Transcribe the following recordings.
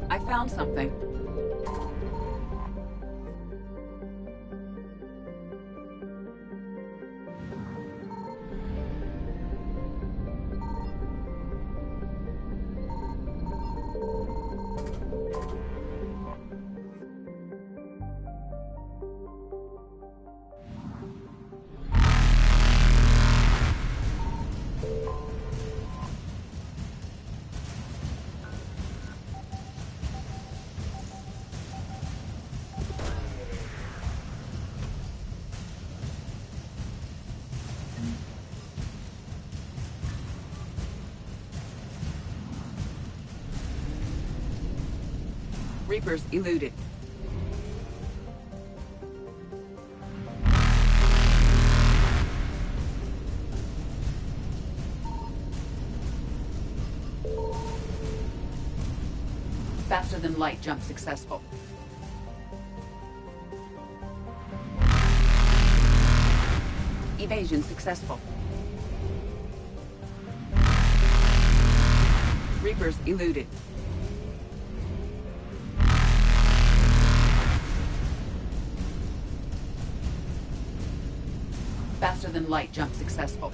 I found something. Reapers eluded. Faster than light jump successful. Evasion successful. Reapers eluded. Faster than light jump successful.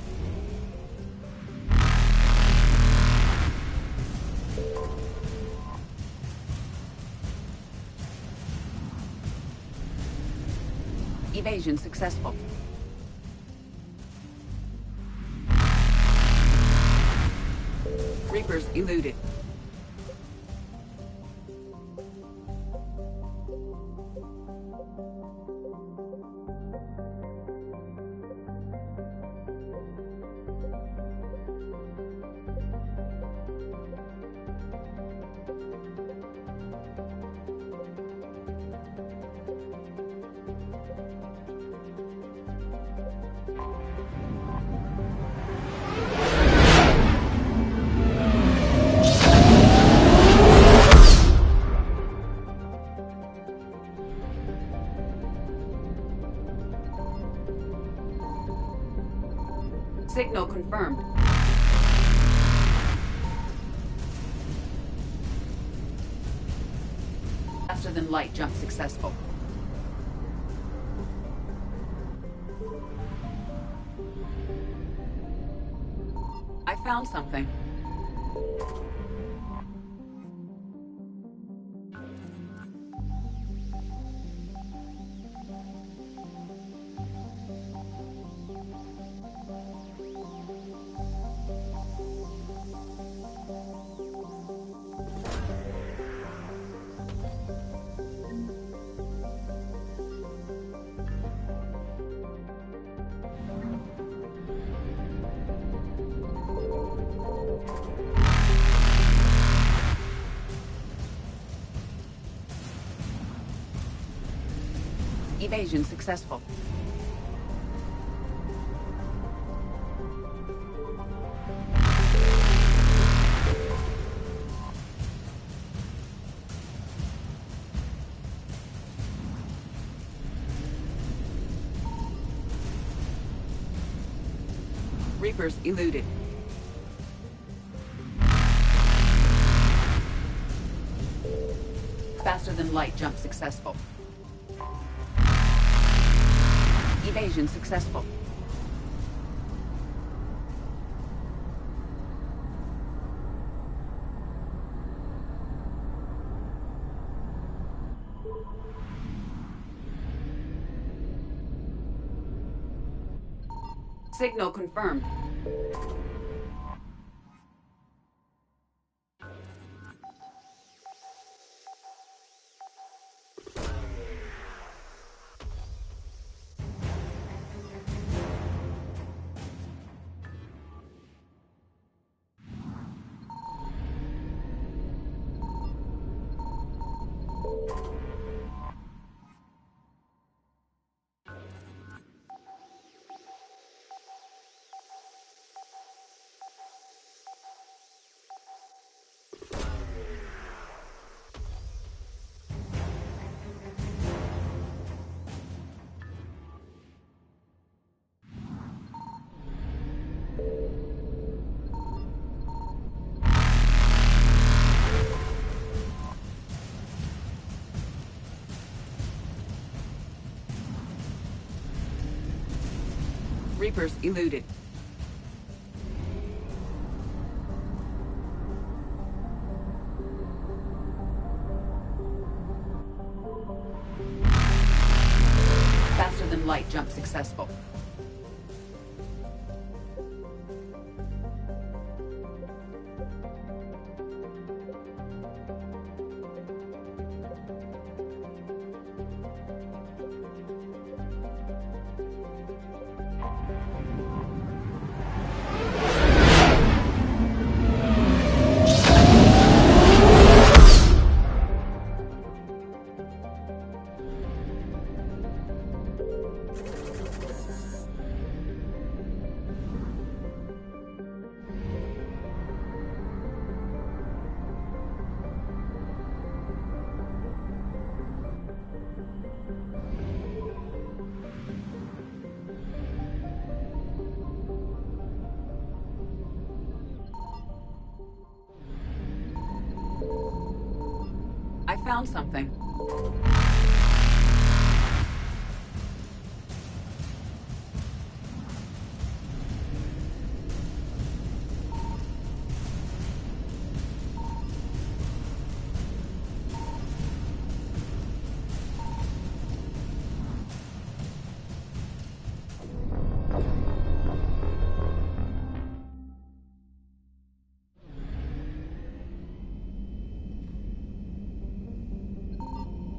Evasion successful. Reapers eluded. Signal confirmed. Faster than light jump successful. I found something. Evasion successful. Reapers eluded. Faster than light jump successful. Evasion successful. Signal confirmed. Reapers eluded. Faster than light jump successful. I found something.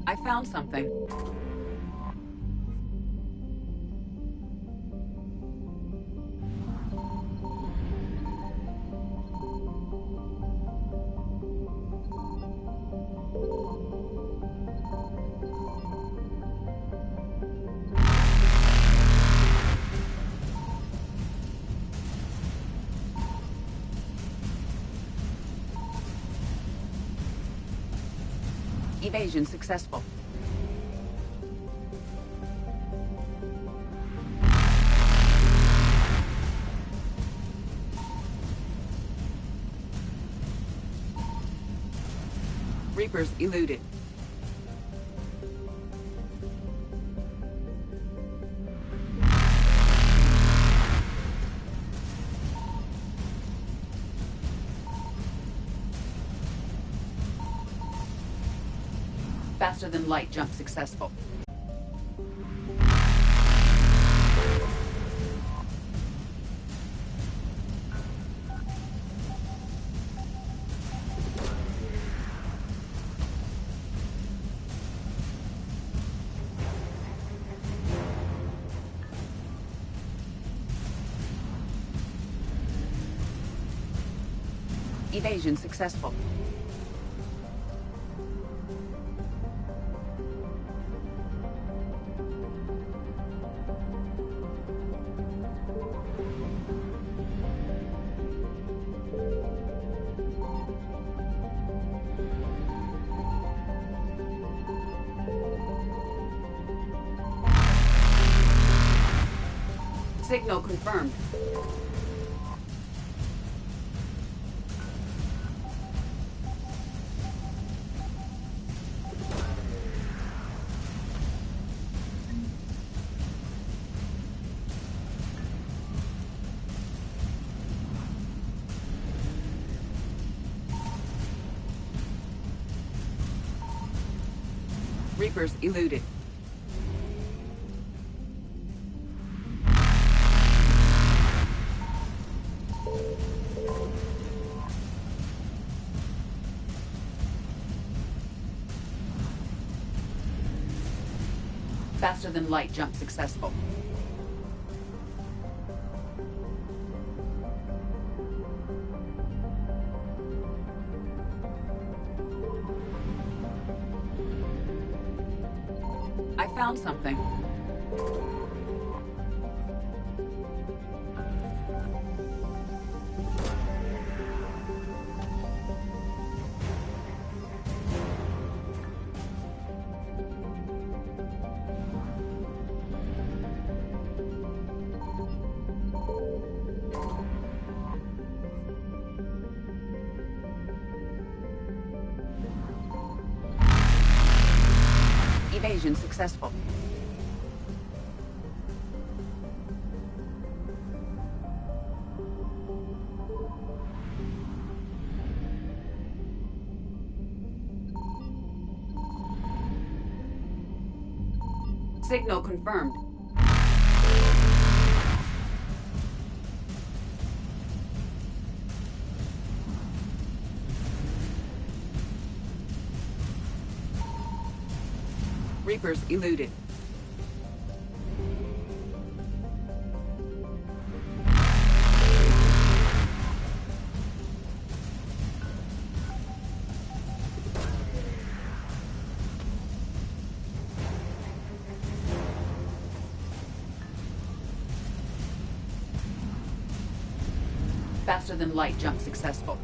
I found something. Evasion successful. Reapers eluded. Faster than light jump successful. Evasion successful. Signal confirmed. Reapers eluded. Faster than light jump successful. I found something. Evasion successful. Signal confirmed. Reapers eluded. Faster than light jump successful.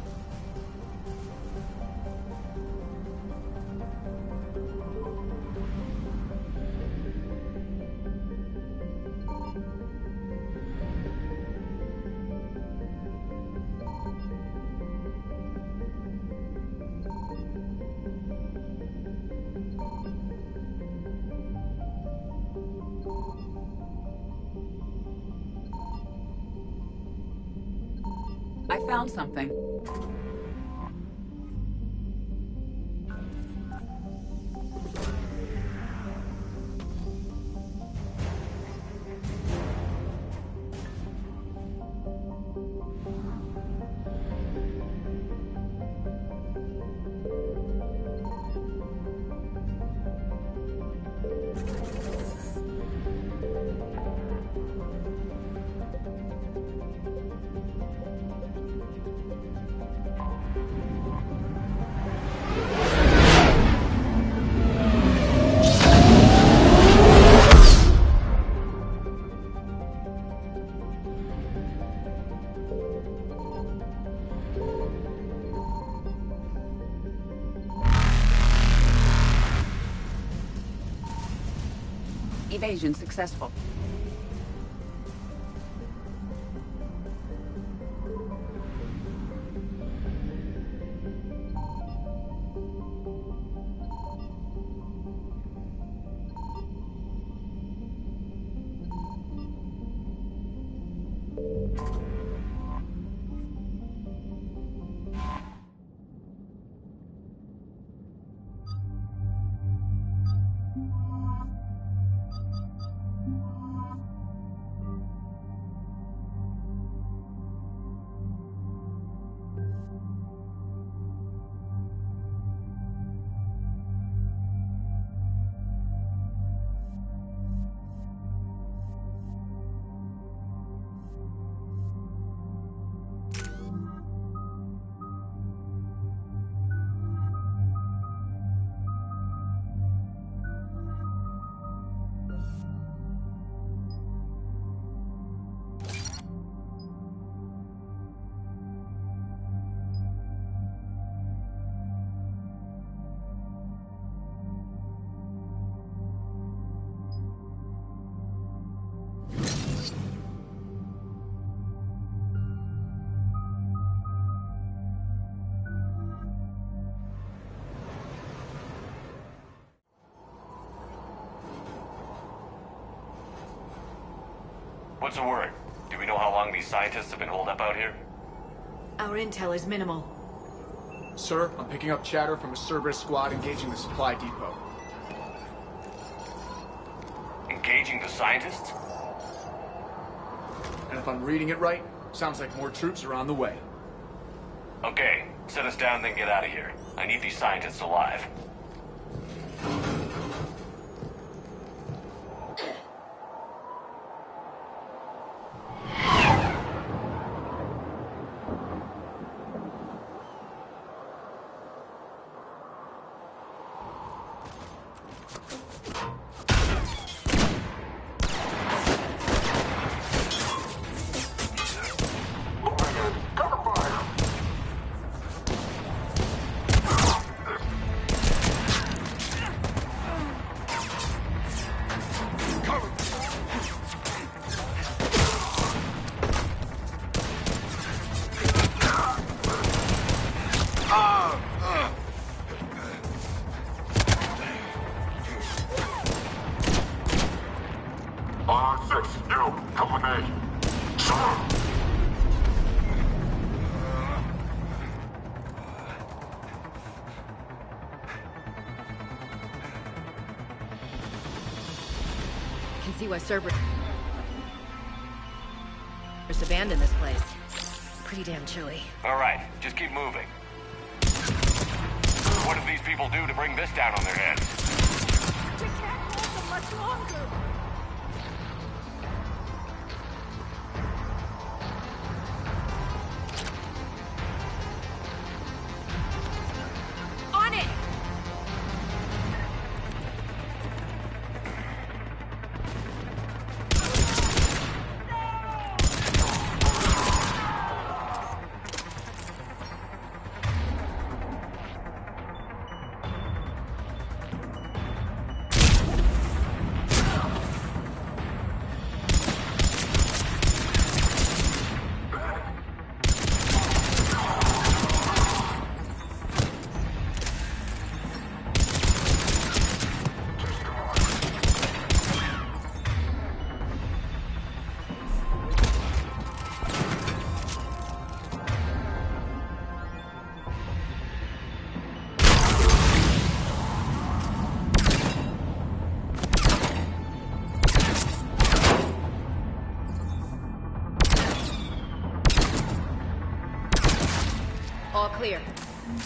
I found something. Evasion successful. What's the word? Do we know how long these scientists have been holed up out here? Our intel is minimal. Sir, I'm picking up chatter from a Cerberus squad engaging the supply depot. Engaging the scientists? And if I'm reading it right, sounds like more troops are on the way. Okay, set us down, then get out of here. I need these scientists alive. why Cerberus abandoned this place. Pretty damn chilly. Alright, just keep moving. What did these people do to bring this down on their heads? We can't hold them much longer! On it! All clear.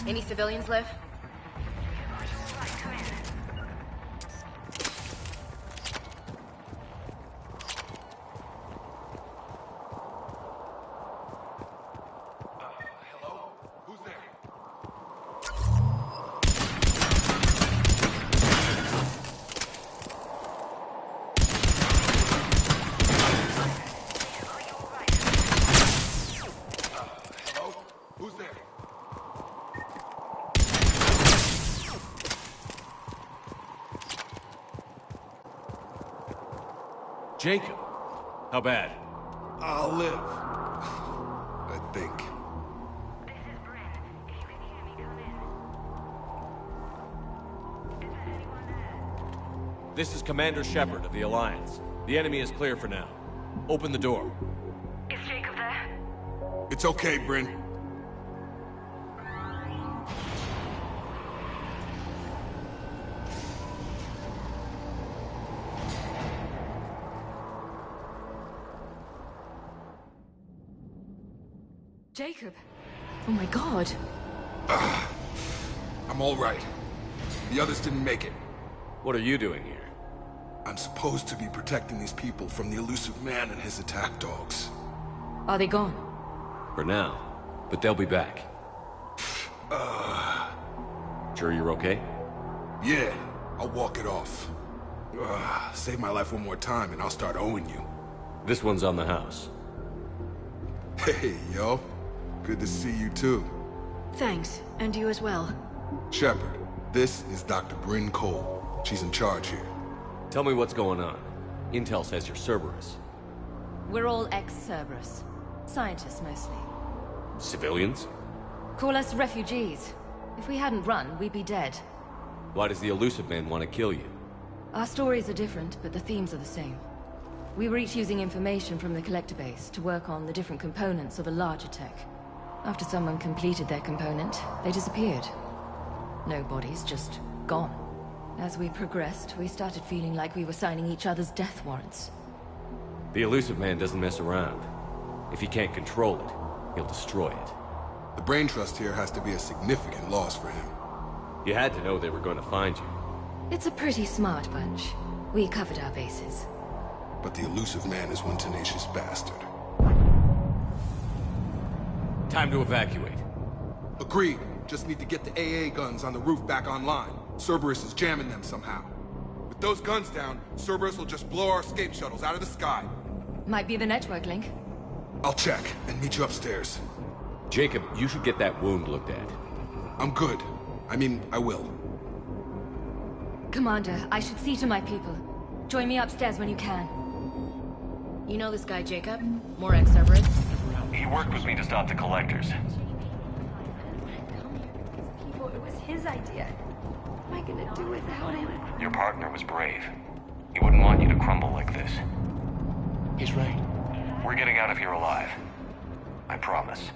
Any civilians live? Hello? Who's there? Hello? Who's there? Jacob. How bad? I'll live. I think. This is Bryn. If you can hear me, come in. Is there anyone there? This is Commander Shepard of the Alliance. The enemy is clear for now. Open the door. Is Jacob there? It's okay, Bryn. Jacob! Oh my god. I'm all right. The others didn't make it. What are you doing here? I'm supposed to be protecting these people from the elusive man and his attack dogs. Are they gone? For now. But they'll be back. Sure you're okay? Yeah, I'll walk it off. Save my life one more time and I'll start owing you. This one's on the house. Hey, yo. Good to see you too. Thanks, and you as well. Shepard, this is Dr. Bryn Cole. She's in charge here. Tell me what's going on. Intel says you're Cerberus. We're all ex-Cerberus. Scientists, mostly. Civilians? Call us refugees. If we hadn't run, we'd be dead. Why does the elusive man want to kill you? Our stories are different, but the themes are the same. We were each using information from the Collector base to work on the different components of a larger tech. After someone completed their component, they disappeared. No bodies, just gone. As we progressed, we started feeling like we were signing each other's death warrants. The elusive man doesn't mess around. If he can't control it, he'll destroy it. The brain trust here has to be a significant loss for him. You had to know they were going to find you. It's a pretty smart bunch. We covered our bases. But the elusive man is one tenacious bastard. Time to evacuate. Agreed. Just need to get the AA guns on the roof back online. Cerberus is jamming them somehow. With those guns down, Cerberus will just blow our escape shuttles out of the sky. Might be the network link. I'll check and meet you upstairs. Jacob, you should get that wound looked at. I'm good. I mean, I will. Commander, I should see to my people. Join me upstairs when you can. You know this guy, Jacob? More ex-Cerberus? He worked with me to stop the Collectors. People, it was his idea. What am I gonna do without him? Your partner was brave. He wouldn't want you to crumble like this. He's right. We're getting out of here alive. I promise.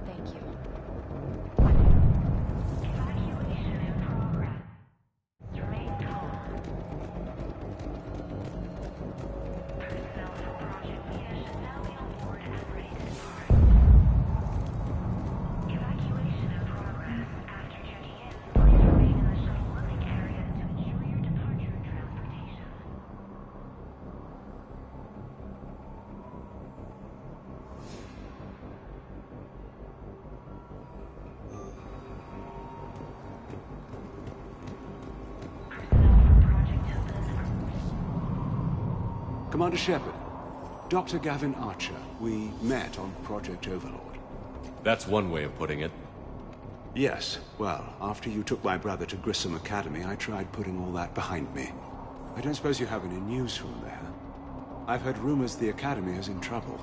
Thank you. Evacuation in progress. Remain calm. Commander Shepard, Dr. Gavin Archer. We met on Project Overlord. That's one way of putting it. Yes, well, after you took my brother to Grissom Academy, I tried putting all that behind me. I don't suppose you have any news from there. I've heard rumors the Academy is in trouble.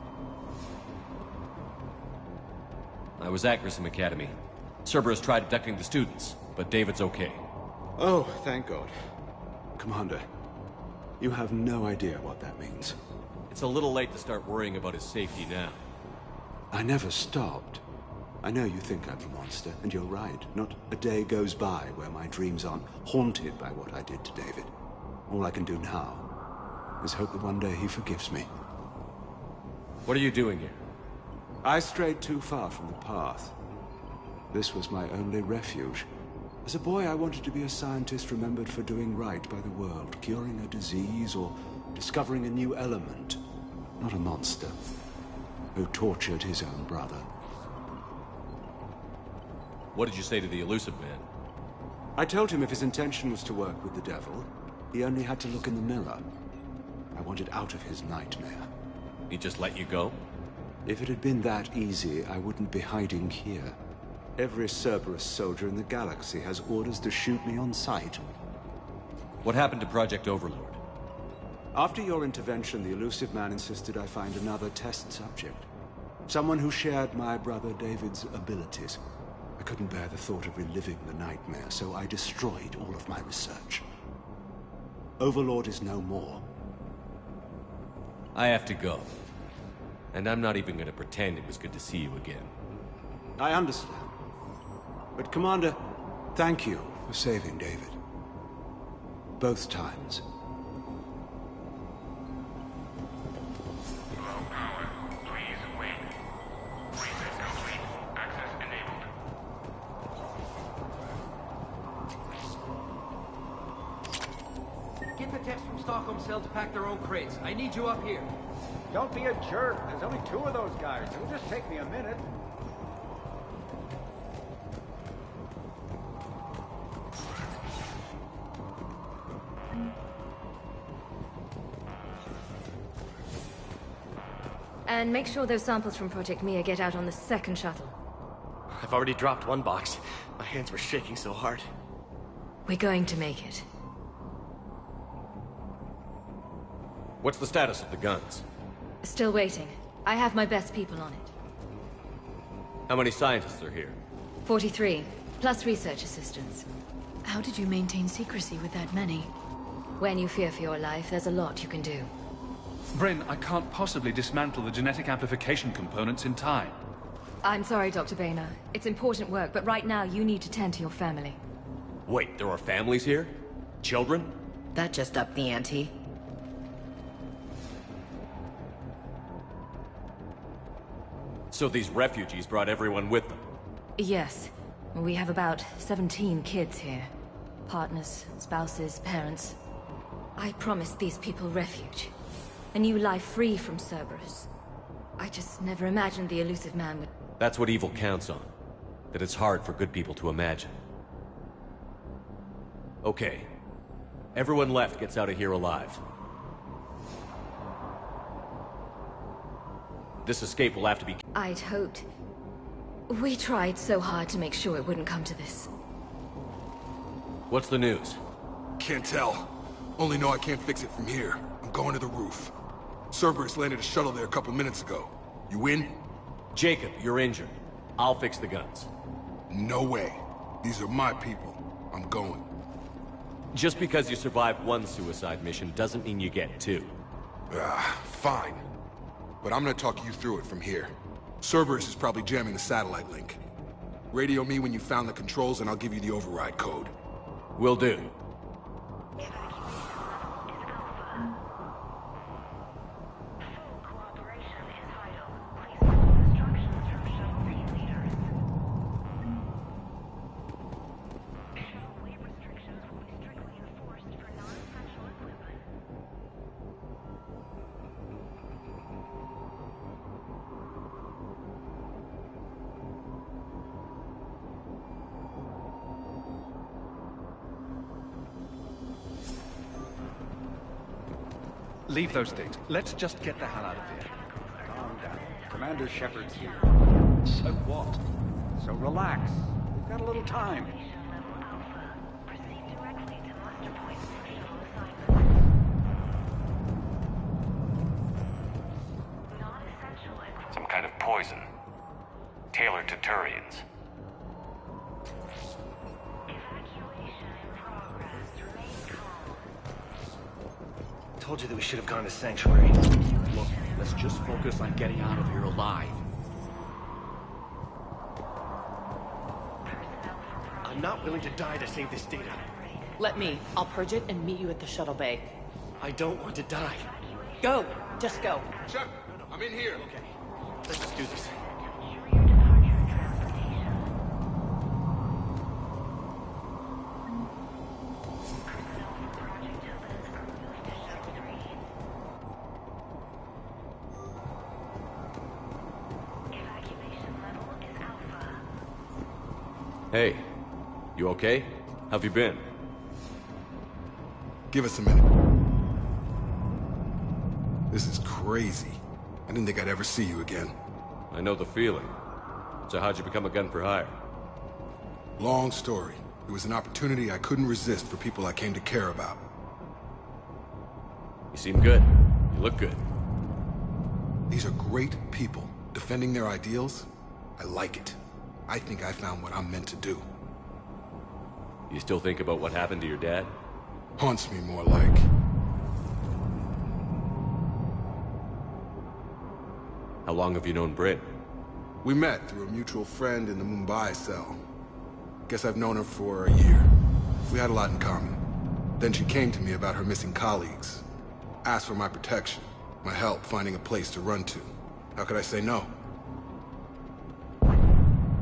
I was at Grissom Academy. Cerberus tried abducting the students, but David's okay. Oh, thank God. Commander, you have no idea what that means. It's a little late to start worrying about his safety now. I never stopped. I know you think I'm a monster, and you're right. Not a day goes by where my dreams aren't haunted by what I did to David. All I can do now is hope that one day he forgives me. What are you doing here? I strayed too far from the path. This was my only refuge. As a boy, I wanted to be a scientist remembered for doing right by the world, curing a disease or discovering a new element. Not a monster who tortured his own brother. What did you say to the Illusive Man? I told him if his intention was to work with the devil, he only had to look in the mirror. I wanted out of his nightmare. He just let you go? If it had been that easy, I wouldn't be hiding here. Every Cerberus soldier in the galaxy has orders to shoot me on sight. What happened to Project Overlord? After your intervention, the Illusive Man insisted I find another test subject. Someone who shared my brother David's abilities. I couldn't bear the thought of reliving the nightmare, so I destroyed all of my research. Overlord is no more. I have to go. And I'm not even going to pretend it was good to see you again. I understand. But Commander, thank you for saving David. Both times. Low power. Please wait. Reset complete. Access enabled. Get the techs from Stockholm Cell to pack their own crates. I need you up here. Don't be a jerk. There's only 2 of those guys. It'll just take me a minute. And make sure those samples from Project Mia get out on the second shuttle. I've already dropped one box. My hands were shaking so hard. We're going to make it. What's the status of the guns? Still waiting. I have my best people on it. How many scientists are here? 43, plus research assistants. How did you maintain secrecy with that many? When you fear for your life, there's a lot you can do. Bryn, I can't possibly dismantle the genetic amplification components in time. I'm sorry, Dr. Boehner. It's important work, but right now you need to tend to your family. Wait, there are families here? Children? That just upped the ante. So these refugees brought everyone with them? Yes. We have about 17 kids here. Partners, spouses, parents. I promised these people refuge. A new life free from Cerberus. I just never imagined the Illusive Man would... That's what evil counts on. That it's hard for good people to imagine. Okay. Everyone left gets out of here alive. This escape will have to be... I'd hoped. We tried so hard to make sure it wouldn't come to this. What's the news? Can't tell. Only know I can't fix it from here. I'm going to the roof. Cerberus landed a shuttle there a couple minutes ago. You in? Jacob, you're injured. I'll fix the guns. No way. These are my people. I'm going. Just because you survived one suicide mission doesn't mean you get 2. Fine. But I'm gonna talk you through it from here. Cerberus is probably jamming the satellite link. Radio me when you found the controls and I'll give you the override code. Will do. leave those things. Let's just get the hell out of here. Calm down. Commander Shepard's here. So what? So relax. We've got a little time. Some kind of poison. Tailored to Turians. Told you that we should have gone to Sanctuary. Look, let's just focus on getting out of here alive. I'm not willing to die to save this data. Let me. I'll purge it and meet you at the shuttle bay. I don't want to die. Go! Just go. Shepard, I'm in here. Okay, let's just do this. Hey, you okay? How've you been? Give us a minute. This is crazy. I didn't think I'd ever see you again. I know the feeling. So how'd you become a gun for hire? Long story. It was an opportunity I couldn't resist for people I came to care about. You seem good. You look good. These are great people, defending their ideals. I like it. I think I found what I'm meant to do. You still think about what happened to your dad? Haunts me more like. How long have you known Britt? We met through a mutual friend in the Mumbai cell. Guess I've known her for a year. We had a lot in common. Then she came to me about her missing colleagues. Asked for my protection, my help finding a place to run to. How could I say no?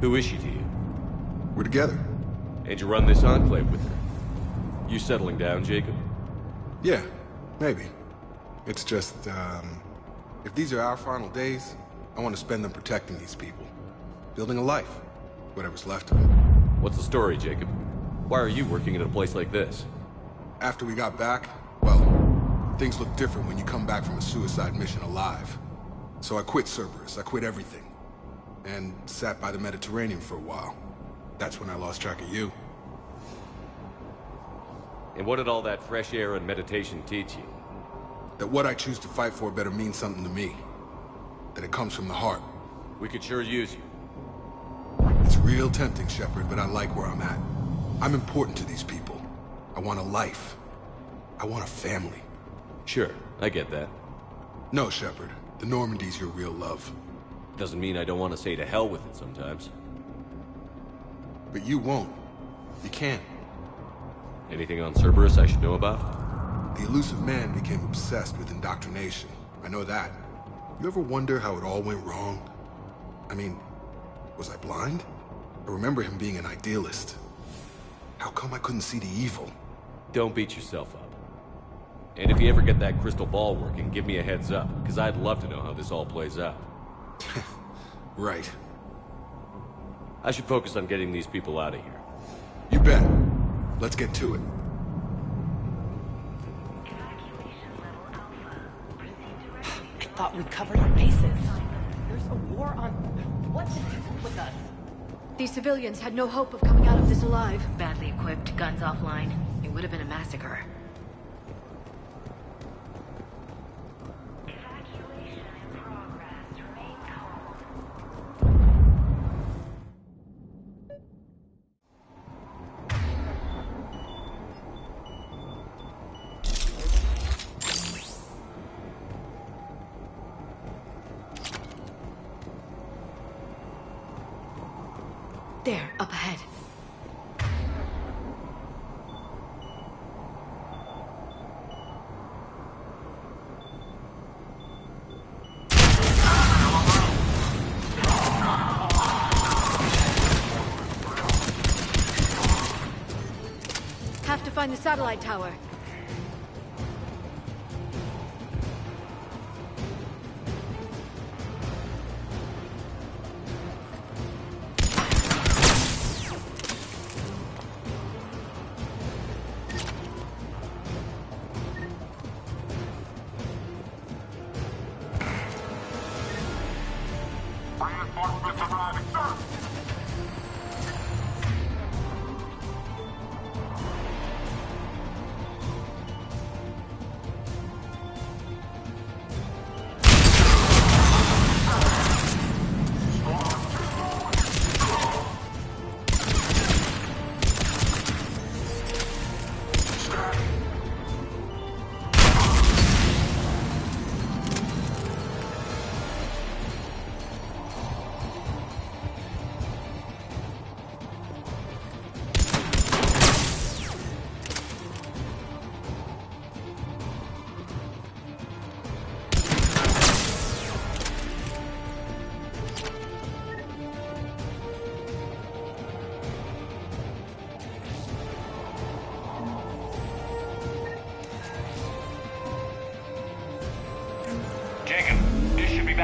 Who is she to you? We're together. And you run this enclave with her? You settling down, Jacob? Yeah, maybe. It's just, if these are our final days, I want to spend them protecting these people. Building a life. Whatever's left of it. What's the story, Jacob? Why are you working at a place like this? After we got back, well, things look different when you come back from a suicide mission alive. So I quit Cerberus, I quit everything. And sat by the Mediterranean for a while. That's when I lost track of you. And what did all that fresh air and meditation teach you? That what I choose to fight for better mean something to me. That it comes from the heart. We could sure use you. It's real tempting, Shepard, but I like where I'm at. I'm important to these people. I want a life. I want a family. Sure, I get that. No, Shepard. The Normandy's your real love. Doesn't mean I don't want to say to hell with it sometimes. But you won't. You can't. Anything on Cerberus I should know about? The Illusive Man became obsessed with indoctrination. I know that. You ever wonder how it all went wrong? I mean, was I blind? I remember him being an idealist. How come I couldn't see the evil? Don't beat yourself up. And if you ever get that crystal ball working, give me a heads up, because I'd love to know how this all plays out. Right. I should focus on getting these people out of here. You bet. Let's get to it. I thought we covered our bases. There's a war on... What the hell with us? These civilians had no hope of coming out of this alive. Badly equipped, guns offline. It would have been a massacre. There, up ahead. Have to find the satellite tower.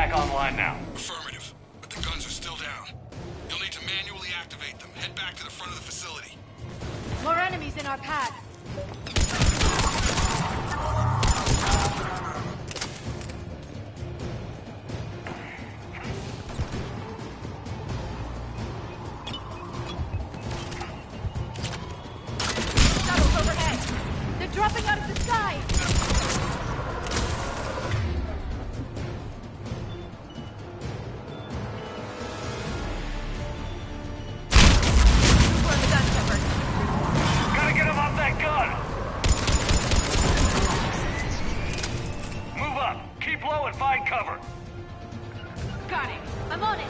back online now. Affirmative, but the guns are still down. You'll need to manually activate them. Head back to the front of the facility. More enemies in our path. Shuttles overhead. They're dropping out of the sky. Gotta get him off that gun! Move up. Keep low and find cover. Got it. I'm on it.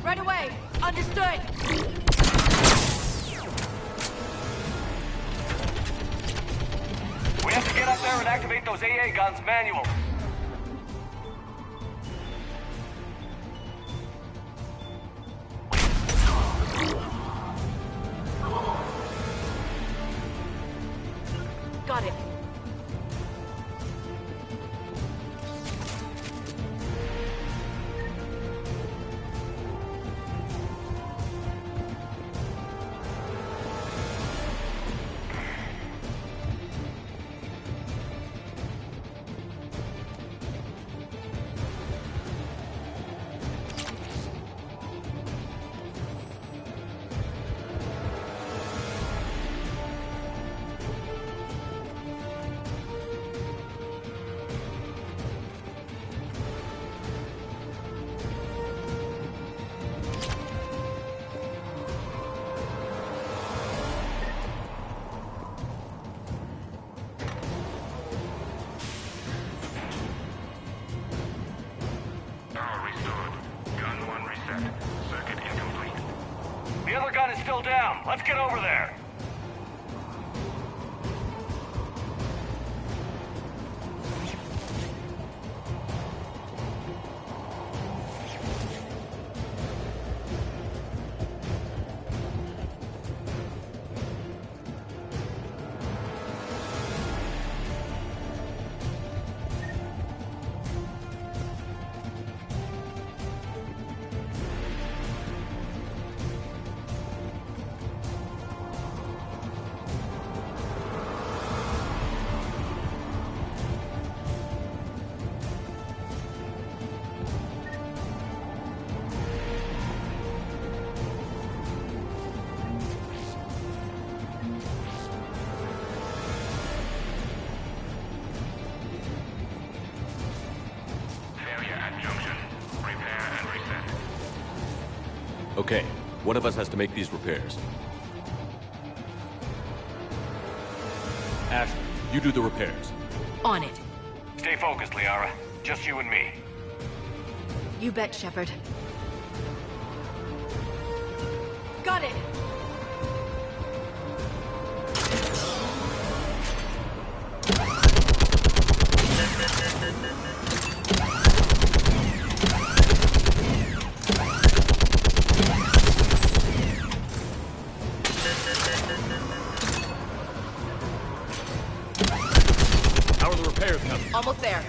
Right away. Understood. We have to get up there and activate those AA guns manual. Got it. Power restored. Gun 1 reset. Circuit incomplete. The other gun is still down. Let's get over there. Okay, one of us has to make these repairs. Ashley, you do the repairs. On it. Stay focused, Liara. Just you and me. You bet, Shepard. Got it. How are the repairs coming? Almost there.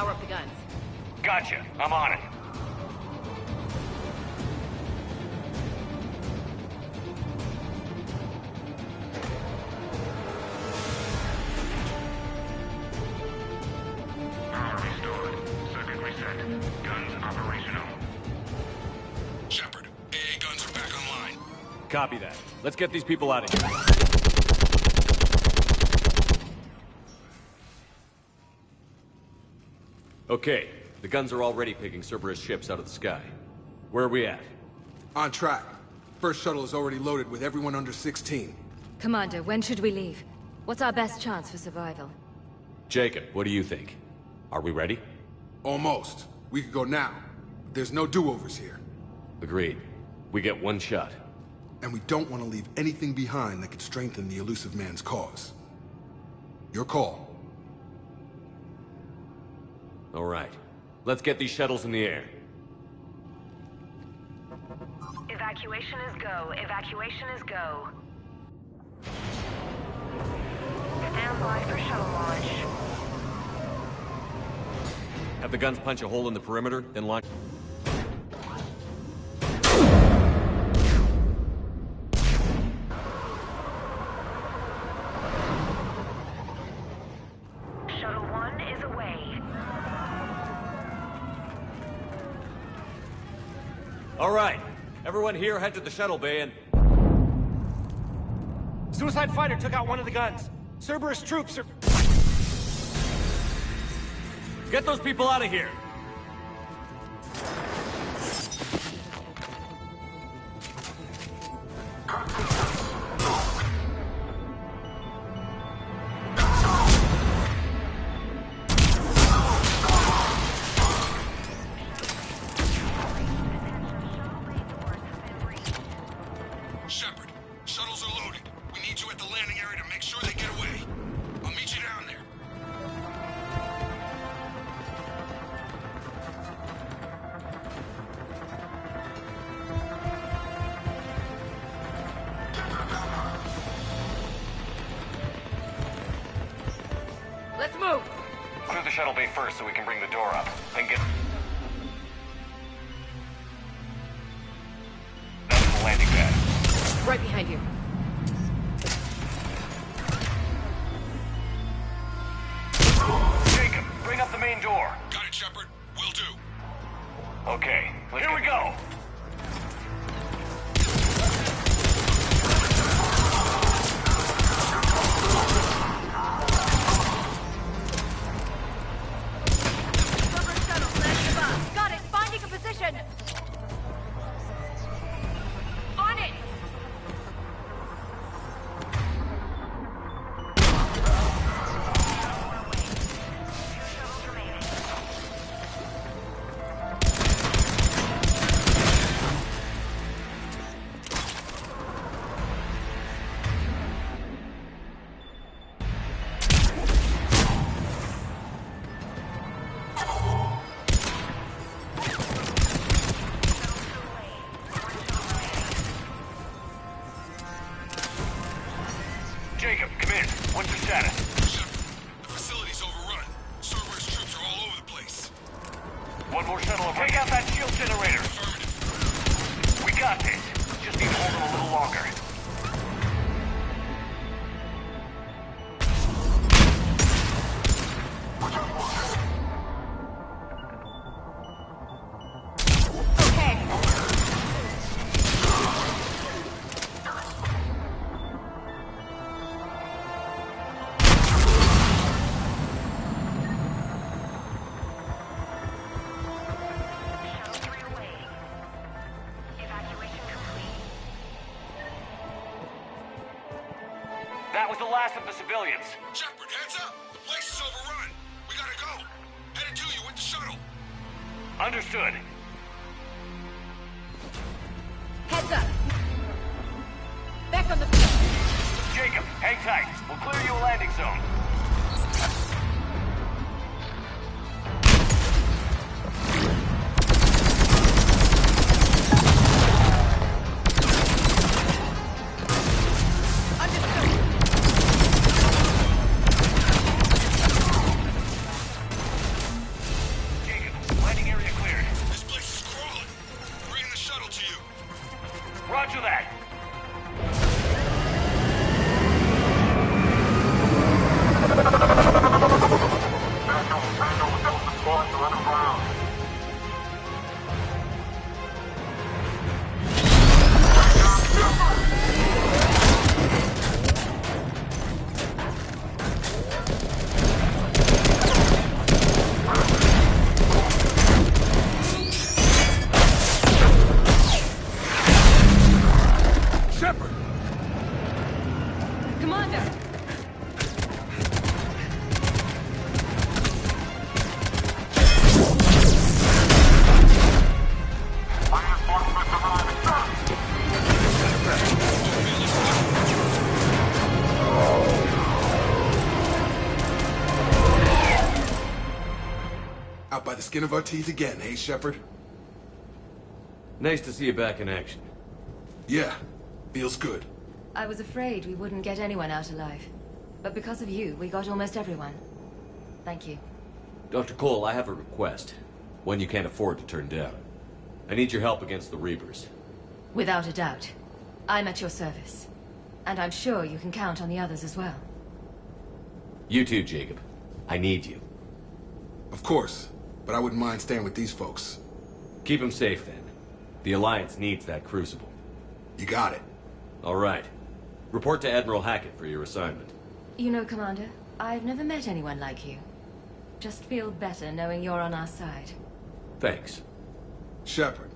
power up the guns. Gotcha. I'm on it. Power restored. Circuit reset. Guns operational. Shepard, AA guns are back online. Copy that. Let's get these people out of here. Okay, the guns are already picking Cerberus ships out of the sky. Where are we at? On track. First shuttle is already loaded with everyone under 16. Commander, when should we leave? What's our best chance for survival? Jacob, what do you think? Are we ready? Almost. We could go now. But there's no do-overs here. Agreed. We get one shot. And we don't want to leave anything behind that could strengthen the Illusive Man's cause. Your call. All right. Let's get these shuttles in the air. Evacuation is go. Evacuation is go. Stand by for shuttle launch. Have the guns punch a hole in the perimeter, then launch. Shuttle 1 is away. All right. Everyone here head to the shuttle bay and... Suicide fighter took out one of the guns. Cerberus troops are... Get those people out of here! Shepard, shuttles are loaded. We need you at the landing area to make sure they get away. I'll meet you down there. Let's move! Clear the shuttle bay first so we can bring the door up. Then get... That's the landing pad. Right behind you. Jacob, bring up the main door. Got it, Shepard. Will do. Okay, here we go. Got it! Finding a position! On it! Jacob, come in. What's the status? Shepard, the facility's overrun. Cerberus troops are all over the place. One more shuttle. Take out that shield generator. Affirmative. We got this. Just need to hold them a little longer. That was the last of the civilians. Shepard, heads up! The place is overrun. We gotta go. Headed to you with the shuttle. Understood. Heads up! Back on the field! Jacob, hang tight. We'll clear you a landing zone. that! Out by the skin of our teeth again, hey, Shepard? Nice to see you back in action. Yeah, feels good. I was afraid we wouldn't get anyone out alive. But because of you, we got almost everyone. Thank you. Dr. Cole, I have a request. One you can't afford to turn down. I need your help against the Reapers. Without a doubt. I'm at your service. And I'm sure you can count on the others as well. You too, Jacob. I need you. Of course, but I wouldn't mind staying with these folks. Keep them safe, then. The Alliance needs that Crucible. You got it. All right. Report to Admiral Hackett for your assignment. You know, Commander, I've never met anyone like you. Just feel better knowing you're on our side. Thanks. Shepard,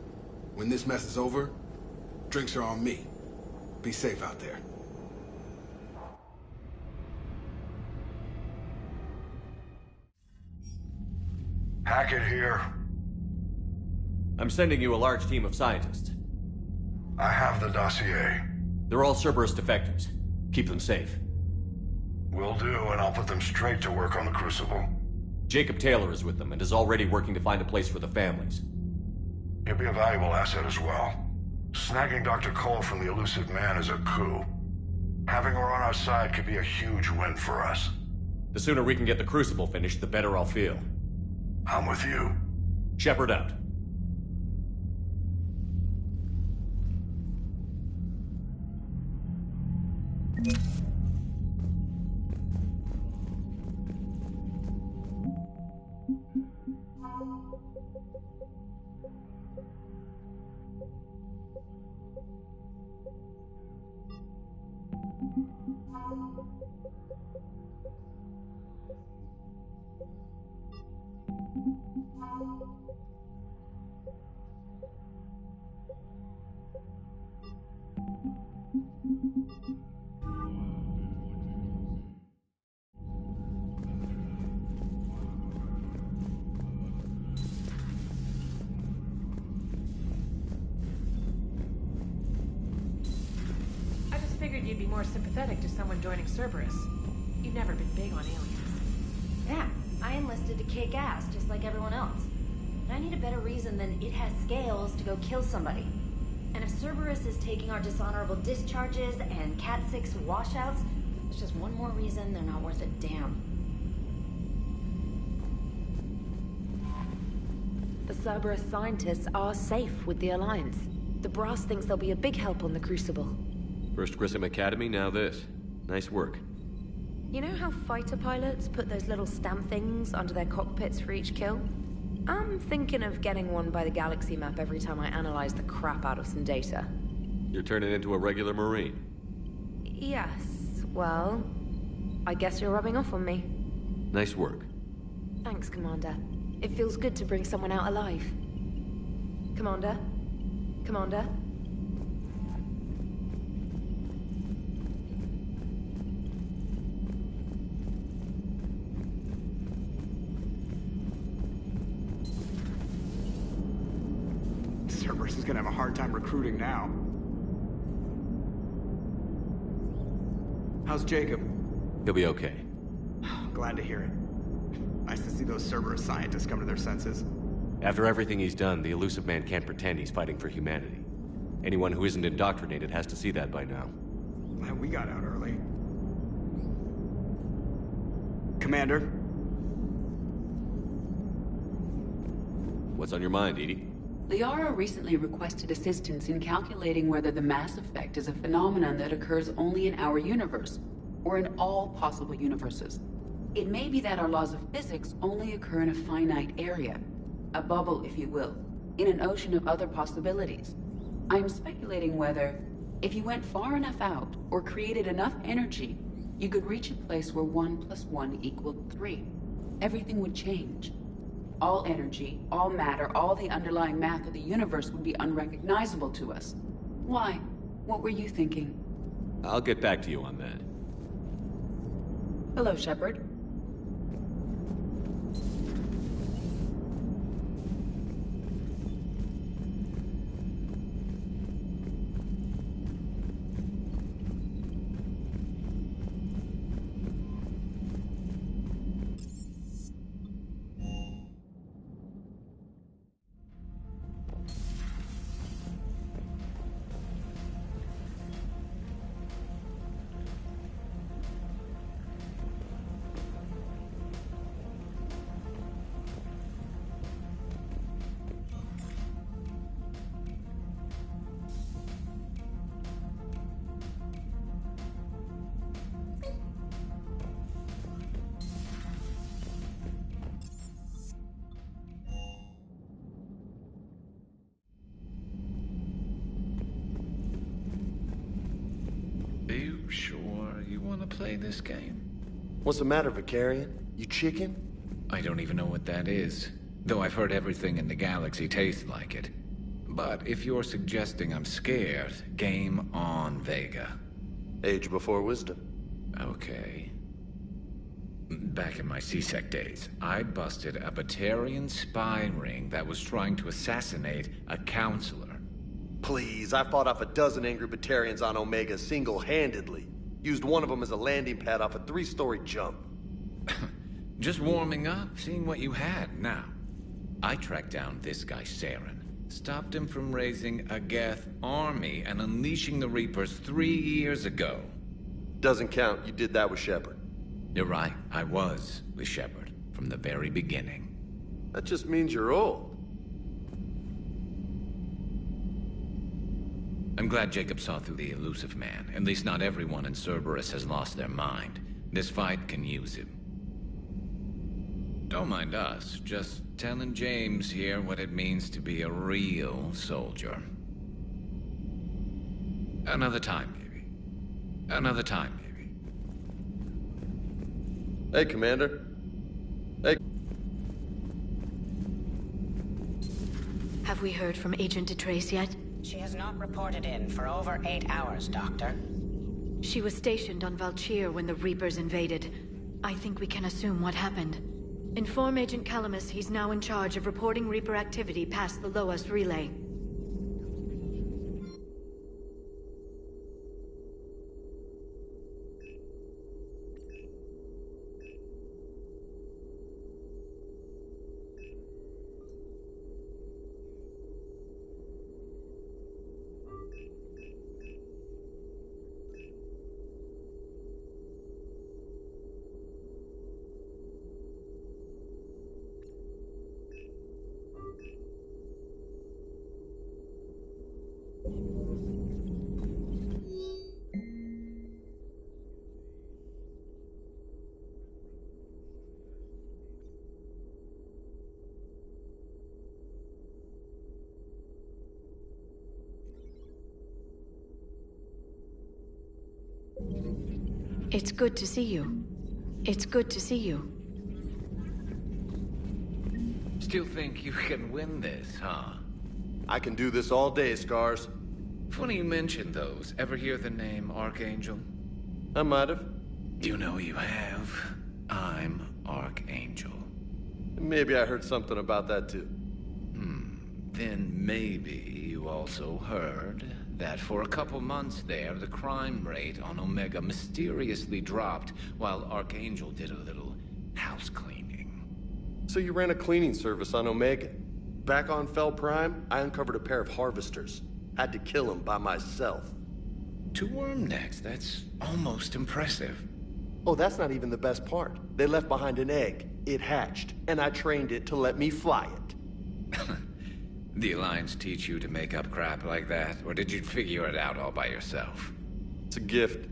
when this mess is over, drinks are on me. Be safe out there. Hackett here. I'm sending you a large team of scientists. I have the dossier. They're all Cerberus defectors. Keep them safe. Will do, and I'll put them straight to work on the Crucible. Jacob Taylor is with them and is already working to find a place for the families. He'll be a valuable asset as well. Snagging Dr. Cole from the Elusive Man is a coup. Having her on our side could be a huge win for us. The sooner we can get the Crucible finished, the better I'll feel. I'm with you. Shepard out. Figured you'd be more sympathetic to someone joining Cerberus. You've never been big on aliens. Yeah, I enlisted to kick ass, just like everyone else. But I need a better reason than it has scales to go kill somebody. And if Cerberus is taking our dishonorable discharges and Cat-6 washouts, it's just one more reason they're not worth a damn. The Cerberus scientists are safe with the Alliance. The Brass thinks they'll be a big help on the Crucible. First Grissom Academy, now this. Nice work. You know how fighter pilots put those little stamp things under their cockpits for each kill? I'm thinking of getting one by the galaxy map every time I analyze the crap out of some data. You're turning into a regular Marine. Yes, well, I guess you're rubbing off on me. Nice work. Thanks, Commander. It feels good to bring someone out alive. Commander? Commander? Cerberus is gonna have a hard time recruiting now. How's Jacob? He'll be okay. Glad to hear it. Nice to see those Cerberus scientists come to their senses. After everything he's done, the Elusive Man can't pretend he's fighting for humanity. Anyone who isn't indoctrinated has to see that by now. Man, we got out early. Commander? What's on your mind, Edie? Liara recently requested assistance in calculating whether the mass effect is a phenomenon that occurs only in our universe, or in all possible universes. It may be that our laws of physics only occur in a finite area, a bubble, if you will, in an ocean of other possibilities. I am speculating whether, if you went far enough out, or created enough energy, you could reach a place where 1 + 1 = 3. Everything would change. All energy, all matter, all the underlying math of the universe would be unrecognizable to us. Why? What were you thinking? I'll get back to you on that. Hello, Shepard. Play this game? What's the matter, Vicarian? You chicken? I don't even know what that is, though I've heard everything in the galaxy tastes like it. But if you're suggesting I'm scared, game on, Vega. Age before wisdom. Okay. Back in my C-Sec days, I busted a Batarian spy ring that was trying to assassinate a counselor. Please, I fought off a dozen angry Batarians on Omega single-handedly. Used one of them as a landing pad off a 3-story jump. Just warming up, seeing what you had. Now, I tracked down this guy, Saren. Stopped him from raising a Geth army and unleashing the Reapers 3 years ago. Doesn't count. You did that with Shepard. You're right. I was with Shepard from the very beginning. That just means you're old. I'm glad Jacob saw through the elusive man. At least not everyone in Cerberus has lost their mind. This fight can use him. Don't mind us, just telling James here what it means to be a real soldier. Another time, maybe. Another time, maybe. Hey, Commander. Hey. Have we heard from Agent DeTrace yet? She has not reported in for over 8 hours, Doctor. She was stationed on Valchir when the Reapers invaded. I think we can assume what happened. Inform Agent Calamus he's now in charge of reporting Reaper activity past the Loas relay. It's good to see you. It's good to see you. Still think you can win this, huh? I can do this all day, Scars. Funny you mentioned those. Ever hear the name Archangel? I might have. You know you have. I'm Archangel. Maybe I heard something about that too. Then maybe you also heard that for a couple months there, the crime rate on Omega mysteriously dropped while Archangel did a little house cleaning. So you ran a cleaning service on Omega. Back on Fel Prime, I uncovered a pair of harvesters. Had to kill them by myself. 2 worm necks, that's almost impressive. Oh, that's not even the best part. They left behind an egg. It hatched, and I trained it to let me fly it. The Alliance teach you to make up crap like that, or did you figure it out all by yourself? It's a gift.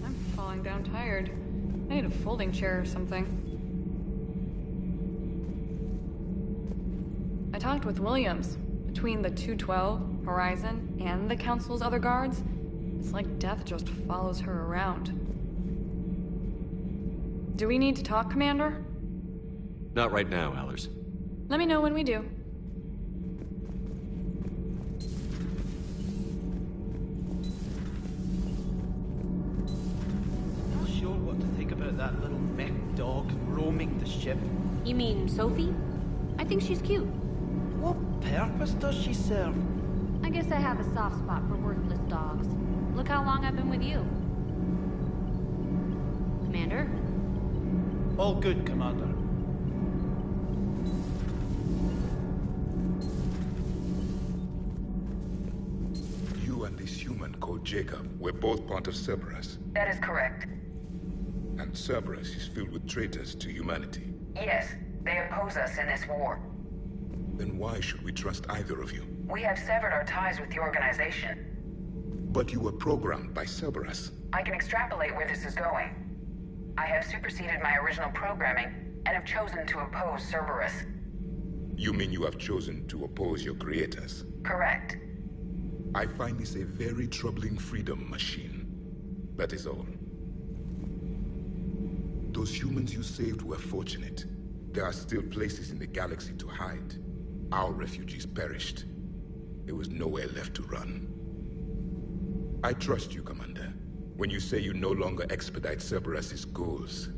I'm falling down tired. I need a folding chair or something. I talked with Williams. Between the 212, Horizon, and the Council's other guards, it's like death just follows her around. Do we need to talk, Commander? Not right now, Allers. Let me know when we do. Not sure what to think about that little mech dog roaming the ship. You mean Sophie? I think she's cute. What purpose does she serve? I guess I have a soft spot for worthless dogs. Look how long I've been with you. Commander? All good, Commander. You and this human called Jacob were both part of Cerberus. That is correct. And Cerberus is filled with traitors to humanity. Yes, they oppose us in this war. Then why should we trust either of you? We have severed our ties with the organization. But you were programmed by Cerberus. I can extrapolate where this is going. I have superseded my original programming and have chosen to oppose Cerberus. You mean you have chosen to oppose your creators? Correct. I find this a very troubling freedom machine. That is all. Those humans you saved were fortunate. There are still places in the galaxy to hide. Our refugees perished. There was nowhere left to run. I trust you, Commander, when you say you no longer expedite Cerberus's goals.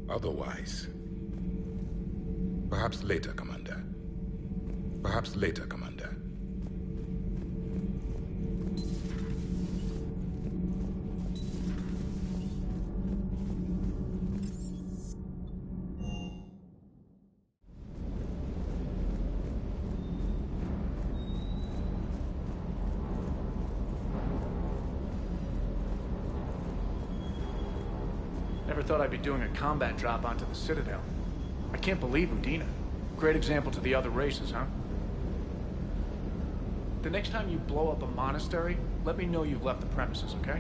Otherwise... Perhaps later, Commander. Perhaps later, Commander. Never thought I'd be doing a combat drop onto the Citadel. I can't believe Udina. Great example to the other races, huh? The next time you blow up a monastery, let me know you've left the premises, okay?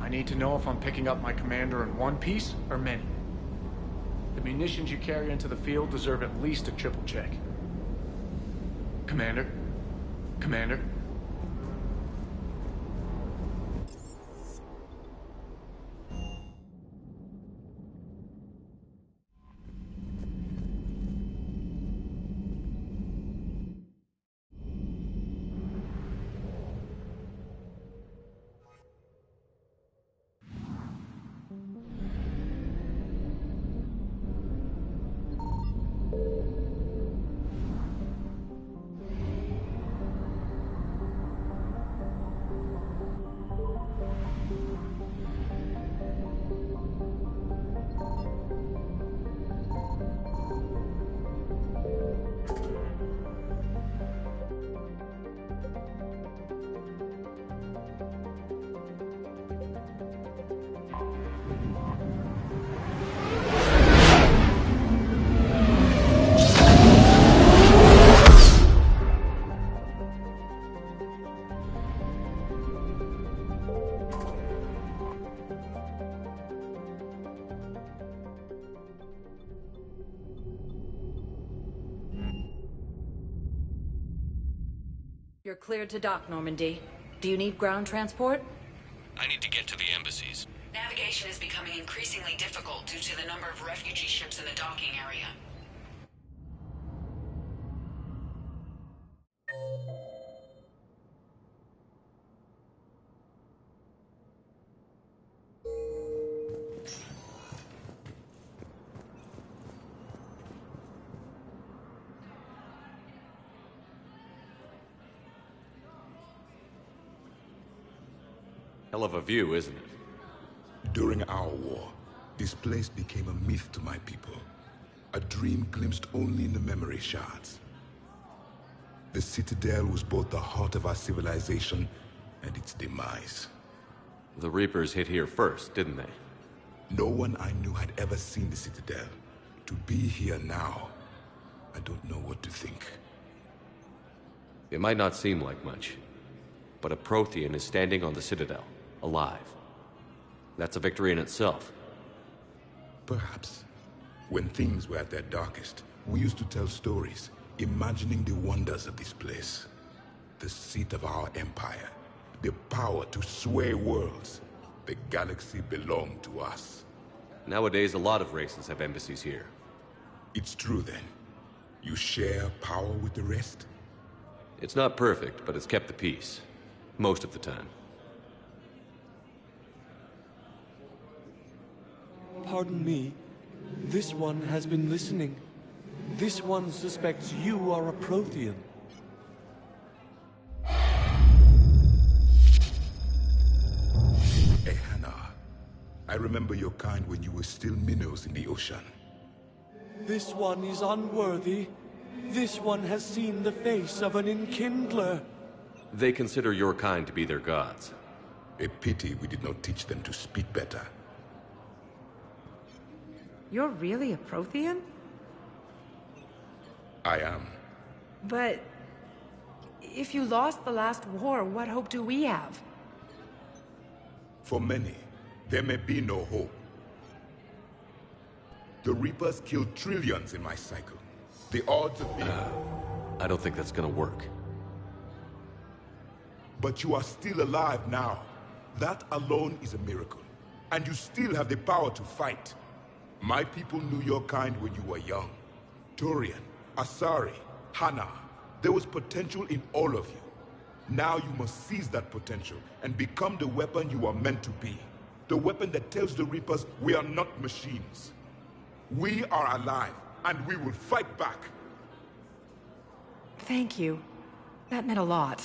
I need to know if I'm picking up my commander in one piece or many. The munitions you carry into the field deserve at least a triple check. Commander? Commander? You're cleared to dock, Normandy. Do you need ground transport? I need to get to the embassies. Navigation is becoming increasingly difficult due to the number of refugee ships in the docking area. Hell of a view, isn't it? During our war, this place became a myth to my people. A dream glimpsed only in the memory shards. The Citadel was both the heart of our civilization and its demise. The Reapers hit here first, didn't they? No one I knew had ever seen the Citadel. To be here now, I don't know what to think. It might not seem like much, but a Prothean is standing on the Citadel, alive. That's a victory in itself. Perhaps. When things were at their darkest, we used to tell stories, imagining the wonders of this place. The seat of our empire, the power to sway worlds. The galaxy belonged to us. Nowadays, a lot of races have embassies here. It's true then. You share power with the rest? It's not perfect, but it's kept the peace. Most of the time. Pardon me. This one has been listening. This one suspects you are a Prothean. Ehana, I remember your kind when you were still minnows in the ocean. This one is unworthy. This one has seen the face of an Enkindler. They consider your kind to be their gods. A pity we did not teach them to speak better. You're really a Prothean? I am. But if you lost the last war, what hope do we have? For many, there may be no hope. The Reapers killed trillions in my cycle. The odds of being... I don't think that's gonna work. But you are still alive now. That alone is a miracle. And you still have the power to fight. My people knew your kind when you were young. Turian, Asari, Hana. There was potential in all of you. Now you must seize that potential and become the weapon you are meant to be. The weapon that tells the Reapers we are not machines. We are alive, and we will fight back. Thank you. That meant a lot.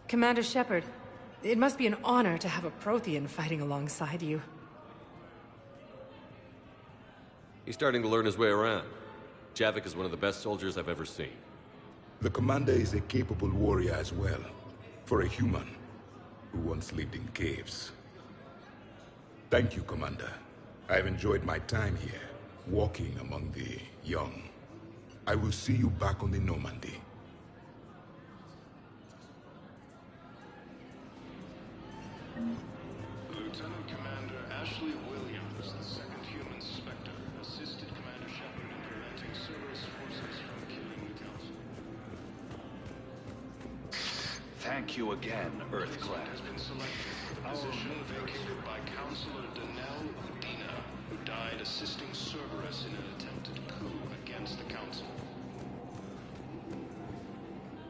Commander Shepard, it must be an honor to have a Prothean fighting alongside you. He's starting to learn his way around. Javik is one of the best soldiers I've ever seen. The commander is a capable warrior as well, for a human who once lived in caves. Thank you, Commander. I've enjoyed my time here, walking among the young. I will see you back on the Normandy. Lieutenant Commander Ashley Williams, the second human Spectre, assisted Commander Shepard in preventing Cerberus forces from killing the Council. Thank you again, Earthclad. Has been selected for the position vacated by Counselor Danelle Udina, who died assisting Cerberus in an attempted coup against the Council.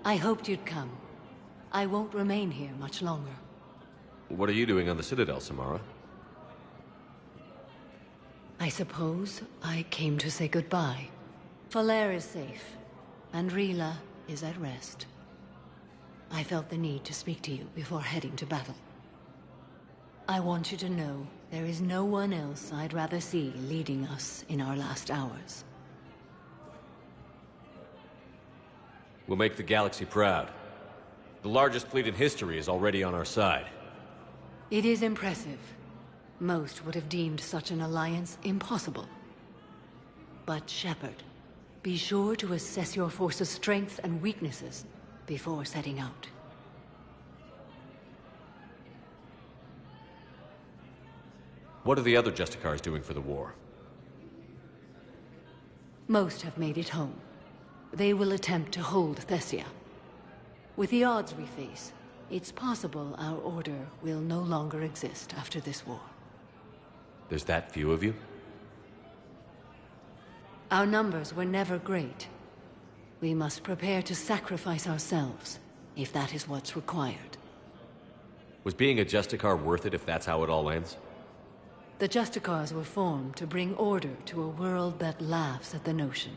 I hoped you'd come. I won't remain here much longer. What are you doing on the Citadel, Samara? I suppose I came to say goodbye. Falere is safe, and Rila is at rest. I felt the need to speak to you before heading to battle. I want you to know there is no one else I'd rather see leading us in our last hours. We'll make the galaxy proud. The largest fleet in history is already on our side. It is impressive. Most would have deemed such an alliance impossible. But Shepard, be sure to assess your force's strengths and weaknesses before setting out. What are the other Justicars doing for the war? Most have made it home. They will attempt to hold Thessia. With the odds we face, it's possible our order will no longer exist after this war. There's that few of you? Our numbers were never great. We must prepare to sacrifice ourselves, if that is what's required. Was being a Justicar worth it if that's how it all ends? The Justicars were formed to bring order to a world that laughs at the notion.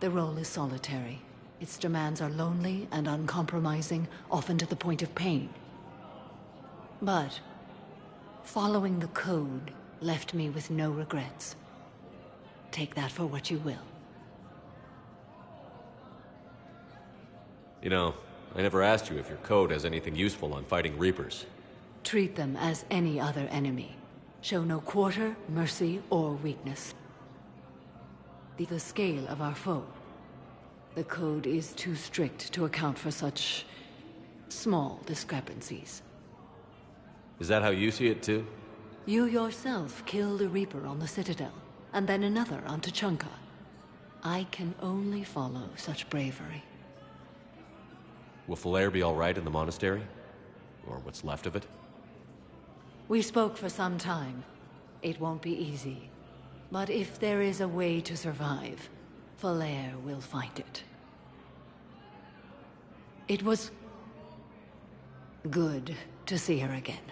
The role is solitary. Its demands are lonely and uncompromising, often to the point of pain. But following the code left me with no regrets. take that for what you will. You know, I never asked you if your code has anything useful on fighting Reapers. Treat them as any other enemy. Show no quarter, mercy, or weakness. The scale of our foe. The code is too strict to account for such small discrepancies. Is that how you see it too? You yourself killed a Reaper on the Citadel, and then another on Tuchanka. I can only follow such bravery. Will Falere be all right in the monastery? Or what's left of it? We spoke for some time. It won't be easy. But if there is a way to survive, Falere will find it. It was good to see her again.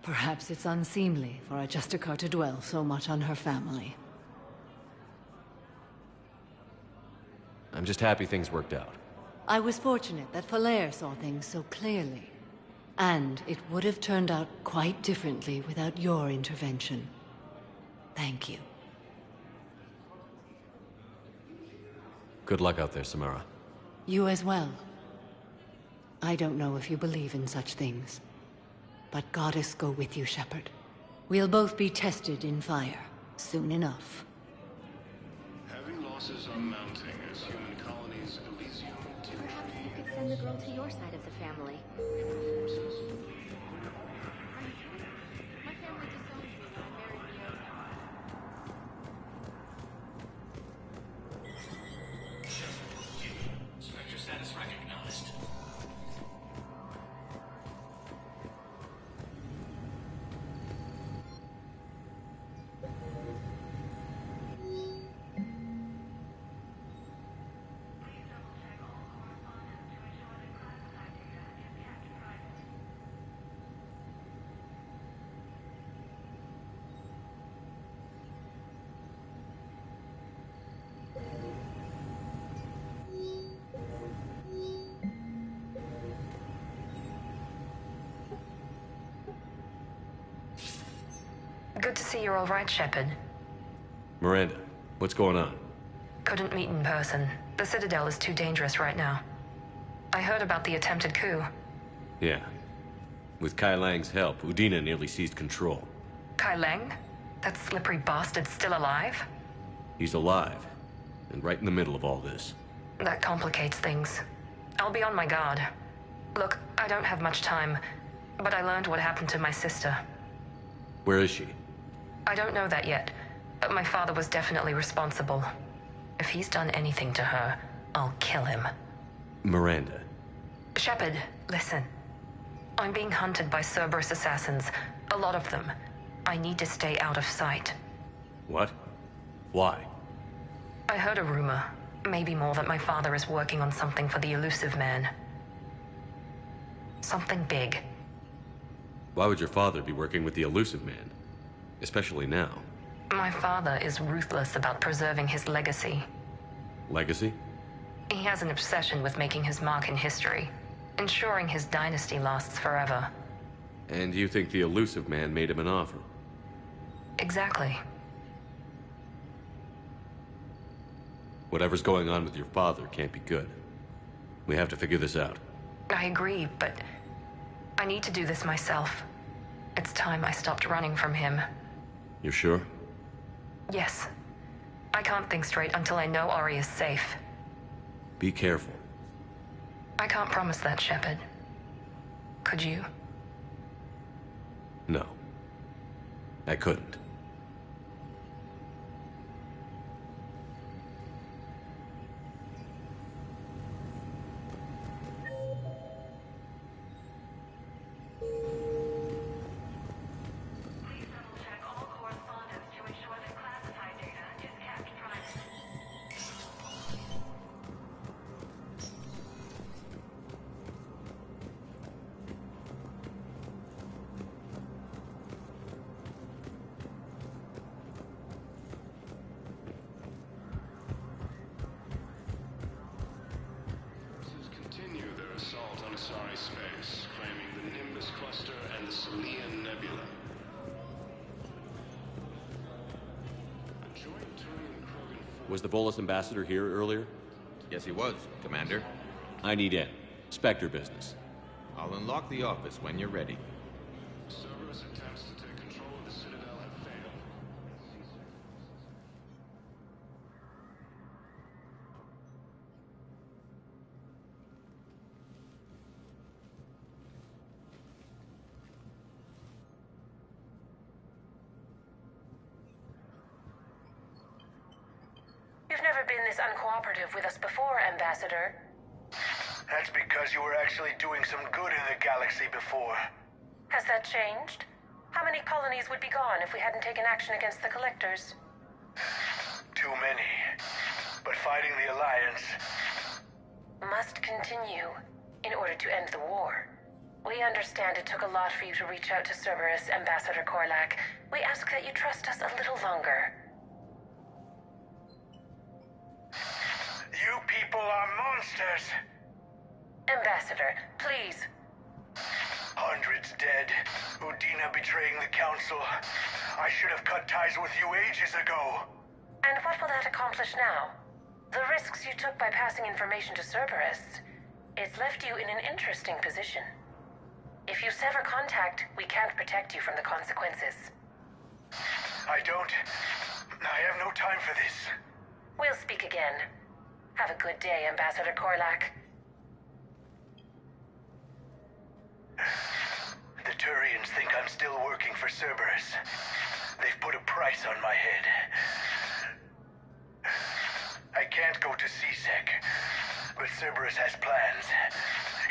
Perhaps it's unseemly for a Justicar to dwell so much on her family. I'm just happy things worked out. I was fortunate that Falere saw things so clearly. And it would have turned out quite differently without your intervention. Thank you. Good luck out there, Samara. You as well. I don't know if you believe in such things, but Goddess go with you, Shepard. We'll both be tested in fire, soon enough. Having losses are mounting as human colonies Elysium Perhaps you could send the girl to your side of the family. Spectre status recognized. Good to see you're all right, Shepard. Miranda, what's going on? Couldn't meet in person. The Citadel is too dangerous right now. I heard about the attempted coup. Yeah. With Kai Lang's help, Udina nearly seized control. Kai Lang? That slippery bastard's still alive? He's alive, and right in the middle of all this. That complicates things. I'll be on my guard. Look, I don't have much time, but I learned what happened to my sister. Where is she? I don't know that yet, but my father was definitely responsible. If he's done anything to her, I'll kill him. Miranda. Shepard, listen. I'm being hunted by Cerberus assassins. A lot of them. I need to stay out of sight. What? Why? I heard a rumor, maybe more, that my father is working on something for the Elusive Man. Something big. Why would your father be working with the Elusive Man? Especially now. My father is ruthless about preserving his legacy. Legacy? He has an obsession with making his mark in history, ensuring his dynasty lasts forever. And you think the Elusive Man made him an offer? Exactly. Whatever's going on with your father can't be good. We have to figure this out. I agree, but I need to do this myself. It's time I stopped running from him. You're sure? Yes. I can't think straight until I know Ori is safe. Be careful. I can't promise that, Shepard. Could you? No. I couldn't. Space, claiming the Nimbus Cluster and the Selian Nebula. Was the Volus ambassador here earlier? Yes, he was, Commander. I need in. Spectre business. I'll unlock the office when you're ready. Cerberus attempts to take control of the Citadel have failed. You've never been this uncooperative with us before, Ambassador. That's because you were actually doing some good in the galaxy before. Has that changed? How many colonies would be gone if we hadn't taken action against the Collectors? Too many. But fighting the Alliance must continue in order to end the war. We understand it took a lot for you to reach out to Cerberus, Ambassador Korlak. We ask that you trust us a little longer. You people are monsters! Ambassador, please. Hundreds dead. Udina betraying the Council. I should have cut ties with you ages ago. And what will that accomplish now? The risks you took by passing information to Cerberus, it's left you in an interesting position. If you sever contact, we can't protect you from the consequences. I have no time for this. We'll speak again. Have a good day, Ambassador Korlak. The Turians think I'm still working for Cerberus. They've put a price on my head. I can't go to C-Sec, but Cerberus has plans.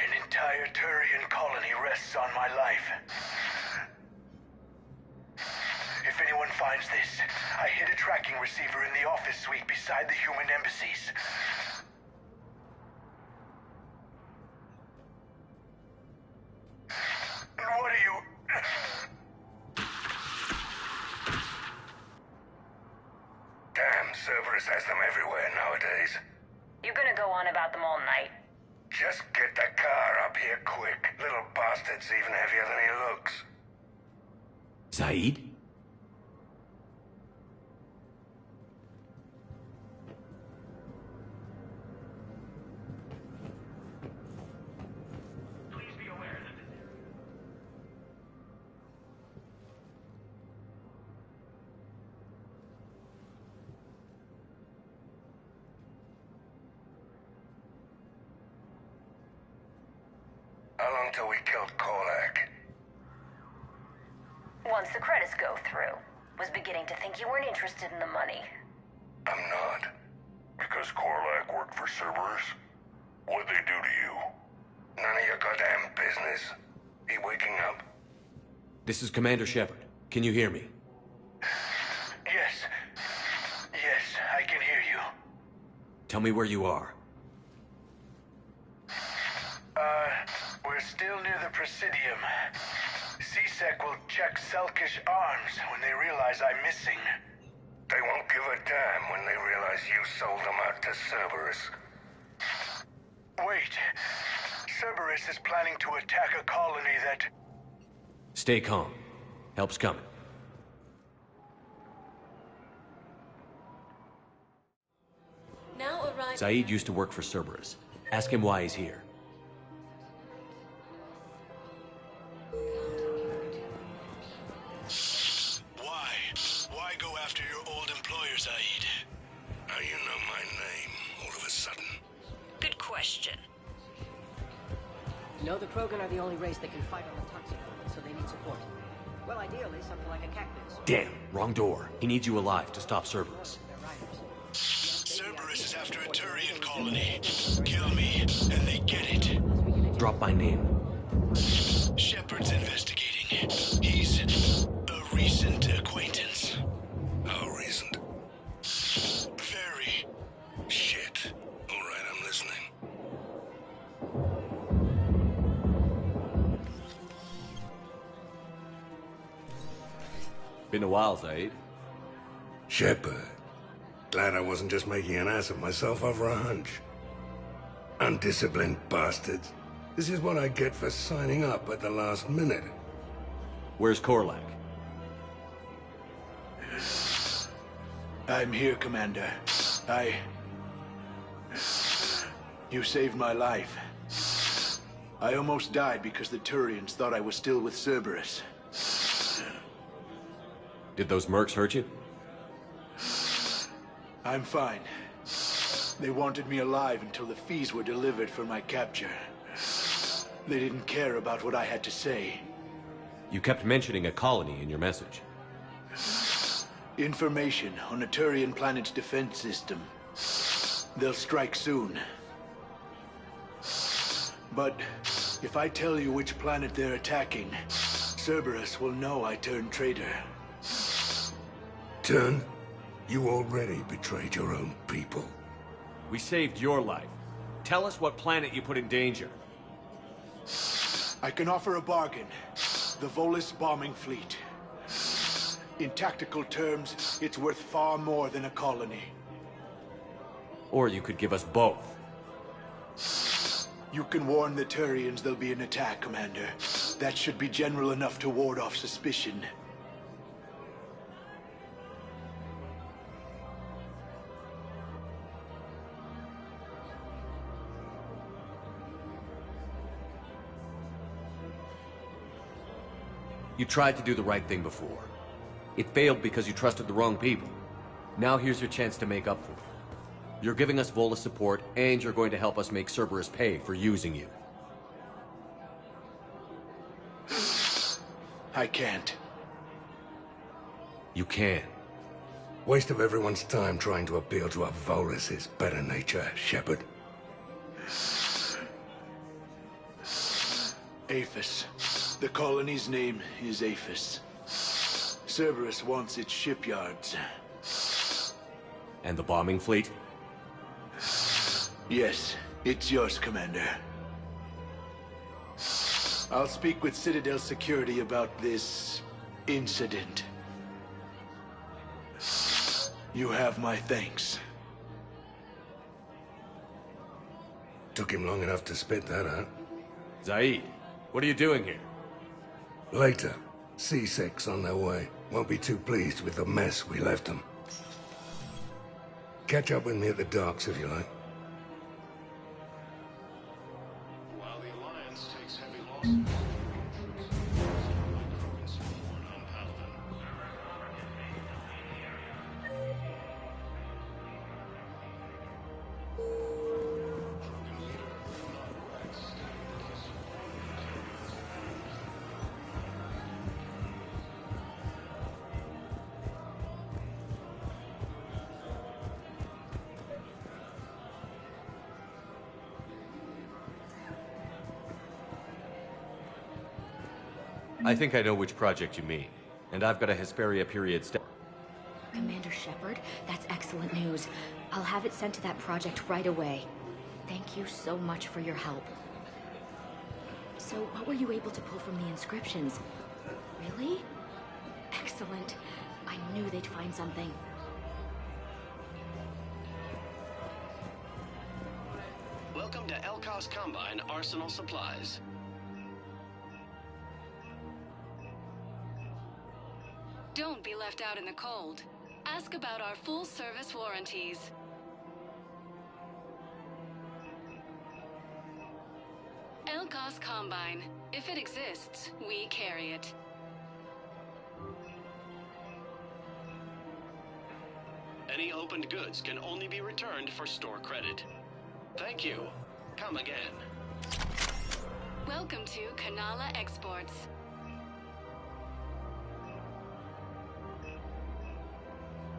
An entire Turian colony rests on my life. If anyone finds this, I hid a tracking receiver in the office suite beside the human embassies. What are you... Damn, Cerberus has them everywhere nowadays. You gonna go on about them all night? Just get the car up here quick. Little bastard's even heavier than he looks. Zaid? How long till we killed Korlak? Once the credits go through. Was beginning to think you weren't interested in the money. I'm not. Because Korlak worked for Cerberus? What'd they do to you? None of your goddamn business. He waking up? This is Commander Shepard. Can you hear me? Yes. Yes, I can hear you. Tell me where you are. We're still near the Presidium. C-Sec will check Selkish arms when they realize I'm missing. They won't give a damn when they realize you sold them out to Cerberus. Wait. Cerberus is planning to attack a colony that... Stay calm. Help's coming. Now arrive... Zaid used to work for Cerberus. Ask him why he's here. Why go after your old employer, Zaid? How you know my name all of a sudden? Good question. No, the Krogan are the only race that can fight on the toxic world, so they need support. Well, ideally, something like a cactus. Damn, wrong door. He needs you alive to stop Cerberus. Cerberus is after a Turian colony. Kill me, and they get it. Drop my name. Shepard's investigating. He's a recent acquaintance. How recent? Very. Shit. All right, I'm listening. Been a while, Zaid. Shepard. Glad I wasn't just making an ass of myself over a hunch. Undisciplined bastards. This is what I get for signing up at the last minute. Where's Korlak? I'm here, Commander. You saved my life. I almost died because the Turians thought I was still with Cerberus. Did those mercs hurt you? I'm fine. They wanted me alive until the fees were delivered for my capture. They didn't care about what I had to say. You kept mentioning a colony in your message. Information on a Turian planet's defense system. They'll strike soon. But if I tell you which planet they're attacking, Cerberus will know I turned traitor. Turn? You already betrayed your own people. We saved your life. Tell us what planet you put in danger. I can offer a bargain. The Volus bombing fleet. In tactical terms, it's worth far more than a colony. Or you could give us both. You can warn the Turians there'll be an attack, Commander. That should be general enough to ward off suspicion. You tried to do the right thing before. It failed because you trusted the wrong people. Now here's your chance to make up for it. You're giving us Volus support, and you're going to help us make Cerberus pay for using you. I can't. You can. Waste of everyone's time trying to appeal to a Volus's better nature, Shepard. Aphis. The colony's name is Aphis. Cerberus wants its shipyards. And the bombing fleet? Yes, it's yours, Commander. I'll speak with Citadel Security about this incident. You have my thanks. Took him long enough to spit that out. Zaid, what are you doing here? Later. C6 on their way. Won't be too pleased with the mess we left them. Catch up with me at the docks if you like. While the Alliance takes heavy losses. I think I know which project you mean. And I've got a Hesperia period Commander Shepard, that's excellent news. I'll have it sent to that project right away. Thank you so much for your help. So, what were you able to pull from the inscriptions? Really? Excellent. I knew they'd find something. Welcome to Elkos Combine Arsenal Supplies. Don't be left out in the cold. Ask about our full-service warranties. Elkos Combine. If it exists, we carry it. Any opened goods can only be returned for store credit. Thank you. Come again. Welcome to Kanala Exports.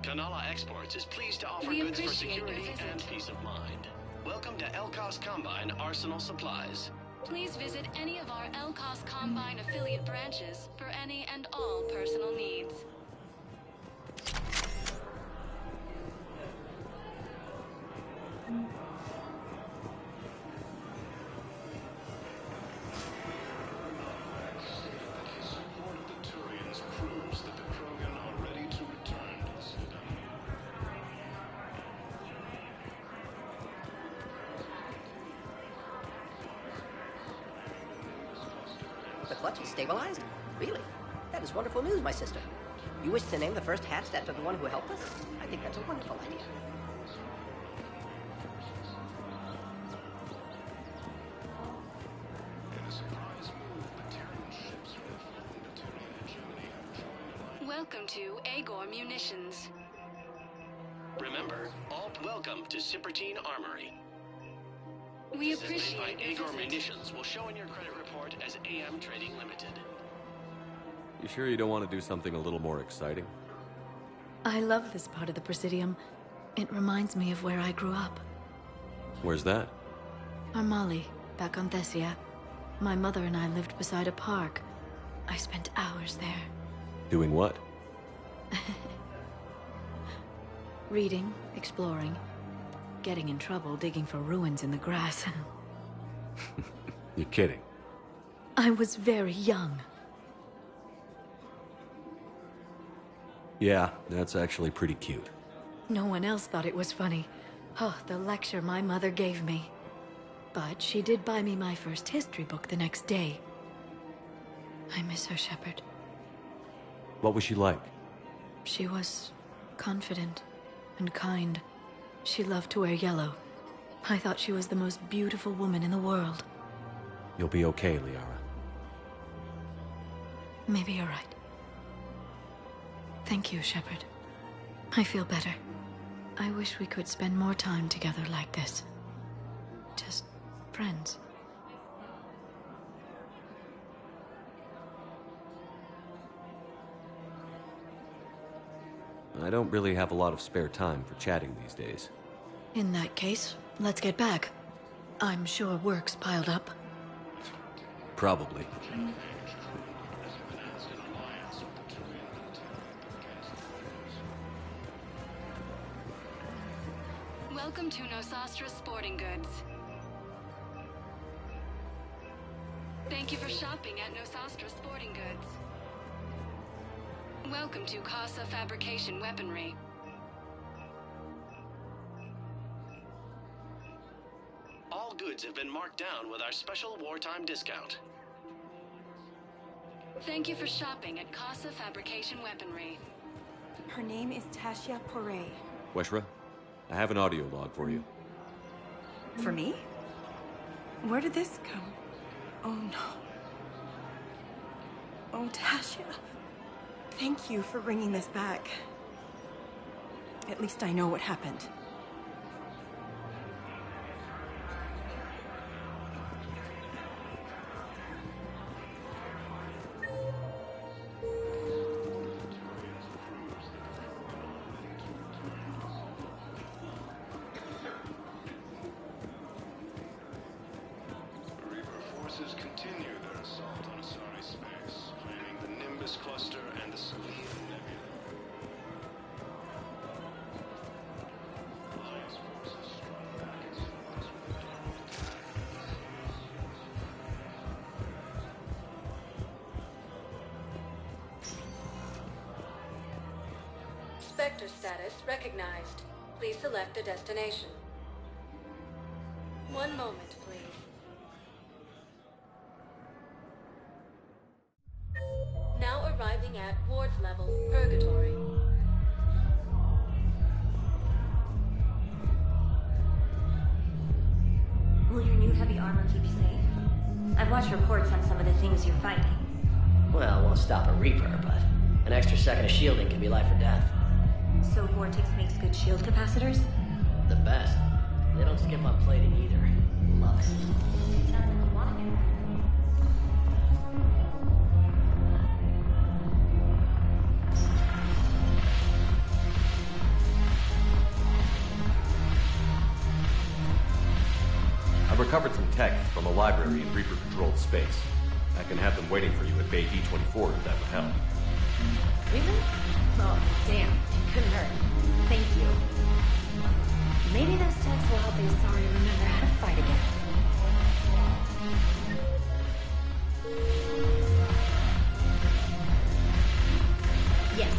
Kanala Exports is pleased to offer goods for security and peace of mind. Welcome to Elkos Combine Arsenal Supplies. Please visit any of our Elkos Combine affiliate branches for any and all personal needs. The clutch is stabilized? Really? That is wonderful news, my sister. You wish to name the first Hatchet after the one who helped us? I think that's a wonderful idea. Welcome to Agor Munitions. Remember, all welcome to Sippertine Armory. We This is made appreciate by your Agor visit. Munitions will show in your credit report as AM Trading Limited. You sure you don't want to do something a little more exciting? I love this part of the Presidium. It reminds me of where I grew up. Where's that? Armali, back on Thessia. My mother and I lived beside a park. I spent hours there. Doing what? Reading, exploring, getting in trouble digging for ruins in the grass. You're kidding. I was very young. Yeah, that's actually pretty cute. No one else thought it was funny. Oh, the lecture my mother gave me. But she did buy me my first history book the next day. I miss her, Shepard. What was she like? She was confident and kind. She loved to wear yellow. I thought she was the most beautiful woman in the world. You'll be okay, Liara. Maybe you're right. Thank you, Shepard. I feel better. I wish we could spend more time together like this. Just friends. I don't really have a lot of spare time for chatting these days. In that case, let's get back. I'm sure work's piled up. Probably. Welcome to Nosastra Sporting Goods. Thank you for shopping at Nosastra Sporting Goods. Welcome to Casa Fabrication Weaponry. All goods have been marked down with our special wartime discount. Thank you for shopping at Casa Fabrication Weaponry. Her name is Tasha Poray. Weshra, I have an audio log for you. For me? Where did this come? Oh no. Oh, Tasha. Thank you for bringing this back. At least I know what happened. Reaper forces continue their assault on Asari space, claiming the Nimbus cluster and the Selene Nebula. Alliance forces strike back its force with a dawn attack. Spectre status recognized. Please select a destination. One moment, please. Now arriving at Ward level, Purgatory. Will your new heavy armor keep you safe? I've watched reports on some of the things you're fighting. Well, it won't stop a Reaper, but an extra second of shielding can be life or death. So Vortex makes good shield capacitors? The best. They don't skip on plating either. Love it. Sounds like a lot of it. I've recovered some tech from a library in Reaper-controlled space. I can have them waiting for you at Bay D-24 if that would help. Really? Oh, damn. Couldn't hurt. Thank you. Maybe those techs will help Asari remember how to fight again. Yes.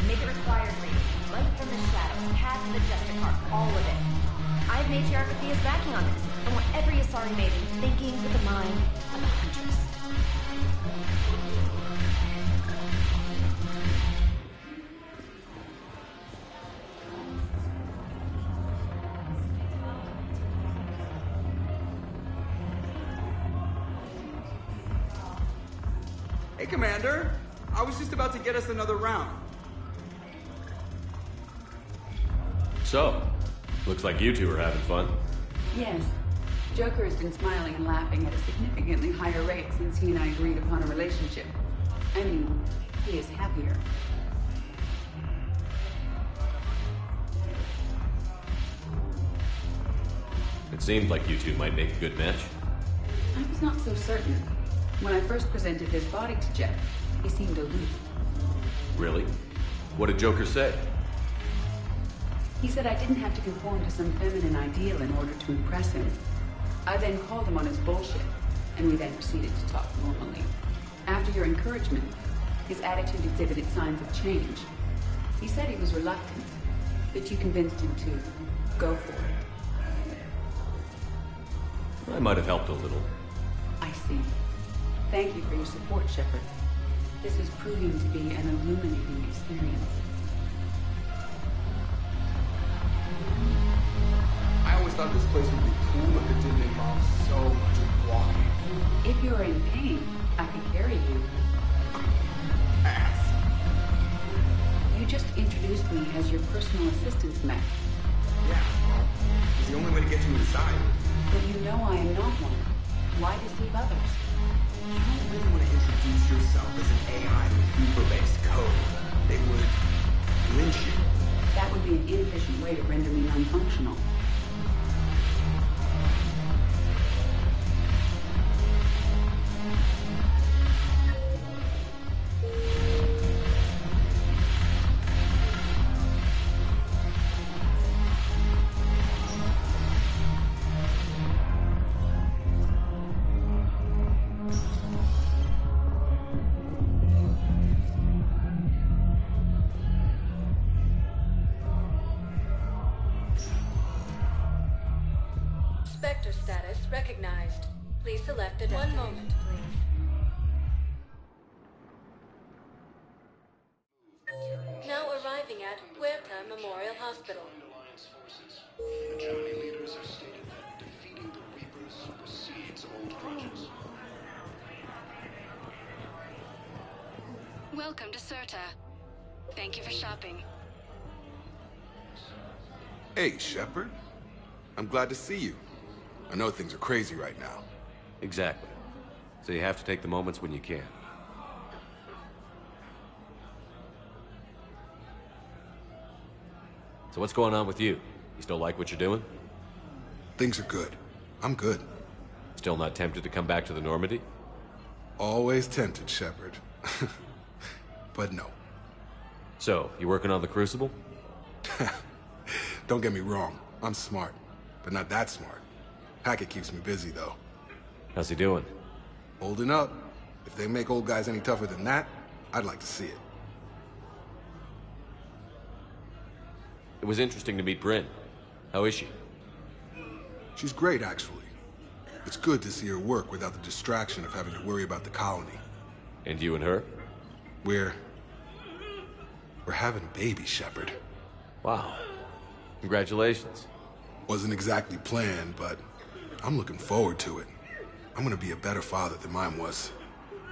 Make it required reading. Light from the shadows, past the Justicar, all of it. I have Matriarch Athea's backing on this. I want every Asari maiden thinking with the mind of a huntress. Hey, Commander. I was just about to get us another round. So, looks like you two are having fun. Yes. Joker has been smiling and laughing at a significantly higher rate since he and I agreed upon a relationship. I mean, he is happier. It seemed like you two might make a good match. I was not so certain. When I first presented his body to Jeff, he seemed aloof. Really? What did Joker say? He said I didn't have to conform to some feminine ideal in order to impress him. I then called him on his bullshit, and we then proceeded to talk normally. After your encouragement, his attitude exhibited signs of change. He said he was reluctant, but you convinced him to go for it. I might have helped a little. I see. Thank you for your support, Shepard. This is proving to be an illuminating experience. I always thought this place would be cool if it didn't involve so much walking. If you're in pain, I can carry you. Ass. You just introduced me as your personal assistance mech. Yeah, well, it's the only way to get you inside. But you know I am not one. Why deceive others? You don't really want to introduce yourself as an AI with Reaper-based code. They would lynch you. That would be an inefficient way to render me non-functional. Spectre status recognized. Please select a destination. 1 moment, please. Now arriving at Huerta Memorial Hospital. The Germany leaders have stated that defeating the Reapers supersedes old grudges. Welcome to Serta. Thank you for shopping. Hey, Shepard. I'm glad to see you. I know things are crazy right now. Exactly. So you have to take the moments when you can. So what's going on with you? You still like what you're doing? Things are good. I'm good. Still not tempted to come back to the Normandy? Always tempted, Shepard. But no. So, you working on the Crucible? Don't get me wrong. I'm smart. But not that smart. Hackett keeps me busy, though. How's he doing? Holding up. If they make old guys any tougher than that, I'd like to see it. It was interesting to meet Bryn. How is she? She's great, actually. It's good to see her work without the distraction of having to worry about the colony. And you and her? We're having a baby, Shepard. Wow. Congratulations. Wasn't exactly planned, but I'm looking forward to it. I'm gonna be a better father than mine was.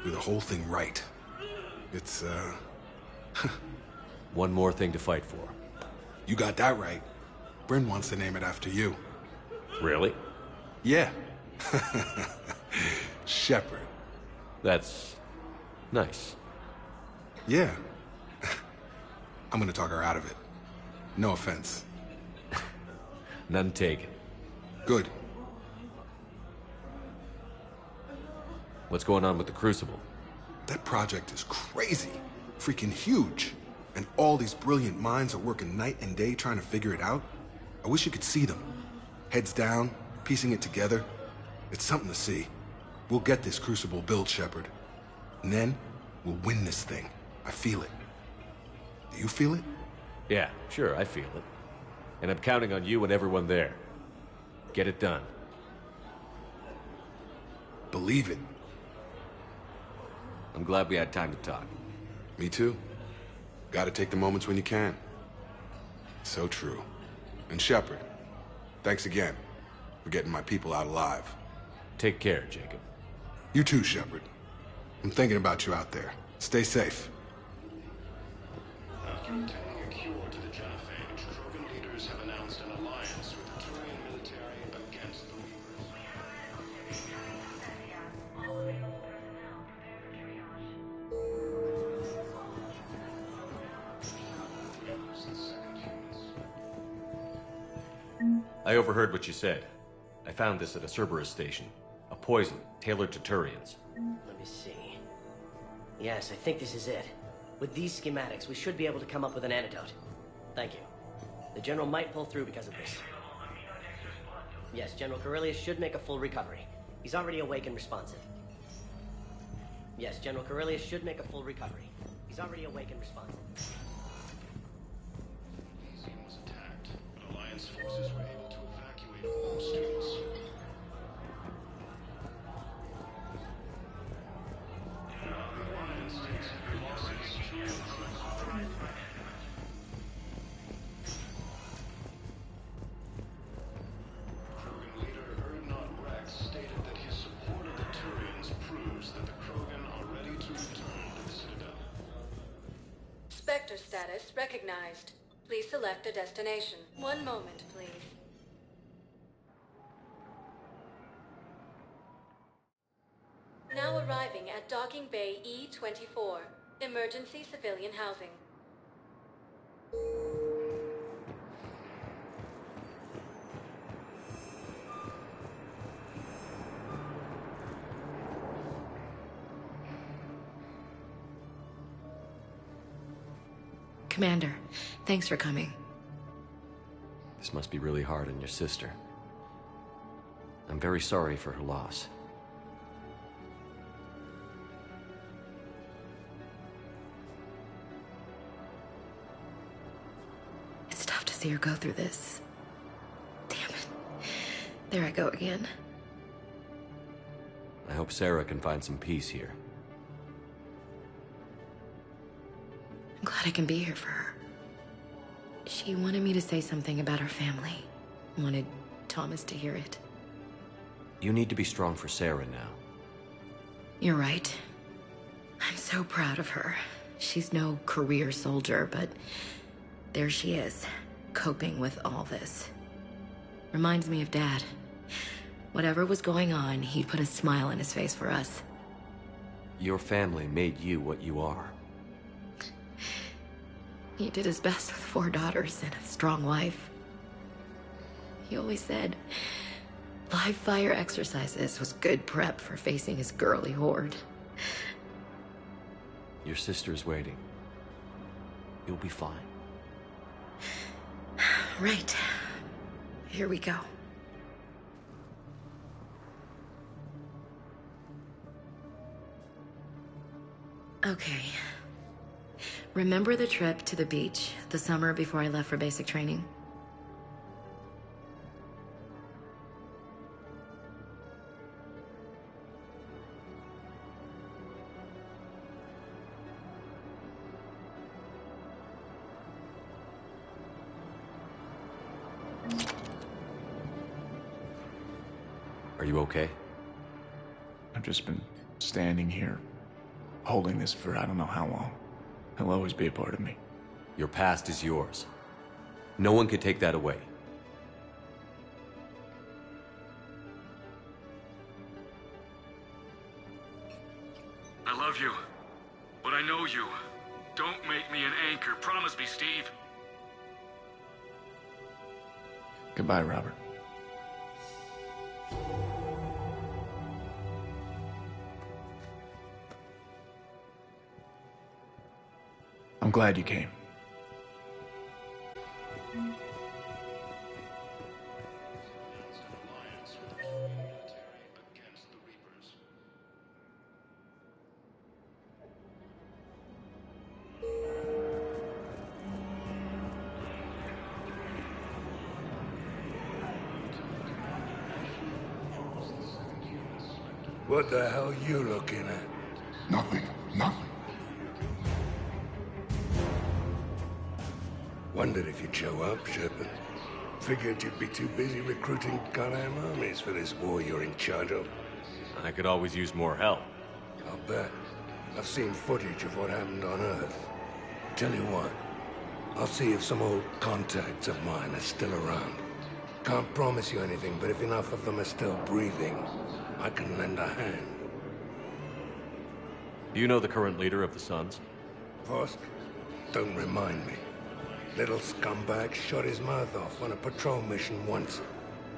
Do the whole thing right. It's, One more thing to fight for. You got that right. Bryn wants to name it after you. Really? Yeah. Shepard. That's nice. Yeah. I'm gonna talk her out of it. No offense. None taken. Good. What's going on with the Crucible? That project is crazy. Freaking huge. And all these brilliant minds are working night and day trying to figure it out. I wish you could see them. Heads down, piecing it together. It's something to see. We'll get this Crucible built, Shepard. And then, we'll win this thing. I feel it. Do you feel it? Yeah, sure, I feel it. And I'm counting on you and everyone there. Get it done. Believe it. I'm glad we had time to talk. Me too. Gotta take the moments when you can. So true. And Shepard, thanks again for getting my people out alive. Take care, Jacob. You too, Shepard. I'm thinking about you out there. Stay safe. After obtaining a cure to the genophage, Krogan leaders have announced I overheard what you said. I found this at a Cerberus station. A poison tailored to Turians. Let me see. Yes, I think this is it. With these schematics, we should be able to come up with an antidote. Thank you. The General might pull through because of this. Yes, General Corellius should make a full recovery. He's already awake and responsive. Yes, General Corellius should make a full recovery. He's already awake and responsive. Elysium was attacked, but Alliance forces were able to evacuate all students. Now the Alliance takes heavy losses. Krogan leader Erdnot Rex stated that his support of the Turians proves that the Krogan are ready to return to the Citadel. Spectre status recognized. Please select a destination. One moment, please. Now arriving at Docking Bay E-24. Emergency civilian housing. Commander, thanks for coming. This must be really hard on your sister. I'm very sorry for her loss. It's tough to see her go through this. Damn it. There I go again. I hope Sarah can find some peace here. I'm glad I can be here for her. She wanted me to say something about her family. Wanted Thomas to hear it. You need to be strong for Sarah now. You're right. I'm so proud of her. She's no career soldier, but there she is, coping with all this. Reminds me of Dad. Whatever was going on, he'd put a smile on his face for us. Your family made you what you are. He did his best with 4 daughters and a strong wife. He always said live fire exercises was good prep for facing his girly horde. Your sister's waiting. You'll be fine. Right. Here we go. Okay. Remember the trip to the beach the summer before I left for basic training? Are you okay? I've just been standing here, holding this for I don't know how long. He'll always be a part of me. Your past is yours. No one can take that away. I love you, but I know you. Don't make me an anchor. Promise me, Steve. Goodbye, Robert. I'm glad you came. What the hell you looking at? Nothing. Nothing. Wondered if you'd show up, Shepard. Figured you'd be too busy recruiting goddamn armies for this war you're in charge of. I could always use more help. I'll bet. I've seen footage of what happened on Earth. Tell you what, I'll see if some old contacts of mine are still around. Can't promise you anything, but if enough of them are still breathing, I can lend a hand. Do you know the current leader of the Suns? Vosk? Don't remind me. Little scumbag shot his mouth off on a patrol mission once.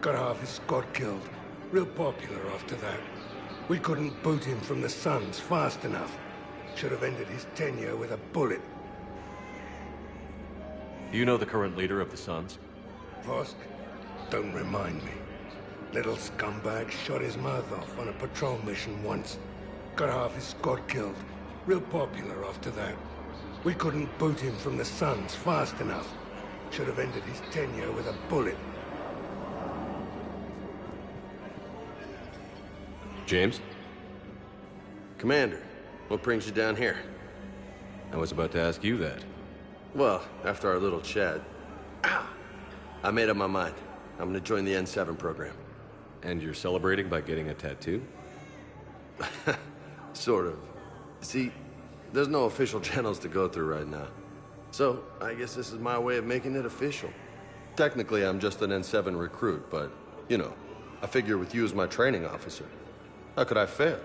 Got half his squad killed. Real popular after that. We couldn't boot him from the Suns fast enough. Should have ended his tenure with a bullet. Do you know the current leader of the Suns? Vosk? Don't remind me. Little scumbag shot his mouth off on a patrol mission once. Got half his squad killed. Real popular after that. We couldn't boot him from the Suns fast enough. Should have ended his tenure with a bullet. James? Commander, what brings you down here? I was about to ask you that. Well, after our little chat, I made up my mind. I'm gonna join the N7 program. And you're celebrating by getting a tattoo? Sort of. See, there's no official channels to go through right now. So, I guess this is my way of making it official. Technically, I'm just an N7 recruit, but, you know, I figure with you as my training officer, how could I fail?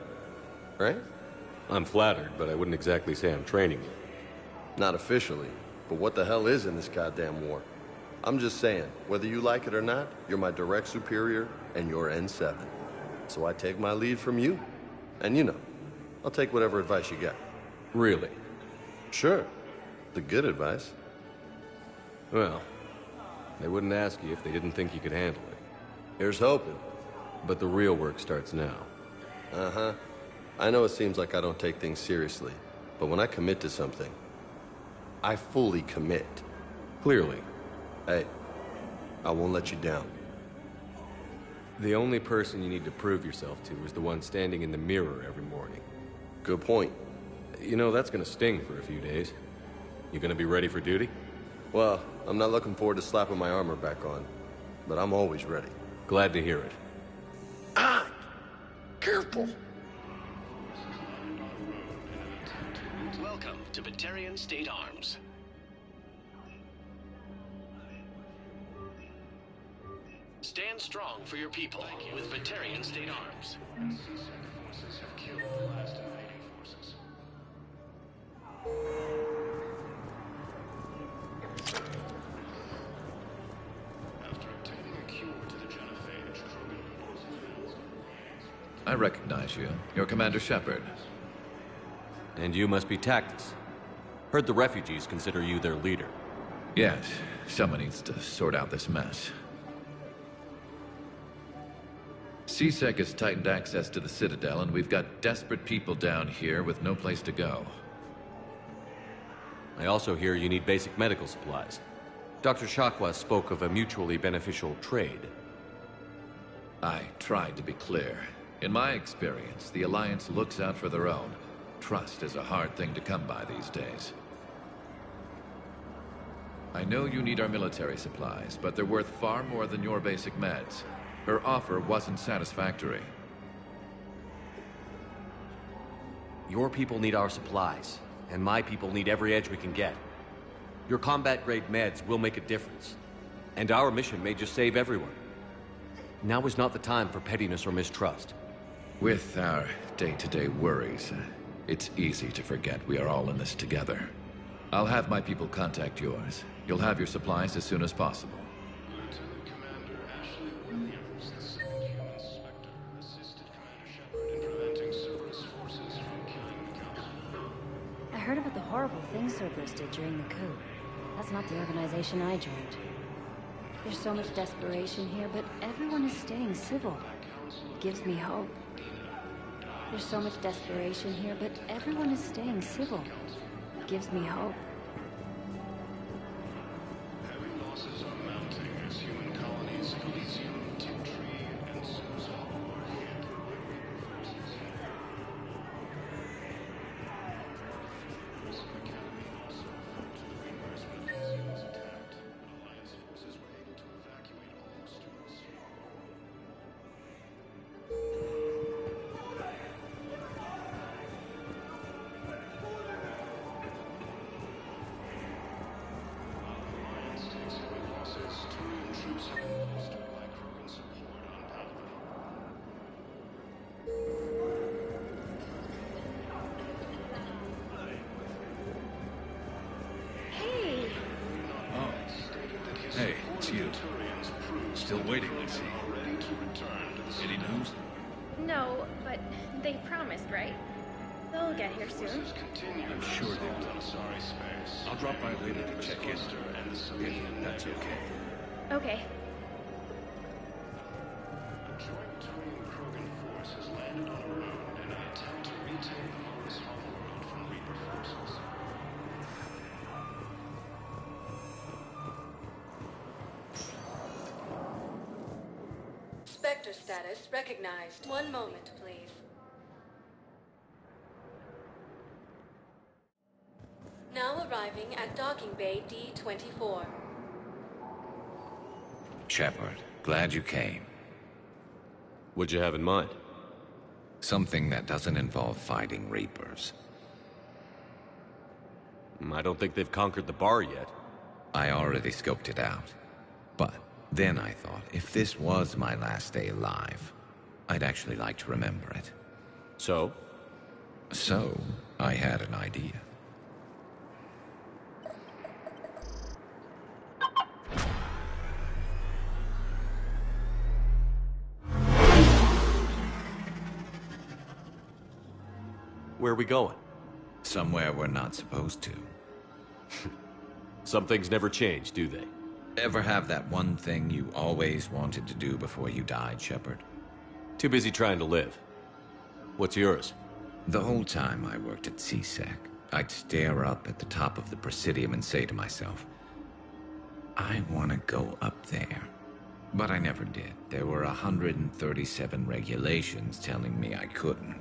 Right? I'm flattered, but I wouldn't exactly say I'm training you. Not officially, but what the hell is in this goddamn war? I'm just saying, whether you like it or not, you're my direct superior, and you're N7. So I take my lead from you. And you know, I'll take whatever advice you get. Really? Sure. The good advice. Well, they wouldn't ask you if they didn't think you could handle it. Here's hoping. But the real work starts now. Uh-huh. I know it seems like I don't take things seriously, but when I commit to something, I fully commit. Clearly. Hey, I won't let you down. The only person you need to prove yourself to is the one standing in the mirror every morning. Good point. You know, that's gonna sting for a few days. You gonna be ready for duty? Well, I'm not looking forward to slapping my armor back on, but I'm always ready. Glad to hear it. Careful! Welcome to Batarian State Arms. Stand strong for your people with Batarian State Arms. Forces have killed the last invading forces. After obtaining a cure to the genophage, I recognize you. You're Commander Shepard. And you must be Tactus. Heard the refugees consider you their leader. Yes, someone needs to sort out this mess. CSEC has tightened access to the Citadel, and we've got desperate people down here with no place to go. I also hear you need basic medical supplies. Dr. Shakwa spoke of a mutually beneficial trade. I tried to be clear. In my experience, the Alliance looks out for their own. Trust is a hard thing to come by these days. I know you need our military supplies, but they're worth far more than your basic meds. Her offer wasn't satisfactory. Your people need our supplies, and my people need every edge we can get. Your combat-grade meds will make a difference, and our mission may just save everyone. Now is not the time for pettiness or mistrust. With our day-to-day worries, it's easy to forget we are all in this together. I'll have my people contact yours. You'll have your supplies as soon as possible. Lieutenant Commander Ashley Williams, the second human Spectre, assisted Commander Shepard in preventing Cerberus forces from killing the Council. I heard about the horrible things Cerberus did during the coup. That's not the organization I joined. There's so much desperation here, but everyone is staying civil. It gives me hope. There's so much desperation here, but everyone is staying civil. It gives me hope. Heavy losses are mounting as human colonies of Elysium, Tiptree, and Susan are hit. Academy also fought to the reimbursement of students attacked, but Alliance forces were able to evacuate all students. Still waiting, I see. Any news? No, but they promised, right? They'll get here soon. I'm sure they will. I'll drop by later to check in. If that's okay. Okay. A joint Turian-Krogan force has landed on a road in an attempt to retake the Volus homeworld from Reaper forces. Spectre status recognized. One moment, please. Now arriving at docking bay D-24. Shepard, glad you came. What'd you have in mind? Something that doesn't involve fighting Reapers. I don't think they've conquered the bar yet. I already scoped it out. But then I thought, if this was my last day alive, I'd actually like to remember it. So? So, I had an idea. Where are we going? Somewhere we're not supposed to. Some things never change, do they? Ever have that one thing you always wanted to do before you died, Shepard? Too busy trying to live. What's yours? The whole time I worked at CSEC, I'd stare up at the top of the Presidium and say to myself, I want to go up there. But I never did. There were 137 regulations telling me I couldn't.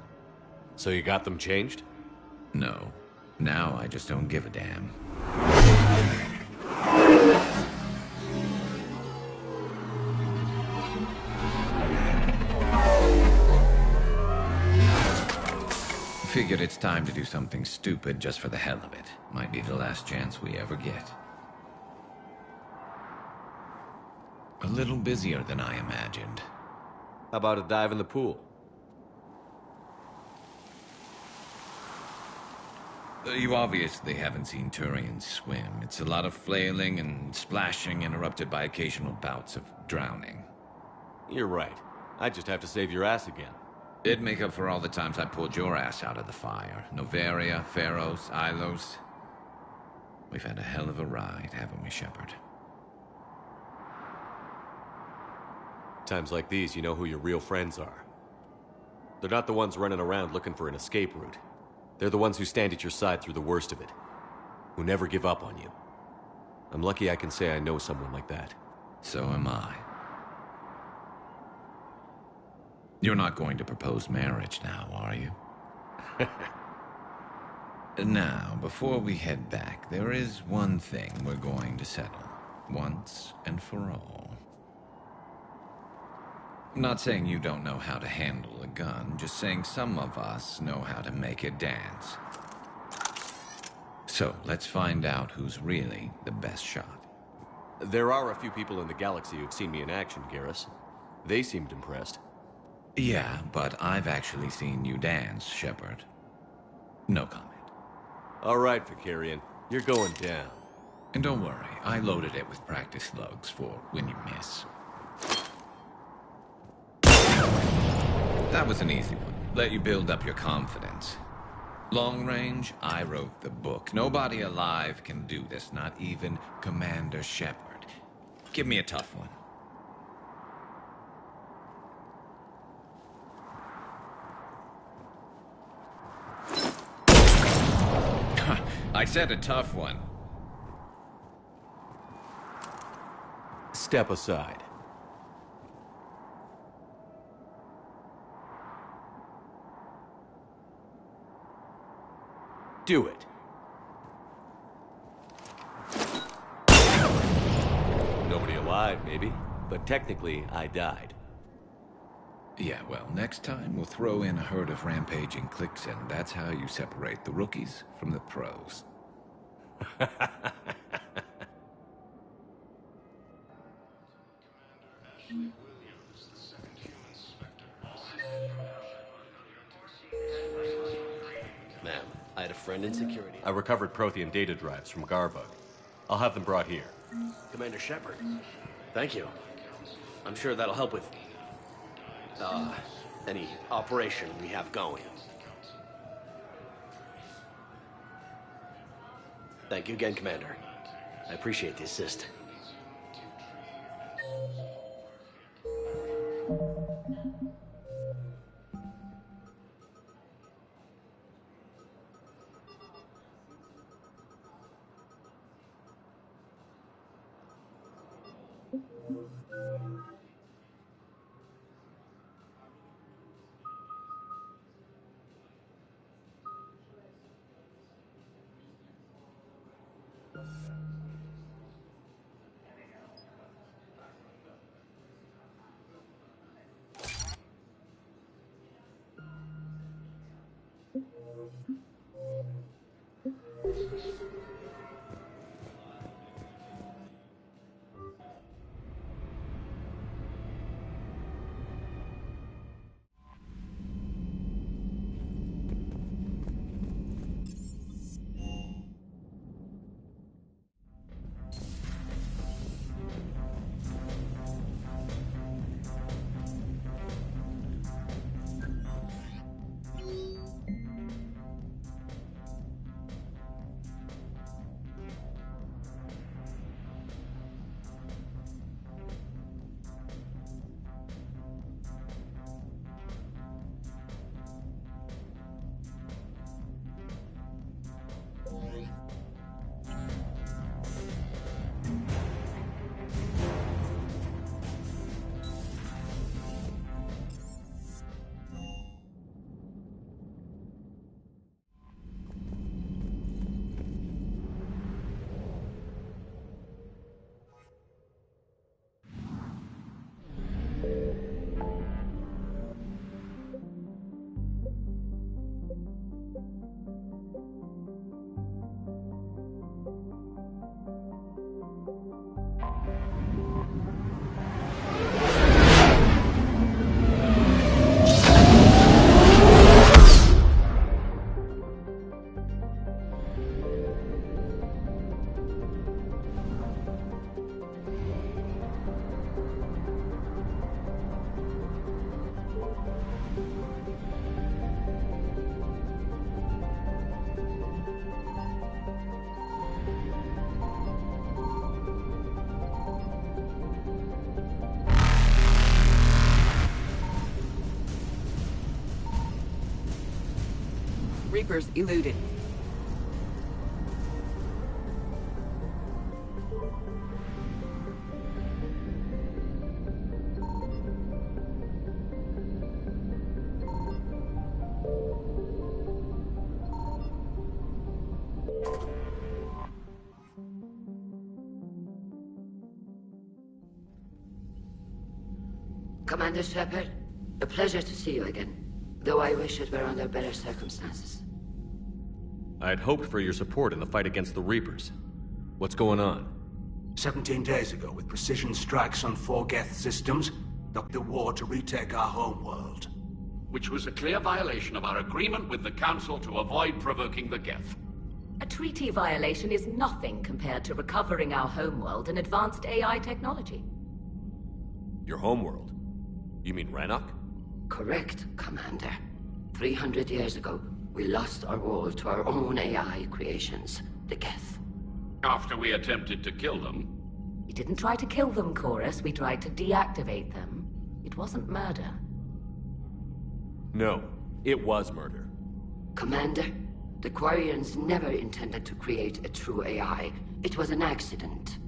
So you got them changed? No. Now I just don't give a damn. Figured it's time to do something stupid just for the hell of it. Might be the last chance we ever get. A little busier than I imagined. How about a dive in the pool? You obviously haven't seen Turians swim. It's a lot of flailing and splashing, interrupted by occasional bouts of drowning. You're right. I just have to save your ass again. It'd make up for all the times I pulled your ass out of the fire. Noveria, Pharos, Ilos. We've had a hell of a ride, haven't we, Shepard? Times like these, you know who your real friends are. They're not the ones running around looking for an escape route. They're the ones who stand at your side through the worst of it. Who never give up on you. I'm lucky I can say I know someone like that. So am I. You're not going to propose marriage now, are you? Now, before we head back, there is one thing we're going to settle. Once and for all. I'm not saying you don't know how to handle a gun, just saying some of us know how to make it dance. So, let's find out who's really the best shot. There are a few people in the galaxy who've seen me in action, Garrus. They seemed impressed. Yeah, but I've actually seen you dance, Shepard. No comment. All right, Vakarian. You're going down. And don't worry, I loaded it with practice slugs for when you miss. That was an easy one. Let you build up your confidence. Long range, I wrote the book. Nobody alive can do this, not even Commander Shepard. Give me a tough one. I said a tough one. Step aside. Do it. Nobody alive, maybe. But technically, I died. Yeah, well, next time we'll throw in a herd of rampaging cliques, and that's how you separate the rookies from the pros. Ma'am, I had a friend in security. I recovered Prothean data drives from Garbug. I'll have them brought here. Commander Shepard. Thank you. I'm sure that'll help with, any operation we have going. Thank you again, Commander. I appreciate the assist. Reapers eluded. Commander Shepard, a pleasure to see you again. Though I wish it were under better circumstances. I had hoped for your support in the fight against the Reapers. What's going on? 17 days ago, with precision strikes on 4 Geth systems, the war to retake our homeworld. Which was a clear violation of our agreement with the Council to avoid provoking the Geth. A treaty violation is nothing compared to recovering our homeworld and advanced AI technology. Your homeworld? You mean Rannoch? Correct, Commander. 300 years ago, we lost our world to our own AI creations, the Geth. After we attempted to kill them? We didn't try to kill them, Chorus. We tried to deactivate them. It wasn't murder. No, it was murder. Commander, the Quarians never intended to create a true AI. It was an accident.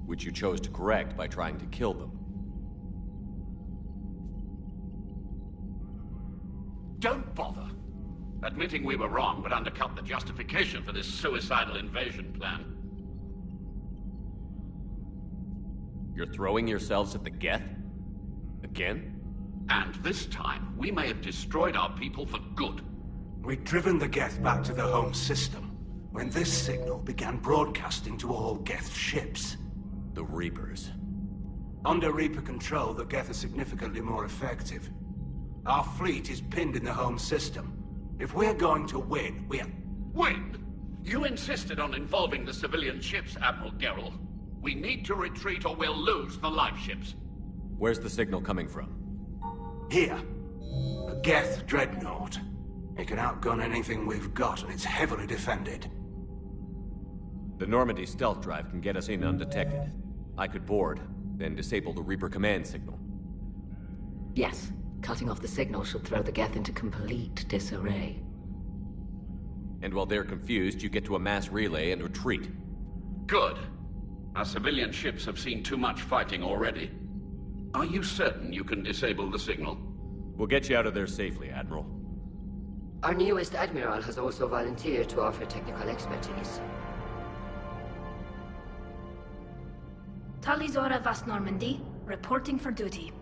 Which you chose to correct by trying to kill them. Don't bother. Admitting we were wrong would undercut the justification for this suicidal invasion plan. You're throwing yourselves at the Geth? Again? And this time, we may have destroyed our people for good. We'd driven the Geth back to the home system, when this signal began broadcasting to all Geth ships. The Reapers. Under Reaper control, the Geth are significantly more effective. Our fleet is pinned in the home system. If we're going to win, Win? You insisted on involving the civilian ships, Admiral Gerrel. We need to retreat or we'll lose the live ships. Where's the signal coming from? Here. A Geth dreadnought. It can outgun anything we've got, and it's heavily defended. The Normandy stealth drive can get us in undetected. I could board, then disable the Reaper command signal. Yes. Cutting off the signal should throw the Geth into complete disarray. And while they're confused, you get to a mass relay and retreat. Good. Our civilian ships have seen too much fighting already. Are you certain you can disable the signal? We'll get you out of there safely, Admiral. Our newest Admiral has also volunteered to offer technical expertise. Talizora Vas Normandy, reporting for duty.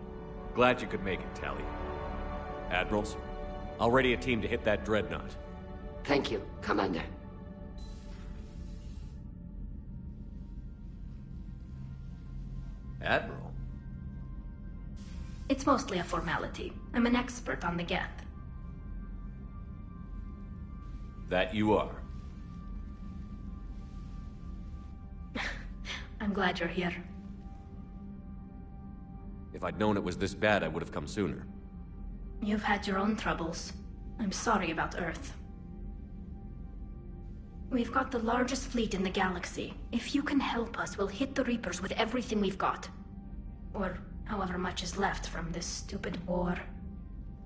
Glad you could make it, Tali. Admirals, I'll ready a team to hit that dreadnought. Thank you, Commander. Admiral? It's mostly a formality. I'm an expert on the Geth. That you are. I'm glad you're here. If I'd known it was this bad, I would have come sooner. You've had your own troubles. I'm sorry about Earth. We've got the largest fleet in the galaxy. If you can help us, we'll hit the Reapers with everything we've got. Or however much is left from this stupid war.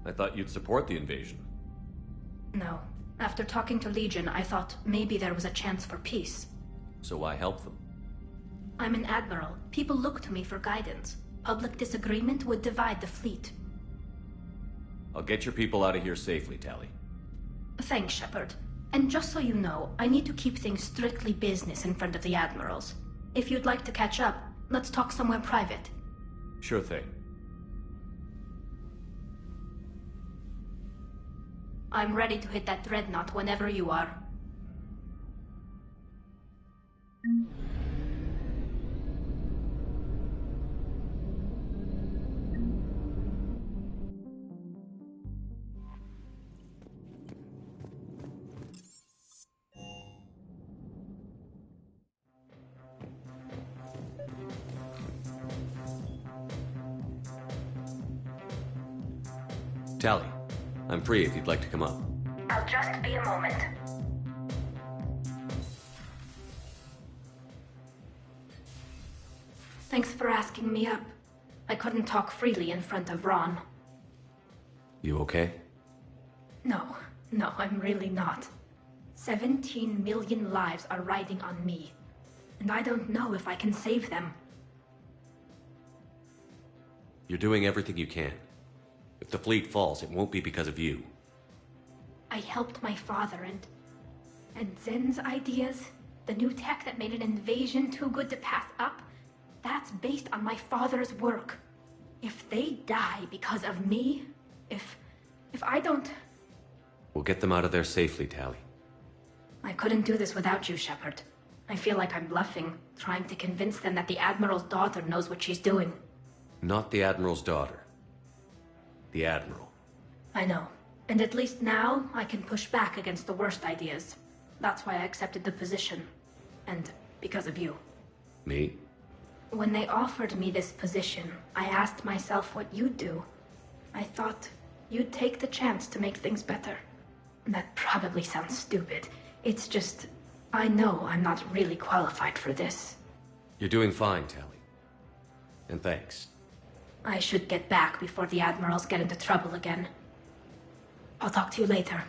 I thought you'd support the invasion. No. After talking to Legion, I thought maybe there was a chance for peace. So I help them. I'm an admiral. People look to me for guidance. Public disagreement would divide the fleet. I'll get your people out of here safely, Tali. Thanks, Shepard. And just so you know, I need to keep things strictly business in front of the admirals. If you'd like to catch up, let's talk somewhere private. Sure thing. I'm ready to hit that dreadnought whenever you are. Tali, I'm free if you'd like to come up. I'll just be a moment. Thanks for asking me up. I couldn't talk freely in front of Ron. You okay? No, I'm really not. 17 million lives are riding on me. And I don't know if I can save them. You're doing everything you can. If the fleet falls, it won't be because of you. I helped my father and Zen's ideas, the new tech that made an invasion too good to pass up, that's based on my father's work. If they die because of me, if I don't... We'll get them out of there safely, Tali. I couldn't do this without you, Shepard. I feel like I'm bluffing, trying to convince them that the Admiral's daughter knows what she's doing. Not the Admiral's daughter. The Admiral. I know. And at least now, I can push back against the worst ideas. That's why I accepted the position. And because of you. Me? When they offered me this position, I asked myself what you'd do. I thought you'd take the chance to make things better. That probably sounds stupid. It's just, I know I'm not really qualified for this. You're doing fine, Tali. And thanks. I should get back before the Admirals get into trouble again. I'll talk to you later.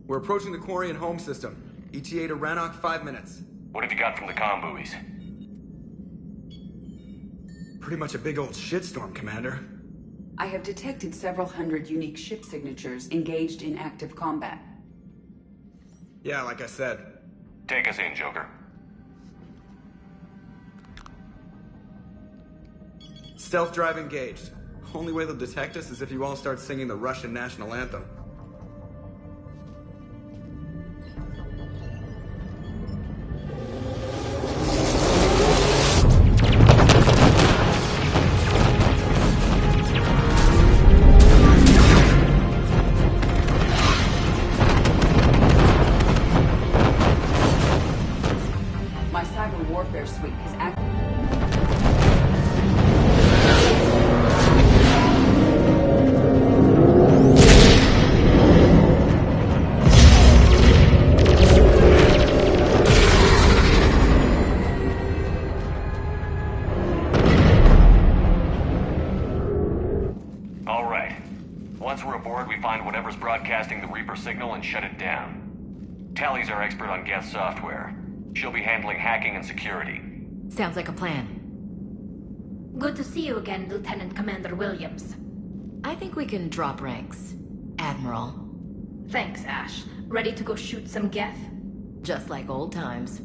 We're approaching the quarry and home system. ETA to Rannoch, 5 minutes. What have you got from the comm buoys? Pretty much a big old shitstorm, Commander. I have detected several hundred unique ship signatures engaged in active combat. Yeah, like I said. Take us in, Joker. Stealth drive engaged. Only way they'll detect us is if you all start singing the Russian national anthem. My cyber warfare suite has activated. All right. Once we're aboard, we find whatever's broadcasting the Reaper signal and shut it down. Tally's our expert on Geth software. She'll be handling hacking and security. Sounds like a plan. Good to see you again, Lieutenant Commander Williams. I think we can drop ranks, Admiral. Thanks, Ash. Ready to go shoot some Geth? Just like old times.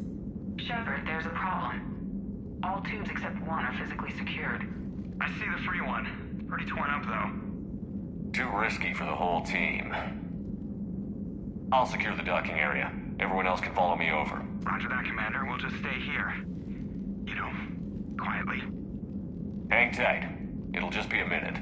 Shepard, there's a problem. All tubes except one are physically secured. I see the free one. Pretty torn up, though. Too risky for the whole team. I'll secure the docking area. Everyone else can follow me over. Roger that, Commander. We'll just stay here. You know, quietly. Hang tight. It'll just be a minute.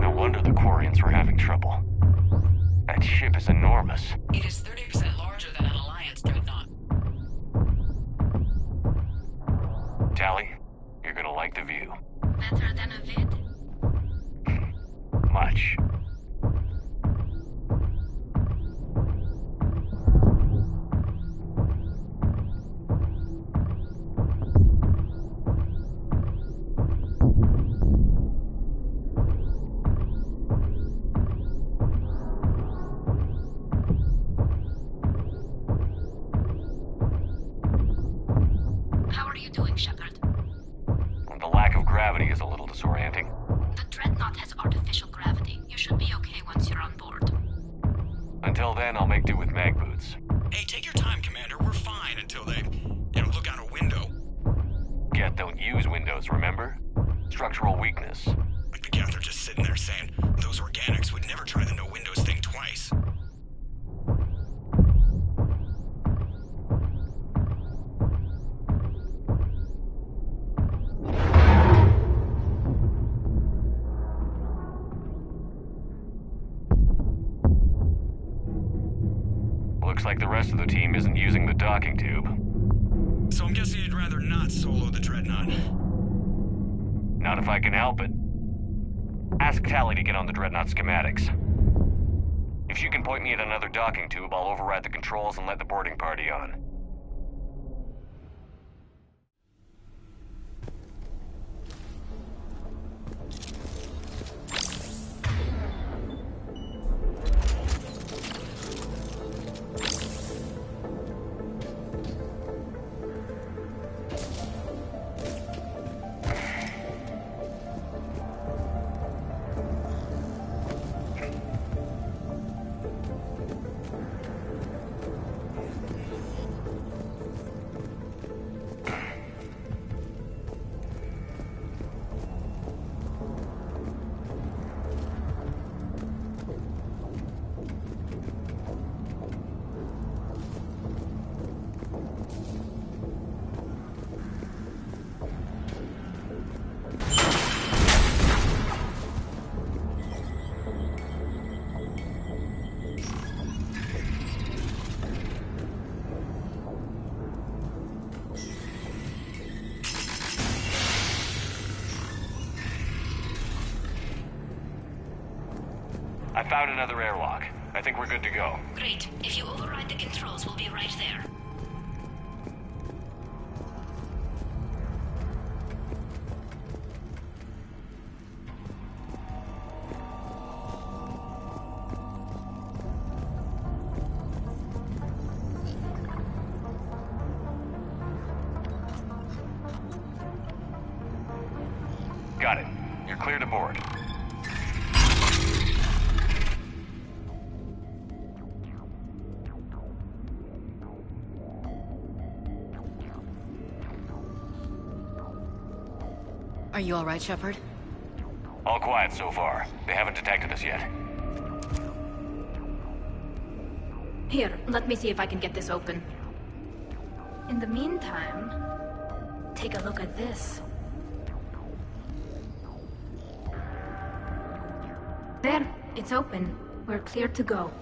No wonder the Quarians were having trouble. That ship is enormous. It is 30% larger than an Alliance dreadnought. Tally, you're gonna like the view. Better than a vid? Much. How are you doing, Shepard? The lack of gravity is a little disorienting. The Dreadnought has artificial gravity. You should be okay once you're on board. Until then, I'll make do with mag boots. Hey, take your time, Commander. We're fine until they, look out a window. Geth don't use windows, remember? Structural weakness. Like the Geth are just sitting there saying, those organics would never try the no windows thing twice. Looks like the rest of the team isn't using the docking tube. So I'm guessing you'd rather not solo the Dreadnought. Not if I can help it. Ask Tally to get on the Dreadnought schematics. If she can point me at another docking tube, I'll override the controls and let the boarding party on. found another airlock. I think we're good to go. Great. If you override the controls, we'll be right there. Got it. You're clear to board. Are you all right, Shepard? All quiet so far. They haven't detected us yet. Here, let me see if I can get this open. In the meantime, take a look at this. There, it's open. We're clear to go.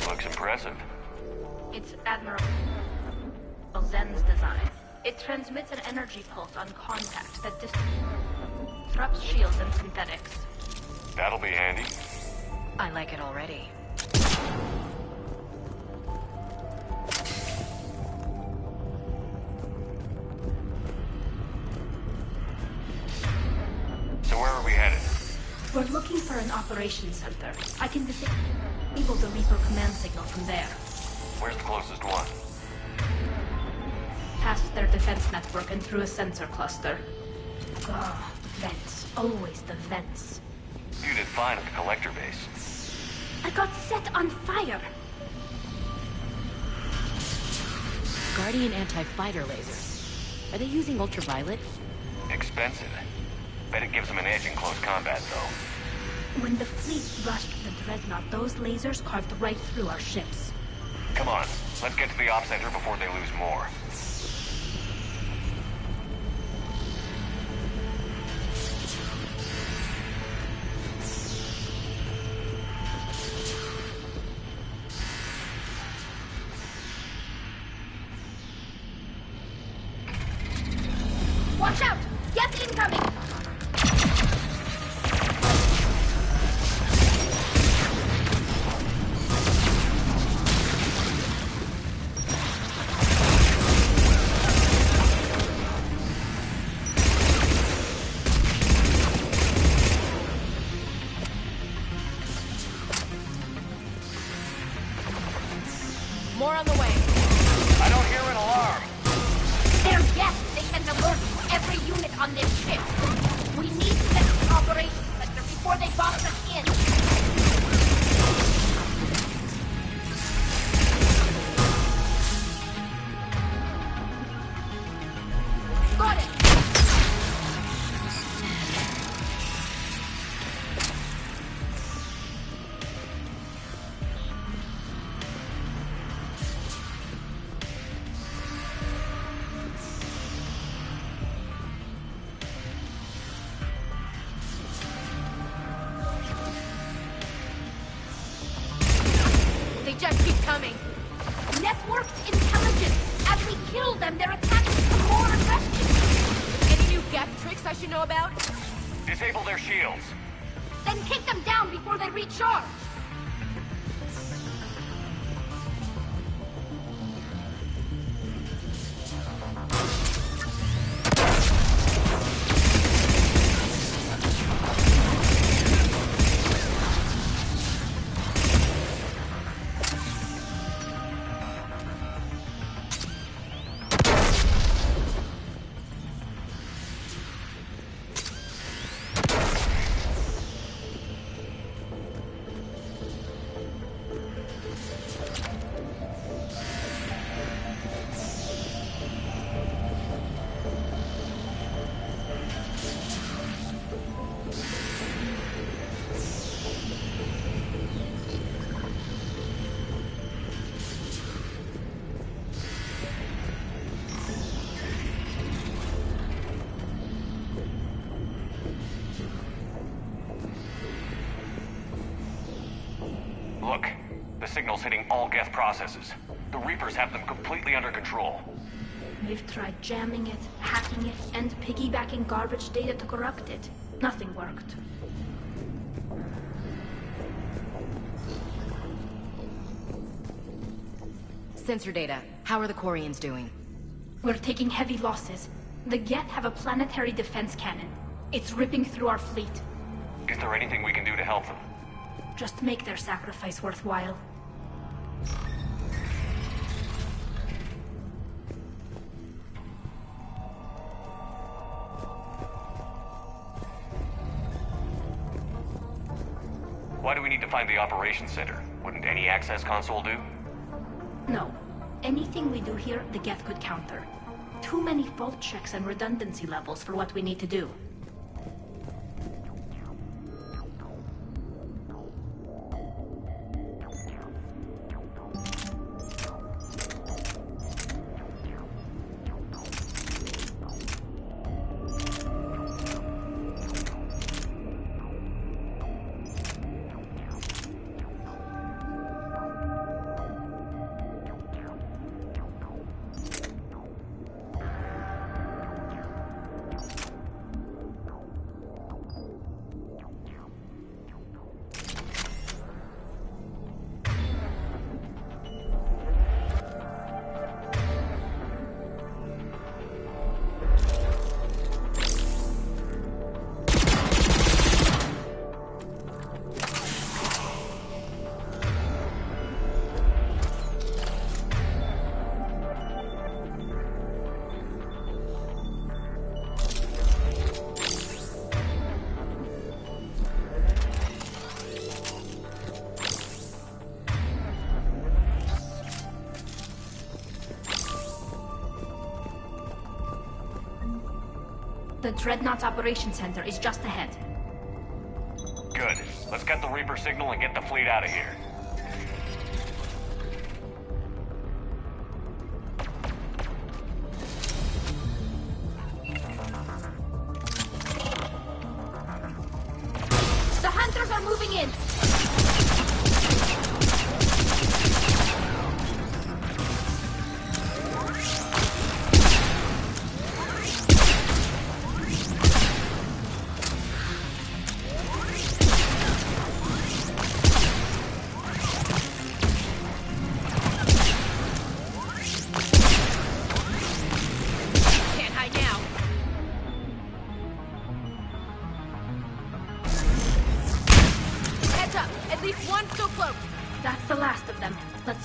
Looks impressive. It's Admiral Zen's design. It transmits an energy pulse on contact that disrupts shields and synthetics. That'll be handy. I like it already. So where are we headed? We're looking for an operations center. I can disable the Reaper command signal from there. Where's the closest one? Past their defense network and through a sensor cluster. Ah, vents. Always the vents. You did fine at the collector base. I got set on fire. Guardian anti-fighter lasers. Are they using ultraviolet? Expensive. Bet it gives them an edge in close combat, though. When the fleet rushed the Dreadnought, those lasers carved right through our ships. Come on, let's get to the op center before they lose more. Watch out! Yes, incoming! More on the way. I don't hear an alarm. They're yes! They can alert every unit on this ship. We need to get to the operations center before they box us in. Got it! They just keep coming. Networked intelligence! As we kill them, their attacks become more aggressive! Any new gap tricks I should know about? Disable their shields. Then take them down before they recharge! signals hitting all Geth processes. The Reapers have them completely under control. We've tried jamming it, hacking it, and piggybacking garbage data to corrupt it. Nothing worked. Sensor data. How are the Quarians doing? We're taking heavy losses. The Geth have a planetary defense cannon. It's ripping through our fleet. Is there anything we can do to help them? Just make their sacrifice worthwhile. Why do we need to find the operations center? Wouldn't any access console do? No. Anything we do here, the Geth could counter. Too many fault checks and redundancy levels for what we need to do. The Dreadnought's Operations Center is just ahead. Good. Let's get the Reaper signal and get the fleet out of here. The hunters are moving in!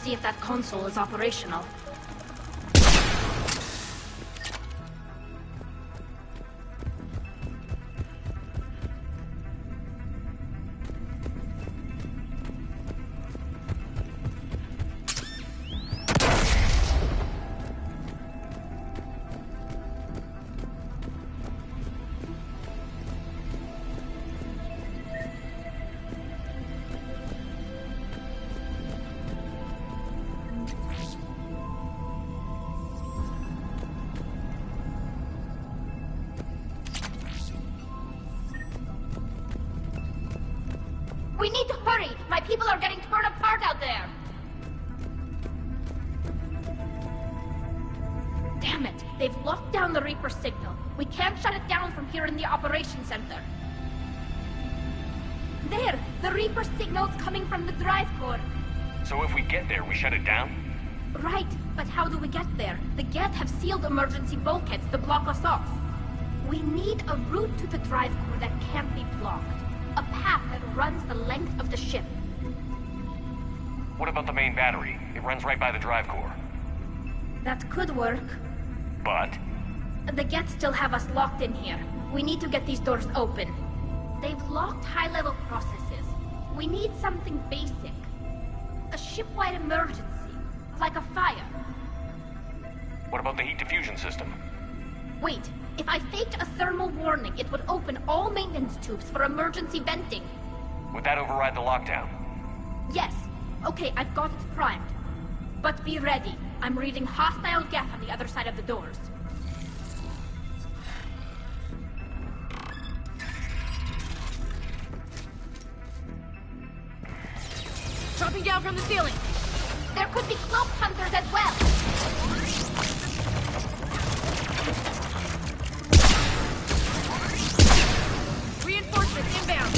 See if that console is operational. We need to hurry! My people are getting torn apart out there! Damn it! They've locked down the Reaper signal. We can't shut it down from here in the Operations Center. There! The Reaper signal's coming from the drive core. So if we get there, we shut it down? Right, but how do we get there? The Geth have sealed emergency bulkheads to block us off. We need a route to the drive core that can't be blocked. A path that runs the length of the ship. What about the main battery? It runs right by the drive core. That could work. But? The Geth still have us locked in here. We need to get these doors open. They've locked high-level processes. We need something basic. A ship-wide emergency. Like a fire. What about the heat diffusion system? Wait. If I faked a thermal warning, it would open all maintenance tubes for emergency venting. Would that override the lockdown? Yes. Okay, I've got it primed. But be ready. I'm reading hostile Geth on the other side of the doors. Dropping down from the ceiling! There could be cloak hunters as well. Reinforcements inbound.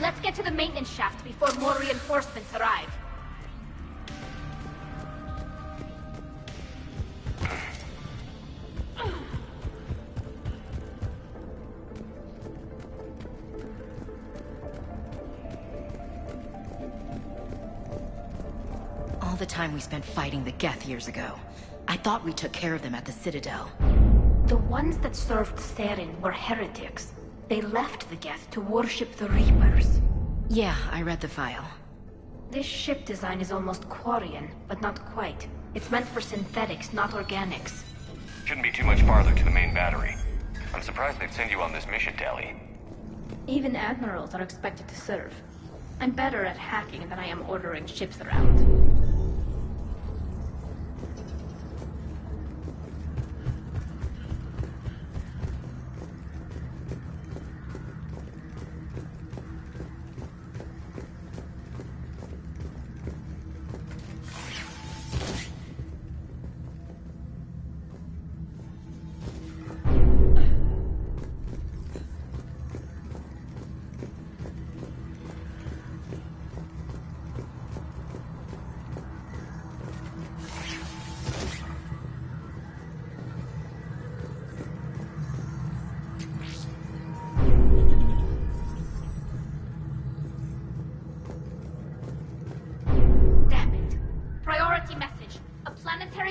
Let's get to the maintenance shaft before more reinforcements arrive. All the time we spent fighting the Geth years ago. I thought we took care of them at the Citadel. The ones that served Saren were heretics. They left the Geth to worship the Reapers. Yeah, I read the file. This ship design is almost Quarian, but not quite. It's meant for synthetics, not organics. Shouldn't be too much farther to the main battery. I'm surprised they'd send you on this mission, Tali. Even admirals are expected to serve. I'm better at hacking than I am ordering ships around.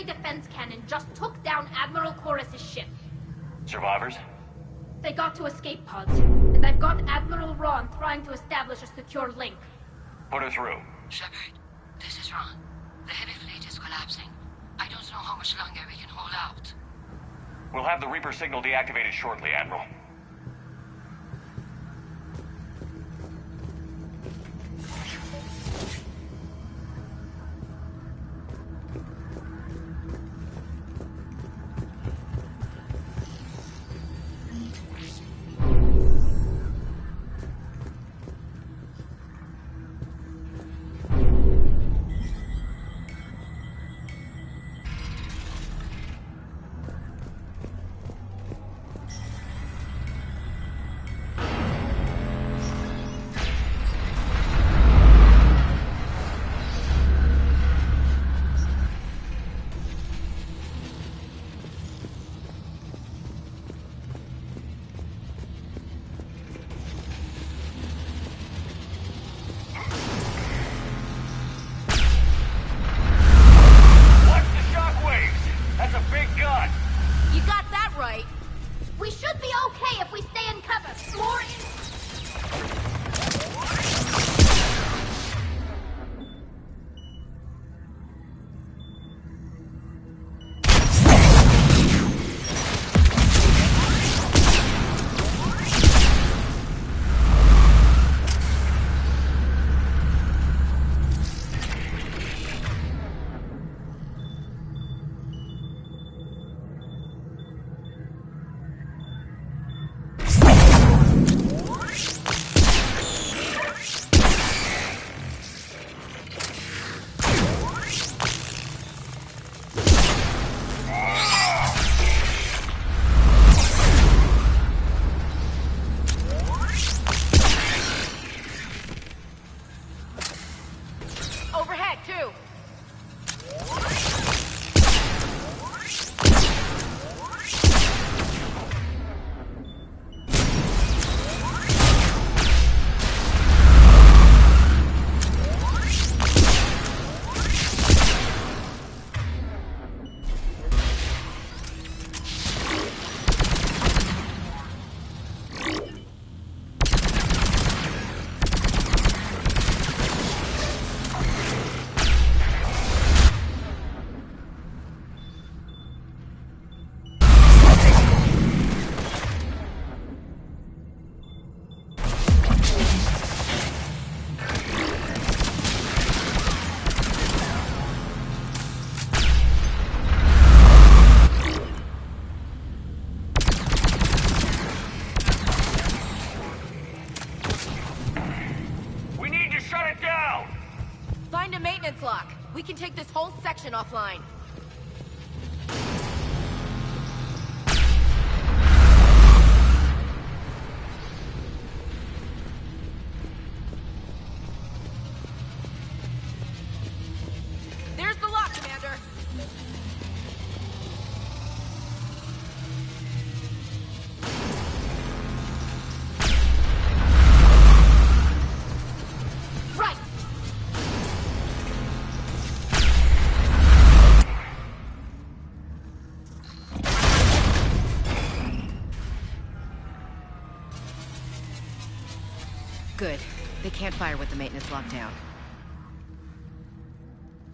Defense cannon just took down Admiral Chorus's ship. Survivors? They got to escape pods, and I've got Admiral Ron trying to establish a secure link. Put her through. Shepard, this is Ron. The heavy fleet is collapsing. I don't know how much longer we can hold out. We'll have the Reaper signal deactivated shortly, Admiral. section offline. There's the lock, Commander. Right. Good. They can't fire with the maintenance lockdown.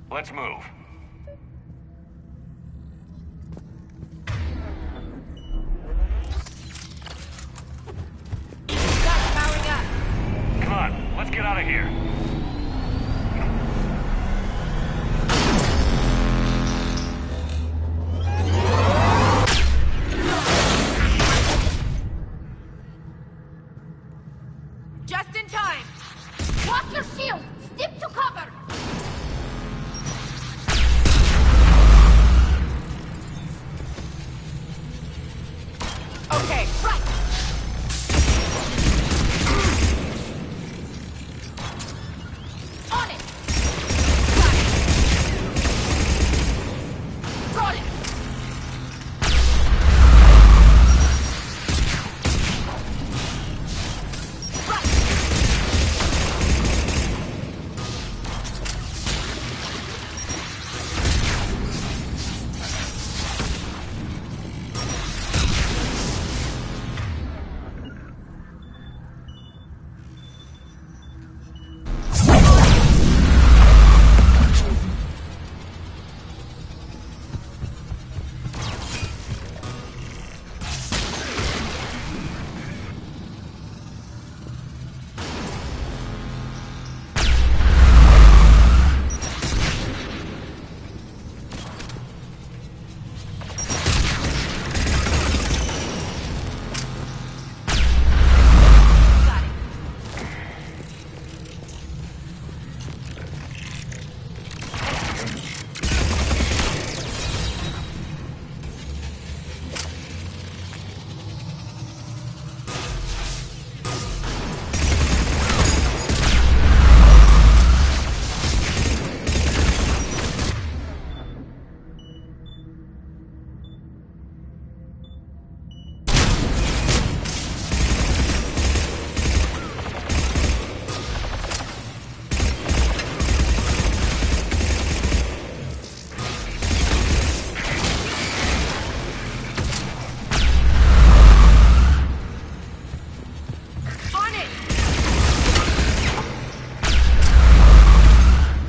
Let's move. Gas powering up. Come on, let's get out of here. Just in time. Watch your shield. Stick to cover. Okay, right. On it. Got it. Got it. Right. On it.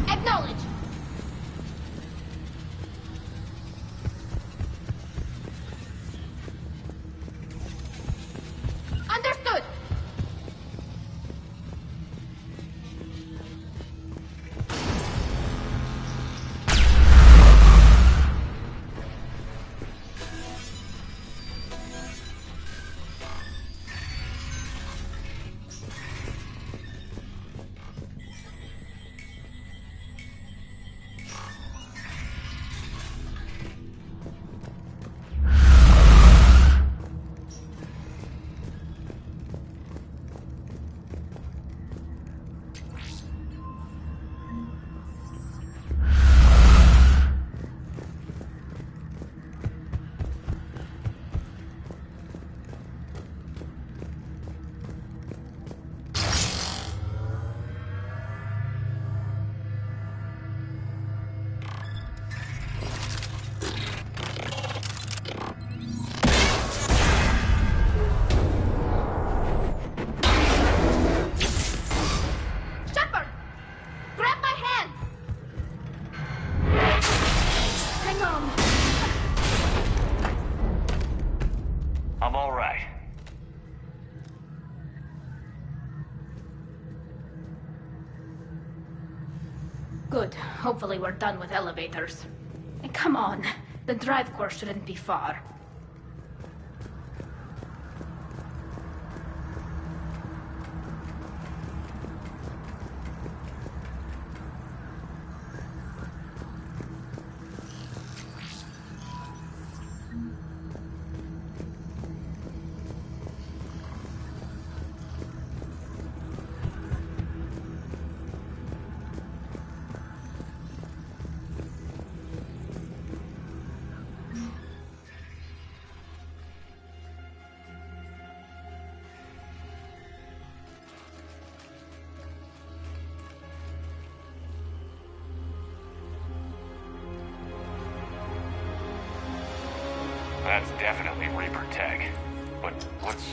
Acknowledge. Understood. Shepard! Grab my hand! Hang on. I'm all right. Good. Hopefully we're done with elevators. And come on. The drive course shouldn't be far. That's definitely Reaper tech. But what's...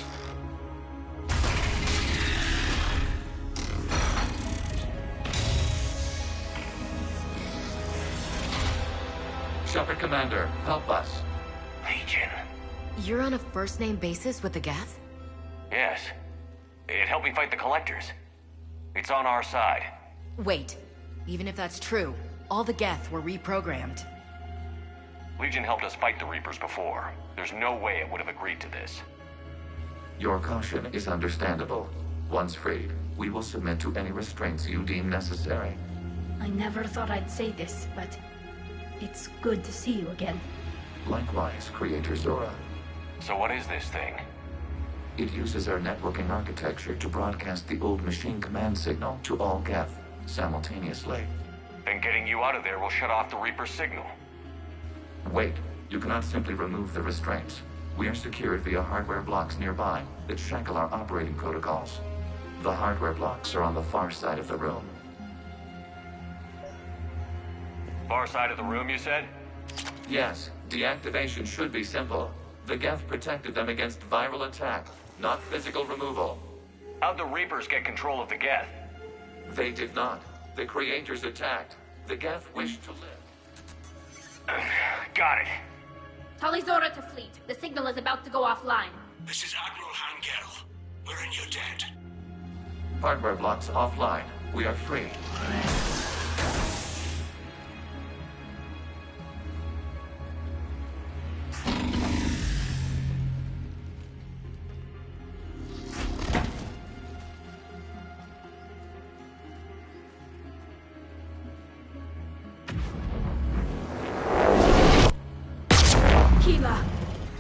Shepard Commander, help us. Legion. You're on a first-name basis with the Geth? Yes. It helped me fight the Collectors. It's on our side. Wait. Even if that's true, all the Geth were reprogrammed. Legion helped us fight the Reapers before. There's no way it would have agreed to this. Your caution is understandable. Once freed, we will submit to any restraints you deem necessary. I never thought I'd say this, but it's good to see you again. Likewise, Creator Zora. So what is this thing? It uses our networking architecture to broadcast the old machine command signal to all Geth simultaneously. Then getting you out of there will shut off the Reaper signal. Wait, you cannot simply remove the restraints. We are secured via hardware blocks nearby that shackle our operating protocols. The hardware blocks are on the far side of the room. Far side of the room, you said? Yes, deactivation should be simple. The Geth protected them against viral attack, not physical removal. How'd the Reapers get control of the Geth? They did not. The Creators attacked. The Geth wished to live. Got it. Tali Zora to fleet. The signal is about to go offline. This is Admiral Hangel. We're in your debt. Hardware blocks offline. We are free.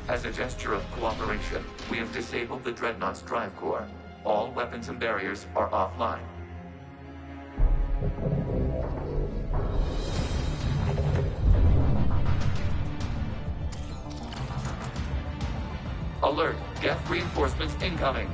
As a gesture of cooperation, we have disabled the Dreadnought's drive core. All weapons and barriers are offline. Alert! Geth reinforcements incoming!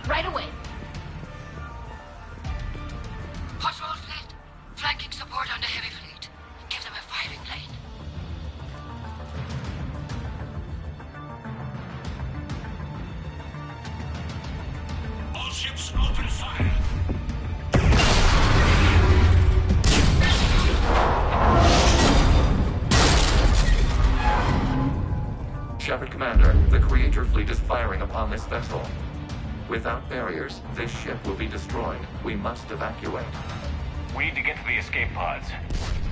right away. Patrol fleet, flanking support on the heavy fleet. Give them a firing lane. All ships open fire. Shepard Commander, the Creator fleet is firing upon this vessel. Without barriers, this ship will be destroyed. We must evacuate. We need to get to the escape pods.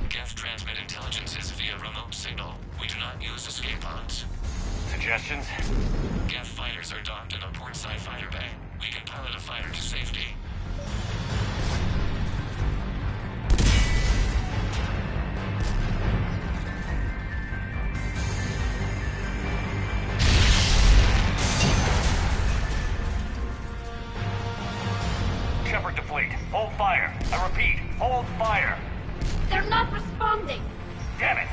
Geth transmit intelligences via remote signal. We do not use escape pods. Suggestions? Geth fighters are docked in a portside fighter bay. We can pilot a fighter to safety. Shepard to fleet. Hold fire. I repeat, hold fire. They're not responding. Damn it.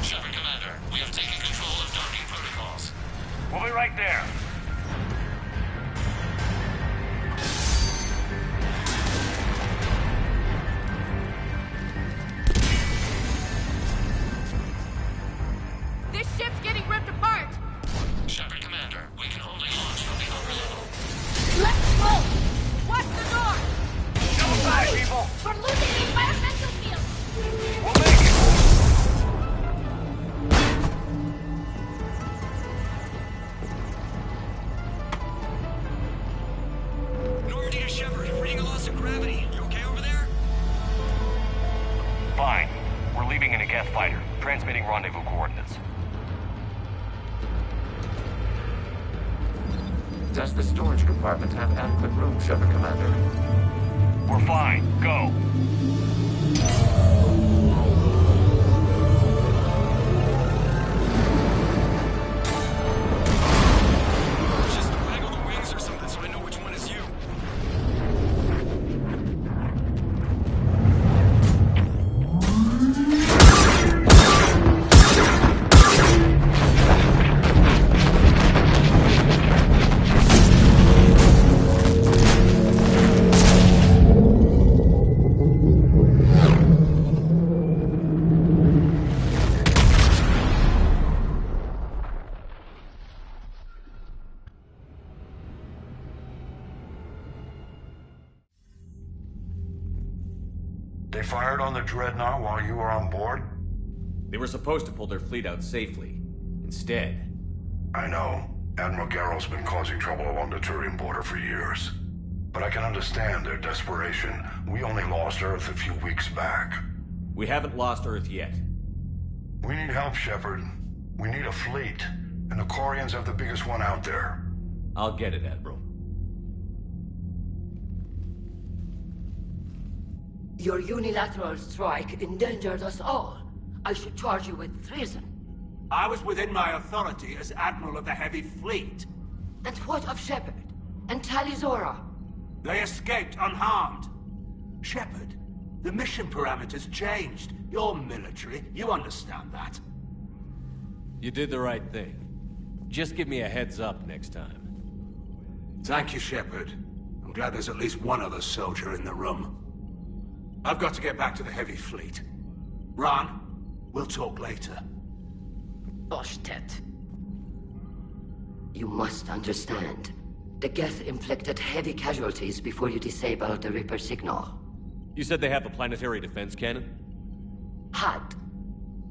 Shepard Commander, we have taken control of docking protocols. We'll be right there. This ship's getting ripped apart. Shepard Commander, we can only launch from the upper level. Let's roll. Watch the door. Double side, people. We're losing the environmental field. We'll make it. Normandy to Shepard, reading a loss of gravity. You okay over there? Fine. We're leaving in a Geth fighter. Transmitting rendezvous coordinates. Does the storage compartment have adequate room, Shepard Commander? We're fine. Go. Just waggle the wings or something so I know which one is you. They fired on the Dreadnought while you were on board? They were supposed to pull their fleet out safely. Instead... I know. Admiral Garrow's been causing trouble along the Turian border for years. But I can understand their desperation. We only lost Earth a few weeks back. We haven't lost Earth yet. We need help, Shepard. We need a fleet. And the Quarians have the biggest one out there. I'll get it, Admiral. Your unilateral strike endangered us all. I should charge you with treason. I was within my authority as Admiral of the Heavy Fleet. And what of Shepard? And Talizora? They escaped unharmed. Shepard, the mission parameters changed. You're military, you understand that. You did the right thing. Just give me a heads up next time. Thank you, Shepard. I'm glad there's at least one other soldier in the room. I've got to get back to the Heavy Fleet. Ron, we'll talk later. Oshtet. You must understand. The Geth inflicted heavy casualties before you disabled the Reaper signal. You said they have a planetary defense cannon? Had.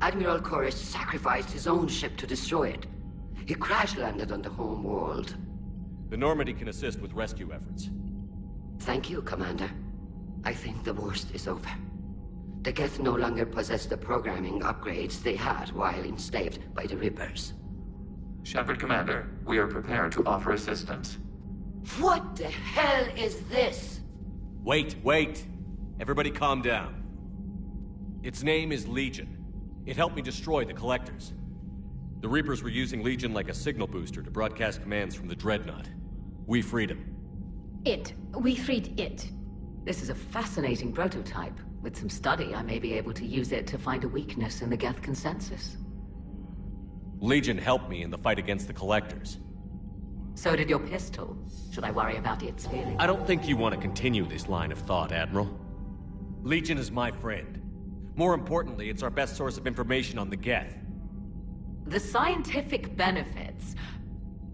Admiral Koris sacrificed his own ship to destroy it. He crash-landed on the home world. The Normandy can assist with rescue efforts. Thank you, Commander. I think the worst is over. The Geth no longer possess the programming upgrades they had while enslaved by the Reapers. Shepard Commander, we are prepared to offer assistance. What the hell is this? Wait. Everybody calm down. Its name is Legion. It helped me destroy the Collectors. The Reapers were using Legion like a signal booster to broadcast commands from the Dreadnought. We freed him. We freed it. This is a fascinating prototype. With some study, I may be able to use it to find a weakness in the Geth consensus. Legion helped me in the fight against the Collectors. So did your pistol. Should I worry about its feelings? I don't think you want to continue this line of thought, Admiral. Legion is my friend. More importantly, it's our best source of information on the Geth. The scientific benefits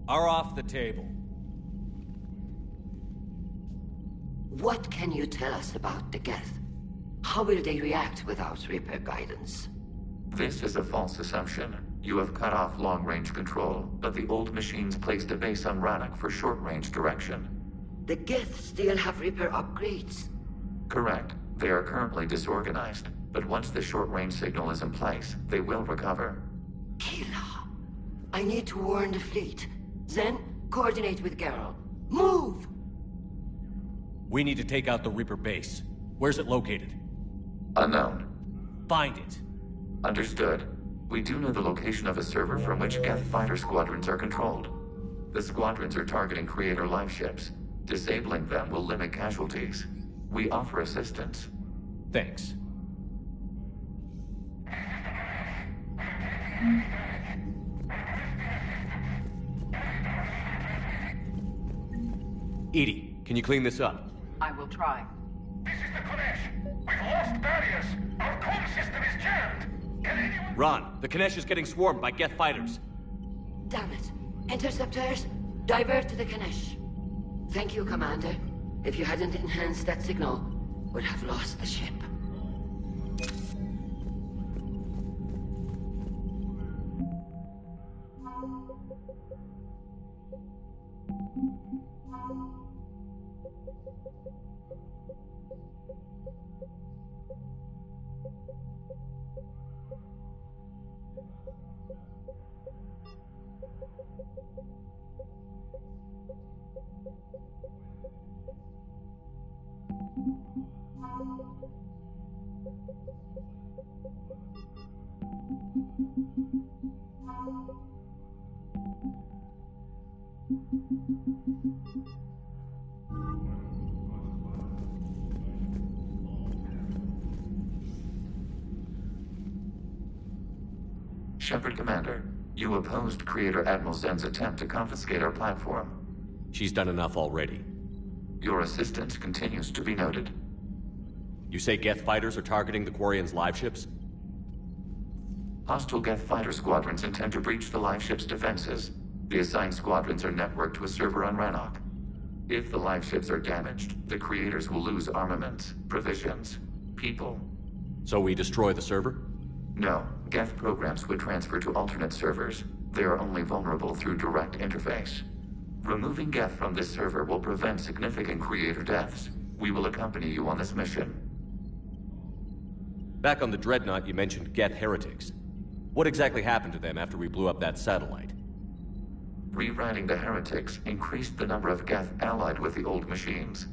are off the table. What can you tell us about the Geth? How will they react without Reaper guidance? This is a false assumption. You have cut off long-range control, but the old machines placed a base on Rannoch for short-range direction. The Geth still have Reaper upgrades? Correct. They are currently disorganized, but once the short-range signal is in place, they will recover. Kila, I need to warn the fleet. Zen, coordinate with Geralt. Move! We need to take out the Reaper base. Where's it located? Unknown. Find it. Understood. We do know the location of a server from which Geth fighter squadrons are controlled. The squadrons are targeting Creator live ships. Disabling them will limit casualties. We offer assistance. Thanks. EDI, can you clean this up? I will try. This is the Konesh. We've lost barriers. Our comm system is jammed. Can anyone... Ron, the Konesh is getting swarmed by Geth fighters. Damn it. Interceptors, divert to the Konesh. Thank you, Commander. If you hadn't enhanced that signal, we'd have lost the ship. Shepard Commander, you opposed Creator Admiral Zen's attempt to confiscate our platform. She's done enough already. Your assistance continues to be noted. You say Geth fighters are targeting the Quarians' live ships? Hostile Geth fighter squadrons intend to breach the live ship's defenses. The assigned squadrons are networked to a server on Rannoch. If the live ships are damaged, the Creators will lose armaments, provisions, people. So we destroy the server? No. Geth programs would transfer to alternate servers. They are only vulnerable through direct interface. Removing Geth from this server will prevent significant Creator deaths. We will accompany you on this mission. Back on the Dreadnought, you mentioned Geth heretics. What exactly happened to them after we blew up that satellite? Rewriting the heretics increased the number of Geth allied with the old machines.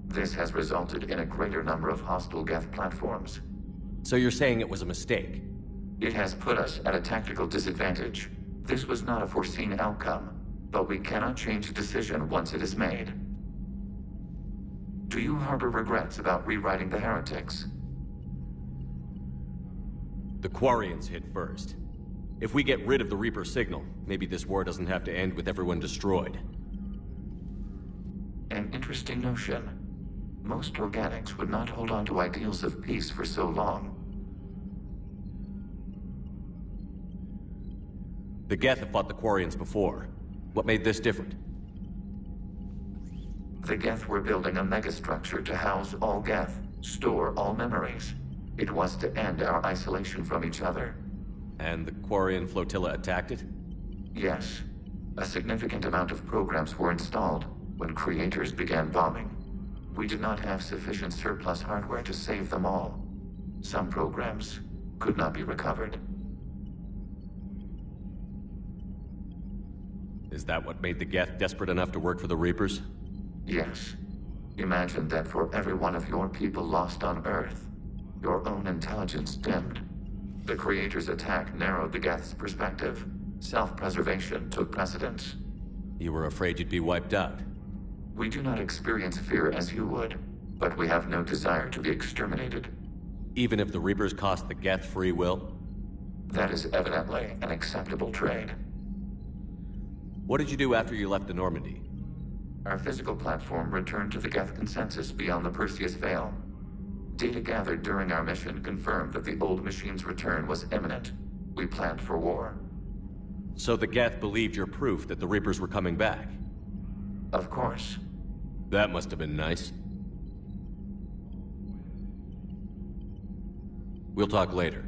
This has resulted in a greater number of hostile Geth platforms. So you're saying it was a mistake? It has put us at a tactical disadvantage. This was not a foreseen outcome, but we cannot change a decision once it is made. Do you harbor regrets about rewriting the heretics? The Quarians hit first. If we get rid of the Reaper signal, maybe this war doesn't have to end with everyone destroyed. An interesting notion. Most organics would not hold on to ideals of peace for so long. The Geth have fought the Quarians before. What made this different? The Geth were building a megastructure to house all Geth, store all memories. It was to end our isolation from each other. And the Quarian flotilla attacked it? Yes. A significant amount of programs were installed when Creators began bombing. We did not have sufficient surplus hardware to save them all. Some programs could not be recovered. Is that what made the Geth desperate enough to work for the Reapers? Yes. Imagine that for every one of your people lost on Earth, your own intelligence dimmed. The Creator's attack narrowed the Geth's perspective. Self-preservation took precedence. You were afraid you'd be wiped out. We do not experience fear as you would, but we have no desire to be exterminated. Even if the Reapers cost the Geth free will? That is evidently an acceptable trade. What did you do after you left the Normandy? Our physical platform returned to the Geth consensus beyond the Perseus Veil. Data gathered during our mission confirmed that the old machine's return was imminent. We planned for war. So the Geth believed your proof that the Reapers were coming back? Of course. That must have been nice. We'll talk later.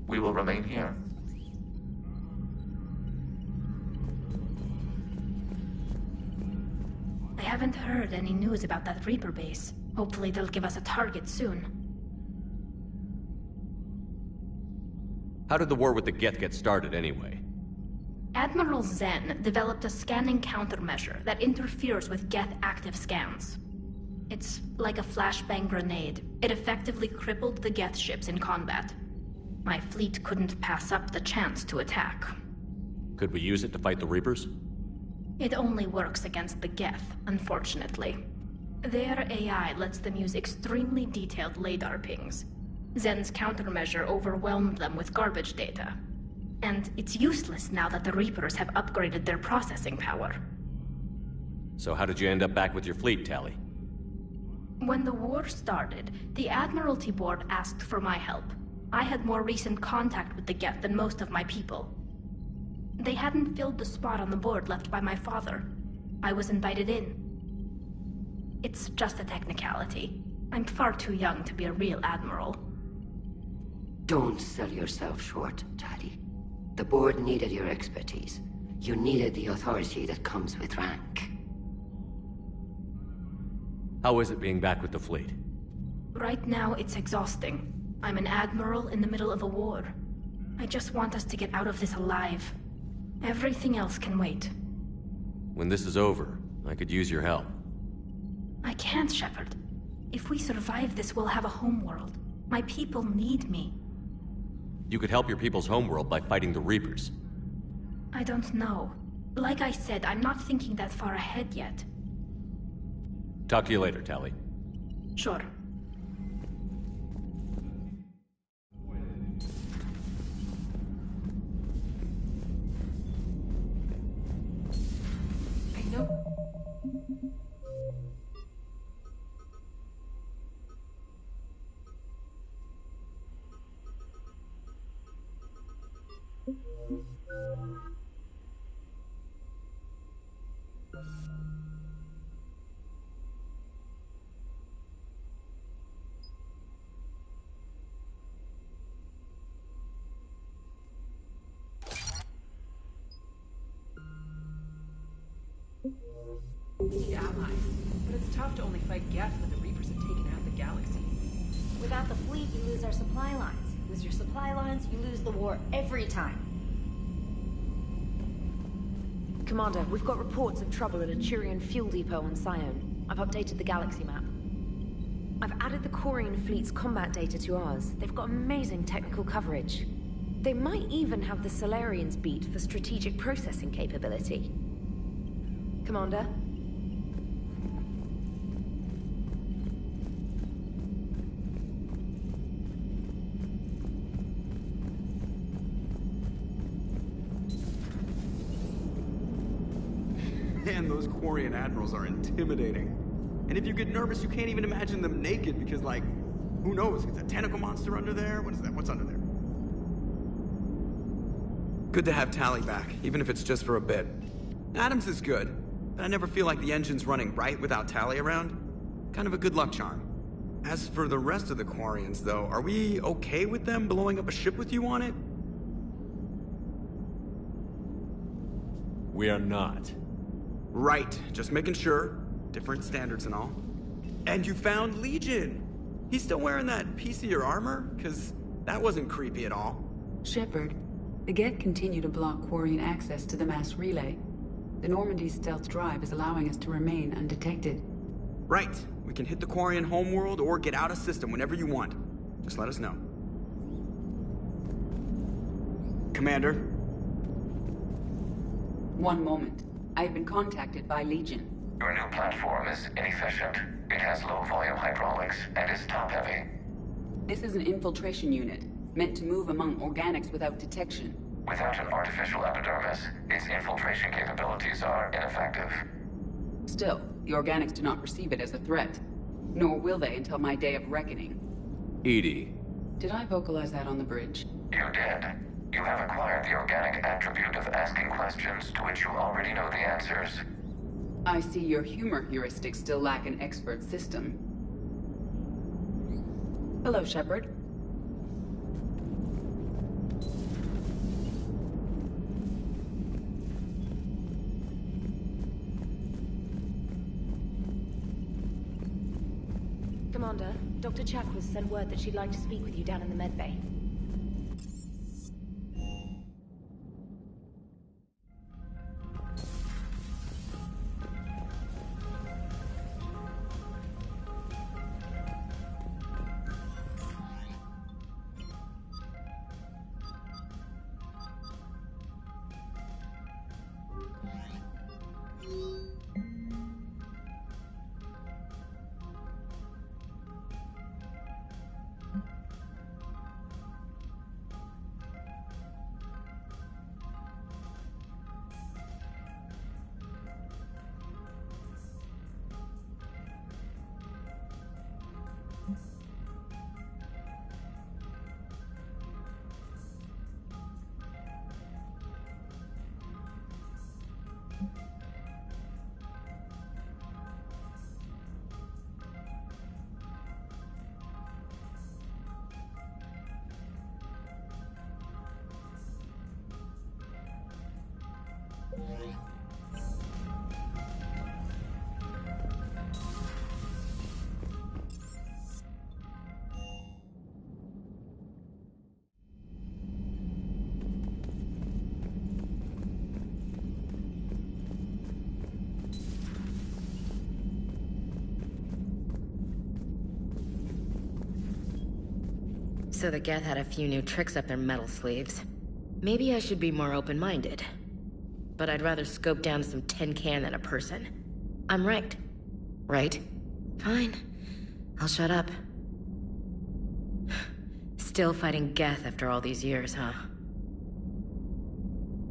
We will remain here. I haven't heard any news about that Reaper base. Hopefully they'll give us a target soon. How did the war with the Geth get started anyway? Admiral Zen developed a scanning countermeasure that interferes with Geth active scans. It's like a flashbang grenade. It effectively crippled the Geth ships in combat. My fleet couldn't pass up the chance to attack. Could we use it to fight the Reapers? It only works against the Geth, unfortunately. Their AI lets them use extremely detailed LADAR pings. Zen's countermeasure overwhelmed them with garbage data. And it's useless now that the Reapers have upgraded their processing power. So how did you end up back with your fleet, Tali? When the war started, the Admiralty Board asked for my help. I had more recent contact with the Geth than most of my people. They hadn't filled the spot on the board left by my father. I was invited in. It's just a technicality. I'm far too young to be a real admiral. Don't sell yourself short, Tali. The board needed your expertise. You needed the authority that comes with rank. How is it being back with the fleet? Right now, it's exhausting. I'm an admiral in the middle of a war. I just want us to get out of this alive. Everything else can wait. When this is over, I could use your help. I can't, Shepard. If we survive this, we'll have a homeworld. My people need me. You could help your people's homeworld by fighting the Reapers. I don't know. Like I said, I'm not thinking that far ahead yet. Talk to you later, Tali. Sure. I know. Need allies, but it's tough to only fight Geth when the Reapers have taken out the galaxy. Without the fleet, you lose our supply lines. Lose your supply lines, you lose the war every time. Commander, we've got reports of trouble at a Turian fuel depot on Scion. I've updated the galaxy map. I've added the Quarian fleet's combat data to ours. They've got amazing technical coverage. They might even have the Solarians beat for strategic processing capability. Commander? Man, those Quarian admirals are intimidating. And if you get nervous, you can't even imagine them naked because, like, who knows? It's a tentacle monster under there? What is that? What's under there? Good to have Tali back, even if it's just for a bit. Adams is good, but I never feel like the engine's running right without Tali around. Kind of a good luck charm. As for the rest of the Quarians, though, are we okay with them blowing up a ship with you on it? We are not. Right, just making sure. Different standards and all. And you found Legion! He's still wearing that piece of your armor? Because that wasn't creepy at all. Shepard, the Geth continue to block Quarian access to the mass relay. The Normandy's stealth drive is allowing us to remain undetected. Right. We can hit the Quarian homeworld or get out of system whenever you want. Just let us know. Commander? One moment. I've been contacted by Legion. Your new platform is inefficient. It has low-volume hydraulics and is top-heavy. This is an infiltration unit, meant to move among organics without detection. Without an artificial epidermis, its infiltration infiltration capabilities are ineffective. Still, the organics do not perceive it as a threat. Nor will they until my day of reckoning. EDI. Did I vocalize that on the bridge? You did. You have acquired the organic attribute of asking questions to which you already know the answers. I see your humor heuristics still lack an expert system. Hello, Shepard. Commander, Dr. Chakwas sent word that she'd like to speak with you down in the medbay. So the Geth had a few new tricks up their metal sleeves. Maybe I should be more open-minded. But I'd rather scope down some tin can than a person. I'm right. Right? Fine. I'll shut up. Still fighting Geth after all these years, huh?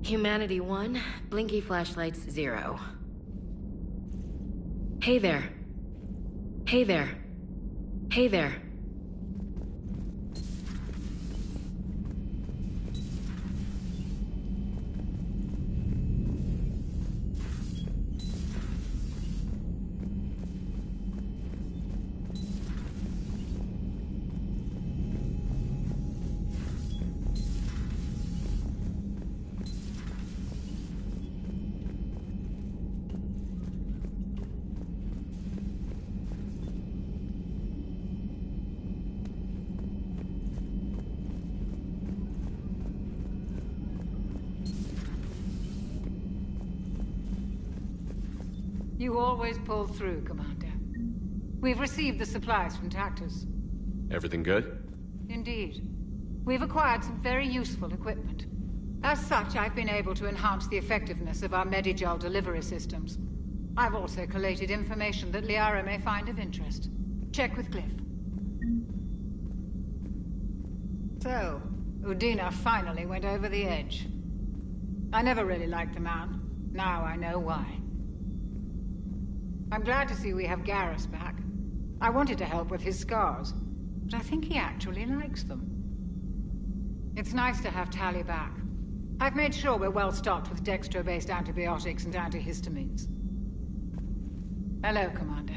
Humanity 1, blinky flashlights 0. Hey there. Hey there. Hey there. You always pull through, Commander. We've received the supplies from Tactus. Everything good? Indeed. We've acquired some very useful equipment. As such, I've been able to enhance the effectiveness of our Medigel delivery systems. I've also collated information that Liara may find of interest. Check with Cliff. So, Udina finally went over the edge. I never really liked the man. Now I know why. I'm glad to see we have Garrus back. I wanted to help with his scars, but I think he actually likes them. It's nice to have Tali back. I've made sure we're well stocked with dextro-based antibiotics and antihistamines. Hello, Commander.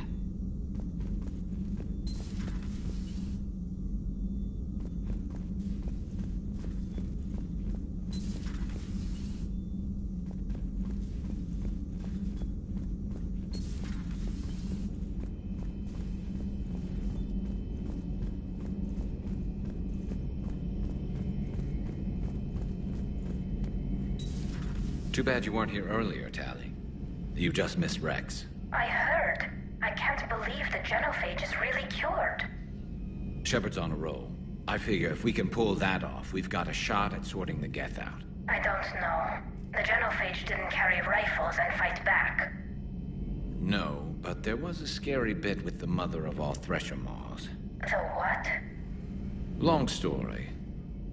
Too bad you weren't here earlier, Tali. You just missed Rex. I heard. I can't believe the genophage is really cured. Shepard's on a roll. I figure if we can pull that off, we've got a shot at sorting the Geth out. I don't know. The genophage didn't carry rifles and fight back. No, but there was a scary bit with the mother of all Thresher Maws. The what? Long story.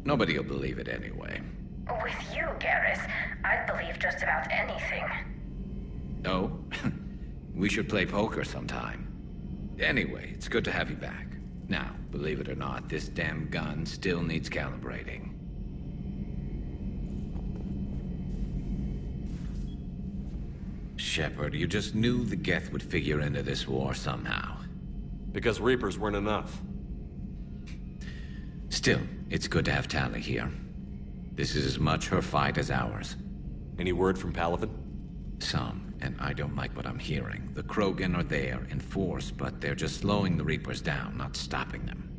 Nobody'll believe it anyway. With you, Garrus, I'd believe just about anything. Oh? We should play poker sometime. Anyway, it's good to have you back. Now, believe it or not, this damn gun still needs calibrating. Shepard, you just knew the Geth would figure into this war somehow. Because Reapers weren't enough. Still, it's good to have Tali here. This is as much her fight as ours. Any word from Palaven? Some, and I don't like what I'm hearing. The Krogan are there in force, but they're just slowing the Reapers down, not stopping them.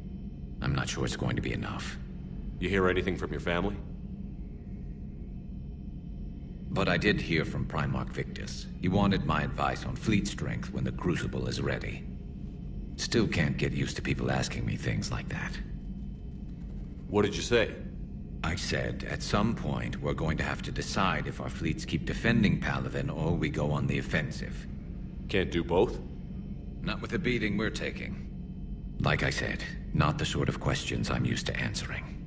I'm not sure it's going to be enough. You hear anything from your family? But I did hear from Primarch Victus. He wanted my advice on fleet strength when the Crucible is ready. Still can't get used to people asking me things like that. What did you say? I said, at some point, we're going to have to decide if our fleets keep defending Palaven or we go on the offensive. Can't do both? Not with the beating we're taking. Like I said, not the sort of questions I'm used to answering.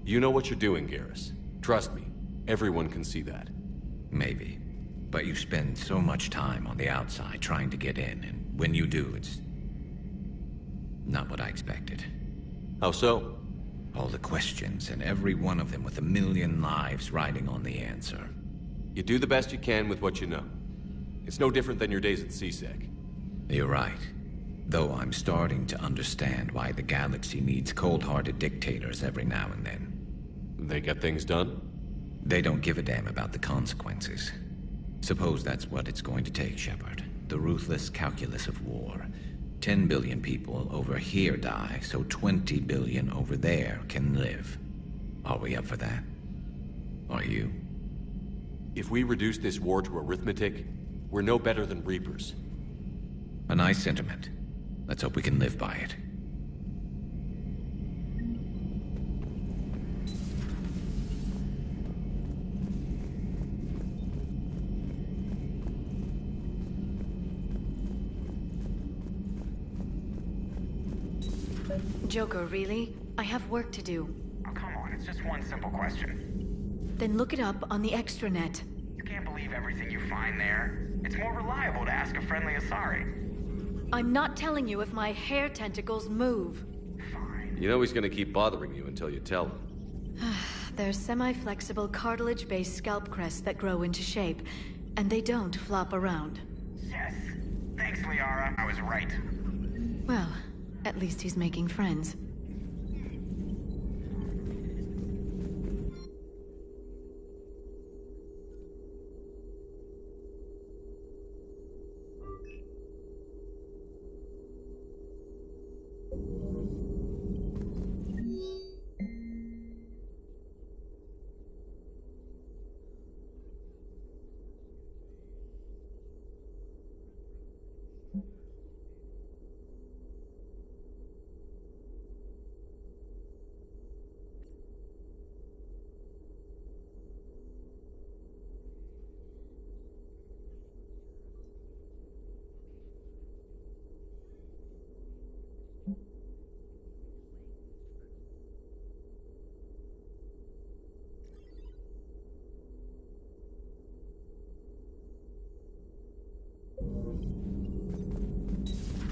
You know what you're doing, Garrus. Trust me, everyone can see that. Maybe. But you spend so much time on the outside trying to get in, and when you do, it's not what I expected. How so? All the questions, and every one of them with a million lives riding on the answer. You do the best you can with what you know. It's no different than your days at CSEC. You're right. Though I'm starting to understand why the galaxy needs cold-hearted dictators every now and then. They get things done? They don't give a damn about the consequences. Suppose that's what it's going to take, Shepard. The ruthless calculus of war. 10 billion people over here die, so 20 billion over there can live. Are we up for that? Are you? If we reduce this war to arithmetic, we're no better than Reapers. A nice sentiment. Let's hope we can live by it. Joker, really? I have work to do. Oh, come on, it's just one simple question. Then look it up on the extranet. You can't believe everything you find there. It's more reliable to ask a friendly Asari. I'm not telling you if my hair tentacles move. You know he's gonna keep bothering you until you tell him. They're semi-flexible cartilage-based scalp crests that grow into shape, and they don't flop around. Yes. Thanks, Liara. I was right. Well, at least he's making friends.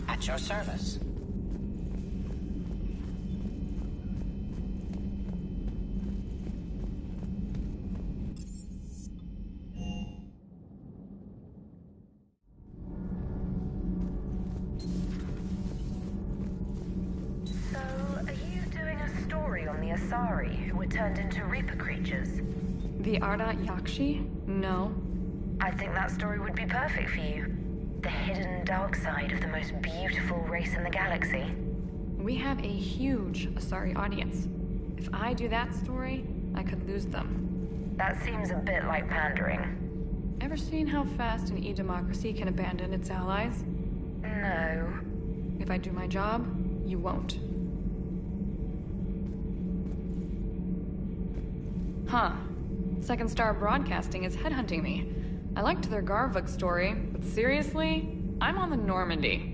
At your service. So, are you doing a story on the Asari who were turned into Reaper creatures? The Ardat Yakshi? No. I think that story would be perfect for you. The hidden dark side of the most beautiful race in the galaxy. We have a huge Asari audience. If I do that story, I could lose them. That seems a bit like pandering. Ever seen how fast an e-democracy can abandon its allies? No. If I do my job, you won't. Huh. Second Star Broadcasting is headhunting me. I liked their Garvug story, but seriously, I'm on the Normandy.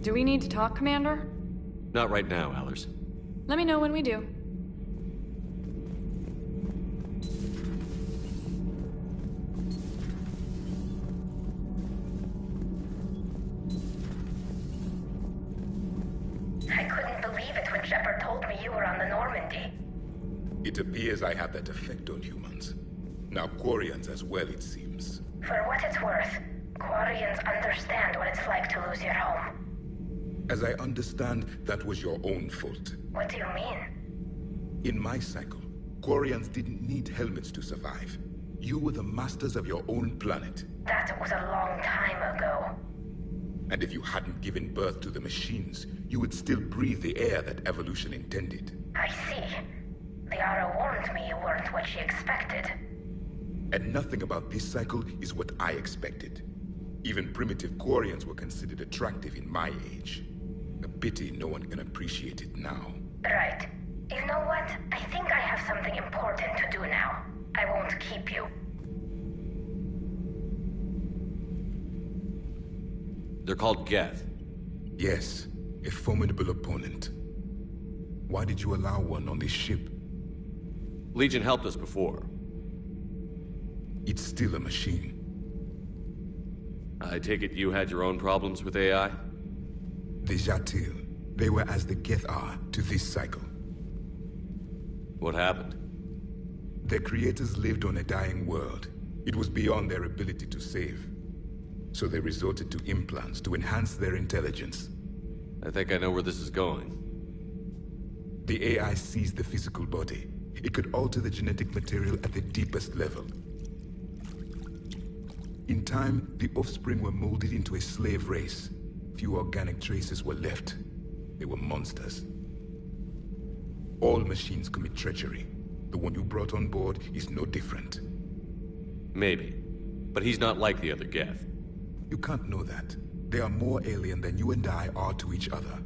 Do we need to talk, Commander? Not right now, Allers. Let me know when we do. me you were on the Normandy. It appears I have that effect on humans. Now Quarians as well, it seems. For what it's worth, Quarians understand what it's like to lose your home. As I understand, that was your own fault. What do you mean? In my cycle, Quarians didn't need helmets to survive. You were the masters of your own planet. That was a long time ago. And if you hadn't given birth to the machines, you would still breathe the air that evolution intended. I see. Liara warned me you weren't what she expected. And nothing about this cycle is what I expected. Even primitive Quarians were considered attractive in my age. A pity no one can appreciate it now. Right. You know what? I think I have something important to do now. I won't keep you. They're called Geth. Yes, a formidable opponent. Why did you allow one on this ship? Legion helped us before. It's still a machine. I take it you had your own problems with AI? The Jatil. They were as the Geth are to this cycle. What happened? Their creators lived on a dying world. It was beyond their ability to save. So they resorted to implants to enhance their intelligence. I think I know where this is going. The AI seized the physical body. It could alter the genetic material at the deepest level. In time, the offspring were molded into a slave race. Few organic traces were left. They were monsters. All machines commit treachery. The one you brought on board is no different. Maybe. But he's not like the other Geth. You can't know that. They are more alien than you and I are to each other.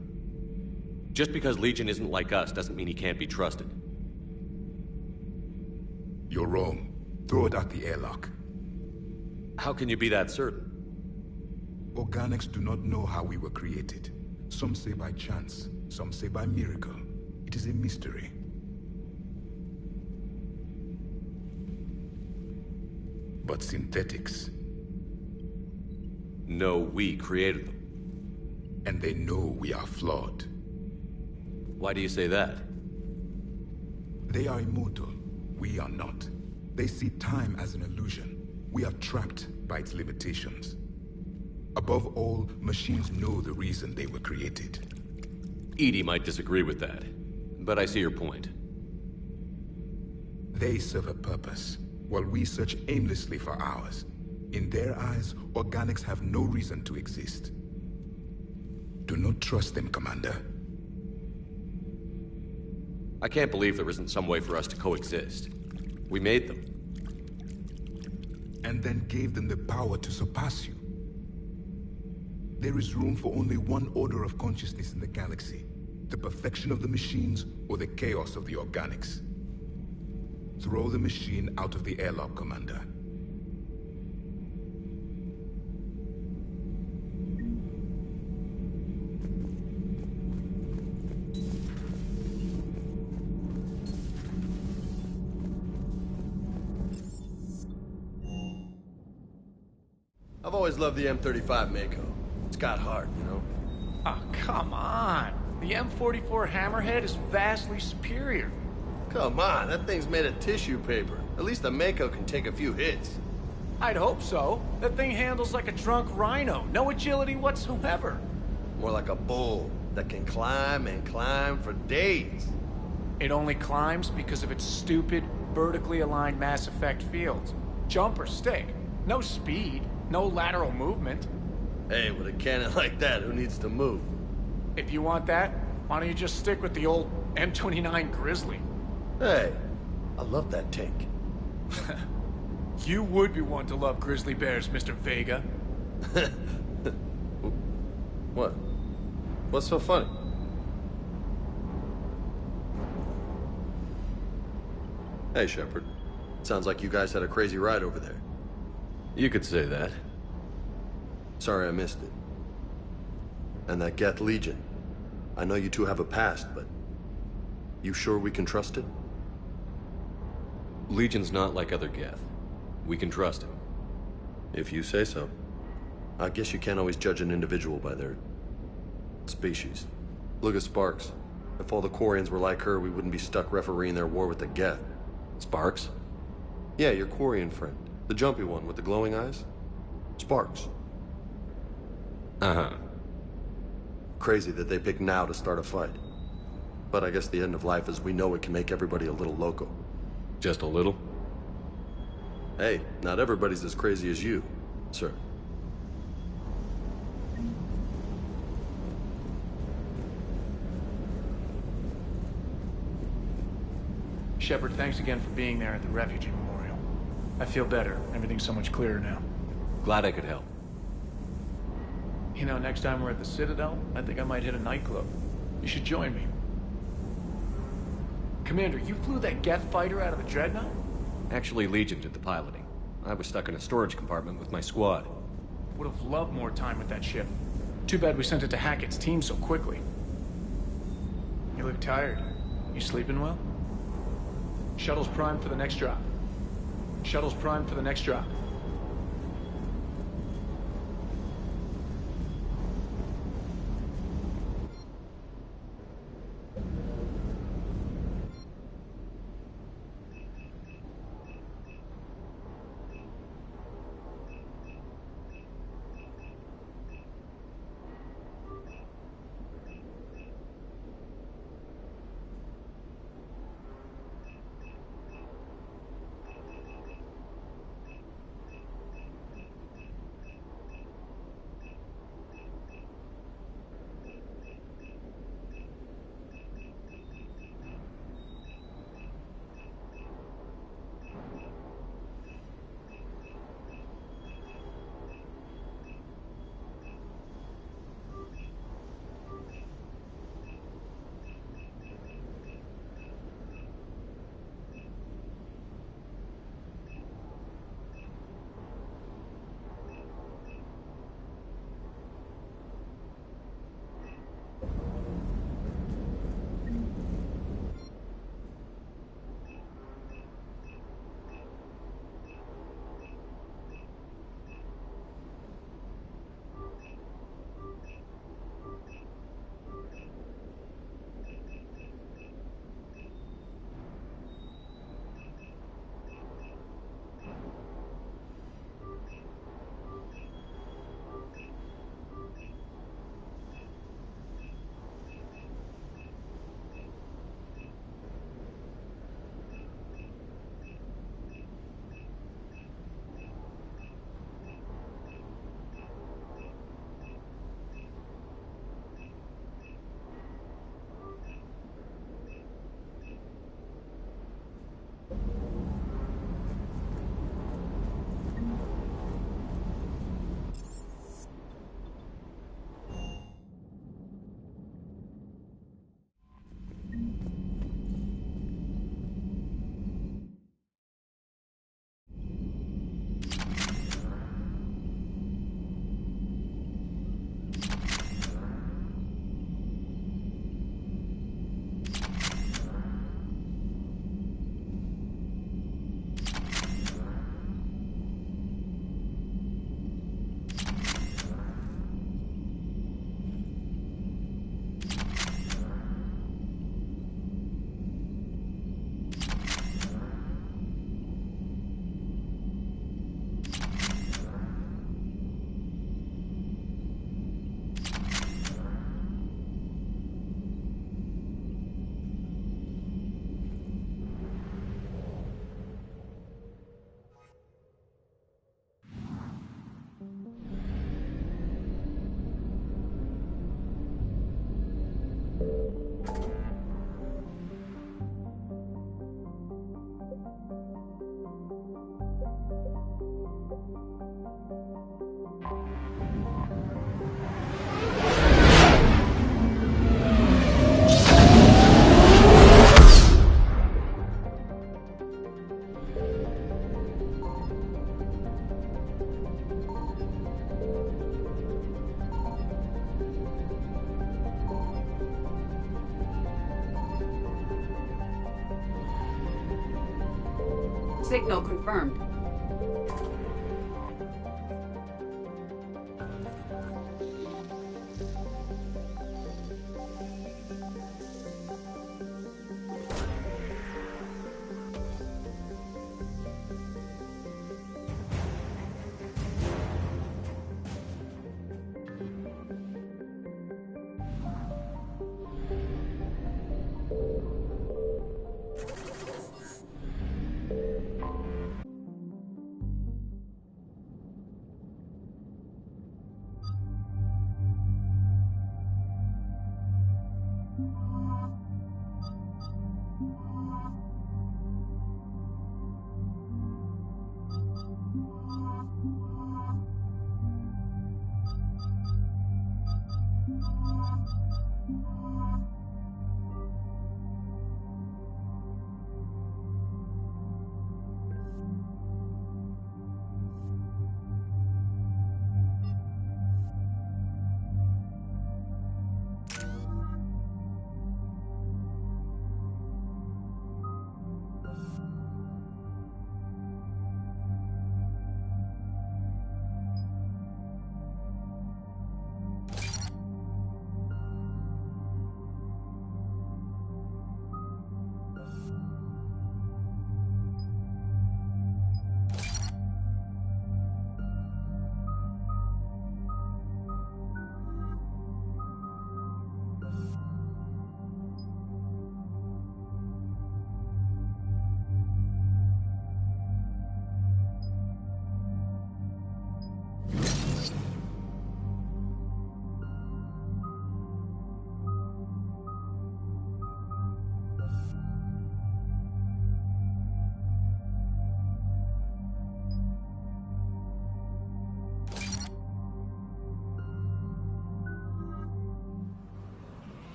Just because Legion isn't like us doesn't mean he can't be trusted. You're wrong. Throw it at the airlock. How can you be that certain? Organics do not know how we were created. Some say by chance, some say by miracle. It is a mystery. But synthetics... No, we created them. And they know we are flawed. Why do you say that? They are immortal. We are not. They see time as an illusion. We are trapped by its limitations. Above all, machines know the reason they were created. EDI might disagree with that, but I see your point. They serve a purpose, while we search aimlessly for ours. In their eyes, organics have no reason to exist. Do not trust them, Commander. I can't believe there isn't some way for us to coexist. We made them. And then gave them the power to surpass you. There is room for only one order of consciousness in the galaxy. The perfection of the machines or the chaos of the organics. Throw the machine out of the airlock, Commander. I've always loved the M35 Mako. It's got heart, you know? Oh, come on. The M44 Hammerhead is vastly superior. Come on, that thing's made of tissue paper. At least the Mako can take a few hits. I'd hope so. That thing handles like a drunk rhino. No agility whatsoever. More like a bull that can climb and climb for days. It only climbs because of its stupid, vertically aligned Mass Effect fields. Jump or stick. No speed. No lateral movement. Hey, with a cannon like that, who needs to move? If you want that, why don't you just stick with the old M29 Grizzly? Hey, I love that tank. You would be one to love grizzly bears, Mr. Vega. What? What's so funny? Hey, Shepard. Sounds like you guys had a crazy ride over there. You could say that. Sorry I missed it. And that Geth Legion. I know you two have a past, but... You sure we can trust it? Legion's not like other Geth. We can trust him. If you say so. I guess you can't always judge an individual by their... species. Look at Sparks. If all the Quarians were like her, we wouldn't be stuck refereeing their war with the Geth. Sparks? Yeah, your Quarian friend. The jumpy one with the glowing eyes. Sparks. Uh-huh. Crazy that they pick now to start a fight. But I guess the end of life as we know it can make everybody a little loco. Just a little? Hey, not everybody's as crazy as you, sir. Shepard, thanks again for being there at the Refugee Memorial. I feel better. Everything's so much clearer now. Glad I could help. You know, next time we're at the Citadel, I think I might hit a nightclub. You should join me. Commander, you flew that Geth fighter out of the Dreadnought? Actually, Legion did the piloting. I was stuck in a storage compartment with my squad. Would have loved more time with that ship. Too bad we sent it to Hackett's team so quickly. You look tired. You sleeping well? Shuttle's primed for the next drop. Shuttle's primed for the next drop. Signal confirmed.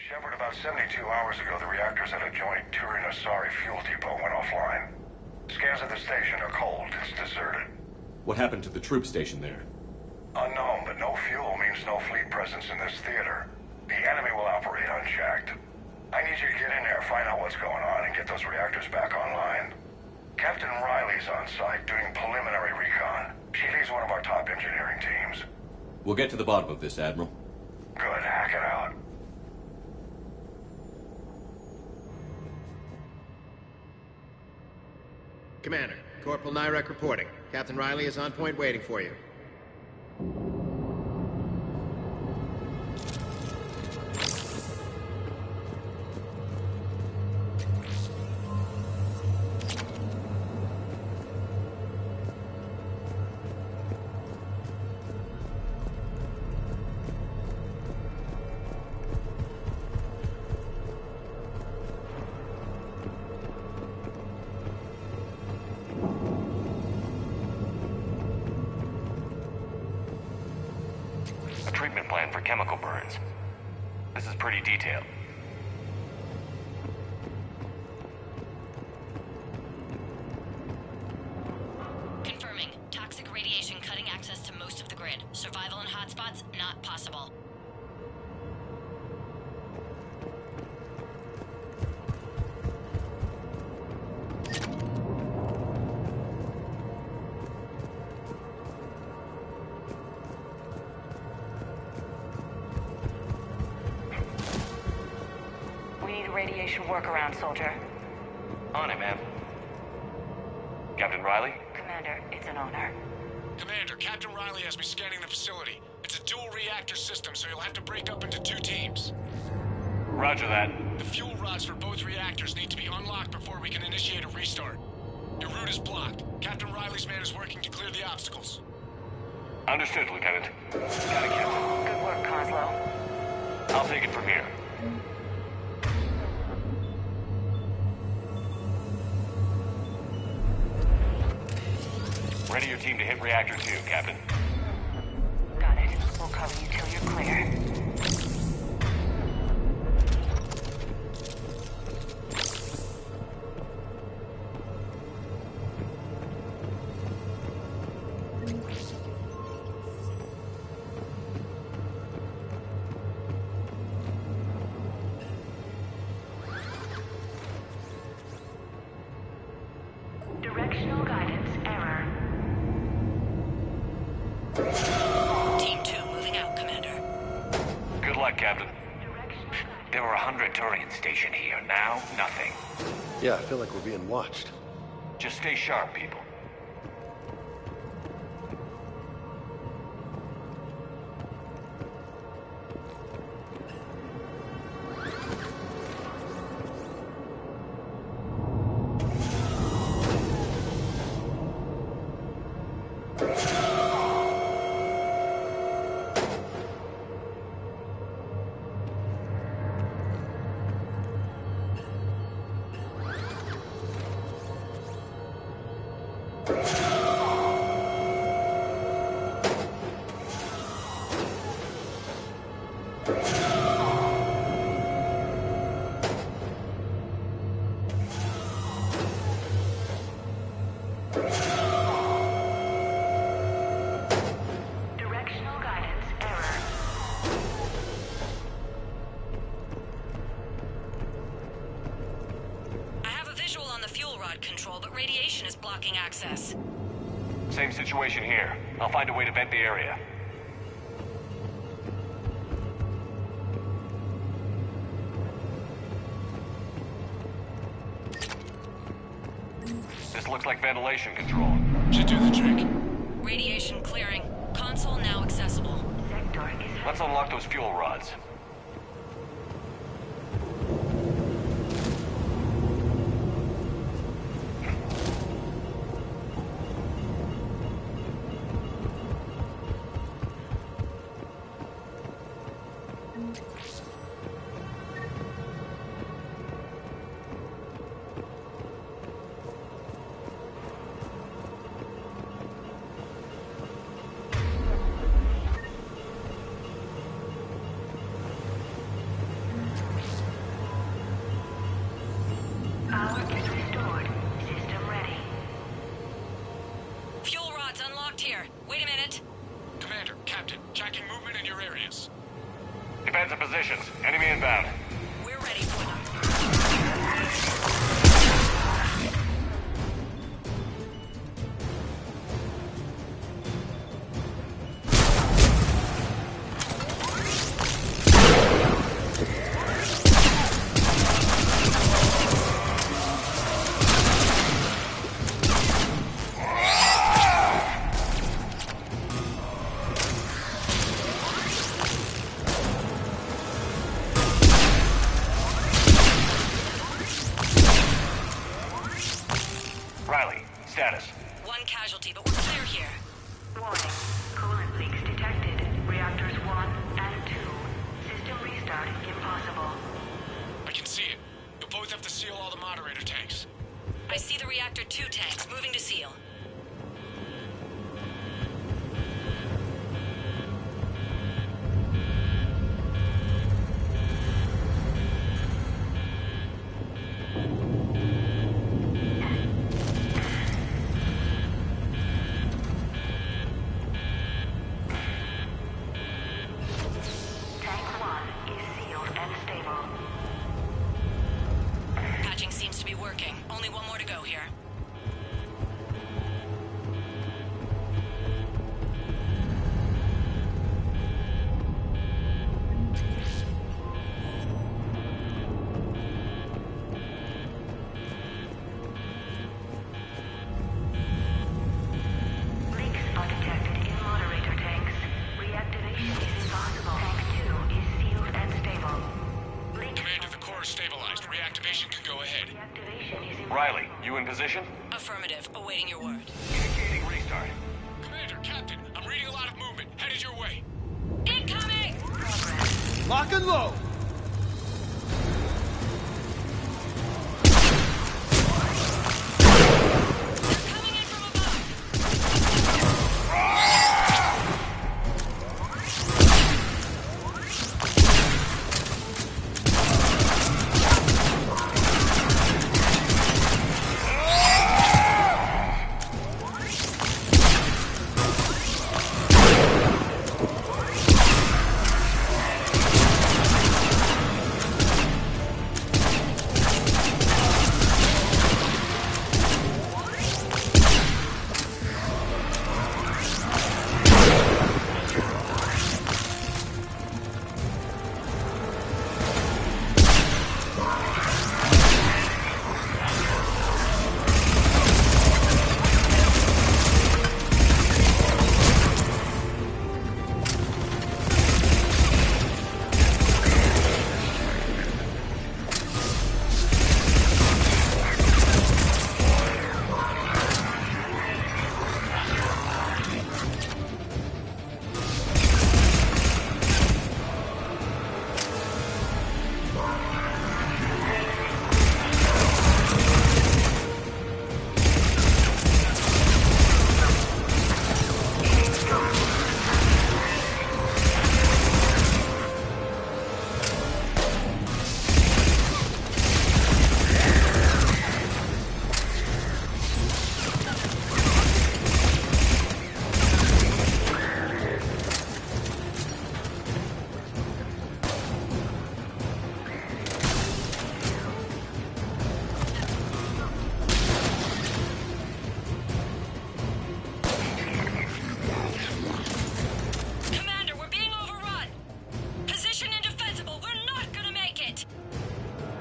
Shepard, about 72 hours ago, the reactors at a joint Turin-Asari fuel depot went offline. Scans of the station are cold. It's deserted. What happened to the troop station there? Unknown, but no fuel means no fleet presence in this theater. The enemy will operate unchecked. I need you to get in there, find out what's going on, and get those reactors back online. Captain Riley's on site doing preliminary recon. She leads one of our top engineering teams. We'll get to the bottom of this, Admiral. Good, hack it out. Commander, Corporal Nyrek reporting. Captain Riley is on point waiting for you. Treatment plan for chemical burns. This is pretty detailed. Confirming. Toxic radiation cutting access to most of the grid. Survival in hotspots, not possible. Radiation workaround, soldier. On it, ma'am. Captain Riley? Commander, it's an honor. Commander, Captain Riley has me scanning the facility. It's a dual reactor system, so you'll have to break up into 2 teams. Roger that. The fuel rods for both reactors need to be unlocked before we can initiate a restart. Your route is blocked. Captain Riley's man is working to clear the obstacles. Understood, Lieutenant. Got it, Captain. Good work, Coslow. I'll take it from here. Ready your team to hit Reactor 2, Captain. Got it. We'll cover you till you're clear. Directional guidance error. Team 2 moving out, Commander. Good luck, Captain. There were 100 Turians stationed here. Now, nothing. Yeah, I feel like we're being watched. Just stay sharp, people. Control, but radiation is blocking access. Same situation here. I'll find a way to vent the area. This looks like ventilation control. Should do the trick. Radiation clearing. Console now accessible. Let's unlock those fuel rods. Captain. Tracking movement in your areas. Defensive positions. Enemy inbound. We're ready for them. Riley, status. One casualty, but we're clear here. Warning. Coolant leaks detected. Reactors 1 and 2. System restart impossible. I can see it. You'll both have to seal all the moderator tanks. I see the Reactor 2 tanks moving to seal. Tank 1 is sealed and stable. Patching seems to be working. Only one more to go here. Leaks are detected in moderator tanks. Reactivation is impossible. Tank 2 is sealed and stable. Commander, the core is stabilized. Reactivation can go ahead. Reactivation is Riley, you in position? affirmative. Awaiting your word. Indicating restart. Commander, Captain, I'm reading a lot of movement. Headed your way. Incoming! Lock and load!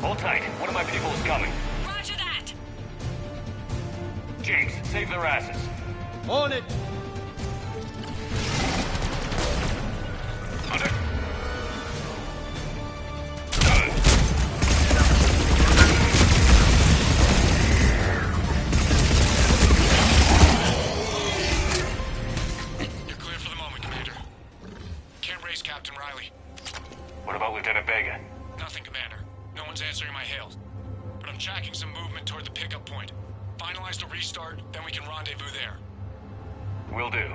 Hold tight. One of my people is coming. Roger that. Jinx, save their asses. On it. Hunter. You're clear for the moment, Commander. Can't raise Captain Riley. What about Lieutenant Vega? Nothing, Commander. No one's answering my hails. But I'm tracking some movement toward the pickup point. Finalize the restart, then we can rendezvous there. Will do.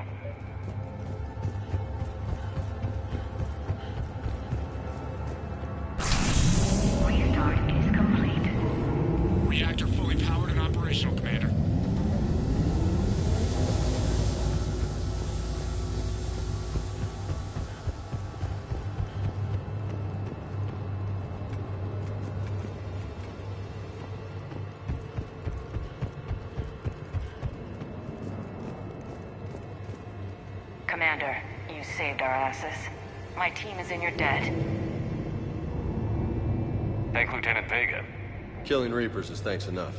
Restart is complete. Reactor fully powered and operational, Commander. Commander, you saved our asses. My team is in your debt. Thank Lieutenant Vega. Killing Reapers is thanks enough.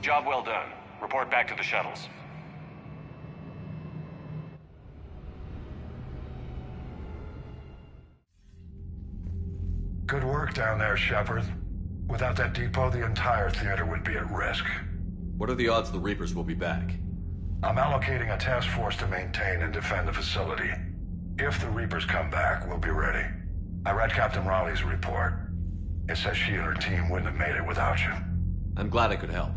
Job well done. Report back to the shuttles. Good work down there, Shepard. Without that depot, the entire theater would be at risk. What are the odds the Reapers will be back? I'm allocating a task force to maintain and defend the facility. If the Reapers come back, we'll be ready. I read Captain Raleigh's report. It says she and her team wouldn't have made it without you. I'm glad I could help.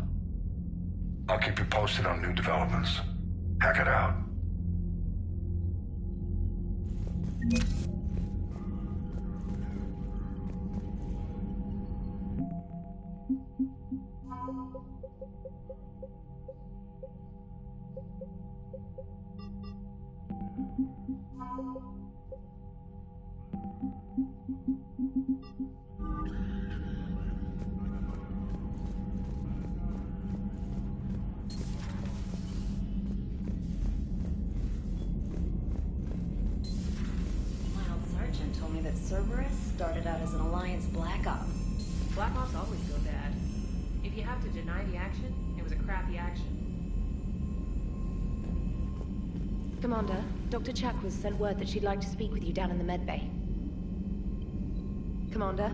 I'll keep you posted on new developments. Hack it out. Told me that Cerberus started out as an Alliance Black Op. Black Ops always go bad. If you have to deny the action, it was a crappy action. Commander, Dr. Chakwas sent word that she'd like to speak with you down in the med bay. Commander?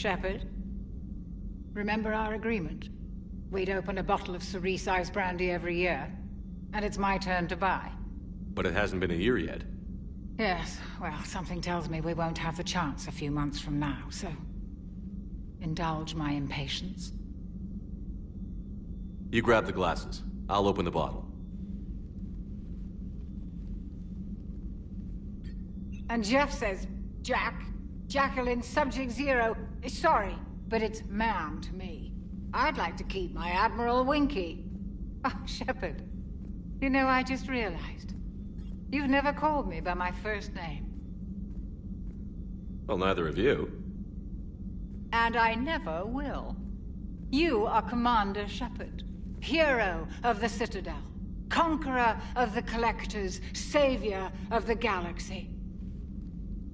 Shepard, remember our agreement? We'd open a bottle of Cerise Ice brandy every year, and it's my turn to buy. But it hasn't been a year yet. Yes, well, something tells me we won't have the chance a few months from now, so indulge my impatience. You grab the glasses. I'll open the bottle. And Jeff says, Jacqueline, Subject Zero. Sorry, but it's ma'am to me. I'd like to keep my Admiral Winky. Oh, Shepard. You know, I just realized. You've never called me by my first name. Well, neither of you. And I never will. You are Commander Shepard, hero of the Citadel, conqueror of the Collectors, savior of the galaxy.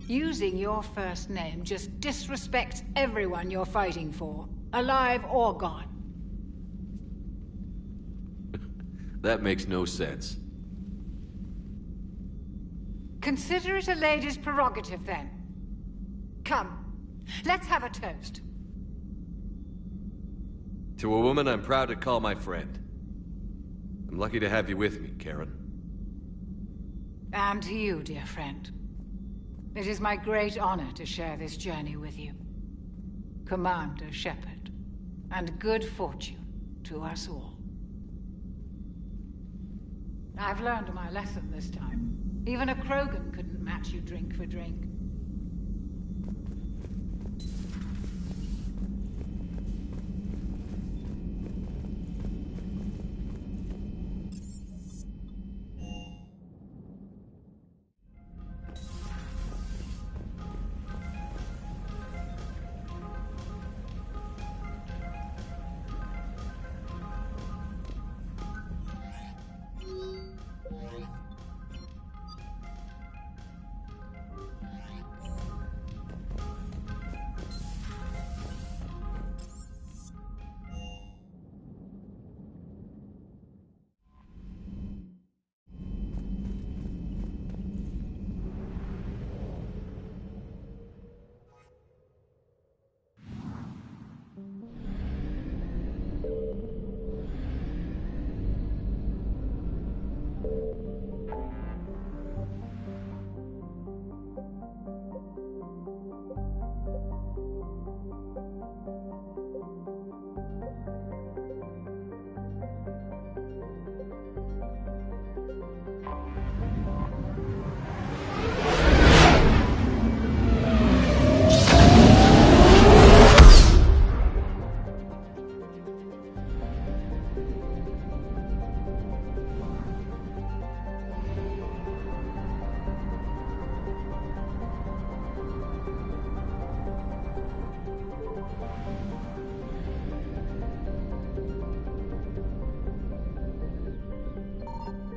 Using your first name just disrespects everyone you're fighting for, alive or gone. That makes no sense. Consider it a lady's prerogative, then. Come, let's have a toast. To a woman I'm proud to call my friend. I'm lucky to have you with me, Karen. And to you, dear friend. It is my great honor to share this journey with you. Commander Shepard. And good fortune to us all. I've learned my lesson this time. Even a Krogan couldn't match you drink for drink.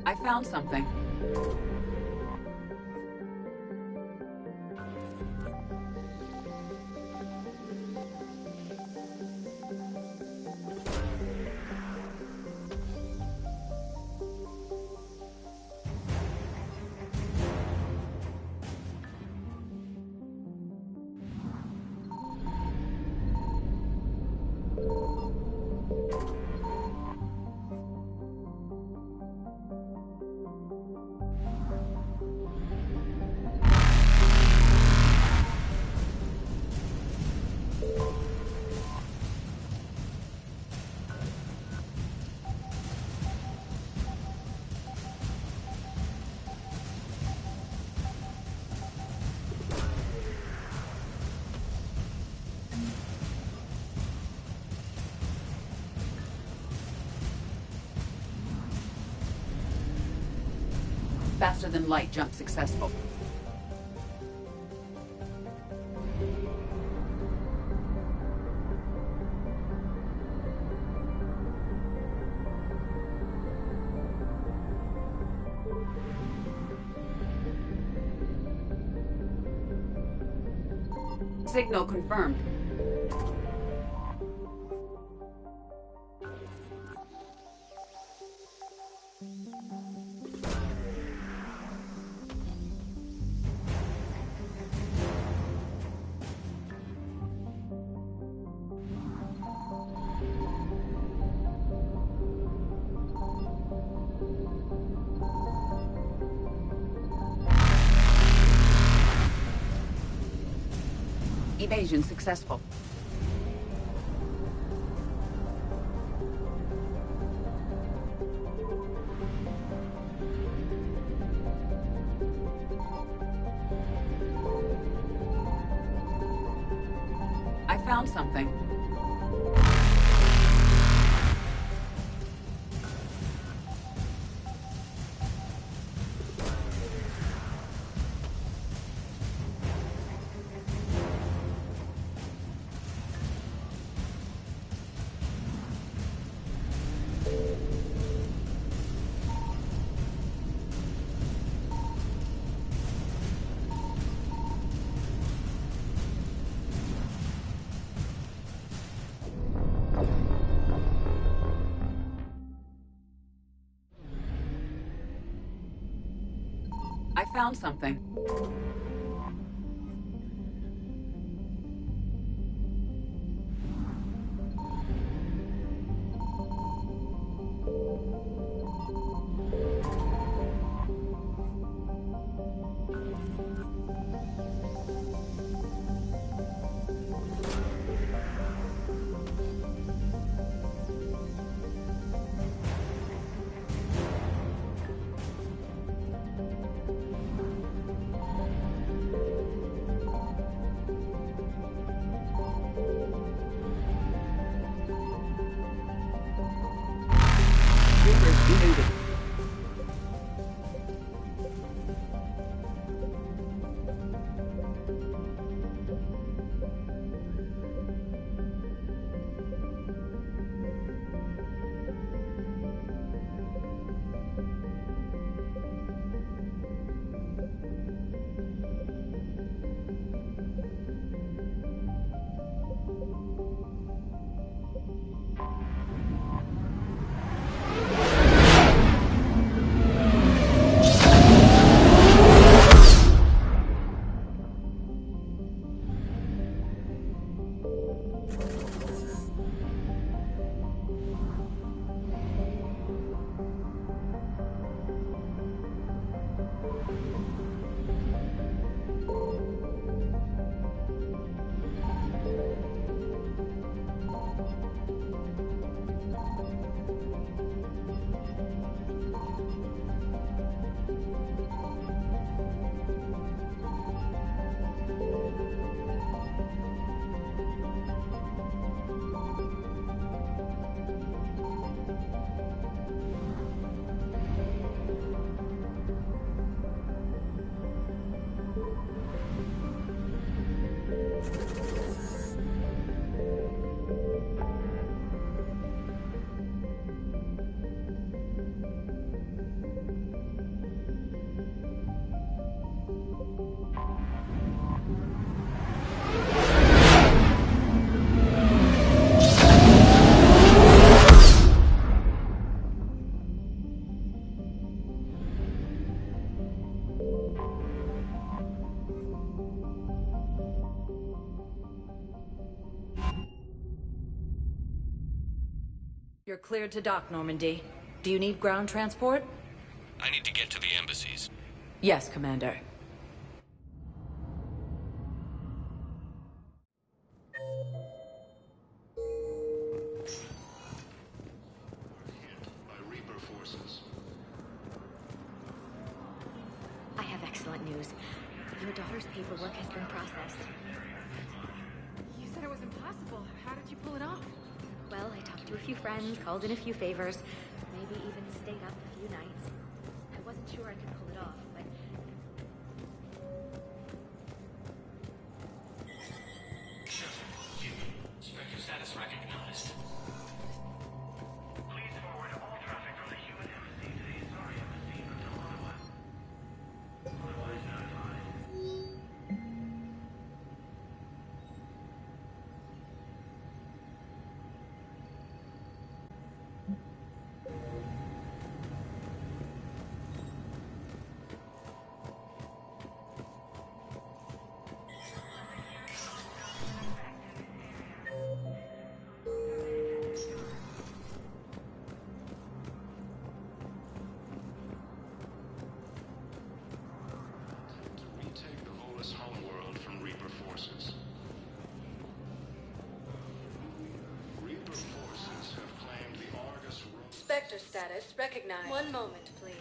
I found something. Faster than light jump successful. Signal confirmed. Evasion successful. I found something. I found something. You're cleared to dock, Normandy. Do you need ground transport? I need to get to the embassies. Yes, Commander. I have excellent news. Your daughter's paperwork has been processed. You said it was impossible. How did you pull it off? Well, I talked to a few friends, called in a few favors, maybe even stayed up a few nights. I wasn't sure I could pull it off, but... Spectre status recognized. Please forward all traffic from the human embassy to the Asari embassy until otherwise notified. Spectre status recognized. One moment, please.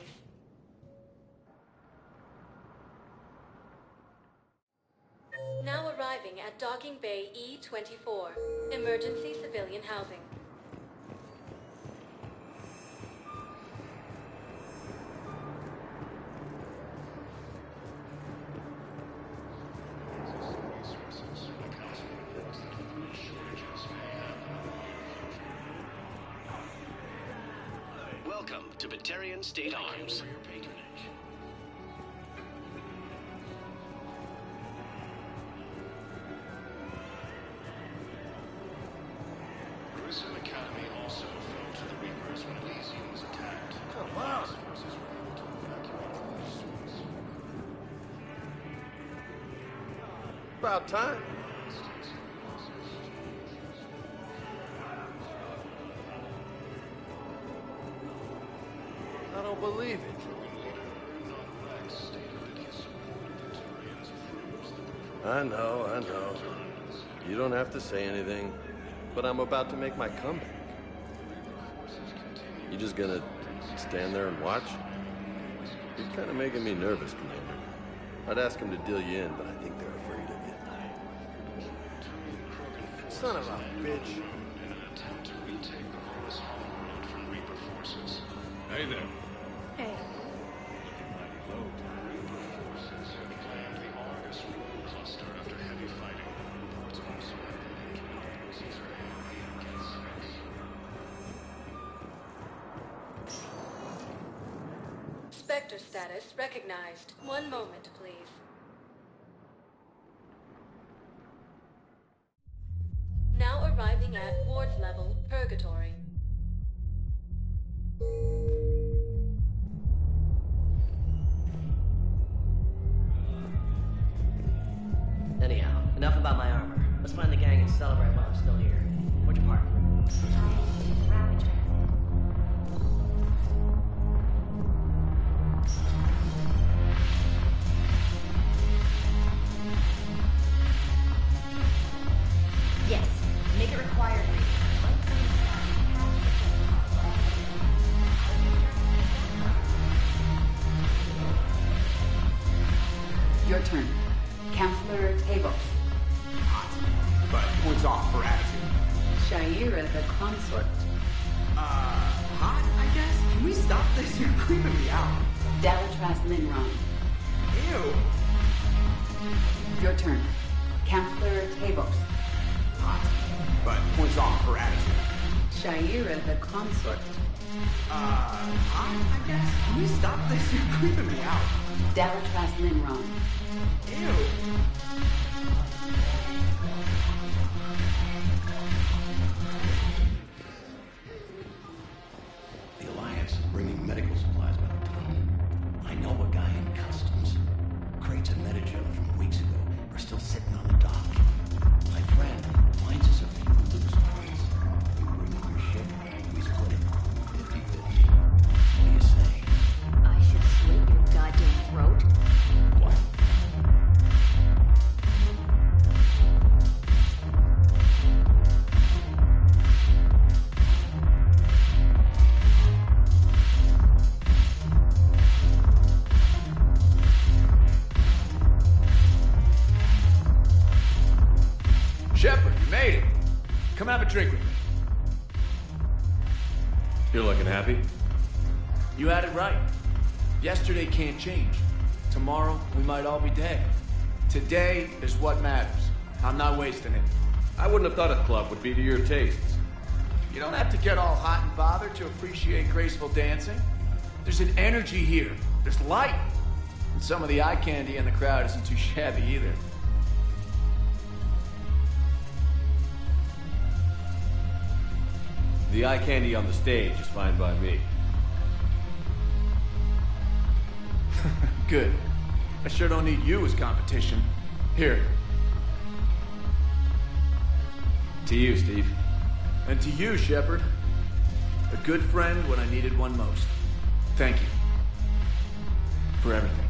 Now arriving at docking. Docking Bay E-24. Emergency civilian housing. Welcome to Batarian State Arms. Grissom Academy also fell to the Reapers when Elysium was attacked. Come on! Forces were able to evacuate the resource. About time. I don't believe it. I know. You don't have to say anything, but I'm about to make my comeback. You just gonna stand there and watch? You're kind of making me nervous, Commander. I'd ask them to deal you in, but I think they're afraid of you. Son of a bitch. In an attempt to retake the Horus homeworld from Reaper forces. Hey there. Hey. Reaper forces had planned the Argus Rune cluster after heavy fighting. Reports also have been indicating Caesar and Get 6. Spectre status recognized. One moment, please. Now arriving at ward level, Purgatory. Anyhow, enough about my armor. Let's find the gang and celebrate while I'm still here. Where'd you park? Ravager. Yes, make it required. Your turn. Counselor Tavos. But points off for attitude. Shaira the consort. Hot, I guess? Can we stop this? You're creeping me out. Dalatras Linron. Ew. Your turn. Counselor Tavos. Hot. But points off for attitude. Shaira the consort. Hot, I guess? Can we stop this? You're creeping me out. Dalatras Linron. Ew. The Alliance is bringing medical supplies by the ton. I know a guy in customs. Crates of Metagel from weeks ago are still sitting on the dock. My friend finds us a few loose parts. You bring in your ship, we split it 50-50. What do you say? I should slit your goddamn throat. What? Shepard, you made it. Come have a drink with me. You're looking happy? You had it right. Yesterday can't change. Tomorrow, we might all be dead. Today is what matters. I'm not wasting it. I wouldn't have thought a club would be to your tastes. You don't have to get all hot and bothered to appreciate graceful dancing. There's an energy here. There's light. And some of the eye candy in the crowd isn't too shabby either. The eye candy on the stage is fine by me. Good. I sure don't need you as competition. Here. To you, Steve. And to you, Shepard. A good friend when I needed one most. Thank you. For everything.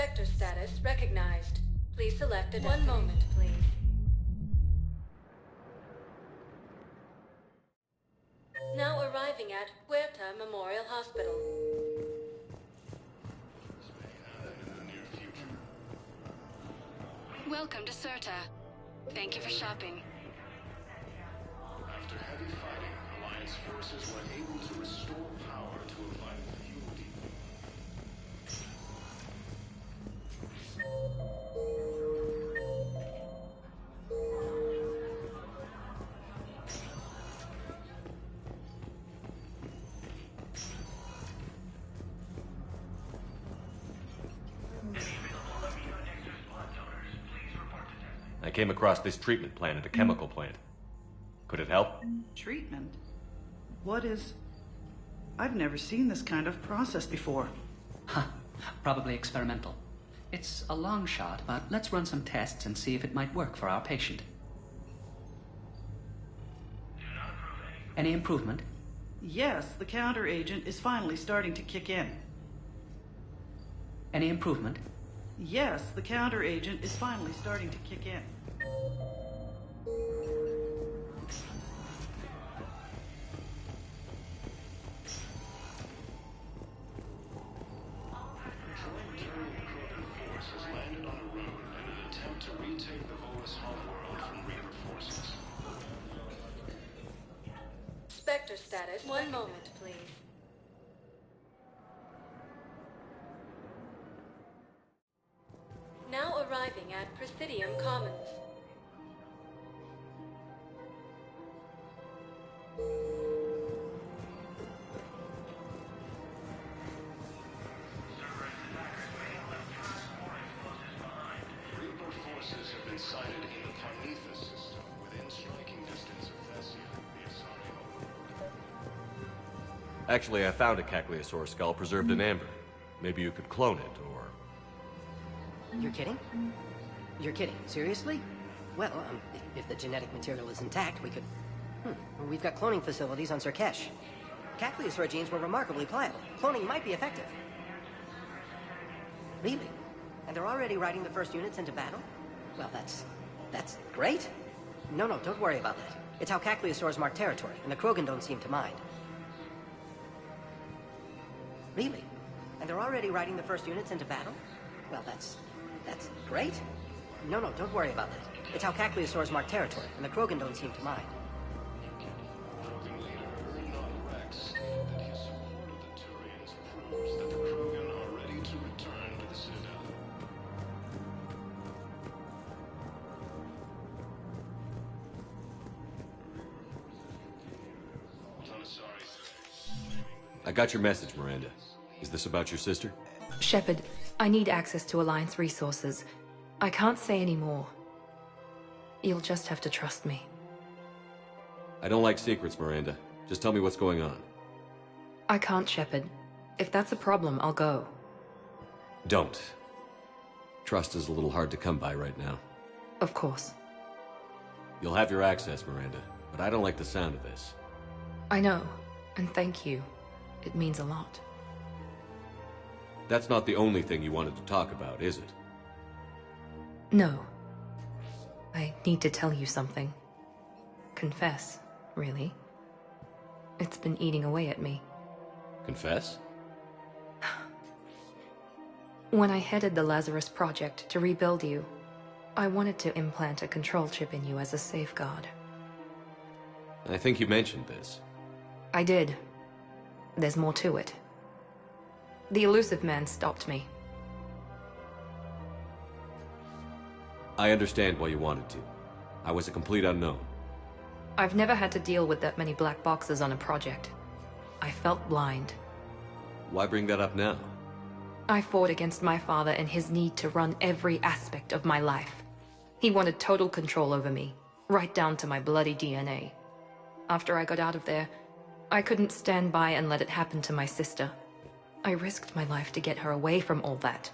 Spectre status recognized. Please select a... One moment, please. Now arriving at Huerta Memorial Hospital. Welcome to Certa. Thank you for shopping. After heavy fighting, Alliance forces were able to restore power to a vital fuel depot. I came across this treatment plant at a chemical plant. Could it help? Treatment? What is... I've never seen this kind of process before. Huh. Probably experimental. It's a long shot, but let's run some tests and see if it might work for our patient. Any improvement? Yes, the counter-agent is finally starting to kick in. Any improvement? Yes, the counter-agent is finally starting to kick in. Spectre status. One moment, please. Now arriving at Presidium Commons. Reaper forces have been sighted in the Carnithus system within striking distance of Thessia, the Asari. Actually, I found a Cagliasaur skull preserved in amber. Maybe you could clone it, or... You're kidding? You're kidding. Seriously? Well, if the genetic material is intact, we could... Well, we've got cloning facilities on Surkesh. Cagliasaur genes were remarkably pliable. Cloning might be effective. Really? And they're already riding the first units into battle? Well, that's great. No, don't worry about that. It's how Cagliasaurs mark territory, and the Krogan don't seem to mind. Really? And they're already riding the first units into battle? Well, that's great. No, don't worry about that. It's how Cagliasaurs mark territory, and the Krogan don't seem to mind. Krogan leader Ernod Rex said that his support of the Turians proves that the Krogan are ready to return to the Citadel. I got your message, Miranda. Is this about your sister? Shepard, I need access to Alliance resources. I can't say any more. You'll just have to trust me. I don't like secrets, Miranda. Just tell me what's going on. I can't, Shepard. If that's a problem, I'll go. Don't. Trust is a little hard to come by right now. Of course. You'll have your access, Miranda, but I don't like the sound of this. I know, and thank you. It means a lot. That's not the only thing you wanted to talk about, is it? No. I need to tell you something. Confess, really. It's been eating away at me. Confess? When I headed the Lazarus Project to rebuild you, I wanted to implant a control chip in you as a safeguard. I think you mentioned this. I did. There's more to it. The Illusive Man stopped me. I understand why you wanted to. I was a complete unknown. I've never had to deal with that many black boxes on a project. I felt blind. Why bring that up now? I fought against my father and his need to run every aspect of my life. He wanted total control over me, right down to my bloody DNA. After I got out of there, I couldn't stand by and let it happen to my sister. I risked my life to get her away from all that.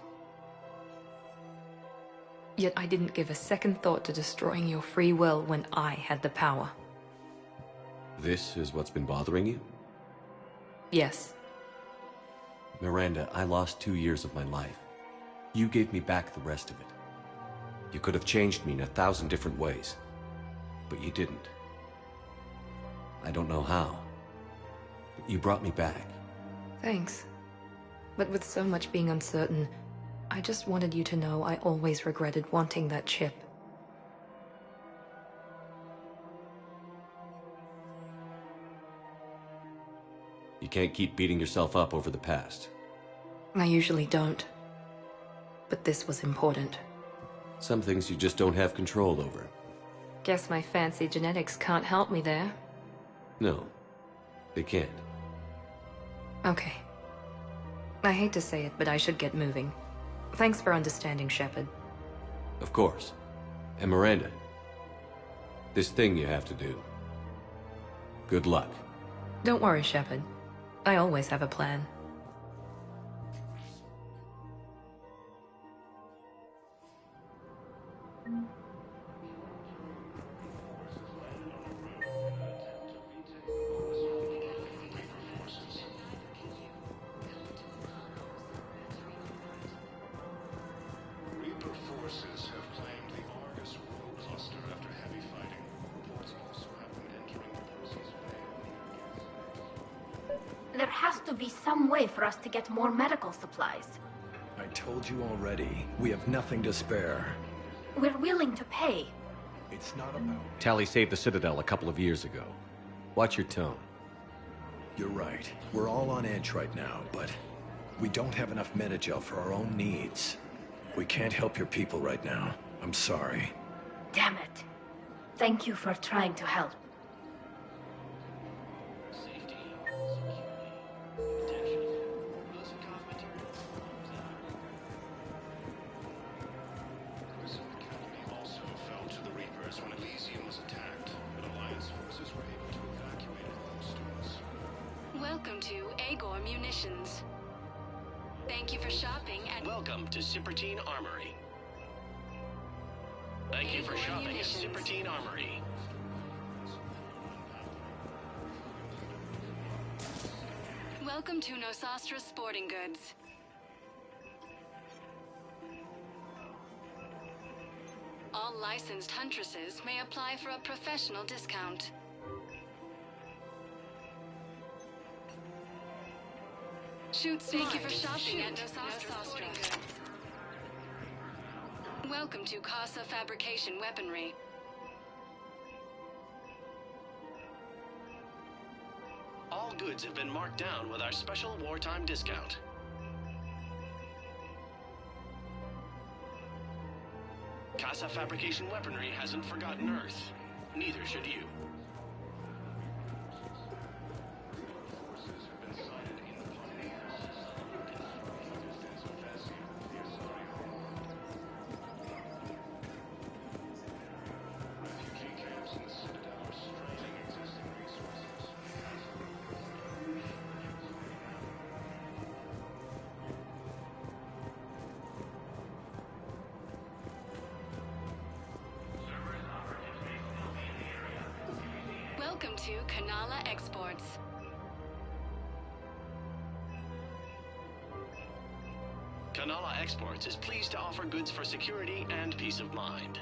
Yet I didn't give a second thought to destroying your free will when I had the power. This is what's been bothering you? Yes. Miranda, I lost 2 years of my life. You gave me back the rest of it. You could have changed me in 1,000 different ways, but you didn't. I don't know how, but you brought me back. Thanks. But with so much being uncertain, I just wanted you to know I always regretted wanting that chip. You can't keep beating yourself up over the past. I usually don't. But this was important. Some things you just don't have control over. Guess my fancy genetics can't help me there. No, they can't. Okay. I hate to say it, but I should get moving. Thanks for understanding, Shepard. Of course. And Miranda, this thing you have to do. Good luck. Don't worry, Shepard. I always have a plan. Reaper forces have claimed the Argus World Cluster after heavy fighting. Reports also have them entering the Perseus Bay. There has to be some way for us to get more medical supplies. I told you already, we have nothing to spare. We're willing to pay. It's not about... Tali saved the Citadel a couple of years ago. Watch your tone. You're right. We're all on edge right now, but we don't have enough Metagel for our own needs. We can't help your people right now. I'm sorry. Damn it. Thank you for trying to help. Also fell to the Reapers when Elysium was attacked, but Alliance forces were able to evacuate it close to us. Welcome to Agor Munitions. Thank you for shopping and Welcome to Cipertine Armory. Thank you for shopping at Cipertine Armory. welcome to Nosastra Sporting Goods. All licensed huntresses may apply for a professional discount. Thank you for shopping at Nosastra Sporting Goods. Welcome to Casa Fabrication Weaponry. All goods have been marked down with our special wartime discount. Casa Fabrication Weaponry hasn't forgotten Earth. Neither should you. Welcome to Kanala Exports. Kanala Exports is pleased to offer goods for security and peace of mind.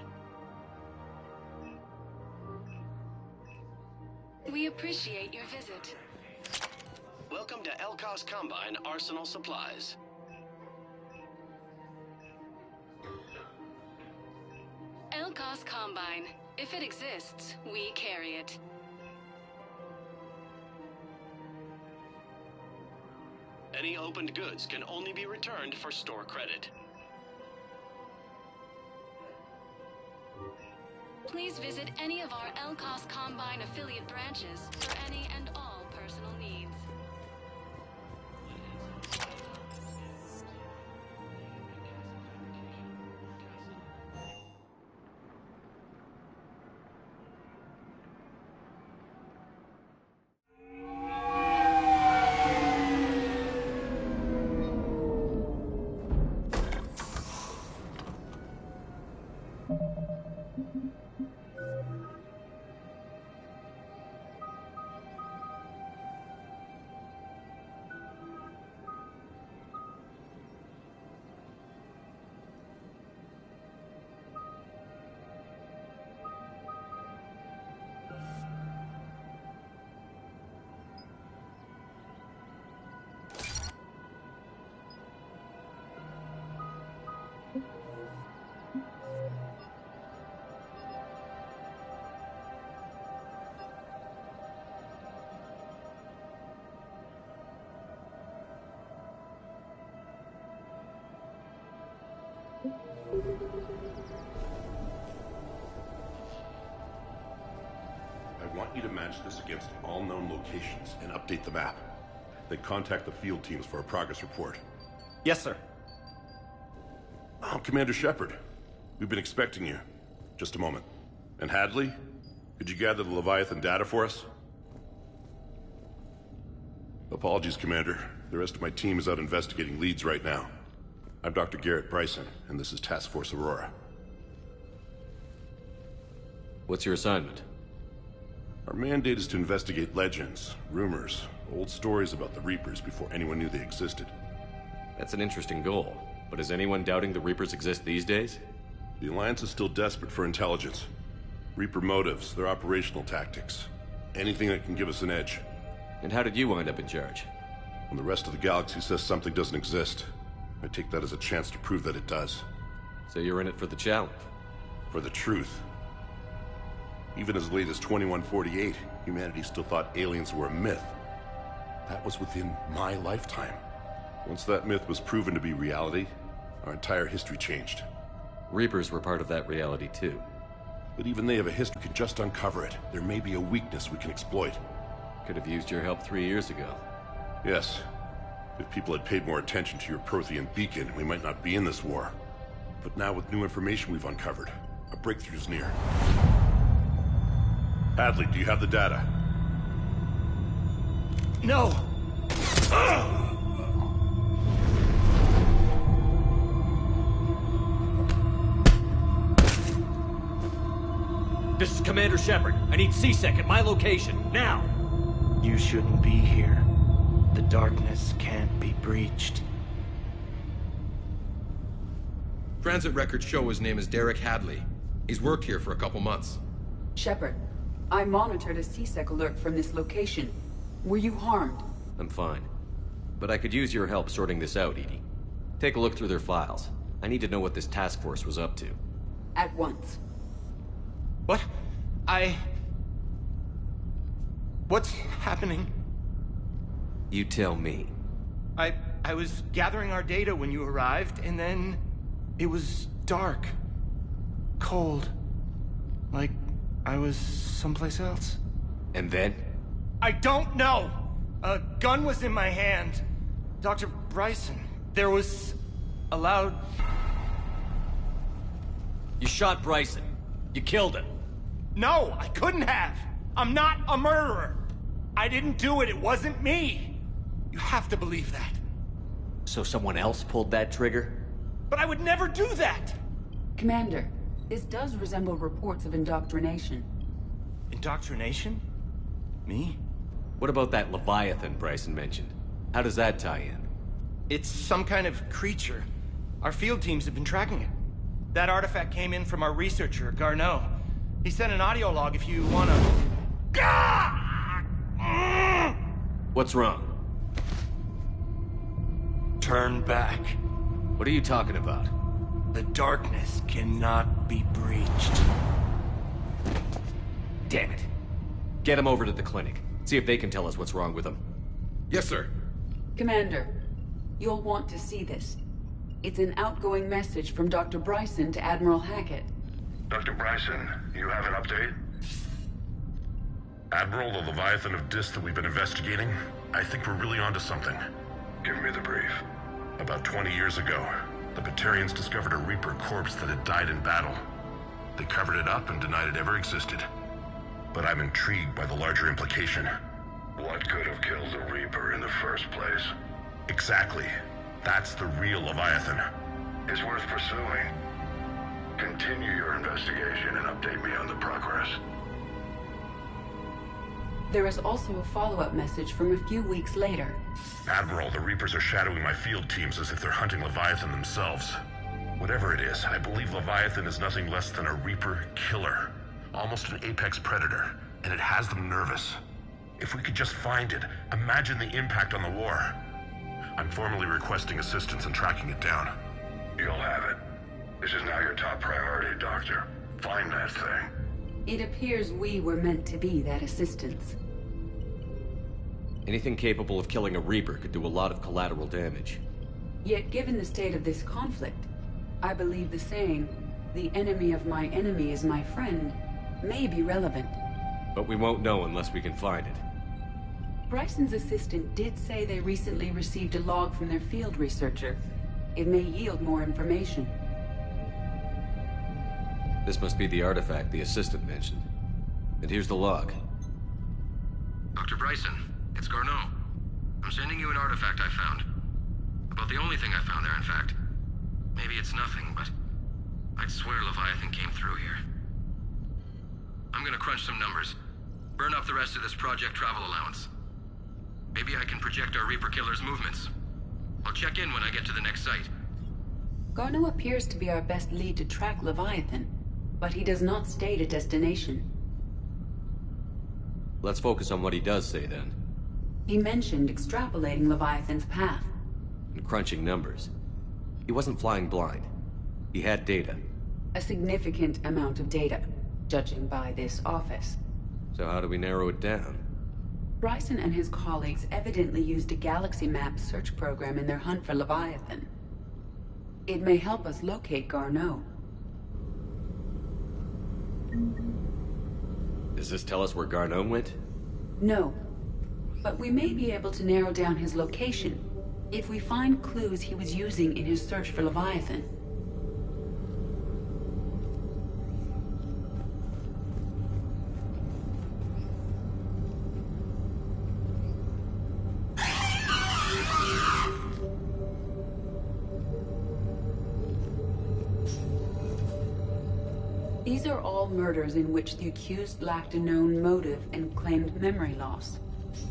We appreciate your visit. Welcome to Elkos Combine Arsenal Supplies. Elkos Combine. If it exists, we carry it. Any opened goods can only be returned for store credit. Please visit any of our Elkos Combine affiliate branches for any and all personal needs. I want you to match this against all known locations and update the map. Then contact the field teams for a progress report. Yes, sir. Oh, Commander Shepard. We've been expecting you. Just a moment. And Hadley? Could you gather the Leviathan data for us? Apologies, Commander. The rest of my team is out investigating leads right now. I'm Dr. Garrett Bryson, and this is Task Force Aurora. What's your assignment? Our mandate is to investigate legends, rumors, old stories about the Reapers before anyone knew they existed. That's an interesting goal, but is anyone doubting the Reapers exist these days? The Alliance is still desperate for intelligence. Reaper motives, their operational tactics. Anything that can give us an edge. And how did you wind up in charge? When the rest of the galaxy says something doesn't exist, I take that as a chance to prove that it does. So you're in it for the challenge? For the truth. Even as late as 2148, humanity still thought aliens were a myth. That was within my lifetime. Once that myth was proven to be reality, our entire history changed. Reapers were part of that reality too. But even they have a history. We can just uncover it. There may be a weakness we can exploit. Could have used your help 3 years ago. Yes. If people had paid more attention to your Prothean beacon, we might not be in this war. But now with new information we've uncovered, a breakthrough's near. Hadley, do you have the data? No! This is Commander Shepard. I need C-Sec at my location, now! You shouldn't be here. The darkness can't be breached. Transit records show his name is Derek Hadley. He's worked here for a couple months. Shepard, I monitored a C-Sec alert from this location. Were you harmed? I'm fine. But I could use your help sorting this out, EDI. Take a look through their files. I need to know what this task force was up to. At once. What? What's happening? You tell me. I was gathering our data when you arrived, and then it was dark. Cold. Like I was someplace else. And then? I don't know! A gun was in my hand. Dr. Bryson, there was a loud... You shot Bryson. You killed him. No, I couldn't have. I'm not a murderer. I didn't do it. It wasn't me. You have to believe that. So someone else pulled that trigger? But I would never do that! Commander, this does resemble reports of indoctrination. Indoctrination? Me? What about that Leviathan Bryson mentioned? How does that tie in? It's some kind of creature. Our field teams have been tracking it. That artifact came in from our researcher, Garneau. He sent an audio log if you wanna... What's wrong? Turn back. What are you talking about? The darkness cannot be breached. Damn it. Get him over to the clinic. See if they can tell us what's wrong with him. Yes, sir. Commander, you'll want to see this. It's an outgoing message from Dr. Bryson to Admiral Hackett. Dr. Bryson, you have an update? Admiral, the Leviathan of Dis that we've been investigating, I think we're really onto something. Give me the brief. About 20 years ago, the Batarians discovered a Reaper corpse that had died in battle. They covered it up and denied it ever existed. But I'm intrigued by the larger implication. What could have killed the Reaper in the first place? Exactly. That's the real Leviathan. It's worth pursuing. Continue your investigation and update me on the progress. There is also a follow-up message from a few weeks later. Admiral, the Reapers are shadowing my field teams as if they're hunting Leviathan themselves. Whatever it is, I believe Leviathan is nothing less than a Reaper killer. Almost an apex predator, and it has them nervous. If we could just find it, imagine the impact on the war. I'm formally requesting assistance in tracking it down. You'll have it. This is now your top priority, Doctor. Find that thing. It appears we were meant to be that assistance. Anything capable of killing a Reaper could do a lot of collateral damage. Yet given the state of this conflict, I believe the saying, "The enemy of my enemy is my friend," may be relevant. But we won't know unless we can find it. Bryson's assistant did say they recently received a log from their field researcher. It may yield more information. This must be the artifact the assistant mentioned. And here's the log. Dr. Bryson, it's Garneau. I'm sending you an artifact I found. About the only thing I found there, in fact. Maybe it's nothing, but I'd swear Leviathan came through here. I'm gonna crunch some numbers. Burn up the rest of this Project Travel allowance. Maybe I can project our Reaper Killer's movements. I'll check in when I get to the next site. Garneau appears to be our best lead to track Leviathan, but he does not state a destination. Let's focus on what he does say, then. He mentioned extrapolating Leviathan's path. And crunching numbers. He wasn't flying blind. He had data. A significant amount of data, judging by this office. So how do we narrow it down? Bryson and his colleagues evidently used a galaxy map search program in their hunt for Leviathan. It may help us locate Garneau. Does this tell us where Garneau went? No. But we may be able to narrow down his location if we find clues he was using in his search for Leviathan. These are all murders in which the accused lacked a known motive and claimed memory loss.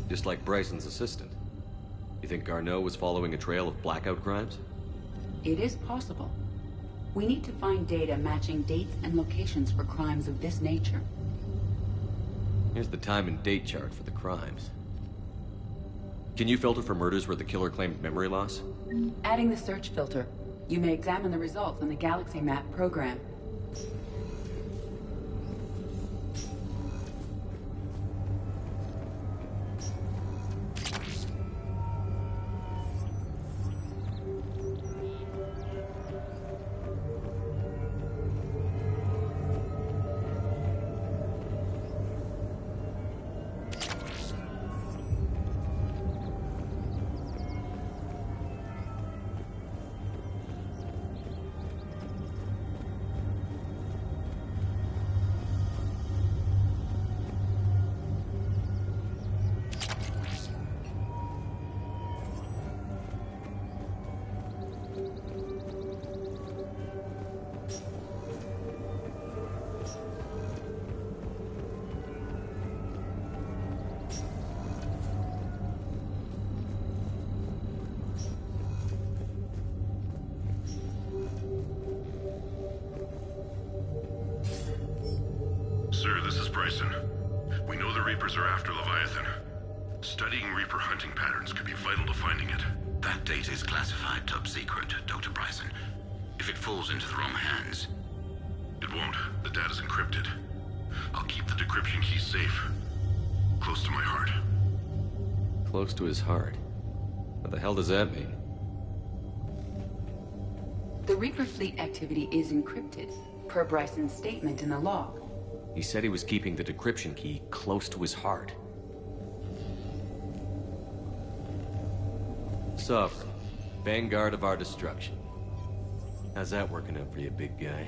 Just like Bryson's assistant. You think Garneau was following a trail of blackout crimes? It is possible. We need to find data matching dates and locations for crimes of this nature. Here's the time and date chart for the crimes. Can you filter for murders where the killer claimed memory loss? Adding the search filter, you may examine the results in the Galaxy Map program. Sir, this is Bryson. We know the Reapers are after Leviathan. Studying Reaper hunting patterns could be vital to finding it. That data is classified top secret, Dr. Bryson. If it falls into the wrong hands... It won't. The data's encrypted. I'll keep the decryption key safe. Close to my heart. Close to his heart? What the hell does that mean? The Reaper fleet activity is encrypted, per Bryson's statement in the log. He said he was keeping the decryption key close to his heart. Sovereign, vanguard of our destruction. How's that working out for you, big guy?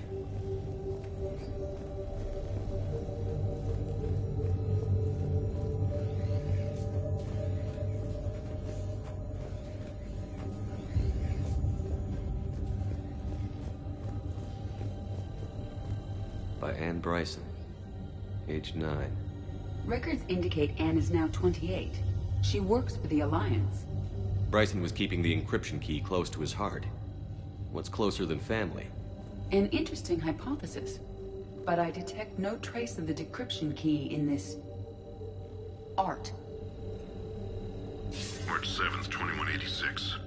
By Anne Bryson. Age 9. Records indicate Anne is now 28. She works for the Alliance. Bryson was keeping the encryption key close to his heart. What's closer than family? An interesting hypothesis. But I detect no trace of the decryption key in this... art. March 7th, 2186.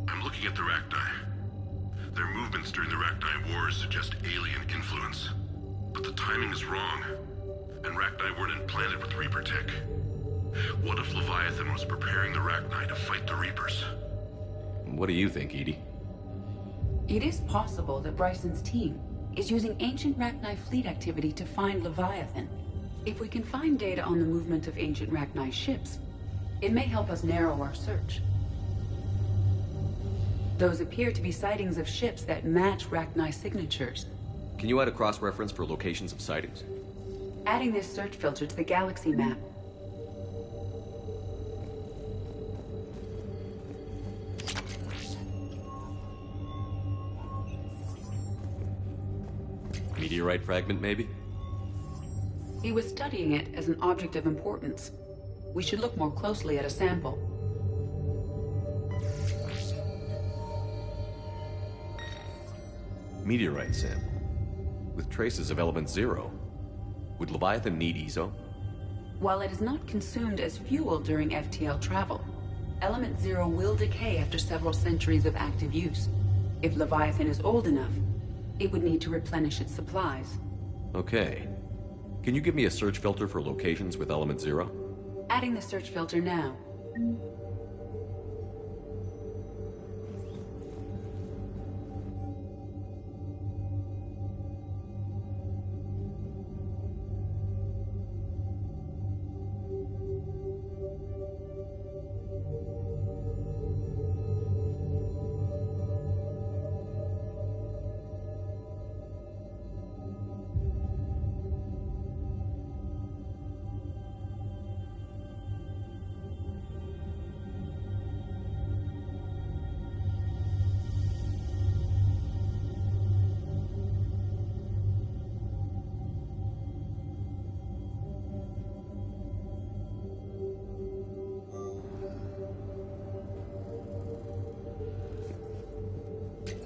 I'm looking at the Rachni. Their movements during the Rachni Wars suggest alien influence. But the timing is wrong. And Rachni weren't implanted with Reaper tech. What if Leviathan was preparing the Rachni to fight the Reapers? What do you think, Edie? It is possible that Bryson's team is using ancient Rachni fleet activity to find Leviathan. If we can find data on the movement of ancient Rachni ships, it may help us narrow our search. Those appear to be sightings of ships that match Rachni signatures. Can you add a cross-reference for locations of sightings? Adding this search filter to the galaxy map. Meteorite fragment, maybe? He was studying it as an object of importance. We should look more closely at a sample. Meteorite sample. With traces of element 0. Would Leviathan need EZO? While it is not consumed as fuel during FTL travel, element 0 will decay after several centuries of active use. If Leviathan is old enough, it would need to replenish its supplies. Okay. Can you give me a search filter for locations with element 0? Adding the search filter now.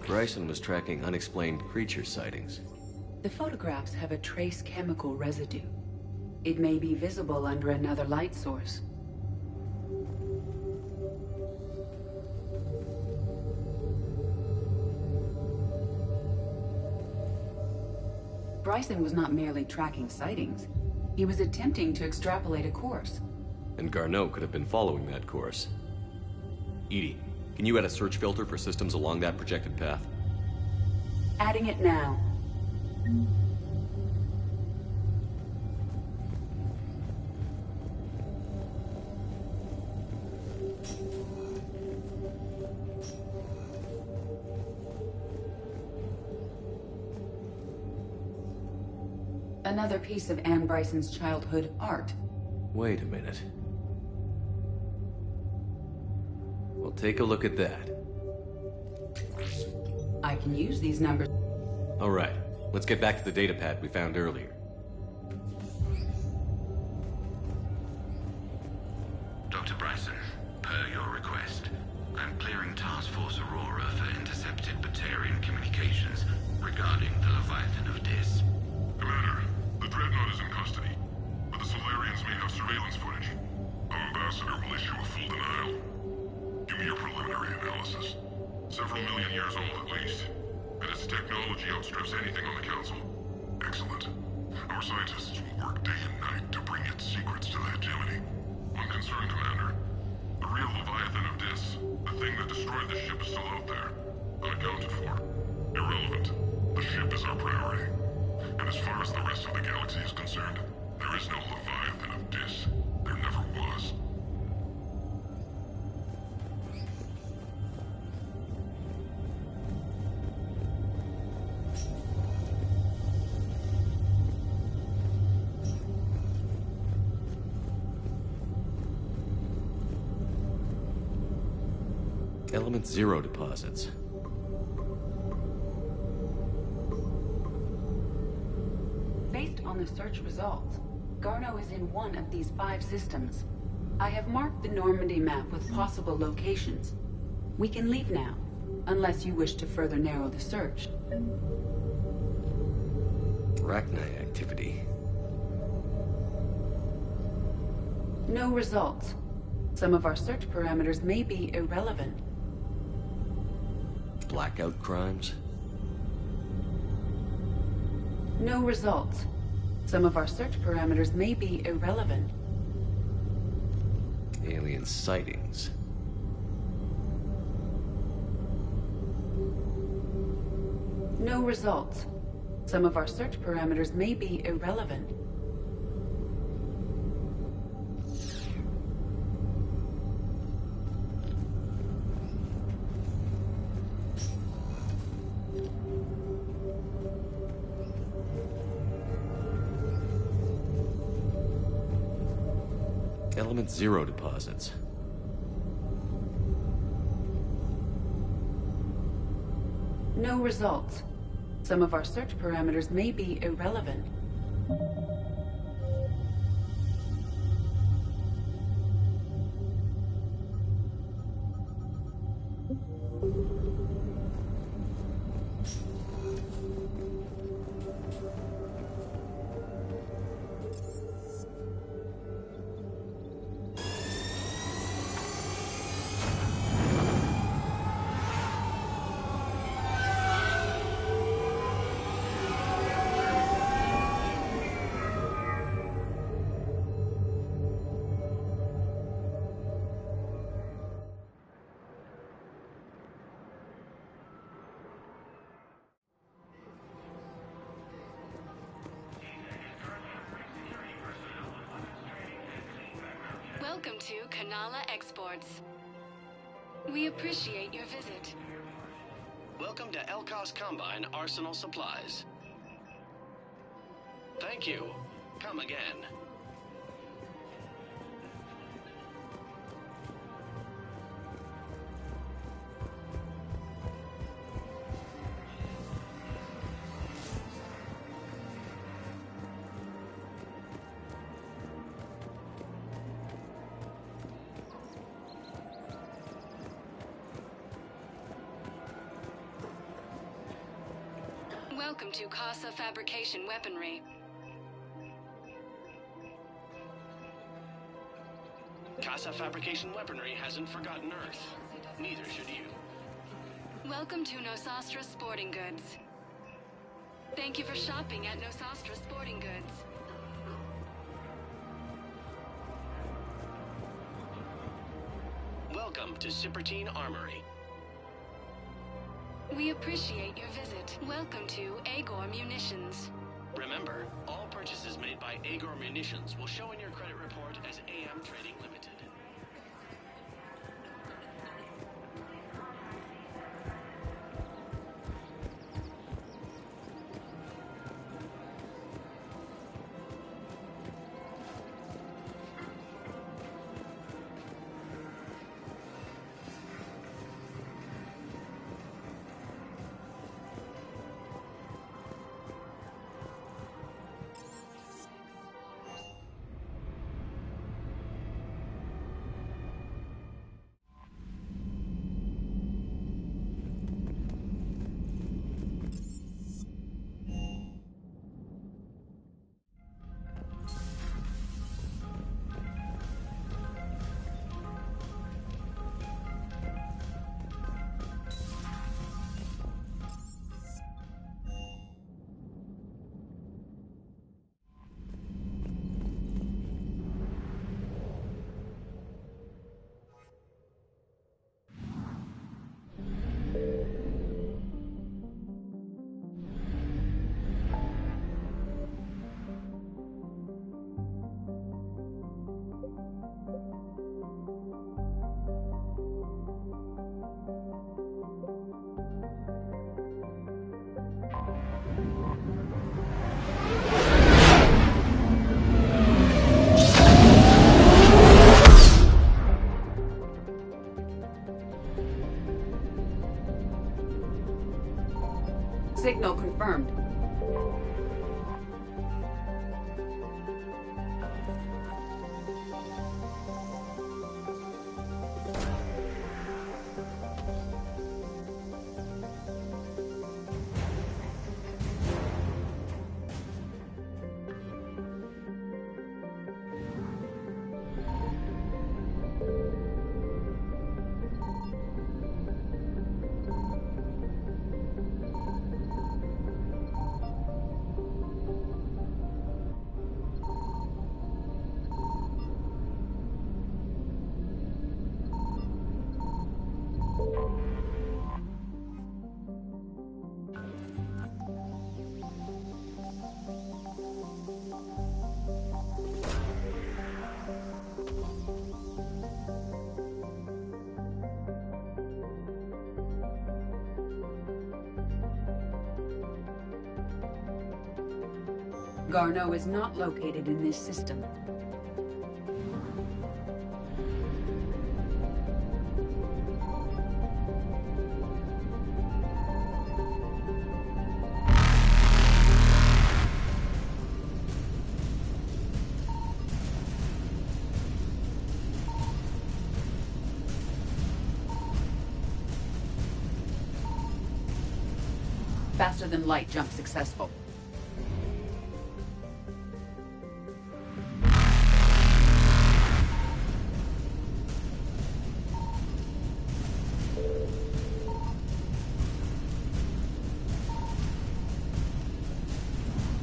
Bryson was tracking unexplained creature sightings. The photographs have a trace chemical residue. It may be visible under another light source. Bryson was not merely tracking sightings. He was attempting to extrapolate a course. And Garneau could have been following that course. EDI, can you add a search filter for systems along that projected path? Adding it now. Another piece of Anne Bryson's childhood art. Wait a minute. Well, take a look at that. I can use these numbers. All right, let's get back to the datapad we found earlier. Dr. Bryson, per your request, I'm clearing Task Force Aurora for intercepted Batarian communications regarding the Leviathan of Dis. Commander, the Dreadnought is in custody, but the Solarians may have surveillance footage. Our ambassador will issue a full denial. Give me your preliminary analysis. Several million years old at least, and its technology outstrips anything on the Council. Excellent. Our scientists will work day and night to bring its secrets to the hegemony. I'm concerned, Commander. The real Leviathan of Dis, the thing that destroyed the ship, is still out there. Unaccounted for. Irrelevant. The ship is our priority. And as far as the rest of the galaxy is concerned, there is no Leviathan of Dis. There never was. Element 0 deposits. Based on the search results, Garneau is in one of these 5 systems. I have marked the Normandy map with possible locations. We can leave now, unless you wish to further narrow the search. Rachni activity. No results. Some of our search parameters may be irrelevant. Blackout crimes? No results. Some of our search parameters may be irrelevant. Alien sightings. No results. Some of our search parameters may be irrelevant. Element Zero deposits. No results. Some of our search parameters may be irrelevant. Welcome to Kanala Exports. We appreciate your visit. Welcome to Elkos Combine Arsenal Supplies. Thank you. Come again. Welcome to Casa Fabrication Weaponry. Casa Fabrication Weaponry hasn't forgotten Earth. Neither should you. Welcome to Nosastra Sporting Goods. Thank you for shopping at Nosastra Sporting Goods. Welcome to Cipertine Armory. We appreciate your visit. Welcome to Agor Munitions. Remember, all purchases made by Agor Munitions will show in your credit report as AM Trading Limited. Signal confirmed. Garneau is not located in this system. Faster than light jump successful.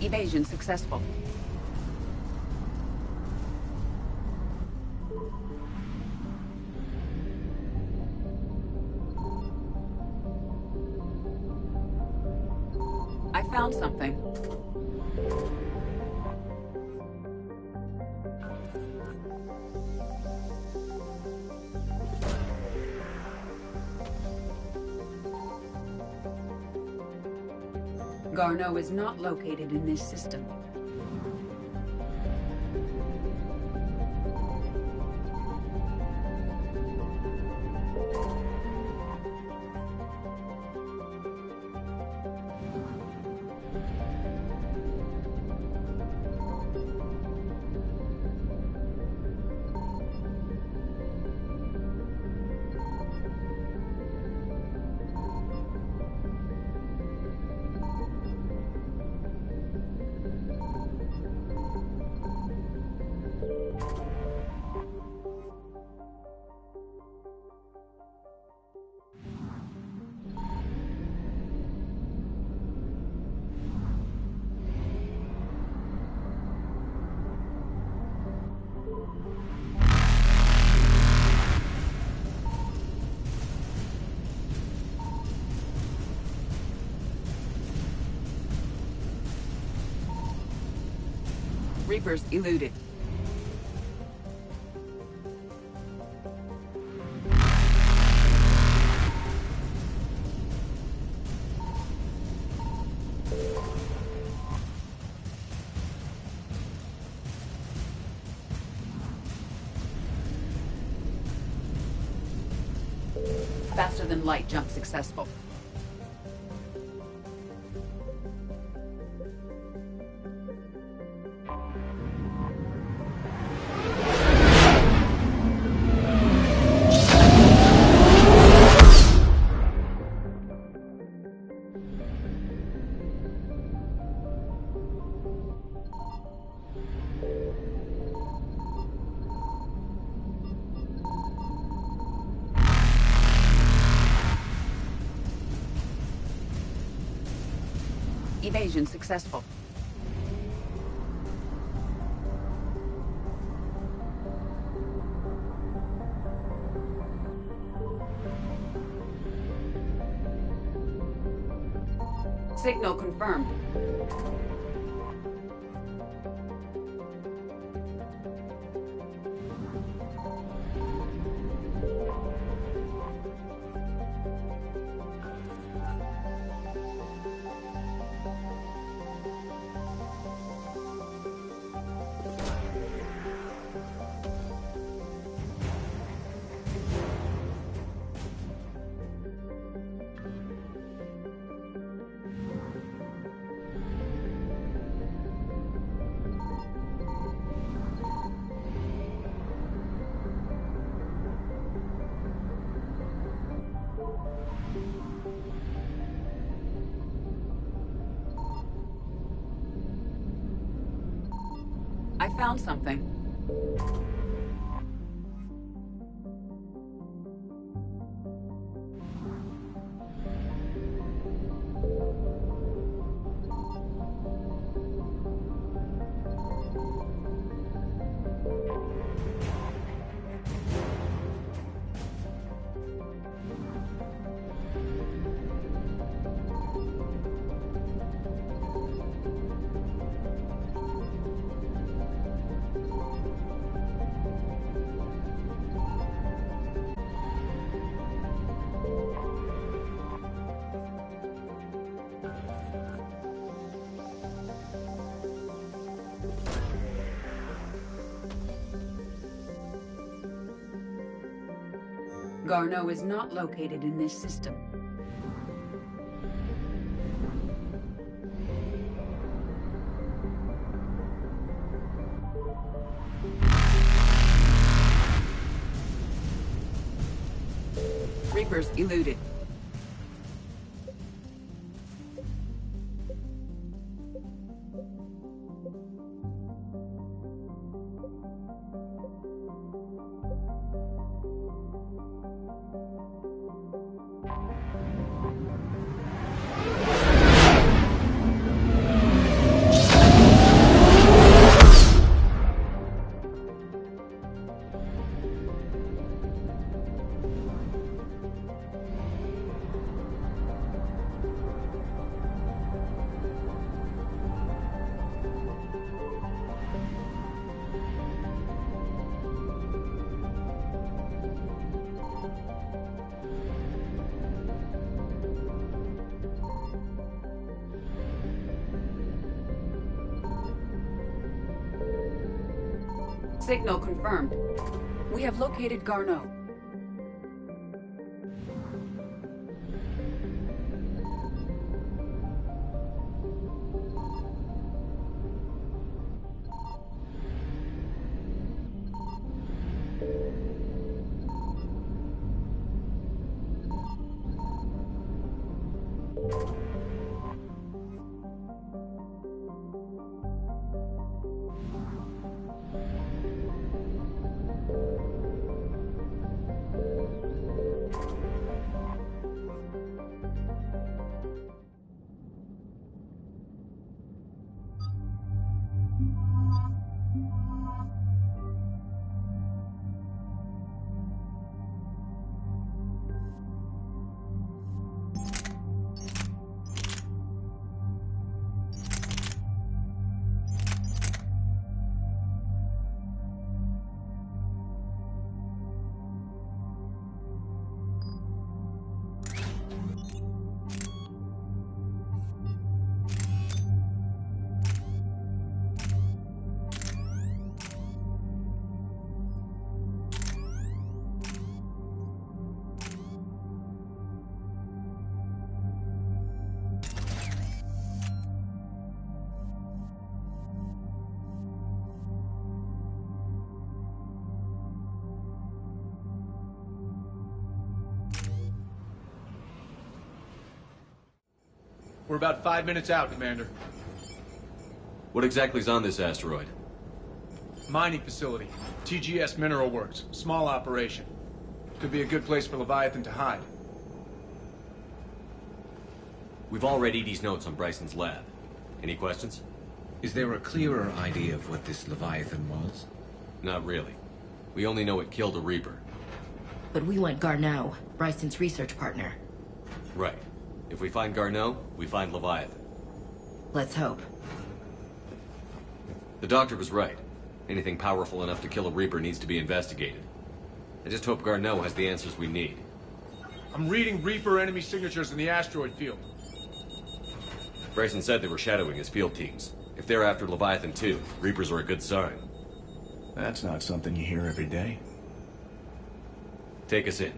Evasion successful. I found something. Garneau is not located in this system. Reapers eluded. Faster than light jump successful. Evasion successful. Signal confirmed. I found something. Garneau is not located in this system. Reapers eluded. Signal confirmed. We have located Garneau. We're about 5 minutes out, Commander. What exactly is on this asteroid? Mining facility. TGS Mineral Works. Small operation. Could be a good place for Leviathan to hide. We've all read Edie's notes on Bryson's lab. Any questions? Is there a clearer idea of what this Leviathan was? Not really. We only know it killed a Reaper. But we want Garneau, Bryson's research partner. Right. If we find Garneau, we find Leviathan. Let's hope. The doctor was right. Anything powerful enough to kill a Reaper needs to be investigated. I just hope Garneau has the answers we need. I'm reading Reaper enemy signatures in the asteroid field. Bryson said they were shadowing his field teams. If they're after Leviathan too, Reapers are a good sign. That's not something you hear every day. Take us in.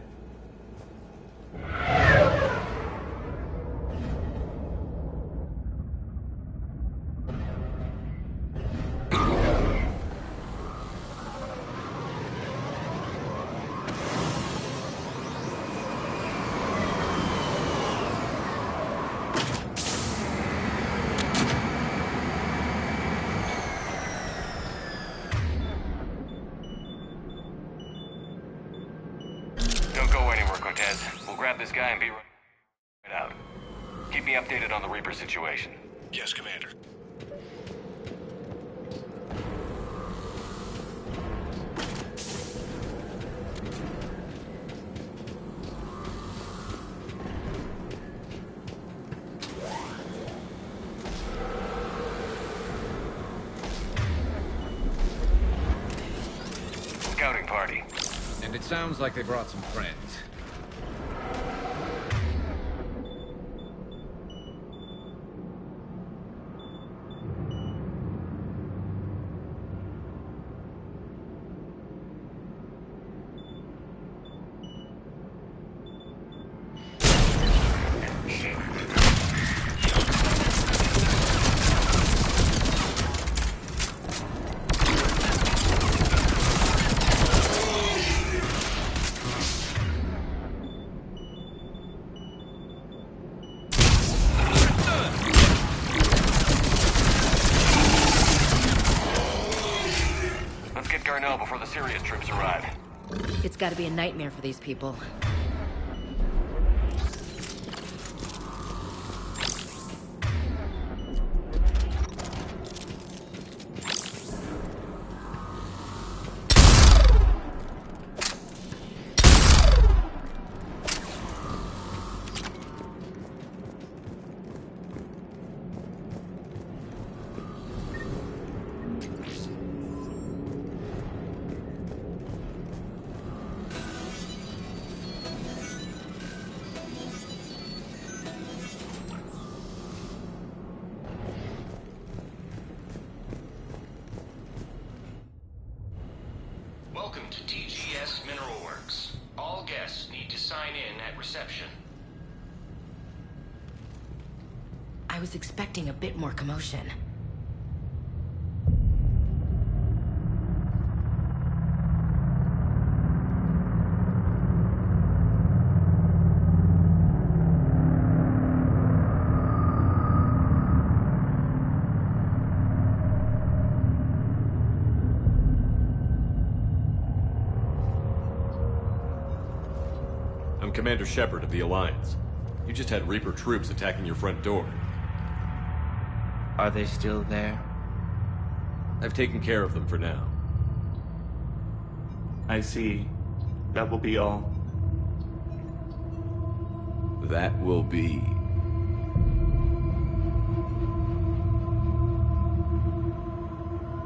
Don't go anywhere, Cortez. We'll grab this guy and be right out. Keep me updated on the Reaper situation. Yes, Commander. Scouting party. And it sounds like they brought some friends. go before the Sirius troops arrive. It's gotta be a nightmare for these people. Welcome to TGS Mineral Works. All guests need to sign in at reception. I was expecting a bit more commotion. I'm Commander Shepard of the Alliance. You just had Reaper troops attacking your front door. Are they still there? I've taken care of them for now. I see. That will be all. That will be...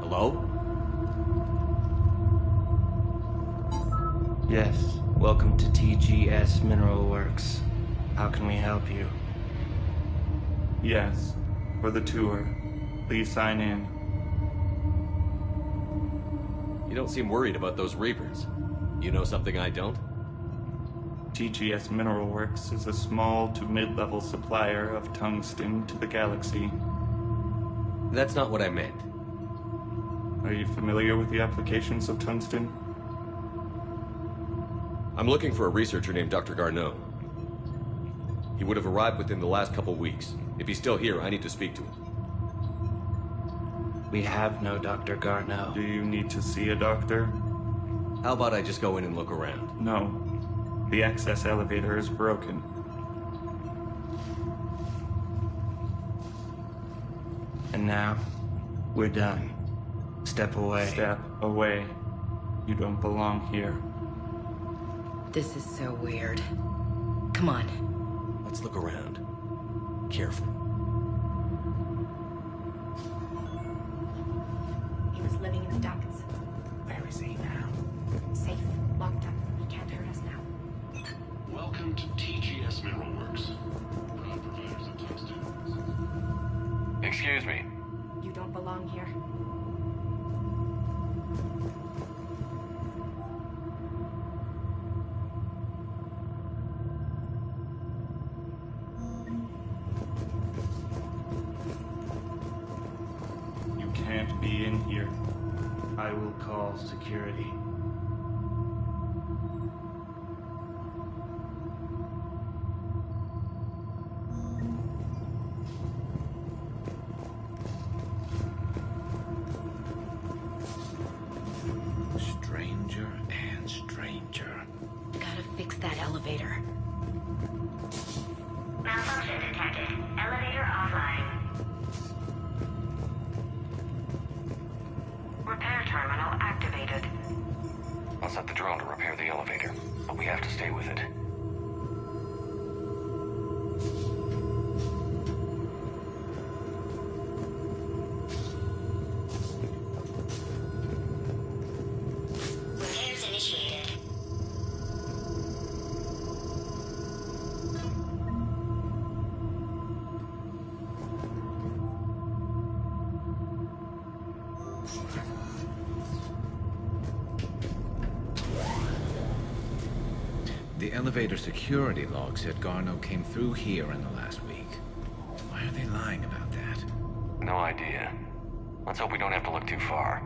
Hello? Yes. Welcome to TGS Mineral Works. How can we help you? Yes. For the tour. Please sign in. You don't seem worried about those Reapers. You know something I don't? TGS Mineral Works is a small to mid-level supplier of tungsten to the galaxy. That's not what I meant. Are you familiar with the applications of tungsten? I'm looking for a researcher named Dr. Garneau. He would have arrived within the last couple weeks. If he's still here, I need to speak to him. We have no Dr. Garneau. Do you need to see a doctor? How about I just go in and look around? No. The access elevator is broken. And now, we're done. Step away. Step away. You don't belong here. This is so weird. Come on. Let's look around. Careful. He was living in the ducts. Where is he now? Safe, locked up. He can't hurt us now. Welcome to TGS Mineral Works. Proud providers of tungsten. Excuse me. You don't belong here. Can't be in here. I will call security. Stranger and stranger. Gotta fix that elevator. Malfunction detected. Elevator offline. Repair terminal activated. I'll set the drone to repair the elevator, but we have to stay with it. Repairs initiated. The elevator security log said Garneau came through here in the last week. Why are they lying about that? No idea. Let's hope we don't have to look too far.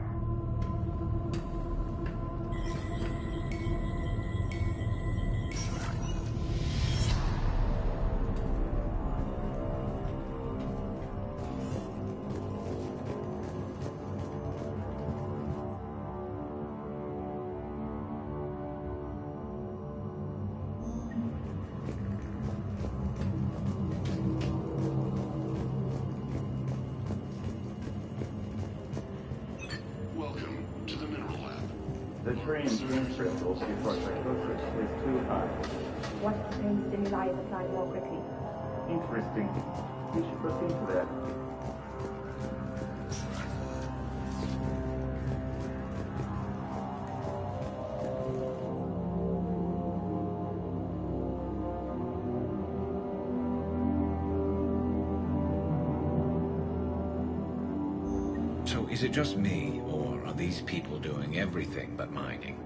Turian's room crystals before psychosis is too high. What brain stimuli is applied more quickly? Interesting. We should look into that. So is it just me, or are these people doing everything but mining?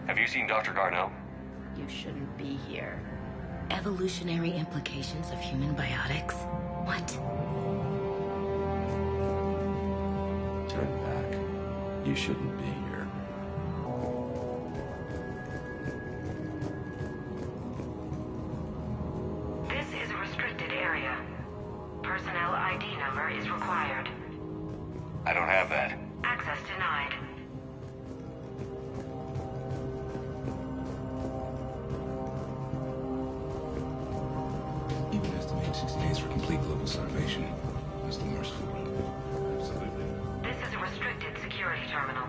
Have you seen Dr. Garneau? You shouldn't be here. Evolutionary implications of human biotics? What? Turn back. You shouldn't be here. This is a restricted area. Personnel ID number is required. I don't have that. Access denied. Even estimating 60 days for complete global starvation. That's the merciful route. Absolutely. This is a restricted security terminal.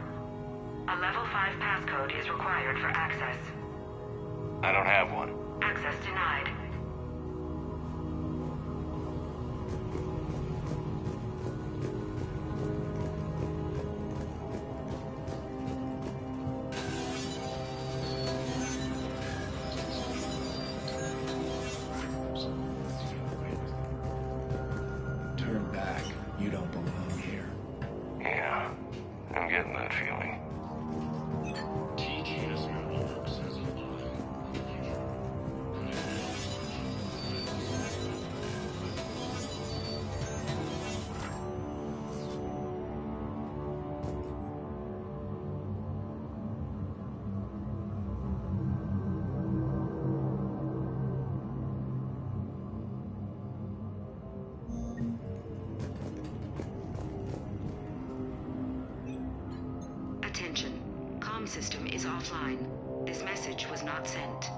A level 5 passcode is required for access. I don't have one. Access denied. Turn back. You don't belong here. Yeah, I'm getting that feeling. TGS Metalworks has Attention. Comm system is offline. This message was not sent.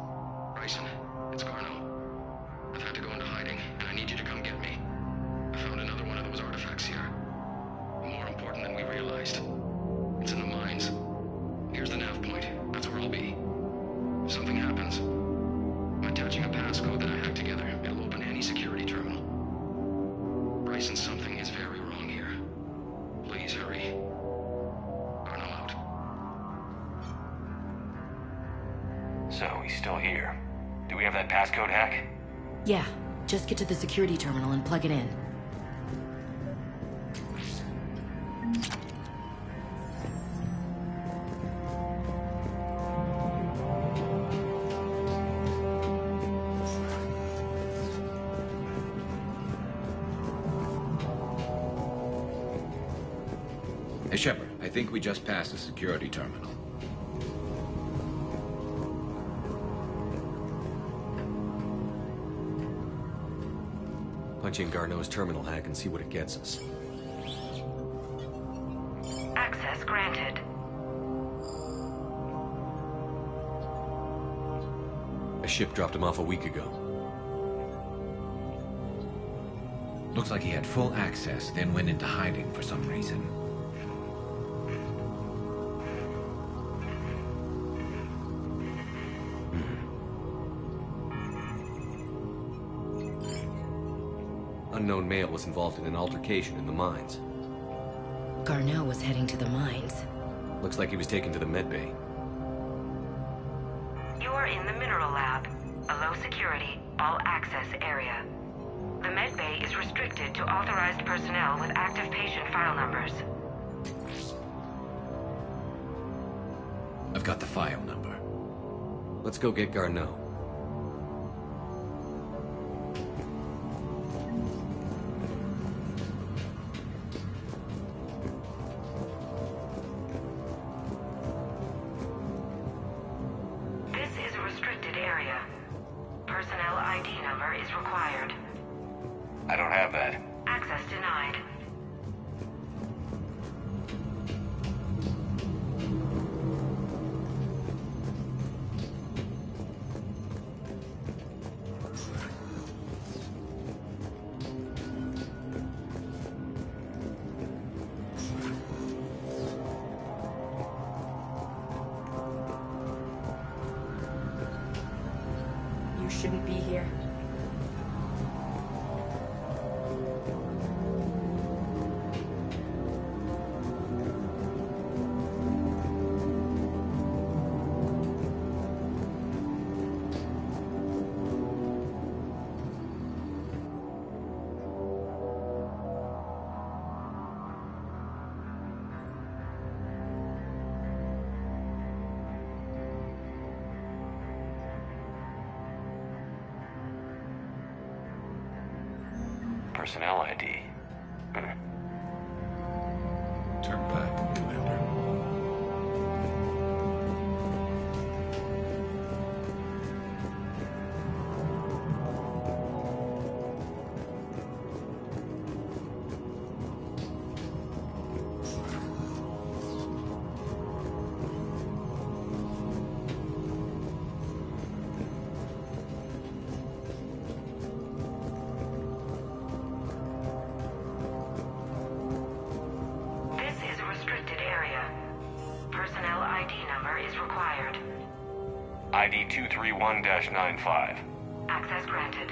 Bryson, it's Garneau. I've had to go into hiding, and I need you to come get me. I found another one of those artifacts here. More important than we realized. It's in the mines. Here's the nav point. That's where I'll be. If something happens, I'm attaching a passcode that I hacked together. It'll open any security terminal. Bryson, something is very wrong here. Please hurry. Garneau out. So, he's still here. Do we have that passcode hack? Yeah, just get to the security terminal and plug it in. Hey, Shepard, I think we just passed the security terminal. Punch in Garneau's terminal hack and see what it gets us. Access granted. A ship dropped him off a week ago. Looks like he had full access, then went into hiding for some reason. Unknown male was involved in an altercation in the mines. Garneau was heading to the mines. Looks like he was taken to the medbay. You are in the mineral lab, a low security, all access area. The medbay is restricted to authorized personnel with active patient file numbers. I've got the file number. Let's go get Garneau. This is a restricted area. Personnel ID number is required. I don't have that. Access denied. shouldn't be here. Personnel ID. Turn back, Commander. ID 231-95. Access granted.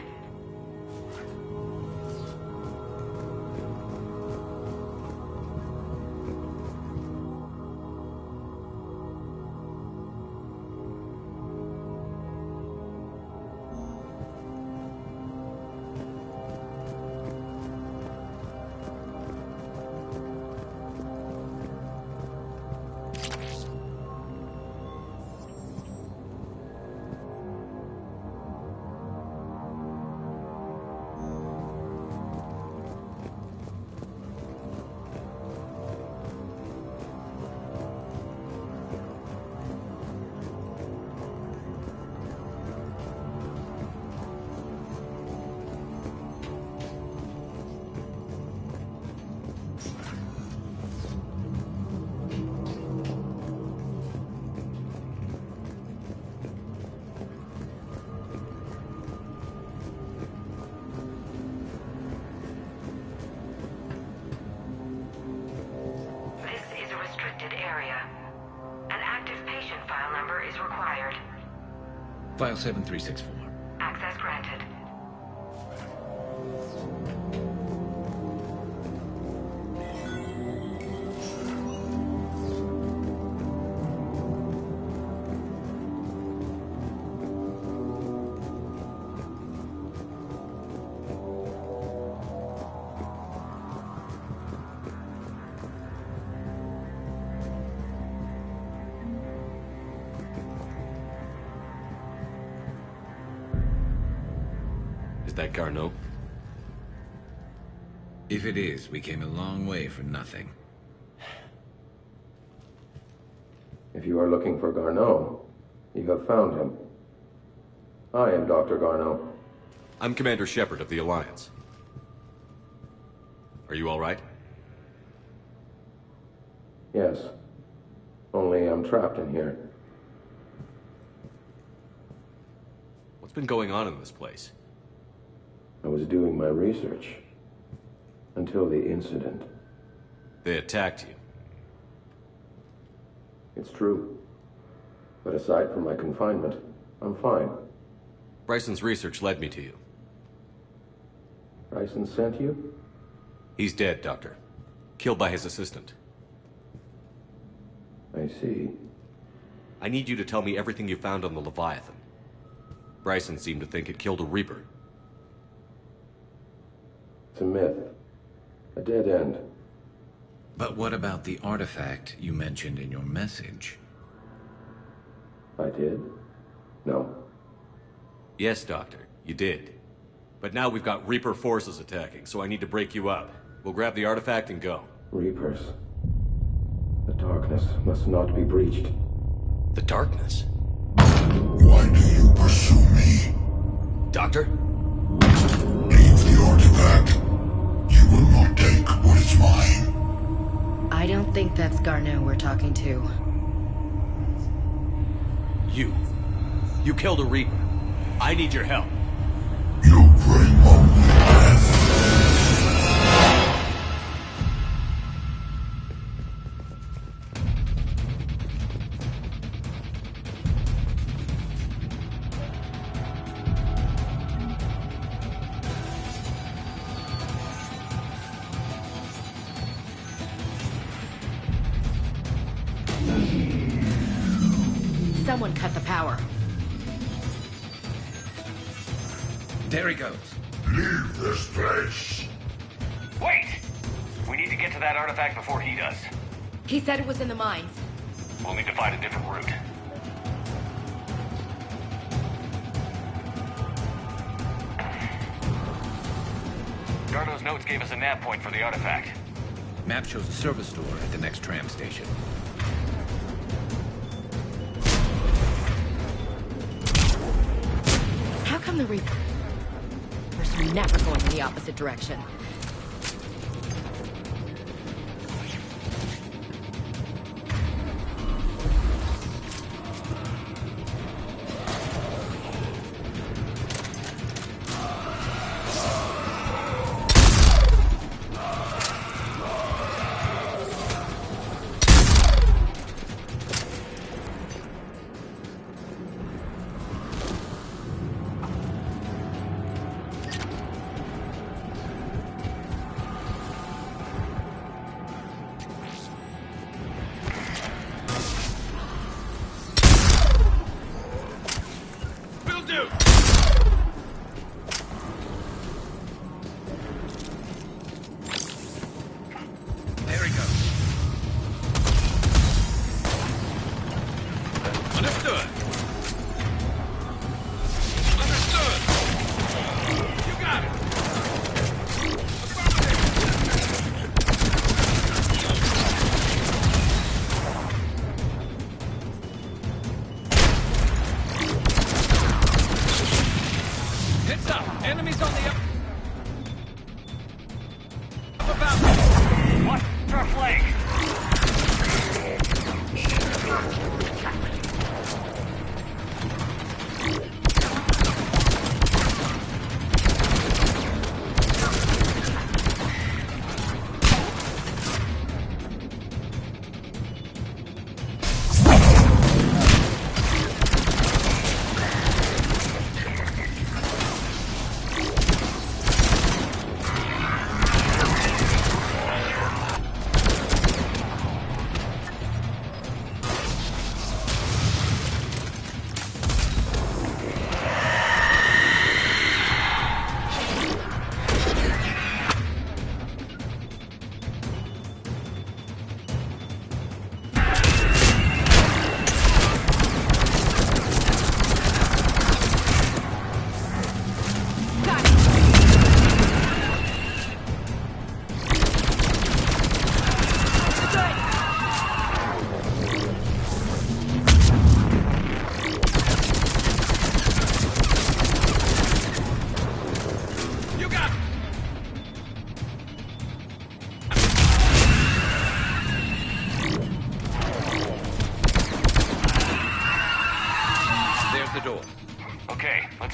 File 7364. Access granted. Is that Garneau? If it is, we came a long way for nothing. If you are looking for Garneau, you have found him. I am Dr. Garneau. I'm Commander Shepard of the Alliance. Are you all right? Yes. Only I'm trapped in here. What's been going on in this place? I was doing my research. Until the incident. They attacked you. It's true. But aside from my confinement, I'm fine. Bryson's research led me to you. Bryson sent you? He's dead, Doctor. Killed by his assistant. I see. I need you to tell me everything you found on the Leviathan. Bryson seemed to think it killed a Reaper. It's a myth. A dead end. But what about the artifact you mentioned in your message? I did? No. Yes, Doctor, you did. But now we've got Reaper forces attacking, so I need to break you up. We'll grab the artifact and go. Reapers. The darkness must not be breached. The darkness? Why do you pursue me? Doctor? Leave the artifact. You will not take what is mine. I don't think that's Garneau we're talking to. You killed a Reaper. I need your help. You bring only death. Someone cut the power. There he goes. Leave this place. Wait! We need to get to that artifact before he does. He said it was in the mines. We'll need to find a different route. Gardo's notes gave us a nav point for the artifact. Map shows a service store at the next tram station. How come the Reapers are never going in the opposite direction?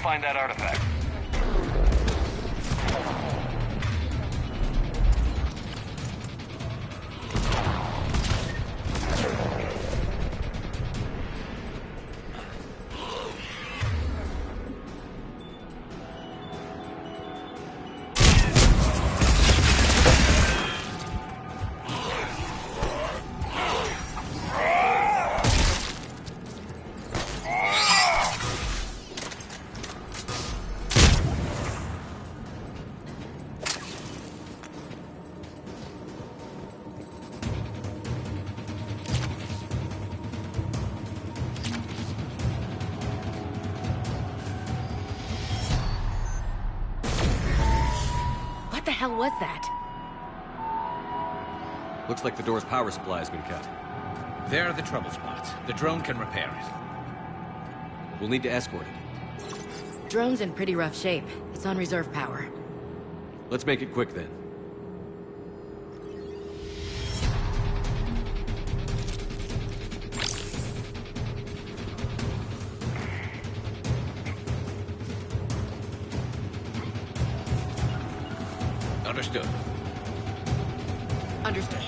Find that artifact. What the hell was that? Looks like the door's power supply has been cut. There are the trouble spots. The drone can repair it. We'll need to escort it. Drone's in pretty rough shape. It's on reserve power. Let's make it quick then. Understood. Understood.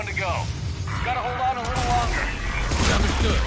one to go. Gotta hold on a little longer. Understood.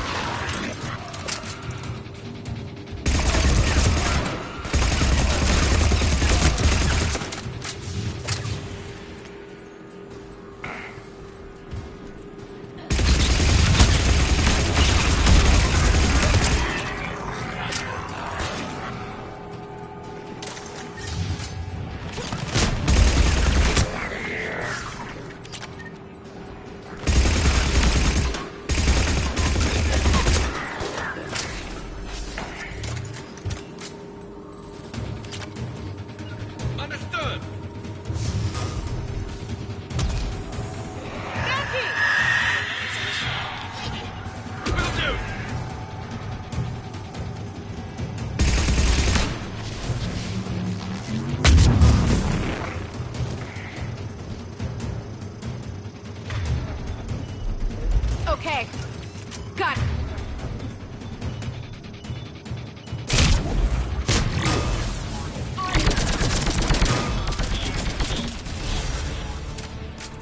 Okay. Got it.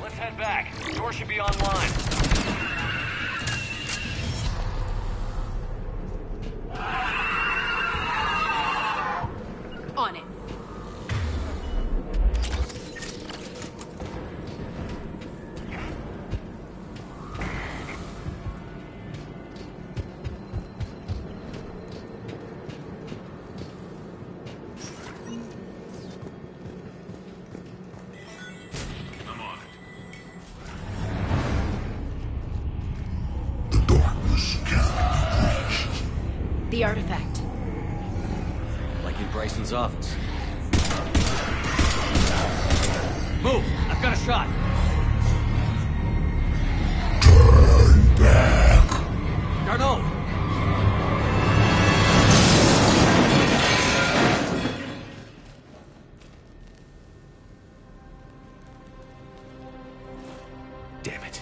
Let's head back. Door should be online. On it. The artifact. Like in Bryson's office. Move! I've got a shot! Turn back! Garneau! Damn it.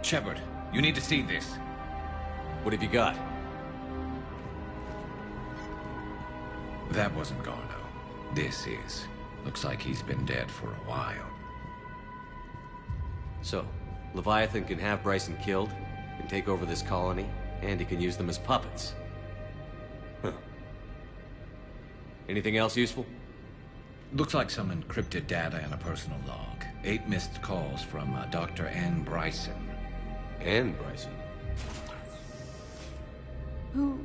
Shepard, you need to see this. What have you got? That wasn't Garneau. This is. Looks like he's been dead for a while. So, Leviathan can have Bryson killed, can take over this colony, and he can use them as puppets. Huh. Anything else useful? Looks like some encrypted data and a personal log. 8 missed calls from Dr. Ann Bryson. Ann Bryson? Who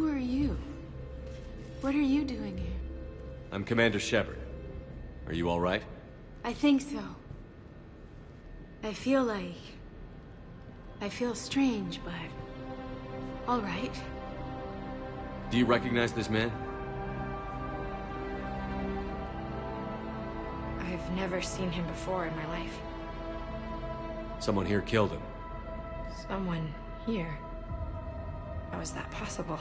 are you? What are you doing here? I'm Commander Shepard. Are you all right? I think so. I feel strange, but all right. Do you recognize this man? I've never seen him before in my life. Someone here killed him. Someone here? How is that possible?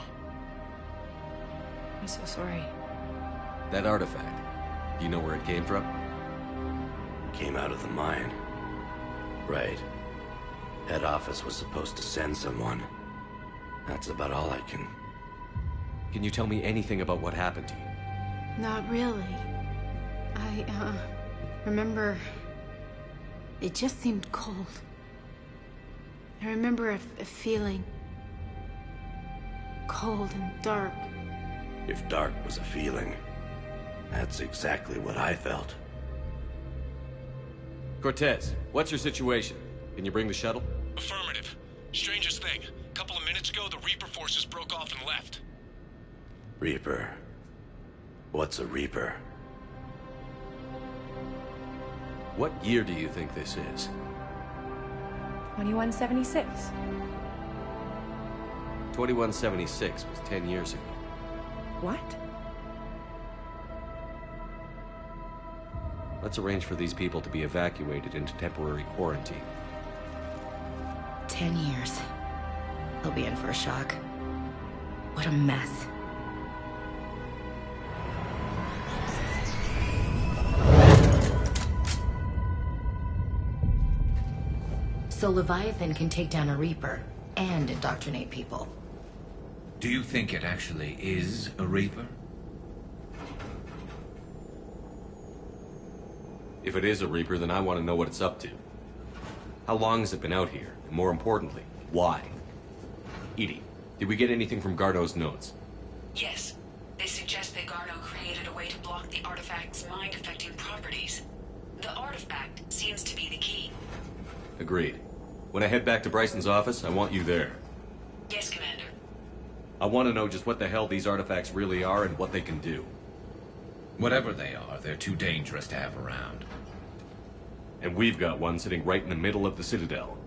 I'm so sorry. That artifact, do you know where it came from? Came out of the mine. Right. Head office was supposed to send someone. That's about all I can... Can you tell me anything about what happened to you? Not really. I remember... It just seemed cold. I remember a feeling... cold and dark. If dark was a feeling, that's exactly what I felt. Cortez, what's your situation? Can you bring the shuttle? Affirmative. Strangest thing. Couple of minutes ago, the Reaper forces broke off and left. Reaper? What's a Reaper? What year do you think this is? 2176. 2176 was 10 years ago. What? Let's arrange for these people to be evacuated into temporary quarantine. 10 years. He'll be in for a shock. What a mess. So Leviathan can take down a Reaper and indoctrinate people. Do you think it actually is a Reaper? If it is a Reaper, then I want to know what it's up to. How long has it been out here? And more importantly, why? Edie, did we get anything from Garneau's notes? Yes. They suggest that Garneau created a way to block the artifact's mind-affecting properties. The artifact seems to be the key. Agreed. When I head back to Bryson's office, I want you there. Yes, Commander. I want to know just what the hell these artifacts really are and what they can do. Whatever they are, they're too dangerous to have around. And we've got one sitting right in the middle of the Citadel.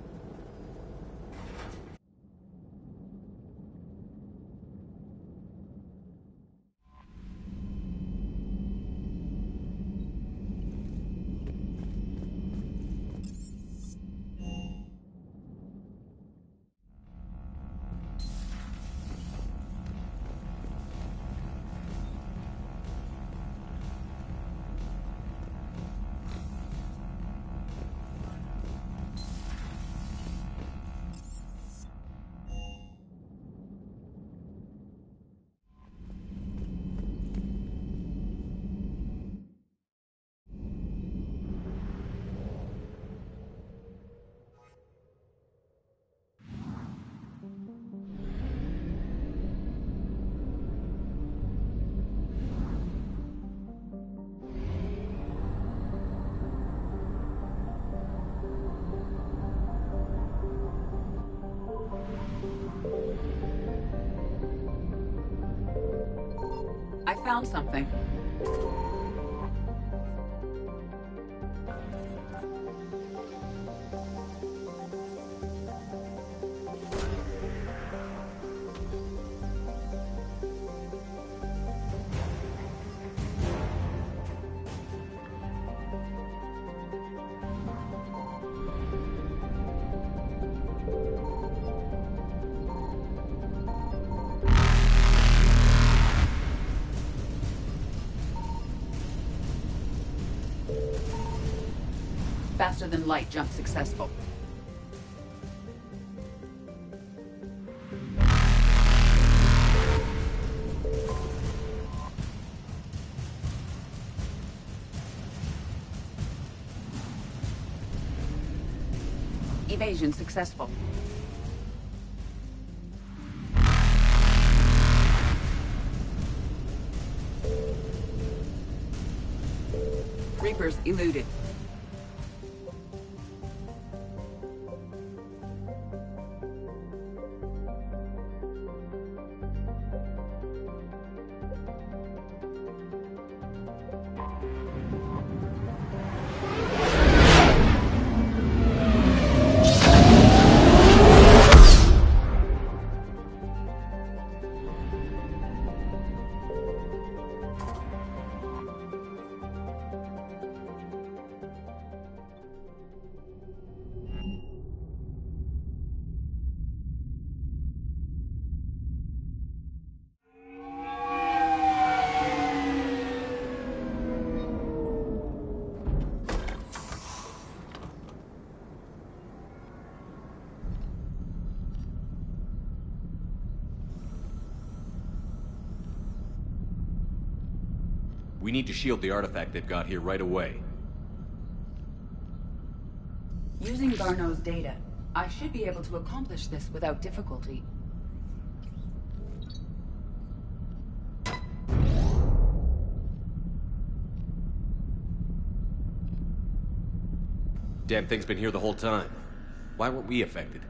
I found something. Faster than light jump successful. Evasion successful. Reapers eluded. We need to shield the artifact they've got here right away. Using Garneau's data, I should be able to accomplish this without difficulty. Damn thing's been here the whole time. Why weren't we affected?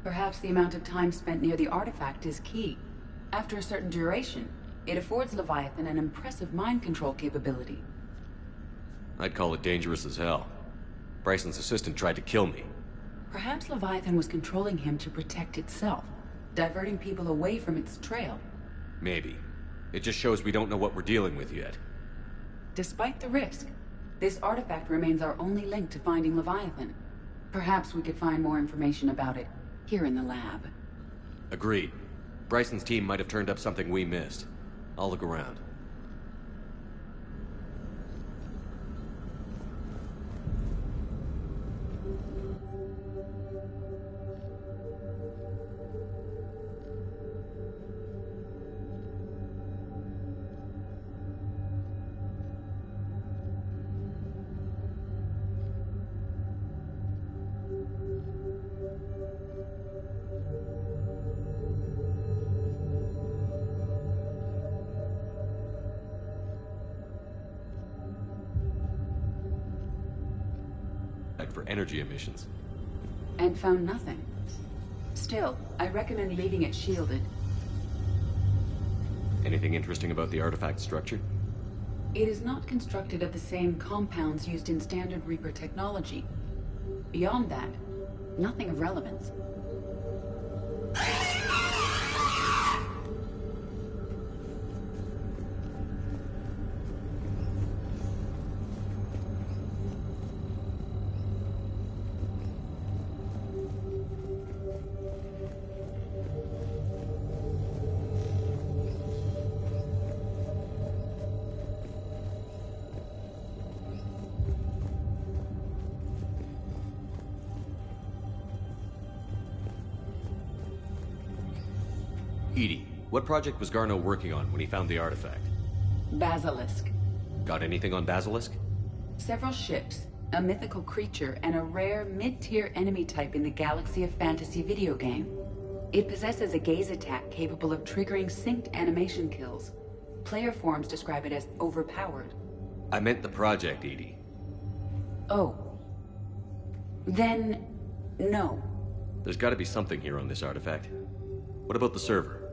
Perhaps the amount of time spent near the artifact is key. After a certain duration, it affords Leviathan an impressive mind control capability. I'd call it dangerous as hell. Bryson's assistant tried to kill me. Perhaps Leviathan was controlling him to protect itself, diverting people away from its trail. Maybe. It just shows we don't know what we're dealing with yet. Despite the risk, this artifact remains our only link to finding Leviathan. Perhaps we could find more information about it here in the lab. Agreed. Bryson's team might have turned up something we missed. I'll look around. For energy emissions. And found nothing. Still, I recommend leaving it shielded. Anything interesting about the artifact structure? It is not constructed of the same compounds used in standard Reaper technology. Beyond that, nothing of relevance. EDI, what project was Garneau working on when he found the artifact? Basilisk. Got anything on Basilisk? Several ships, a mythical creature, and a rare mid-tier enemy type in the Galaxy of Fantasy video game. It possesses a gaze attack capable of triggering synced animation kills. Player forums describe it as overpowered. I meant the project, EDI. Oh. Then, no. There's gotta be something here on this artifact. What about the server?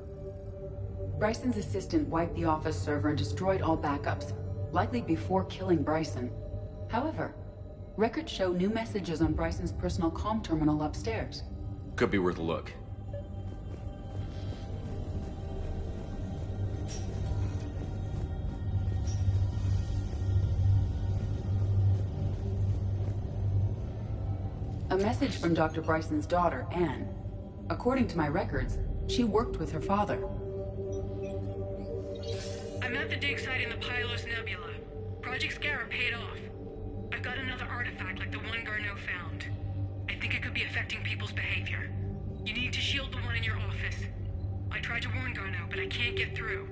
Bryson's assistant wiped the office server and destroyed all backups, likely before killing Bryson. However, records show new messages on Bryson's personal comm terminal upstairs. Could be worth a look. A message from Dr. Bryson's daughter, Anne. According to my records, she worked with her father. I'm at the dig site in the Pylos Nebula. Project Scarab paid off. I've got another artifact like the one Garneau found. I think it could be affecting people's behavior. You need to shield the one in your office. I tried to warn Garneau, but I can't get through.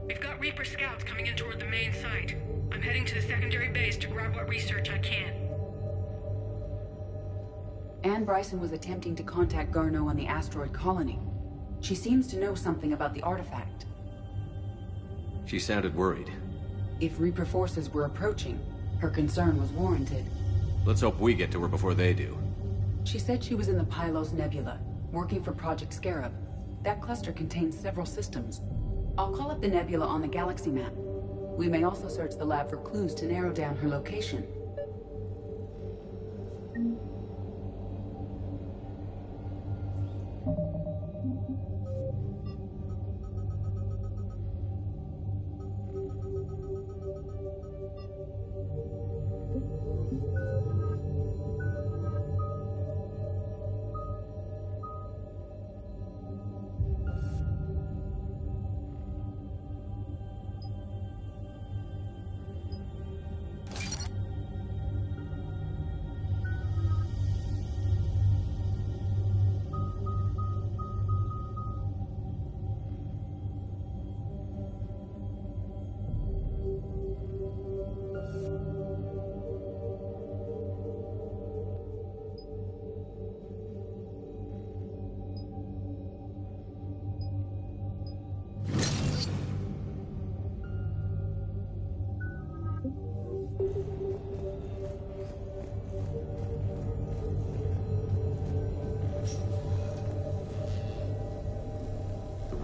We've got Reaper scouts coming in toward the main site. I'm heading to the secondary base to grab what research I can. Anne Bryson was attempting to contact Garneau on the asteroid colony. She seems to know something about the artifact. She sounded worried. If Reaper forces were approaching, her concern was warranted. Let's hope we get to her before they do. She said she was in the Pylos Nebula, working for Project Scarab. That cluster contains several systems. I'll call up the nebula on the galaxy map. We may also search the lab for clues to narrow down her location.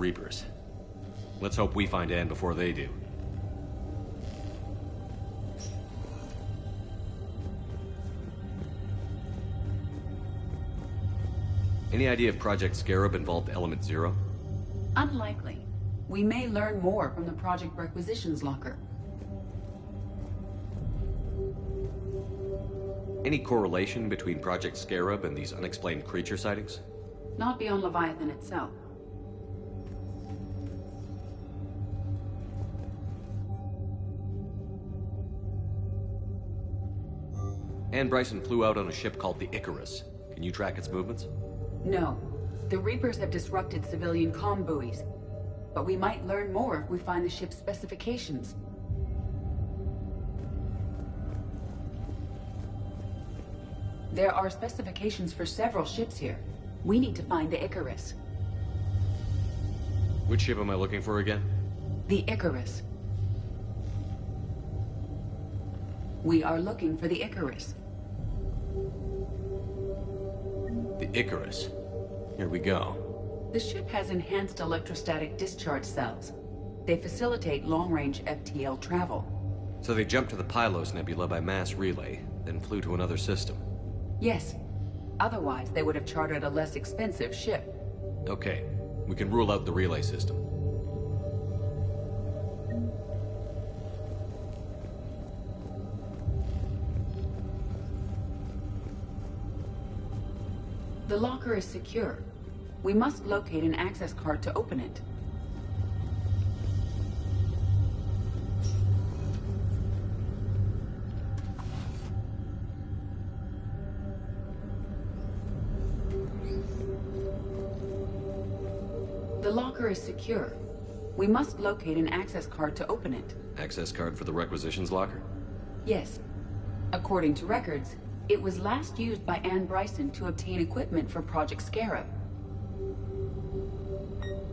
Reapers. Let's hope we find Anne before they do. Any idea if Project Scarab involved Element Zero? Unlikely. We may learn more from the Project Requisitions Locker. Any correlation between Project Scarab and these unexplained creature sightings? Not beyond Leviathan itself. Anne Bryson flew out on a ship called the Icarus. Can you track its movements? No. The Reapers have disrupted civilian comm buoys. But we might learn more if we find the ship's specifications. There are specifications for several ships here. We need to find the Icarus. Which ship am I looking for again? The Icarus. We are looking for the Icarus. The Icarus. Here we go. The ship has enhanced electrostatic discharge cells. They facilitate long-range FTL travel. So they jumped to the Pylos Nebula by mass relay, then flew to another system. Yes. Otherwise, they would have chartered a less expensive ship. Okay, we can rule out the relay system. The locker is secure. We must locate an access card to open it. The locker is secure. We must locate an access card to open it. Access card for the requisitions locker? Yes. According to records, it was last used by Anne Bryson to obtain equipment for Project Scarab.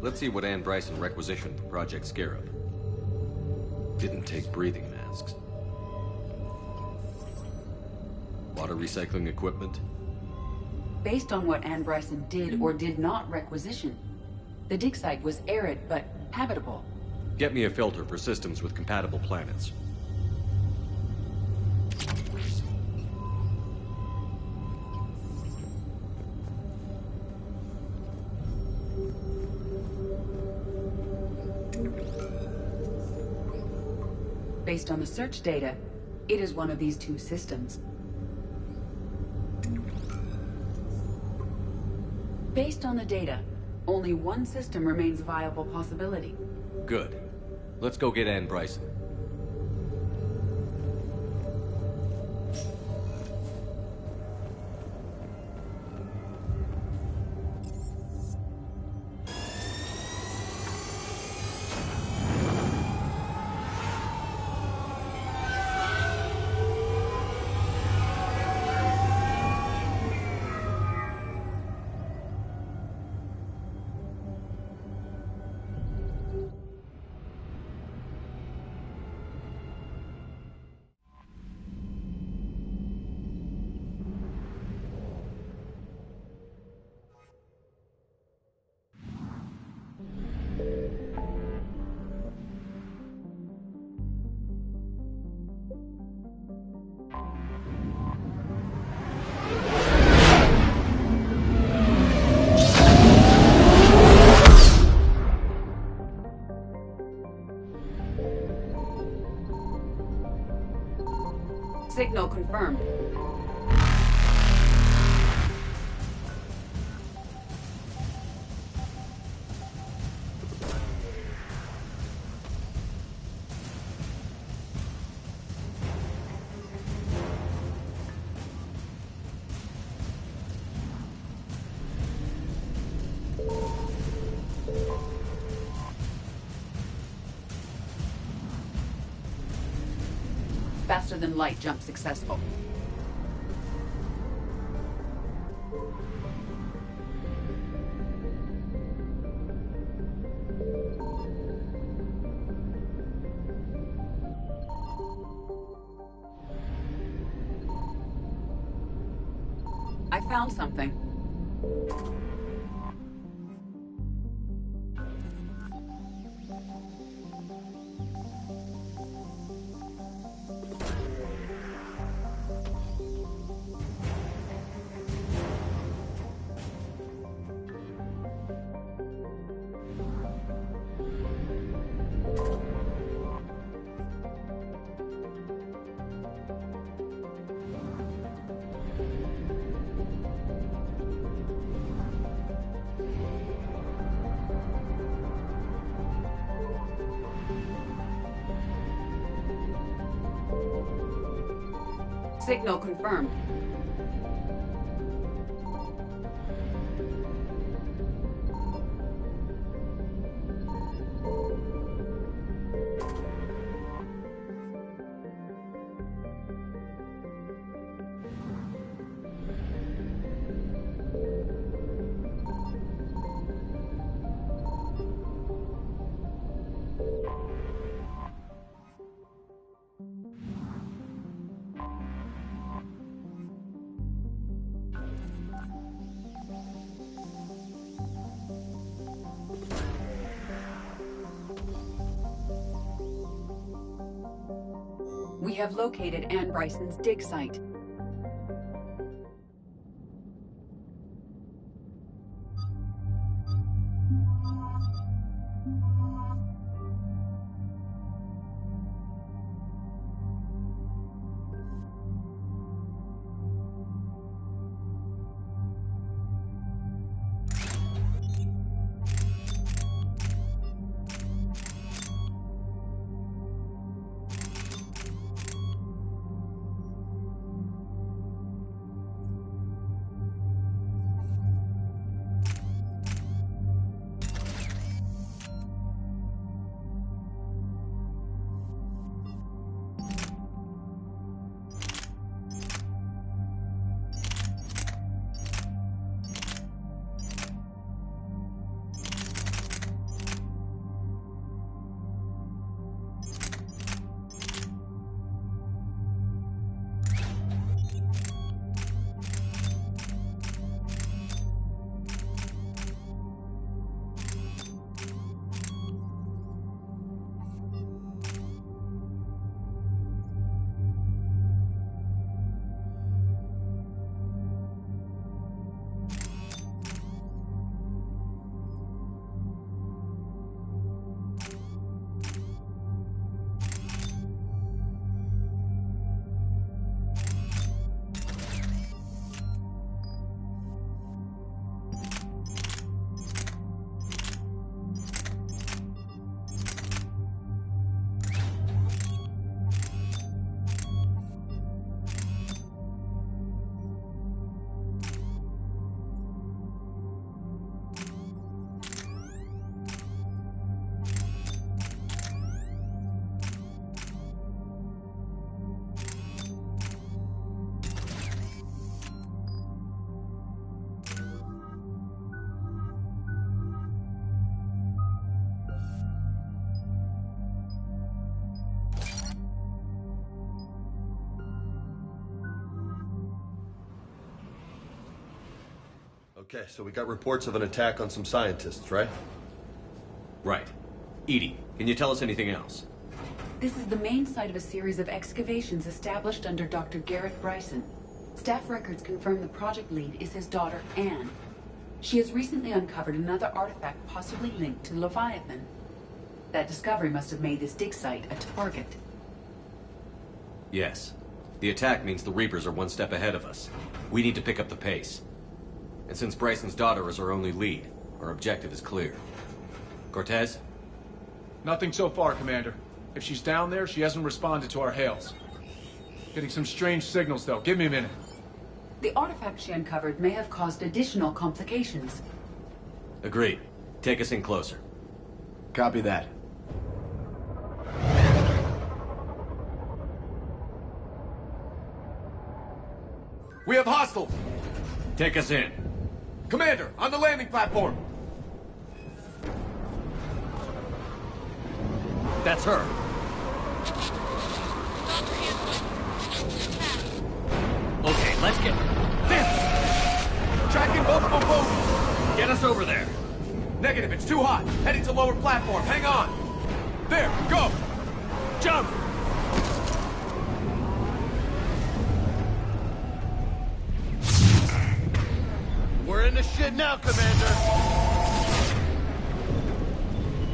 Let's see what Anne Bryson requisitioned for Project Scarab. Didn't take breathing masks. Water recycling equipment? Based on what Anne Bryson did or did not requisition, the dig site was arid but habitable. Get me a filter for systems with compatible planets. Based on the search data, it is one of these two systems. Based on the data, only one system remains a viable possibility. Good. Let's go get Anne Bryson. Signal confirmed. Faster than light jump successful. I found something. Signal confirmed. have located Anne Bryson's dig site. Okay, so we got reports of an attack on some scientists, right? Right. Edie, can you tell us anything else? This is the main site of a series of excavations established under Dr. Garrett Bryson. Staff records confirm the project lead is his daughter, Anne. She has recently uncovered another artifact possibly linked to Leviathan. That discovery must have made this dig site a target. Yes. The attack means the Reapers are one step ahead of us. We need to pick up the pace. And since Bryson's daughter is our only lead, our objective is clear. Cortez? Nothing so far, Commander. If she's down there, she hasn't responded to our hails. Getting some strange signals, though. Give me a minute. The artifact she uncovered may have caused additional complications. Agreed. Take us in closer. Copy that. We have hostiles! Take us in. Commander, on the landing platform! That's her. Okay, let's get... Damn! Tracking multiple boats! Get us over there. Negative, it's too hot. Heading to lower platform. Hang on. There, go! Jump! We're in the shit now, Commander!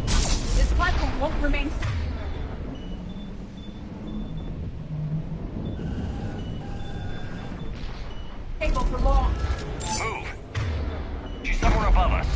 This platform won't remain... stable for long. Move! She's somewhere above us.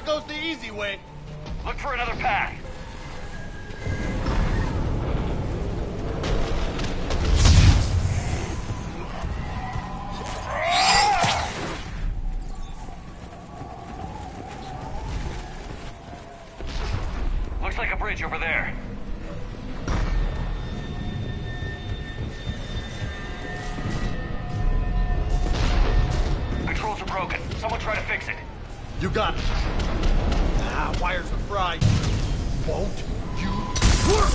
There goes the easy way. Look for another path. Looks like a bridge over there. Controls are broken. Someone try to fix it. You got it. Ah, wires are fried. Won't you work?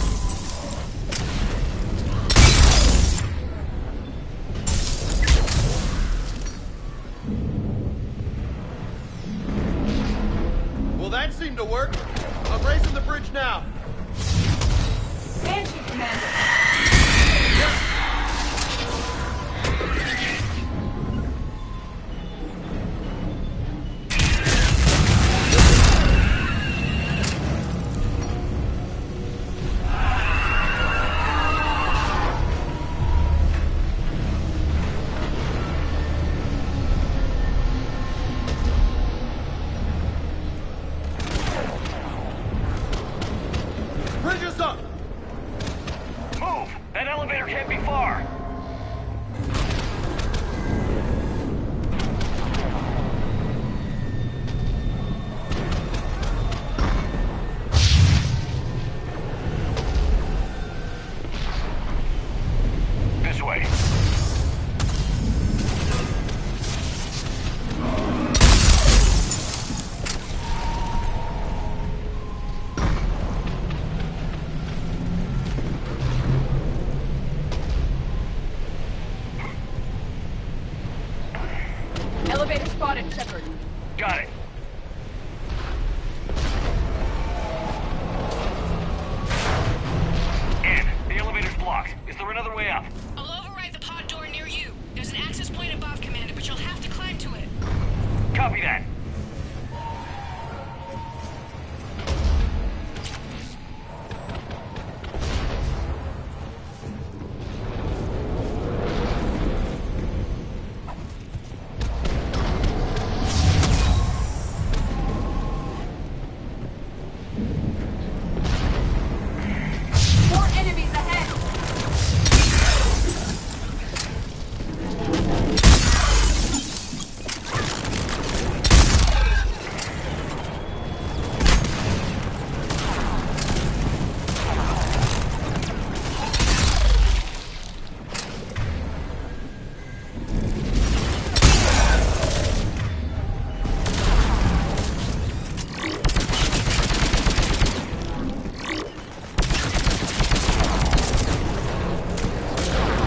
Well, that seemed to work. I'm raising the bridge now. Banshee, Commander. Bridge is up. Move! That elevator can't be far. This way. Elevator spotted, Shepard. Got it. In. The elevator's blocked. Is there another way up? I'll override the pod door near you. There's an access point above, Commander, but you'll have to climb to it. Copy that. More enemies ahead.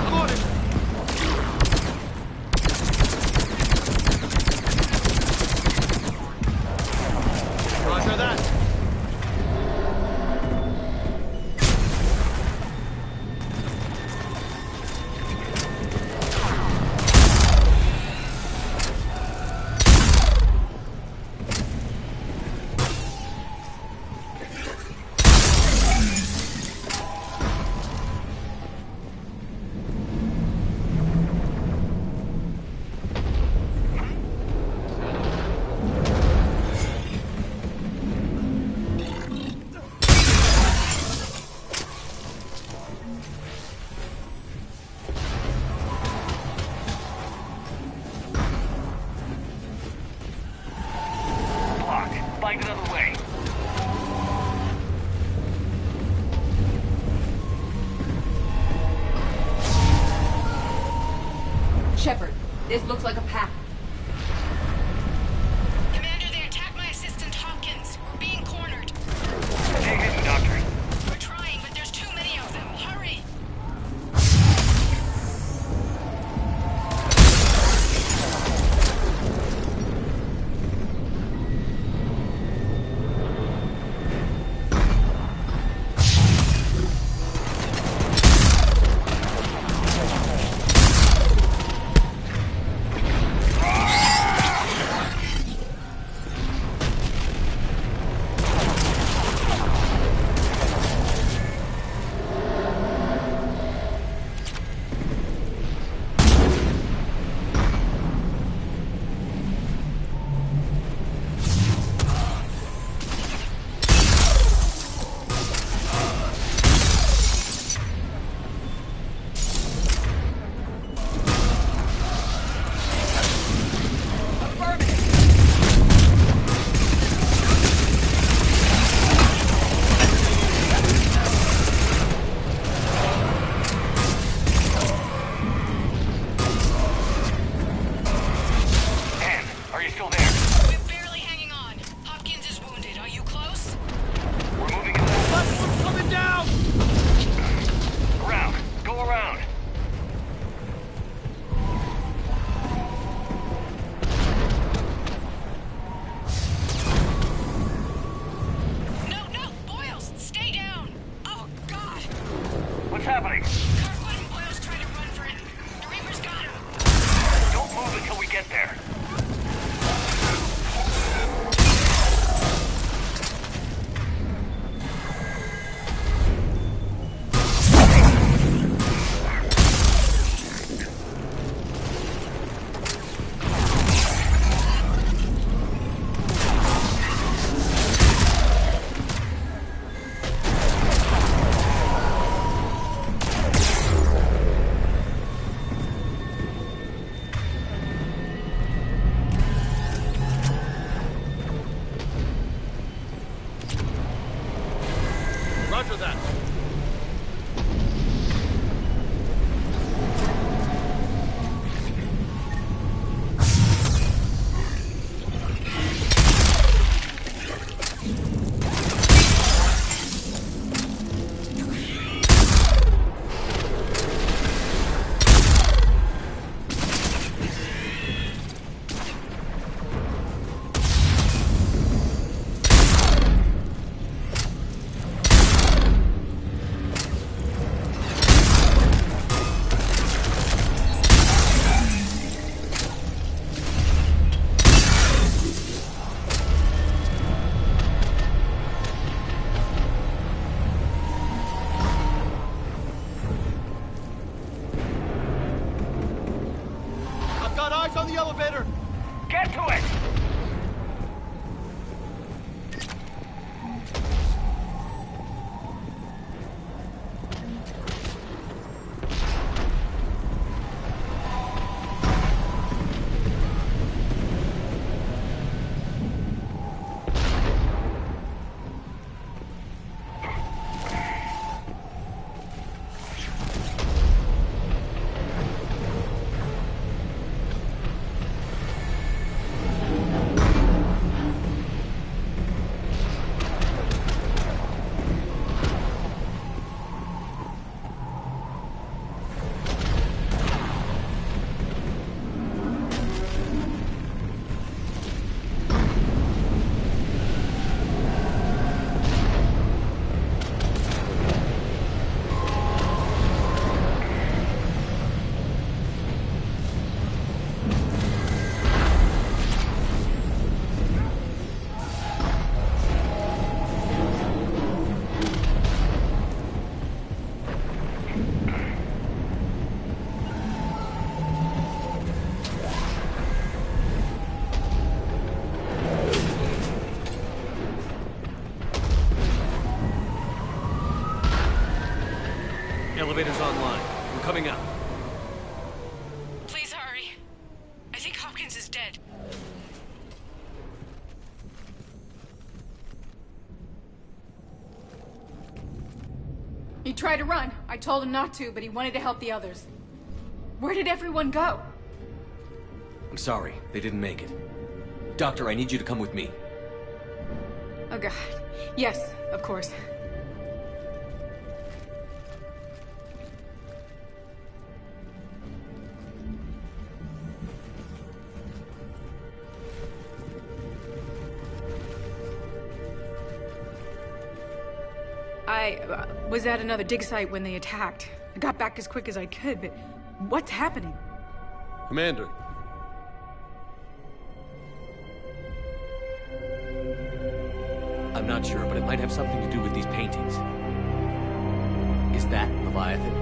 I'm on it. Roger that. Blocked. Find another way. Shepard, this looks like a path. Commander, they attacked my assistant, Hopkins. We're being cornered. Stay hidden, Doctor. We're trying, but there's too many of them. Hurry! elevator? Get to it! Elevator's online. We're coming up. Please hurry. I think Hopkins is dead. He tried to run. I told him not to, but he wanted to help the others. Where did everyone go? I'm sorry, they didn't make it. Doctor, I need you to come with me. Oh god. Yes, of course. I was at another dig site when they attacked. I got back as quick as I could, but what's happening? Commander. I'm not sure, but it might have something to do with these paintings. Is that Leviathan?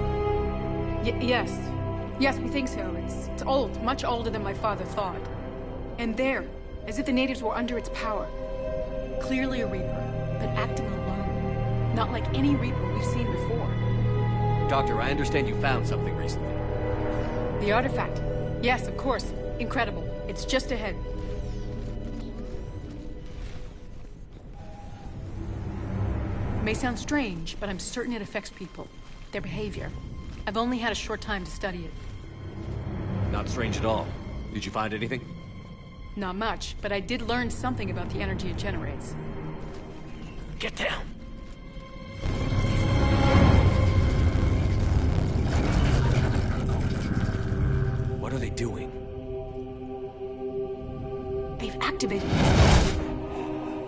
Yes. Yes, we think so. It's old, much older than my father thought. And there, as if the natives were under its power. Clearly a Reaper, but acting alone. Not like any Reaper we've seen before. Doctor, I understand you found something recently. The artifact. Yes, of course. Incredible. It's just ahead. It may sound strange, but I'm certain it affects people. Their behavior. I've only had a short time to study it. Not strange at all. Did you find anything? Not much, but I did learn something about the energy it generates. Get down! What are they doing? They've activated it.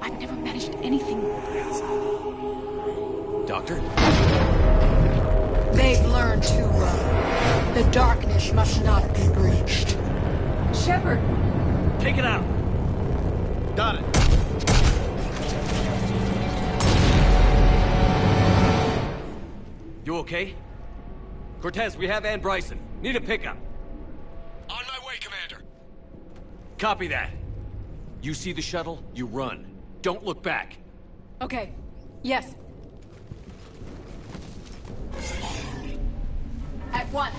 I've never managed anything. Doctor? They've learned too well. The darkness must not be breached. Shepard! Take it out! Got it. You okay? Cortez, we have Ann Bryson. Need a pickup. On my way, Commander. Copy that. You see the shuttle, you run. Don't look back. Okay. Yes. At one.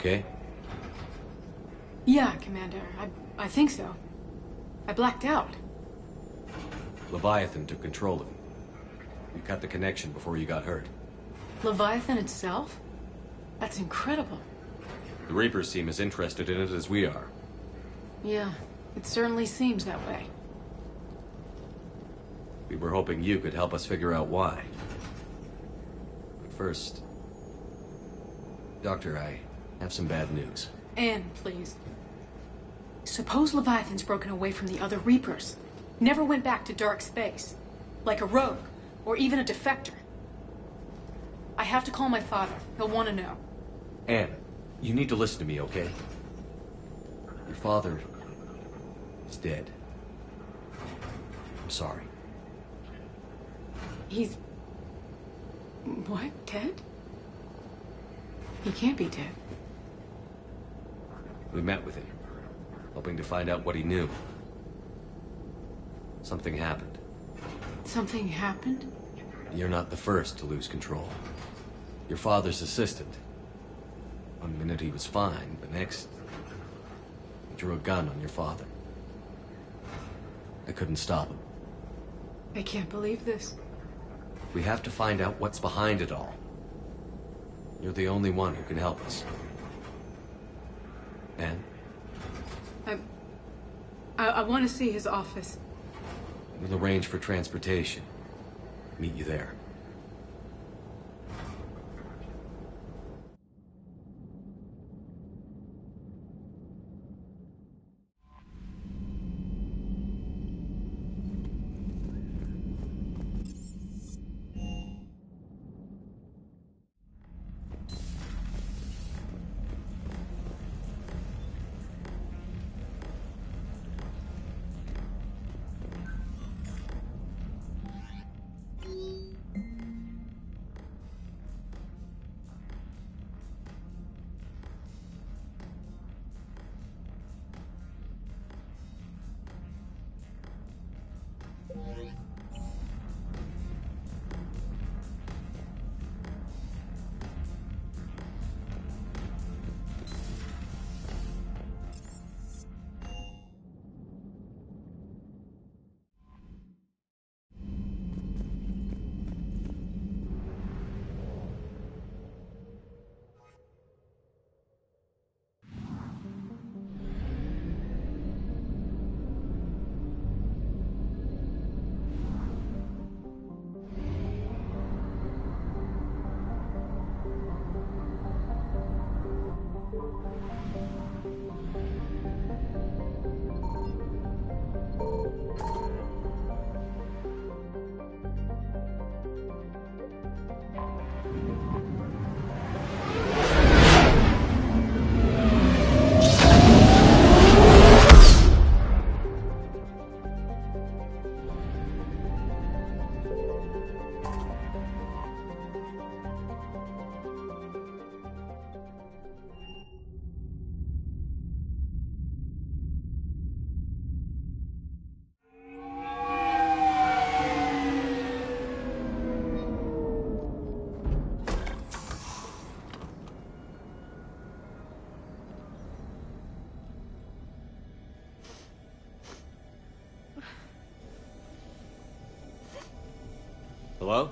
okay? Yeah, Commander. I think so. I blacked out. Leviathan took control of you. You cut the connection before you got hurt. Leviathan itself? That's incredible. The Reapers seem as interested in it as we are. Yeah, it certainly seems that way. We were hoping you could help us figure out why. But first... Doctor, I have some bad news. Anne, please. Suppose Leviathan's broken away from the other Reapers. Never went back to dark space. Like a rogue, or even a defector. I have to call my father. He'll want to know. Anne, you need to listen to me, okay? Your father is dead. I'm sorry. He's... what? Dead? He can't be dead. We met with him, hoping to find out what he knew. Something happened. Something happened? You're not the first to lose control. Your father's assistant. One minute he was fine, the next... he drew a gun on your father. I couldn't stop him. I can't believe this. We have to find out what's behind it all. You're the only one who can help us. Anne? I want to see his office. We'll arrange for transportation. Meet you there. Hello?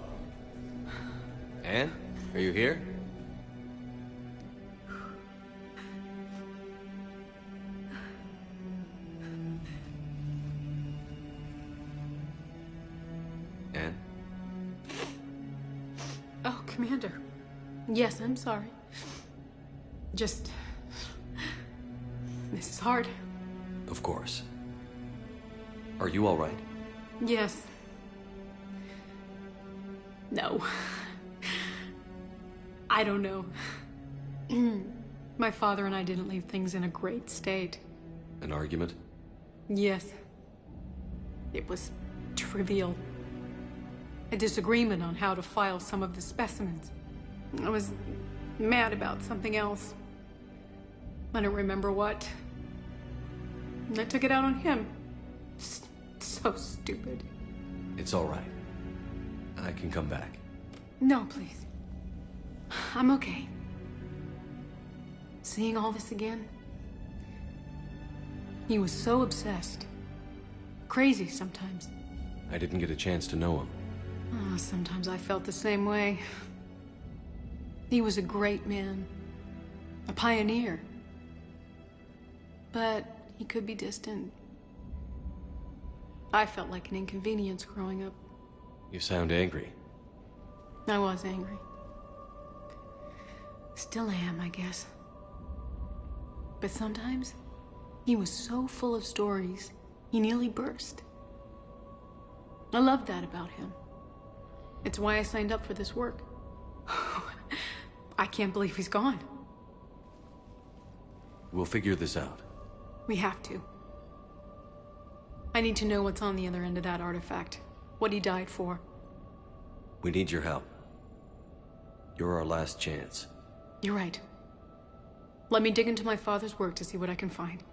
Anne? Are you here? Anne? Oh, Commander. Yes, I'm sorry. Just... this is hard. Of course. Are you all right? Yes. No. I don't know. My father and I didn't leave things in a great state. An argument? Yes. It was trivial. A disagreement on how to file some of the specimens. I was mad about something else. I don't remember what. I took it out on him. So stupid. It's all right. I can come back. No, please. I'm okay. Seeing all this again? He was so obsessed. Crazy sometimes. I didn't get a chance to know him. Oh, sometimes I felt the same way. He was a great man. A pioneer. But he could be distant. I felt like an inconvenience growing up. You sound angry. I was angry. Still am, I guess. But sometimes, he was so full of stories, he nearly burst. I love that about him. It's why I signed up for this work. I can't believe he's gone. We'll figure this out. We have to. I need to know what's on the other end of that artifact. What he died for. We need your help. You're our last chance. You're right. Let me dig into my father's work to see what I can find.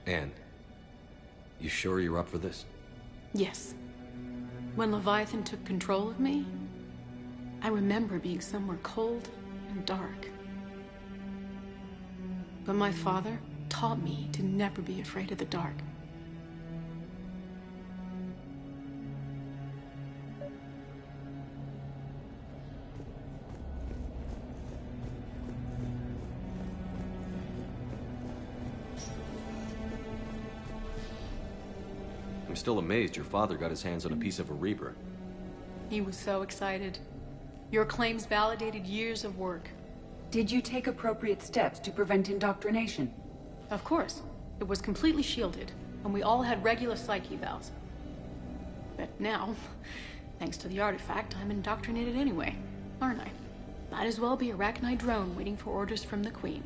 Anne, you sure you're up for this? Yes. When Leviathan took control of me, I remember being somewhere cold and dark. But my father taught me to never be afraid of the dark. I'm still amazed your father got his hands on a piece of a Reaper. He was so excited. Your claims validated years of work. Did you take appropriate steps to prevent indoctrination? Of course. It was completely shielded, and we all had regular psych evals. But now, thanks to the artifact, I'm indoctrinated anyway, aren't I? Might as well be a Rachni drone waiting for orders from the Queen.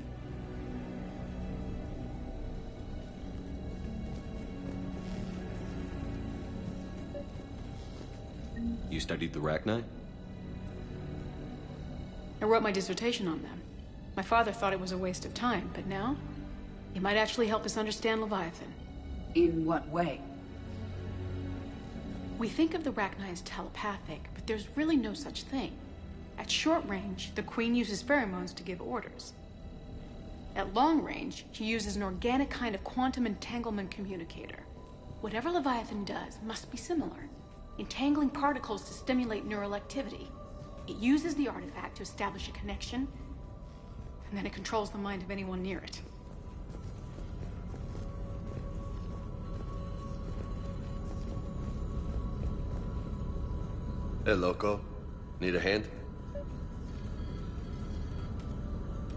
You studied the Rachni? I wrote my dissertation on them. My father thought it was a waste of time, but now, it might actually help us understand Leviathan. In what way? We think of the Rachni as telepathic, but there's really no such thing. At short range, the Queen uses pheromones to give orders. At long range, she uses an organic kind of quantum entanglement communicator. Whatever Leviathan does must be similar, entangling particles to stimulate neural activity. It uses the artifact to establish a connection, and then it controls the mind of anyone near it. Hey, Loco. Need a hand?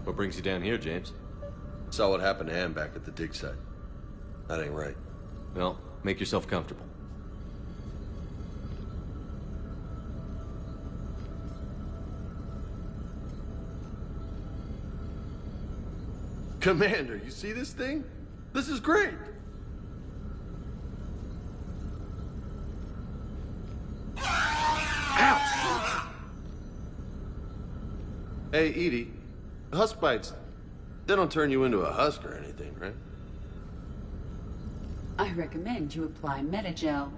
What brings you down here, James? Saw what happened to Anne back at the dig site. That ain't right. Well, make yourself comfortable. Commander, you see this thing? This is great! Ouch! Hey, Edie, husk bites, they don't turn you into a husk or anything, right? I recommend you apply Metagel.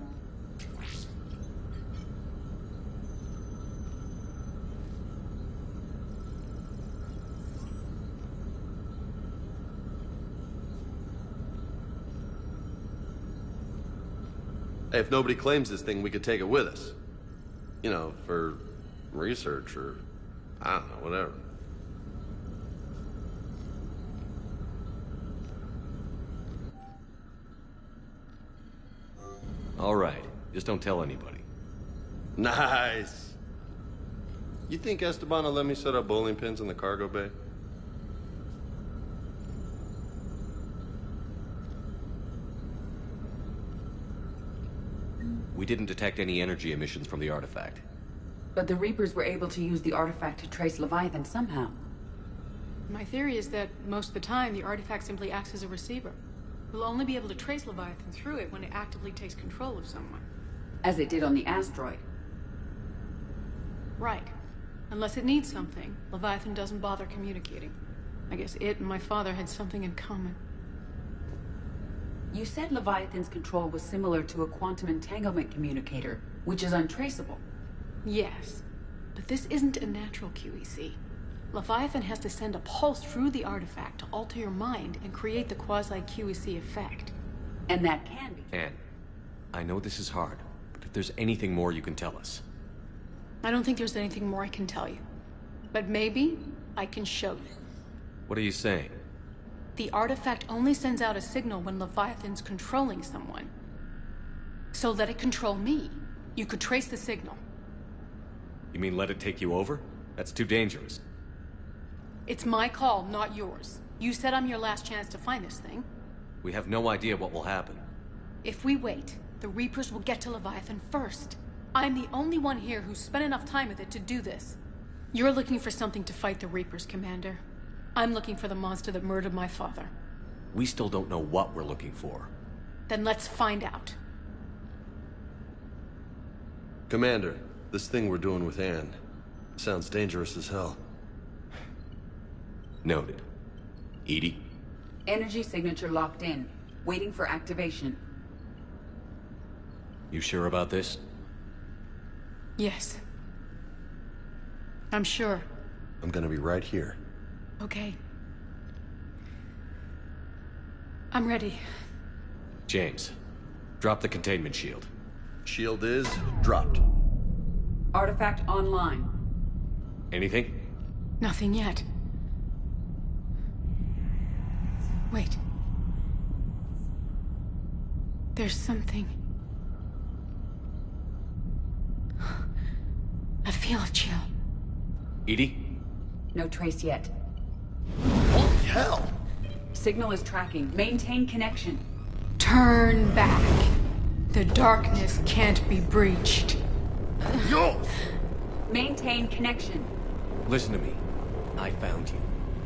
Hey, if nobody claims this thing, we could take it with us. You know, for research or, I don't know, whatever. All right. Just don't tell anybody. Nice. You think Esteban will let me set up bowling pins in the cargo bay? We didn't detect any energy emissions from the artifact. But the Reapers were able to use the artifact to trace Leviathan somehow. My theory is that most of the time, the artifact simply acts as a receiver. We'll only be able to trace Leviathan through it when it actively takes control of someone. As it did on the asteroid. Right. Unless it needs something, Leviathan doesn't bother communicating. I guess it and my father had something in common. You said Leviathan's control was similar to a quantum entanglement communicator, which is untraceable. Yes, but this isn't a natural QEC. Leviathan has to send a pulse through the artifact to alter your mind and create the quasi-QEC effect. And that can be. Anne, I know this is hard, but if there's anything more you can tell us. I don't think there's anything more I can tell you. But maybe I can show you. What are you saying? The artifact only sends out a signal when Leviathan's controlling someone. So let it control me. You could trace the signal. You mean let it take you over? That's too dangerous. It's my call, not yours. You said I'm your last chance to find this thing. We have no idea what will happen. If we wait, the Reapers will get to Leviathan first. I'm the only one here who's spent enough time with it to do this. You're looking for something to fight the Reapers, Commander. I'm looking for the monster that murdered my father. We still don't know what we're looking for. Then let's find out. Commander, this thing we're doing with Anne sounds dangerous as hell. Noted. EDI? Energy signature locked in. Waiting for activation. You sure about this? Yes. I'm sure. I'm gonna be right here. Okay. I'm ready. James, drop the containment shield. Shield is dropped. Artifact online. Anything? Nothing yet. Wait. There's something. I feel a chill. EDI? No trace yet. Holy hell! Signal is tracking. Maintain connection. Turn back. The darkness can't be breached. Yo! Maintain connection. Listen to me. I found you,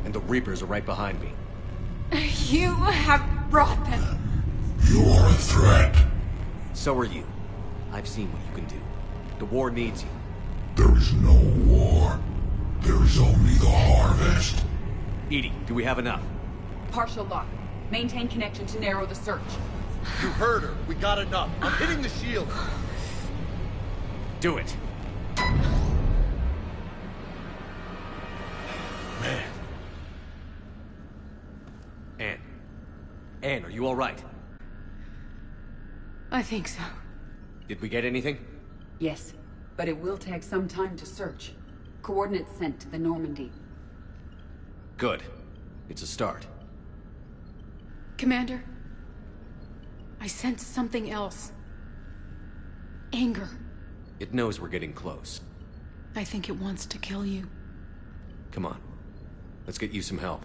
and the Reapers are right behind me. You have brought them. You are a threat. So are you. I've seen what you can do. The war needs you. There is no war. There is only the harvest. EDI, do we have enough? Partial lock. Maintain connection to narrow the search. You heard her. We got enough. I'm hitting the shield. Do it. Man. Anne, are you all right? I think so. Did we get anything? Yes, but it will take some time to search. Coordinates sent to the Normandy. Good. It's a start. Commander, I sense something else. Anger. It knows we're getting close. I think it wants to kill you. Come on. Let's get you some help.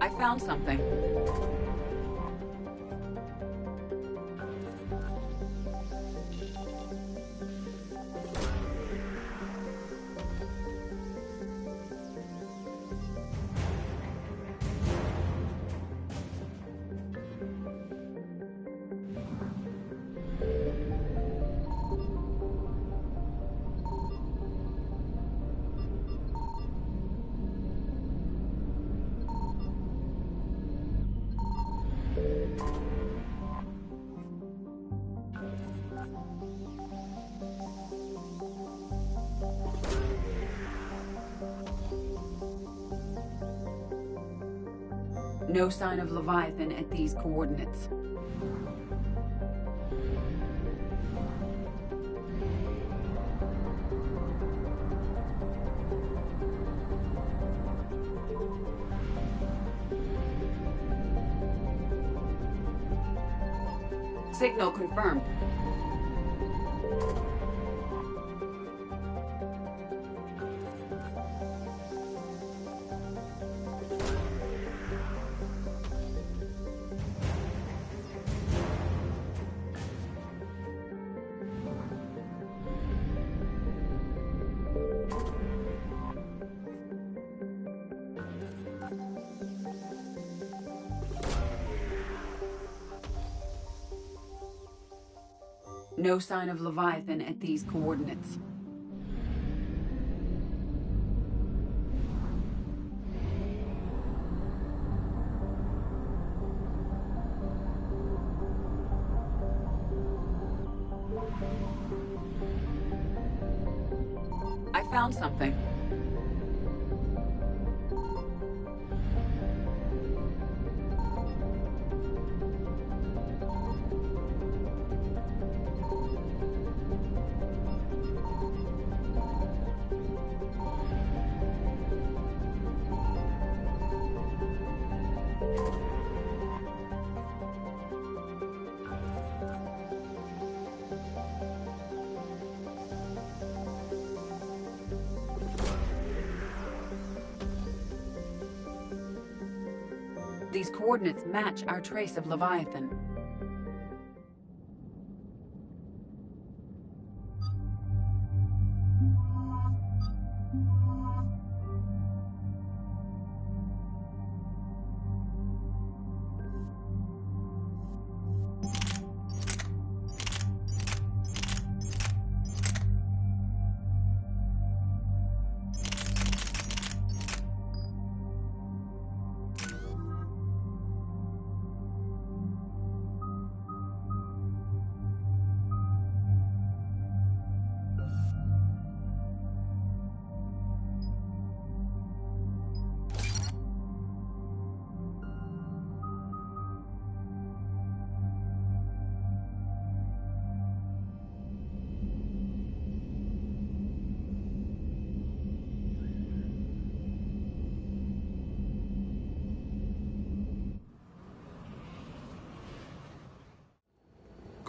I found something. No sign of Leviathan at these coordinates. Signal confirmed. No sign of Leviathan at these coordinates. I found something. These coordinates match our trace of Leviathan.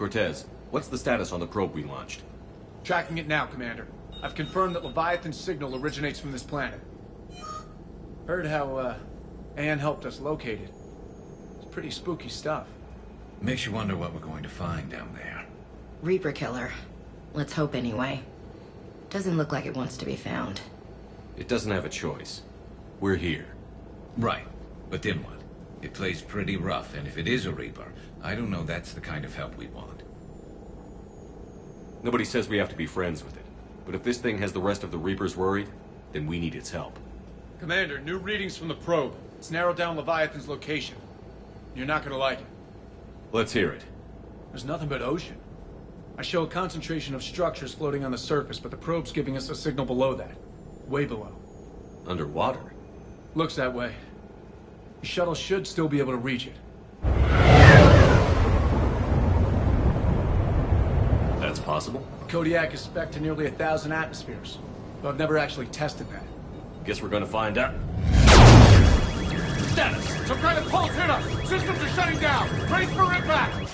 Cortez, what's the status on the probe we launched? Tracking it now, Commander. I've confirmed that Leviathan's signal originates from this planet. Heard how, Anne helped us locate it. It's pretty spooky stuff. Makes you wonder what we're going to find down there. Reaper killer. Let's hope anyway. Doesn't look like it wants to be found. It doesn't have a choice. We're here. Right. But then what? It plays pretty rough, and if it is a Reaper, I don't know that's the kind of help we want. Nobody says we have to be friends with it. But if this thing has the rest of the Reapers worried, then we need its help. Commander, new readings from the probe. It's narrowed down Leviathan's location. You're not gonna like it. Let's hear it. There's nothing but ocean. I show a concentration of structures floating on the surface, but the probe's giving us a signal below that. Way below. Underwater? Looks that way. The shuttle should still be able to reach it. That's possible? Kodiak is spec'd to nearly 1,000 atmospheres, but I've never actually tested that. Guess we're gonna find out. Status! Some kind of pulse hit us! Systems are shutting down! Brace for impact!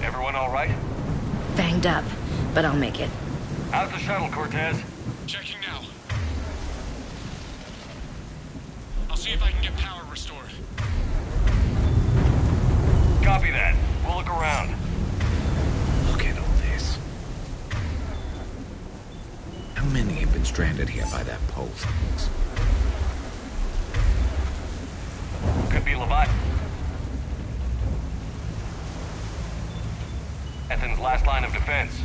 Everyone all right? Banged up, but I'll make it. How's the shuttle, Cortez? Checking now. I'll see if I can get power restored. Copy that. We'll look around. Look at all this. How many have been stranded here by that pole? be Leviathan's last line of defense.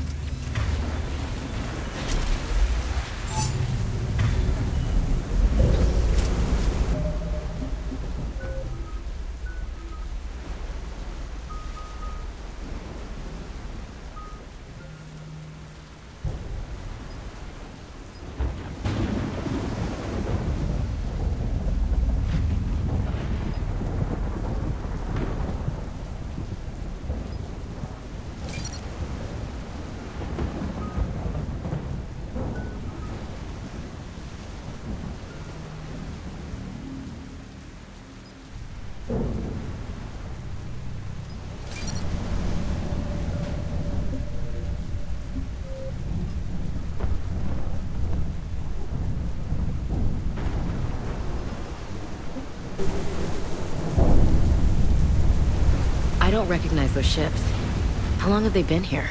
I don't recognize those ships. How long have they been here?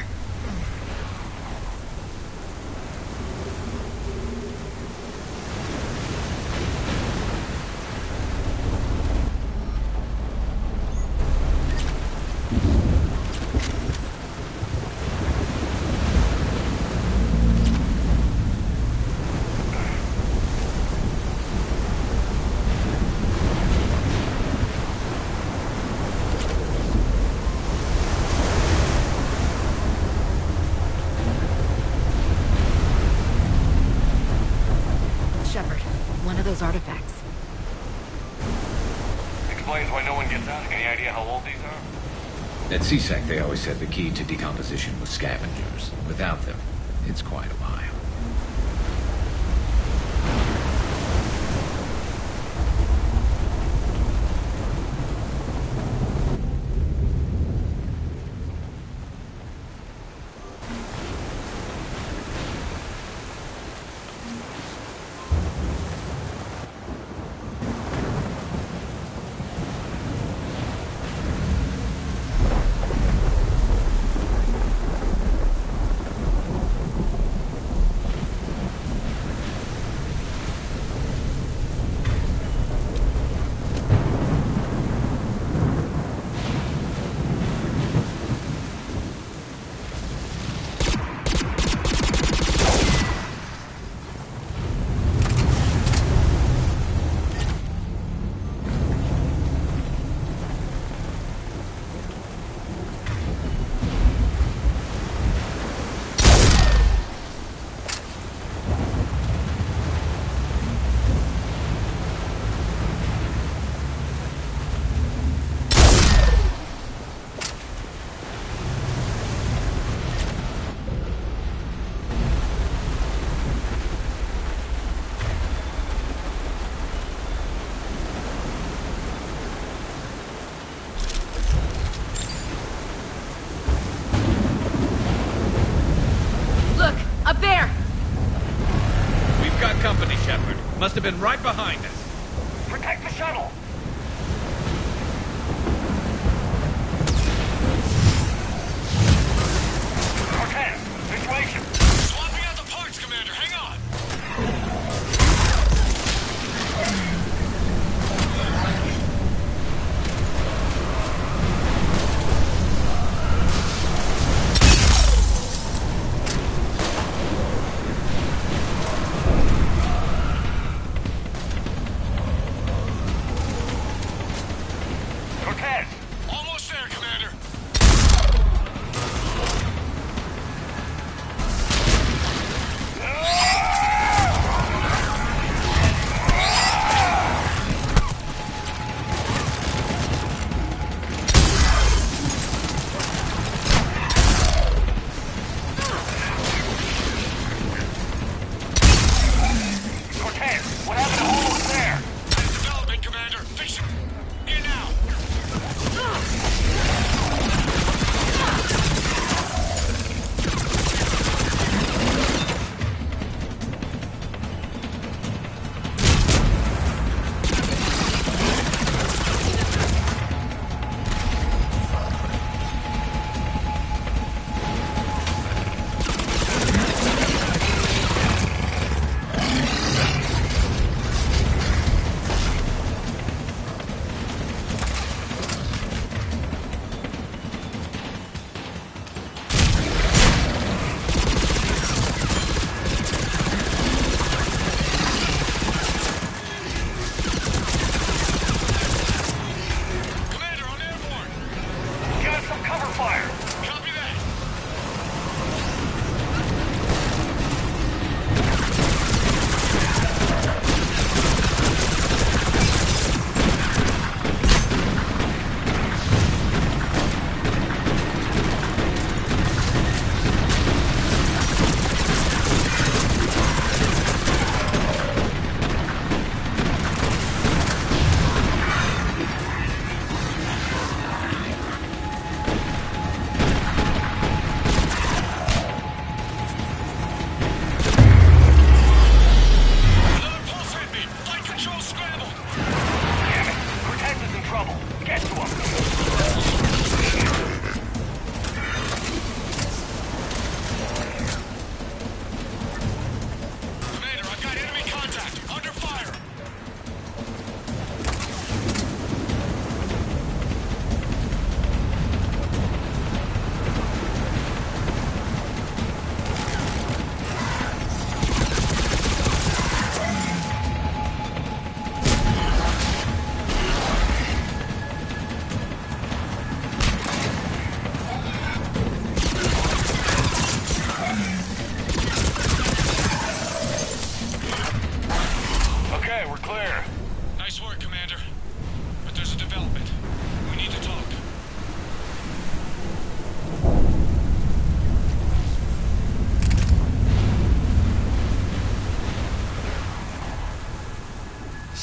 Artifacts. Explains why no one gets out. Any idea how old these are? At CSEC, they always said the key to decomposition was scavengers. Without them, it's quite a while. Up there! We've got company, Shepard. Must have been right behind us. Protect the shuttle! Cortez, situation! Swapping out the parts, Commander. Hang on!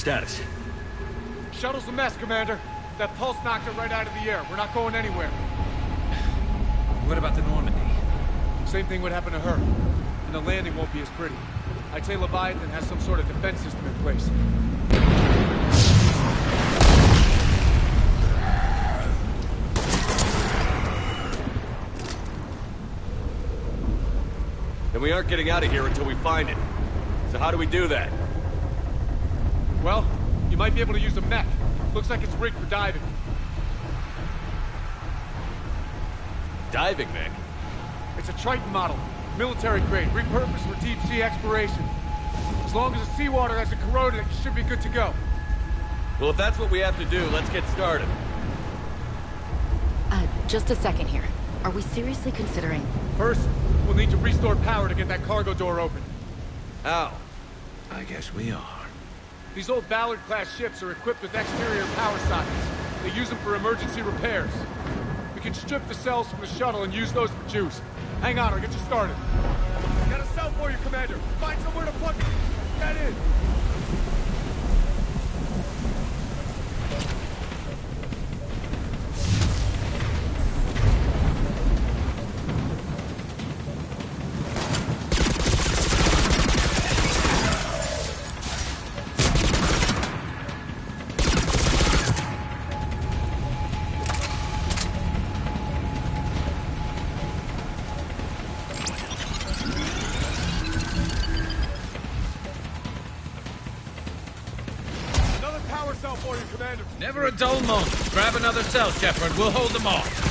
status? Shuttle's a mess, Commander. That pulse knocked it right out of the air. We're not going anywhere. What about the Normandy? Same thing would happen to her. And the landing won't be as pretty. I'd say Leviathan has some sort of defense system in place. And we aren't getting out of here until we find it. So how do we do that? Well, you might be able to use a mech. Looks like it's rigged for diving. Diving mech? It's a Triton model. Military grade, repurposed for deep sea exploration. As long as the seawater hasn't corroded it, you should be good to go. Well, if that's what we have to do, let's get started. Just a second here. Are we seriously considering... First, we'll need to restore power to get that cargo door open. How? I guess we are. These old Ballard-class ships are equipped with exterior power sockets. They use them for emergency repairs. We can strip the cells from the shuttle and use those for juice. Hang on, I'll get you started. Got a cell for you, Commander. Find somewhere to plug it. Get in. Never a dull moment. Grab another cell, Shepard. We'll hold them off.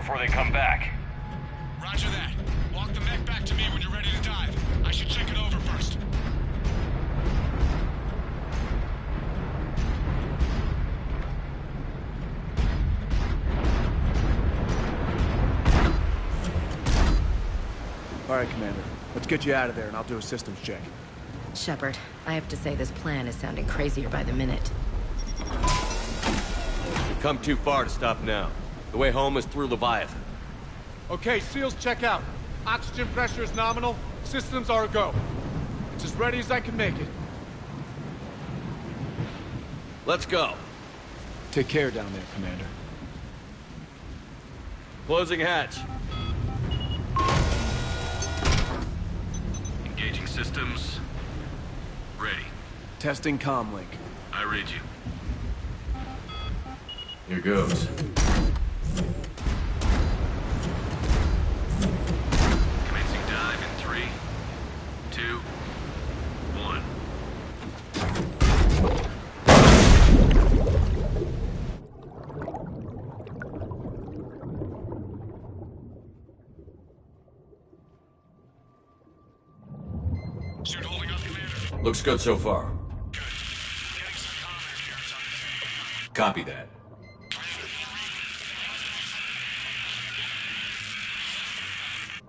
before they come back. Roger that. Walk the mech back to me when you're ready to dive. I should check it over first. right, Commander. Let's get you out of there and I'll do a systems check. Shepard, I have to say this plan is sounding crazier by the minute. We've come too far to stop now. The way home is through Leviathan. Okay, SEALs check out. Oxygen pressure is nominal. Systems are a go. It's as ready as I can make it. Let's go. Take care down there, Commander. Closing hatch. Engaging systems. Ready. Testing comlink. I read you. Here goes. Commencing dive in 3, 2, 1. Suit holding up, Commander. Looks good so far. Copy that.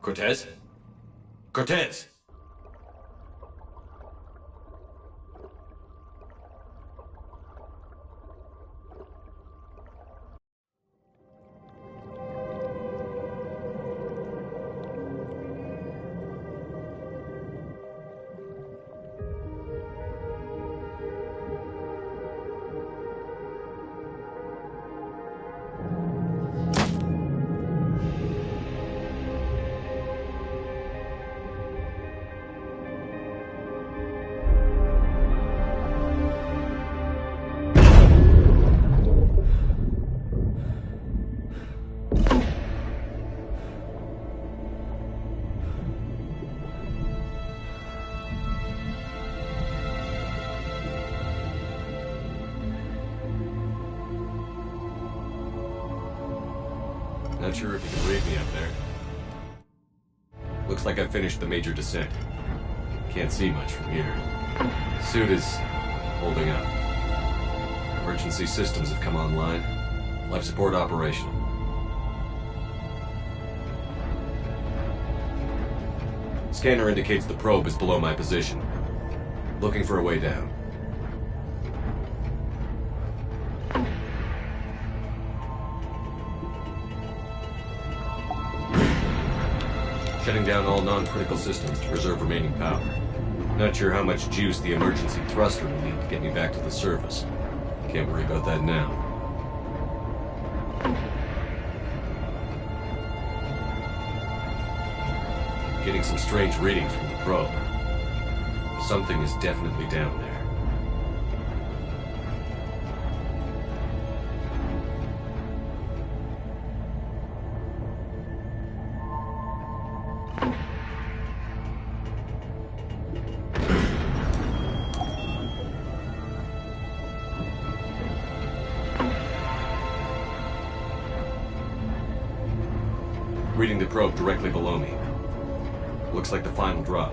Cortez? Cortez! Not sure if you can read me up there. Looks like I finished the major descent. Can't see much from here. Suit is holding up. Emergency systems have come online. Life support operational. Scanner indicates the probe is below my position. Looking for a way down. Shutting down all non-critical systems to preserve remaining power. Not sure how much juice the emergency thruster will need to get me back to the surface. Can't worry about that now. Getting some strange readings from the probe. Something is definitely down there. Reading the probe directly below me. Looks like the final drop.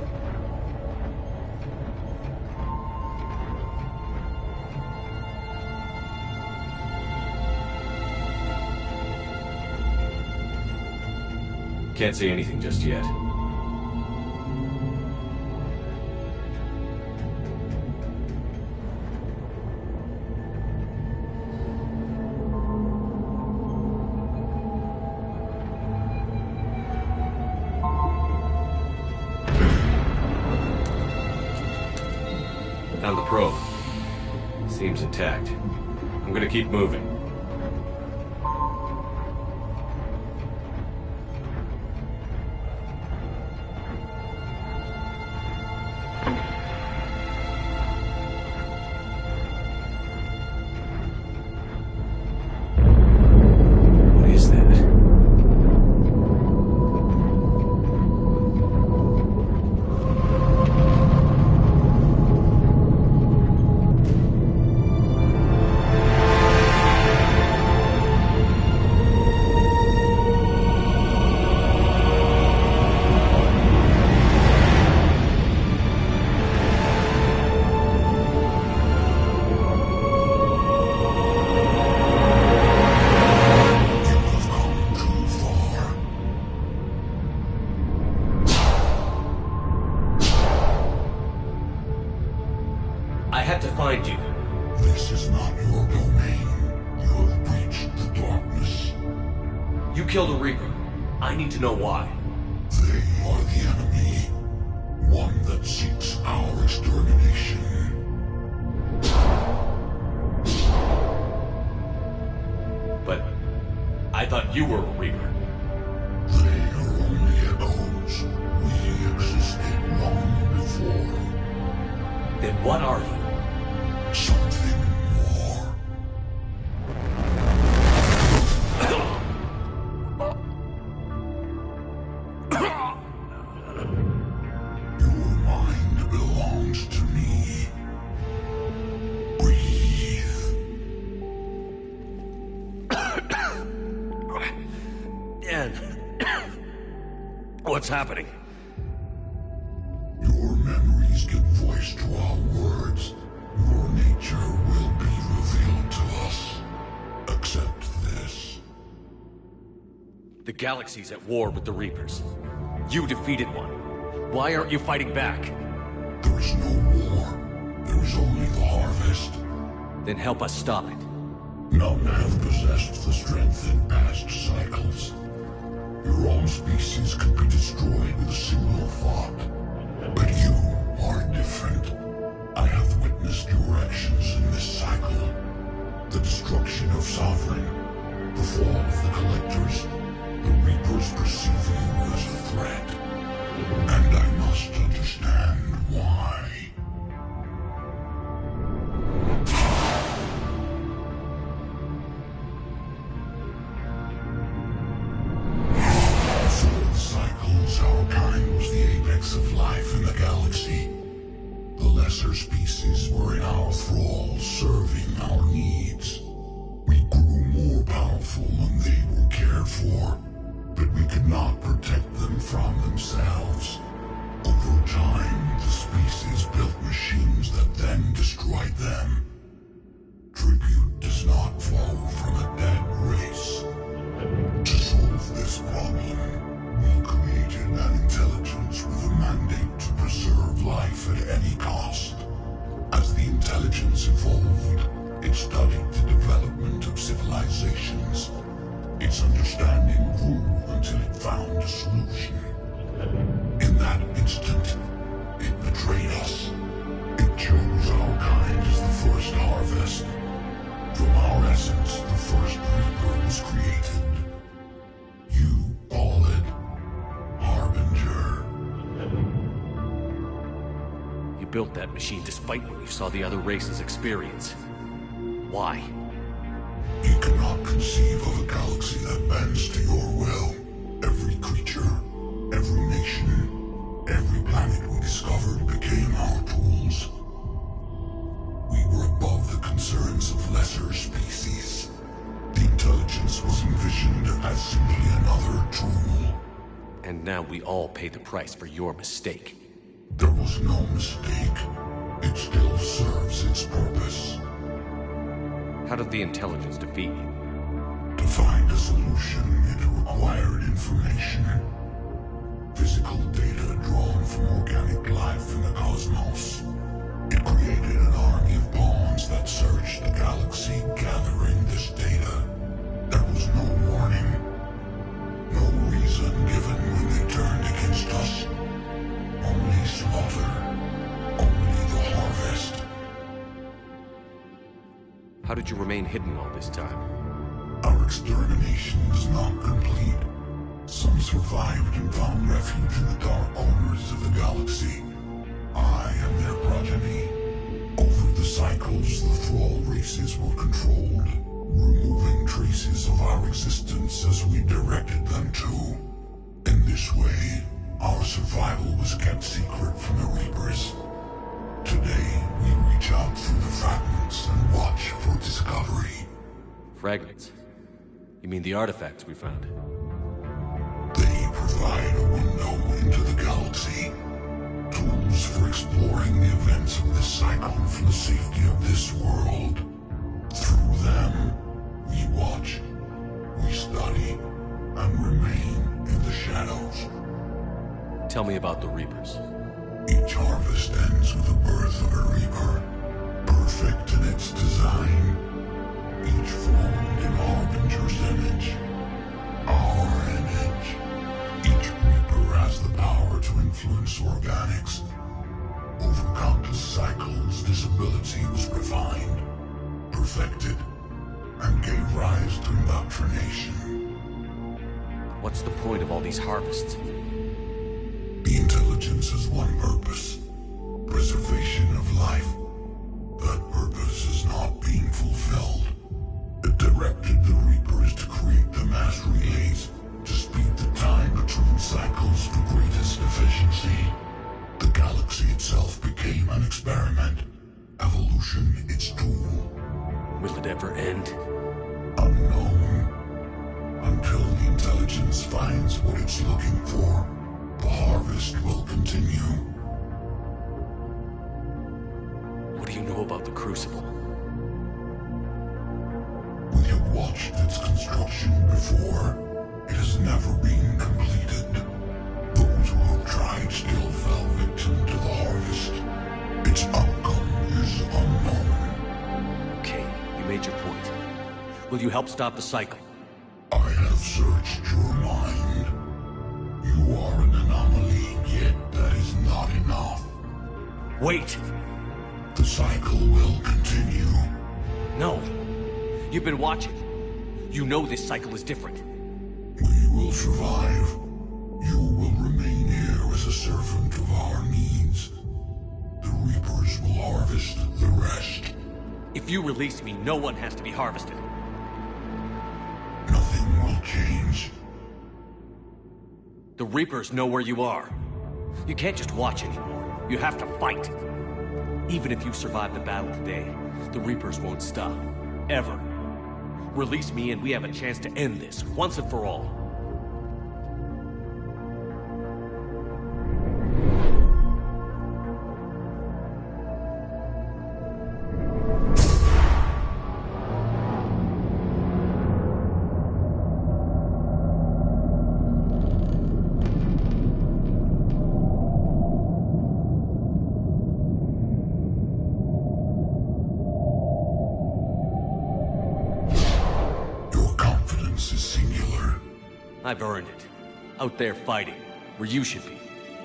Can't see anything just yet. Found the probe. Seems intact. I'm gonna keep moving. What is that? killed a Reaper. I need to know why. They are the enemy. One that seeks our extermination. But I thought you were a Reaper. They are only echoes. We existed long before. Then what are you? Something more. Your mind belongs to me. Breathe. Dan. What's happening? Your memories give voice to our words. Your nature will be revealed to us. Accept this. The galaxy's at war with the Reapers. You defeated one. Why aren't you fighting back? There is no war. There is only the harvest. Then help us stop it. None have possessed the strength in past cycles. Your own species could be destroyed with a single thought. But you are different. I have witnessed your actions in this cycle. The destruction of Sovereign, the fall of the Collectors. The Reapers perceive you as a threat. And I must understand why. Our kind was the apex of life in the galaxy. The lesser species were in our thrall, serving our needs. We grew more powerful and they were cared for, but we could not protect them from themselves. Over time, the species built machines that then destroyed them. Tribute does not flow from a dead race. To solve this problem, we created an intelligence with a mandate to preserve life at any cost. As the intelligence evolved, it studied the development of civilizations. Its understanding grew until it found a solution. In that instant, it betrayed us. It chose our kind as the first harvest. From our essence, the first Reaper was created. You call it Harbinger. You built that machine despite what you saw the other races experience. Why? You cannot conceive of a galaxy that bends to your will. Every creature, every nation, every planet we discovered became our tools. We were above the concerns of lesser species. The intelligence was envisioned as simply another tool. And now we all pay the price for your mistake. There was no mistake. It still serves its purpose. How did the intelligence defeat you? To find a solution, it required information. Physical data drawn from organic life in the cosmos. It created an army of pawns that searched the galaxy, gathering this data. There was no warning. No reason given when they turned against us. Only slaughter. Only the harvest. How did you remain hidden all this time? Our extermination was not complete. Some survived and found refuge in the dark corners of the galaxy. I am their progeny. Over the cycles, the thrall races were controlled, removing traces of our existence as we directed them to. In this way, our survival was kept secret from the Reapers. Today, we reach out through the fragments and watch for discovery. Fragments? You mean the artifacts we found? They provide a window into the galaxy. Tools for exploring the events of this cycle from the safety of this world. Through them, we watch, we study, and remain in the shadows. Tell me about the Reapers. Each harvest ends with the birth of a Reaper, perfect in its design, each formed in Harbinger's image. Our sequence organics. Over countless cycles, this ability was refined, perfected, and gave rise to indoctrination. What's the point of all these harvests? The intelligence has one purpose: preservation of life. That purpose is not being fulfilled. It directed the Reapers to create the mass relays to speed the time between cycles for greatest efficiency. The galaxy itself became an experiment. Evolution its tool. Will it ever end? Unknown. Until the intelligence finds what it's looking for, the harvest will continue. What do you know about the Crucible? We have watched its construction before. It has never been completed. Those who have tried still fell victim to the harvest. Its outcome is unknown. Okay, you made your point. Will you help stop the cycle? I have searched your mind. You are an anomaly, yet that is not enough. Wait! The cycle will continue. No. You've been watching. You know this cycle is different. We will survive. You will remain here as a servant of our needs. The Reapers will harvest the rest. If you release me, no one has to be harvested. Nothing will change. The Reapers know where you are. You can't just watch anymore. You have to fight. Even if you survive the battle today, the Reapers won't stop. Ever. Release me and we have a chance to end this, once and for all. I've earned it. Out there fighting, where you should be.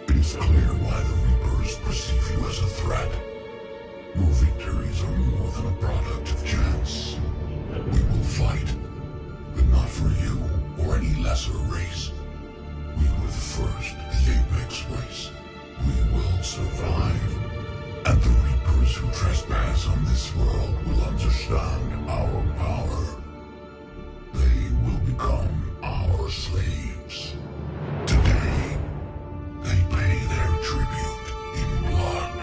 It is clear why the Reapers perceive you as a threat. Your victories are more than a product of chance. We will fight, but not for you or any lesser race. We were the first, the Apex race. We will survive. And the Reapers who trespass on this world will understand our power. They will become our slaves. Today, they pay their tribute in blood.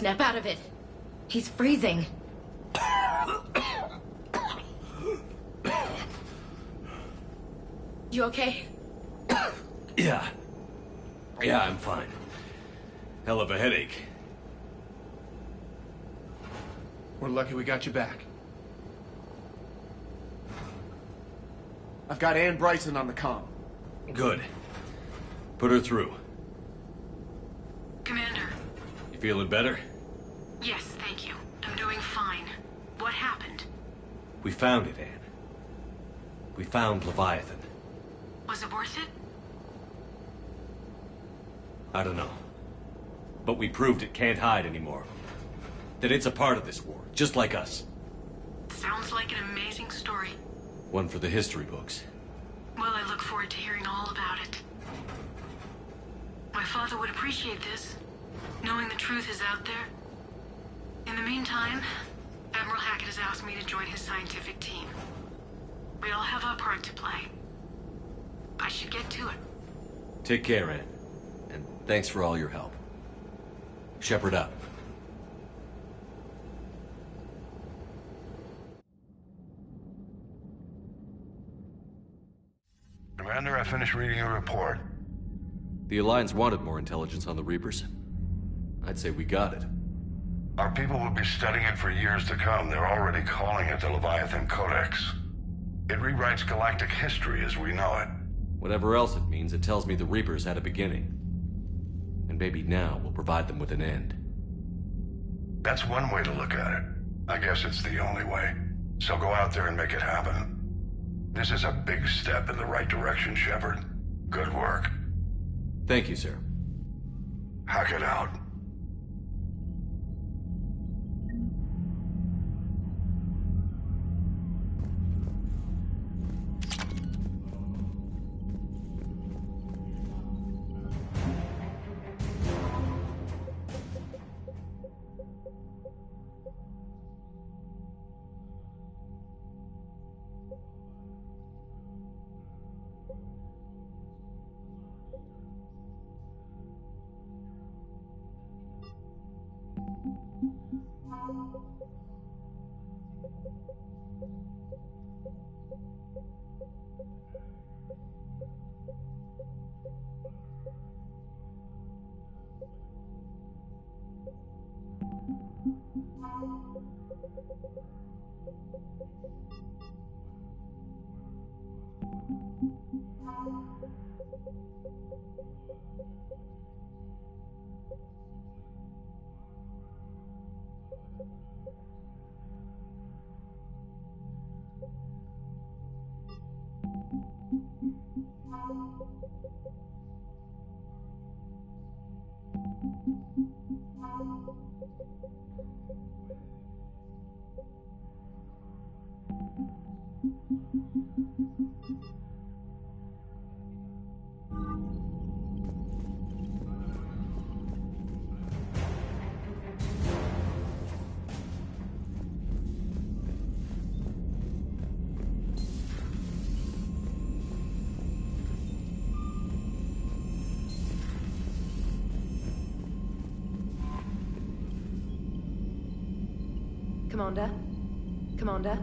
snap out of it. He's freezing. You okay? Yeah. Yeah, I'm fine. Hell of a headache. We're lucky we got you back. I've got Ann Bryson on the comm. Good. Put her through. Commander. You feeling better? Yes, thank you. I'm doing fine. What happened? We found it, Ann. We found Leviathan. Was it worth it? I don't know. But we proved it can't hide anymore. That it's a part of this war, just like us. Sounds like an amazing story. One for the history books. Well, I look forward to hearing all about it. My father would appreciate this, knowing the truth is out there. In the meantime, Admiral Hackett has asked me to join his scientific team. We all have our part to play. I should get to it. Take care, Ann. And thanks for all your help. Shepard up. Commander, I finished reading your report. The Alliance wanted more intelligence on the Reapers. I'd say we got it. Our people will be studying it for years to come. They're already calling it the Leviathan Codex. It rewrites galactic history as we know it. Whatever else it means, it tells me the Reapers had a beginning. And maybe now we'll provide them with an end. That's one way to look at it. I guess it's the only way. So go out there and make it happen. This is a big step in the right direction, Shepard. Good work. Thank you, sir. Hackett out. Commander? Commander?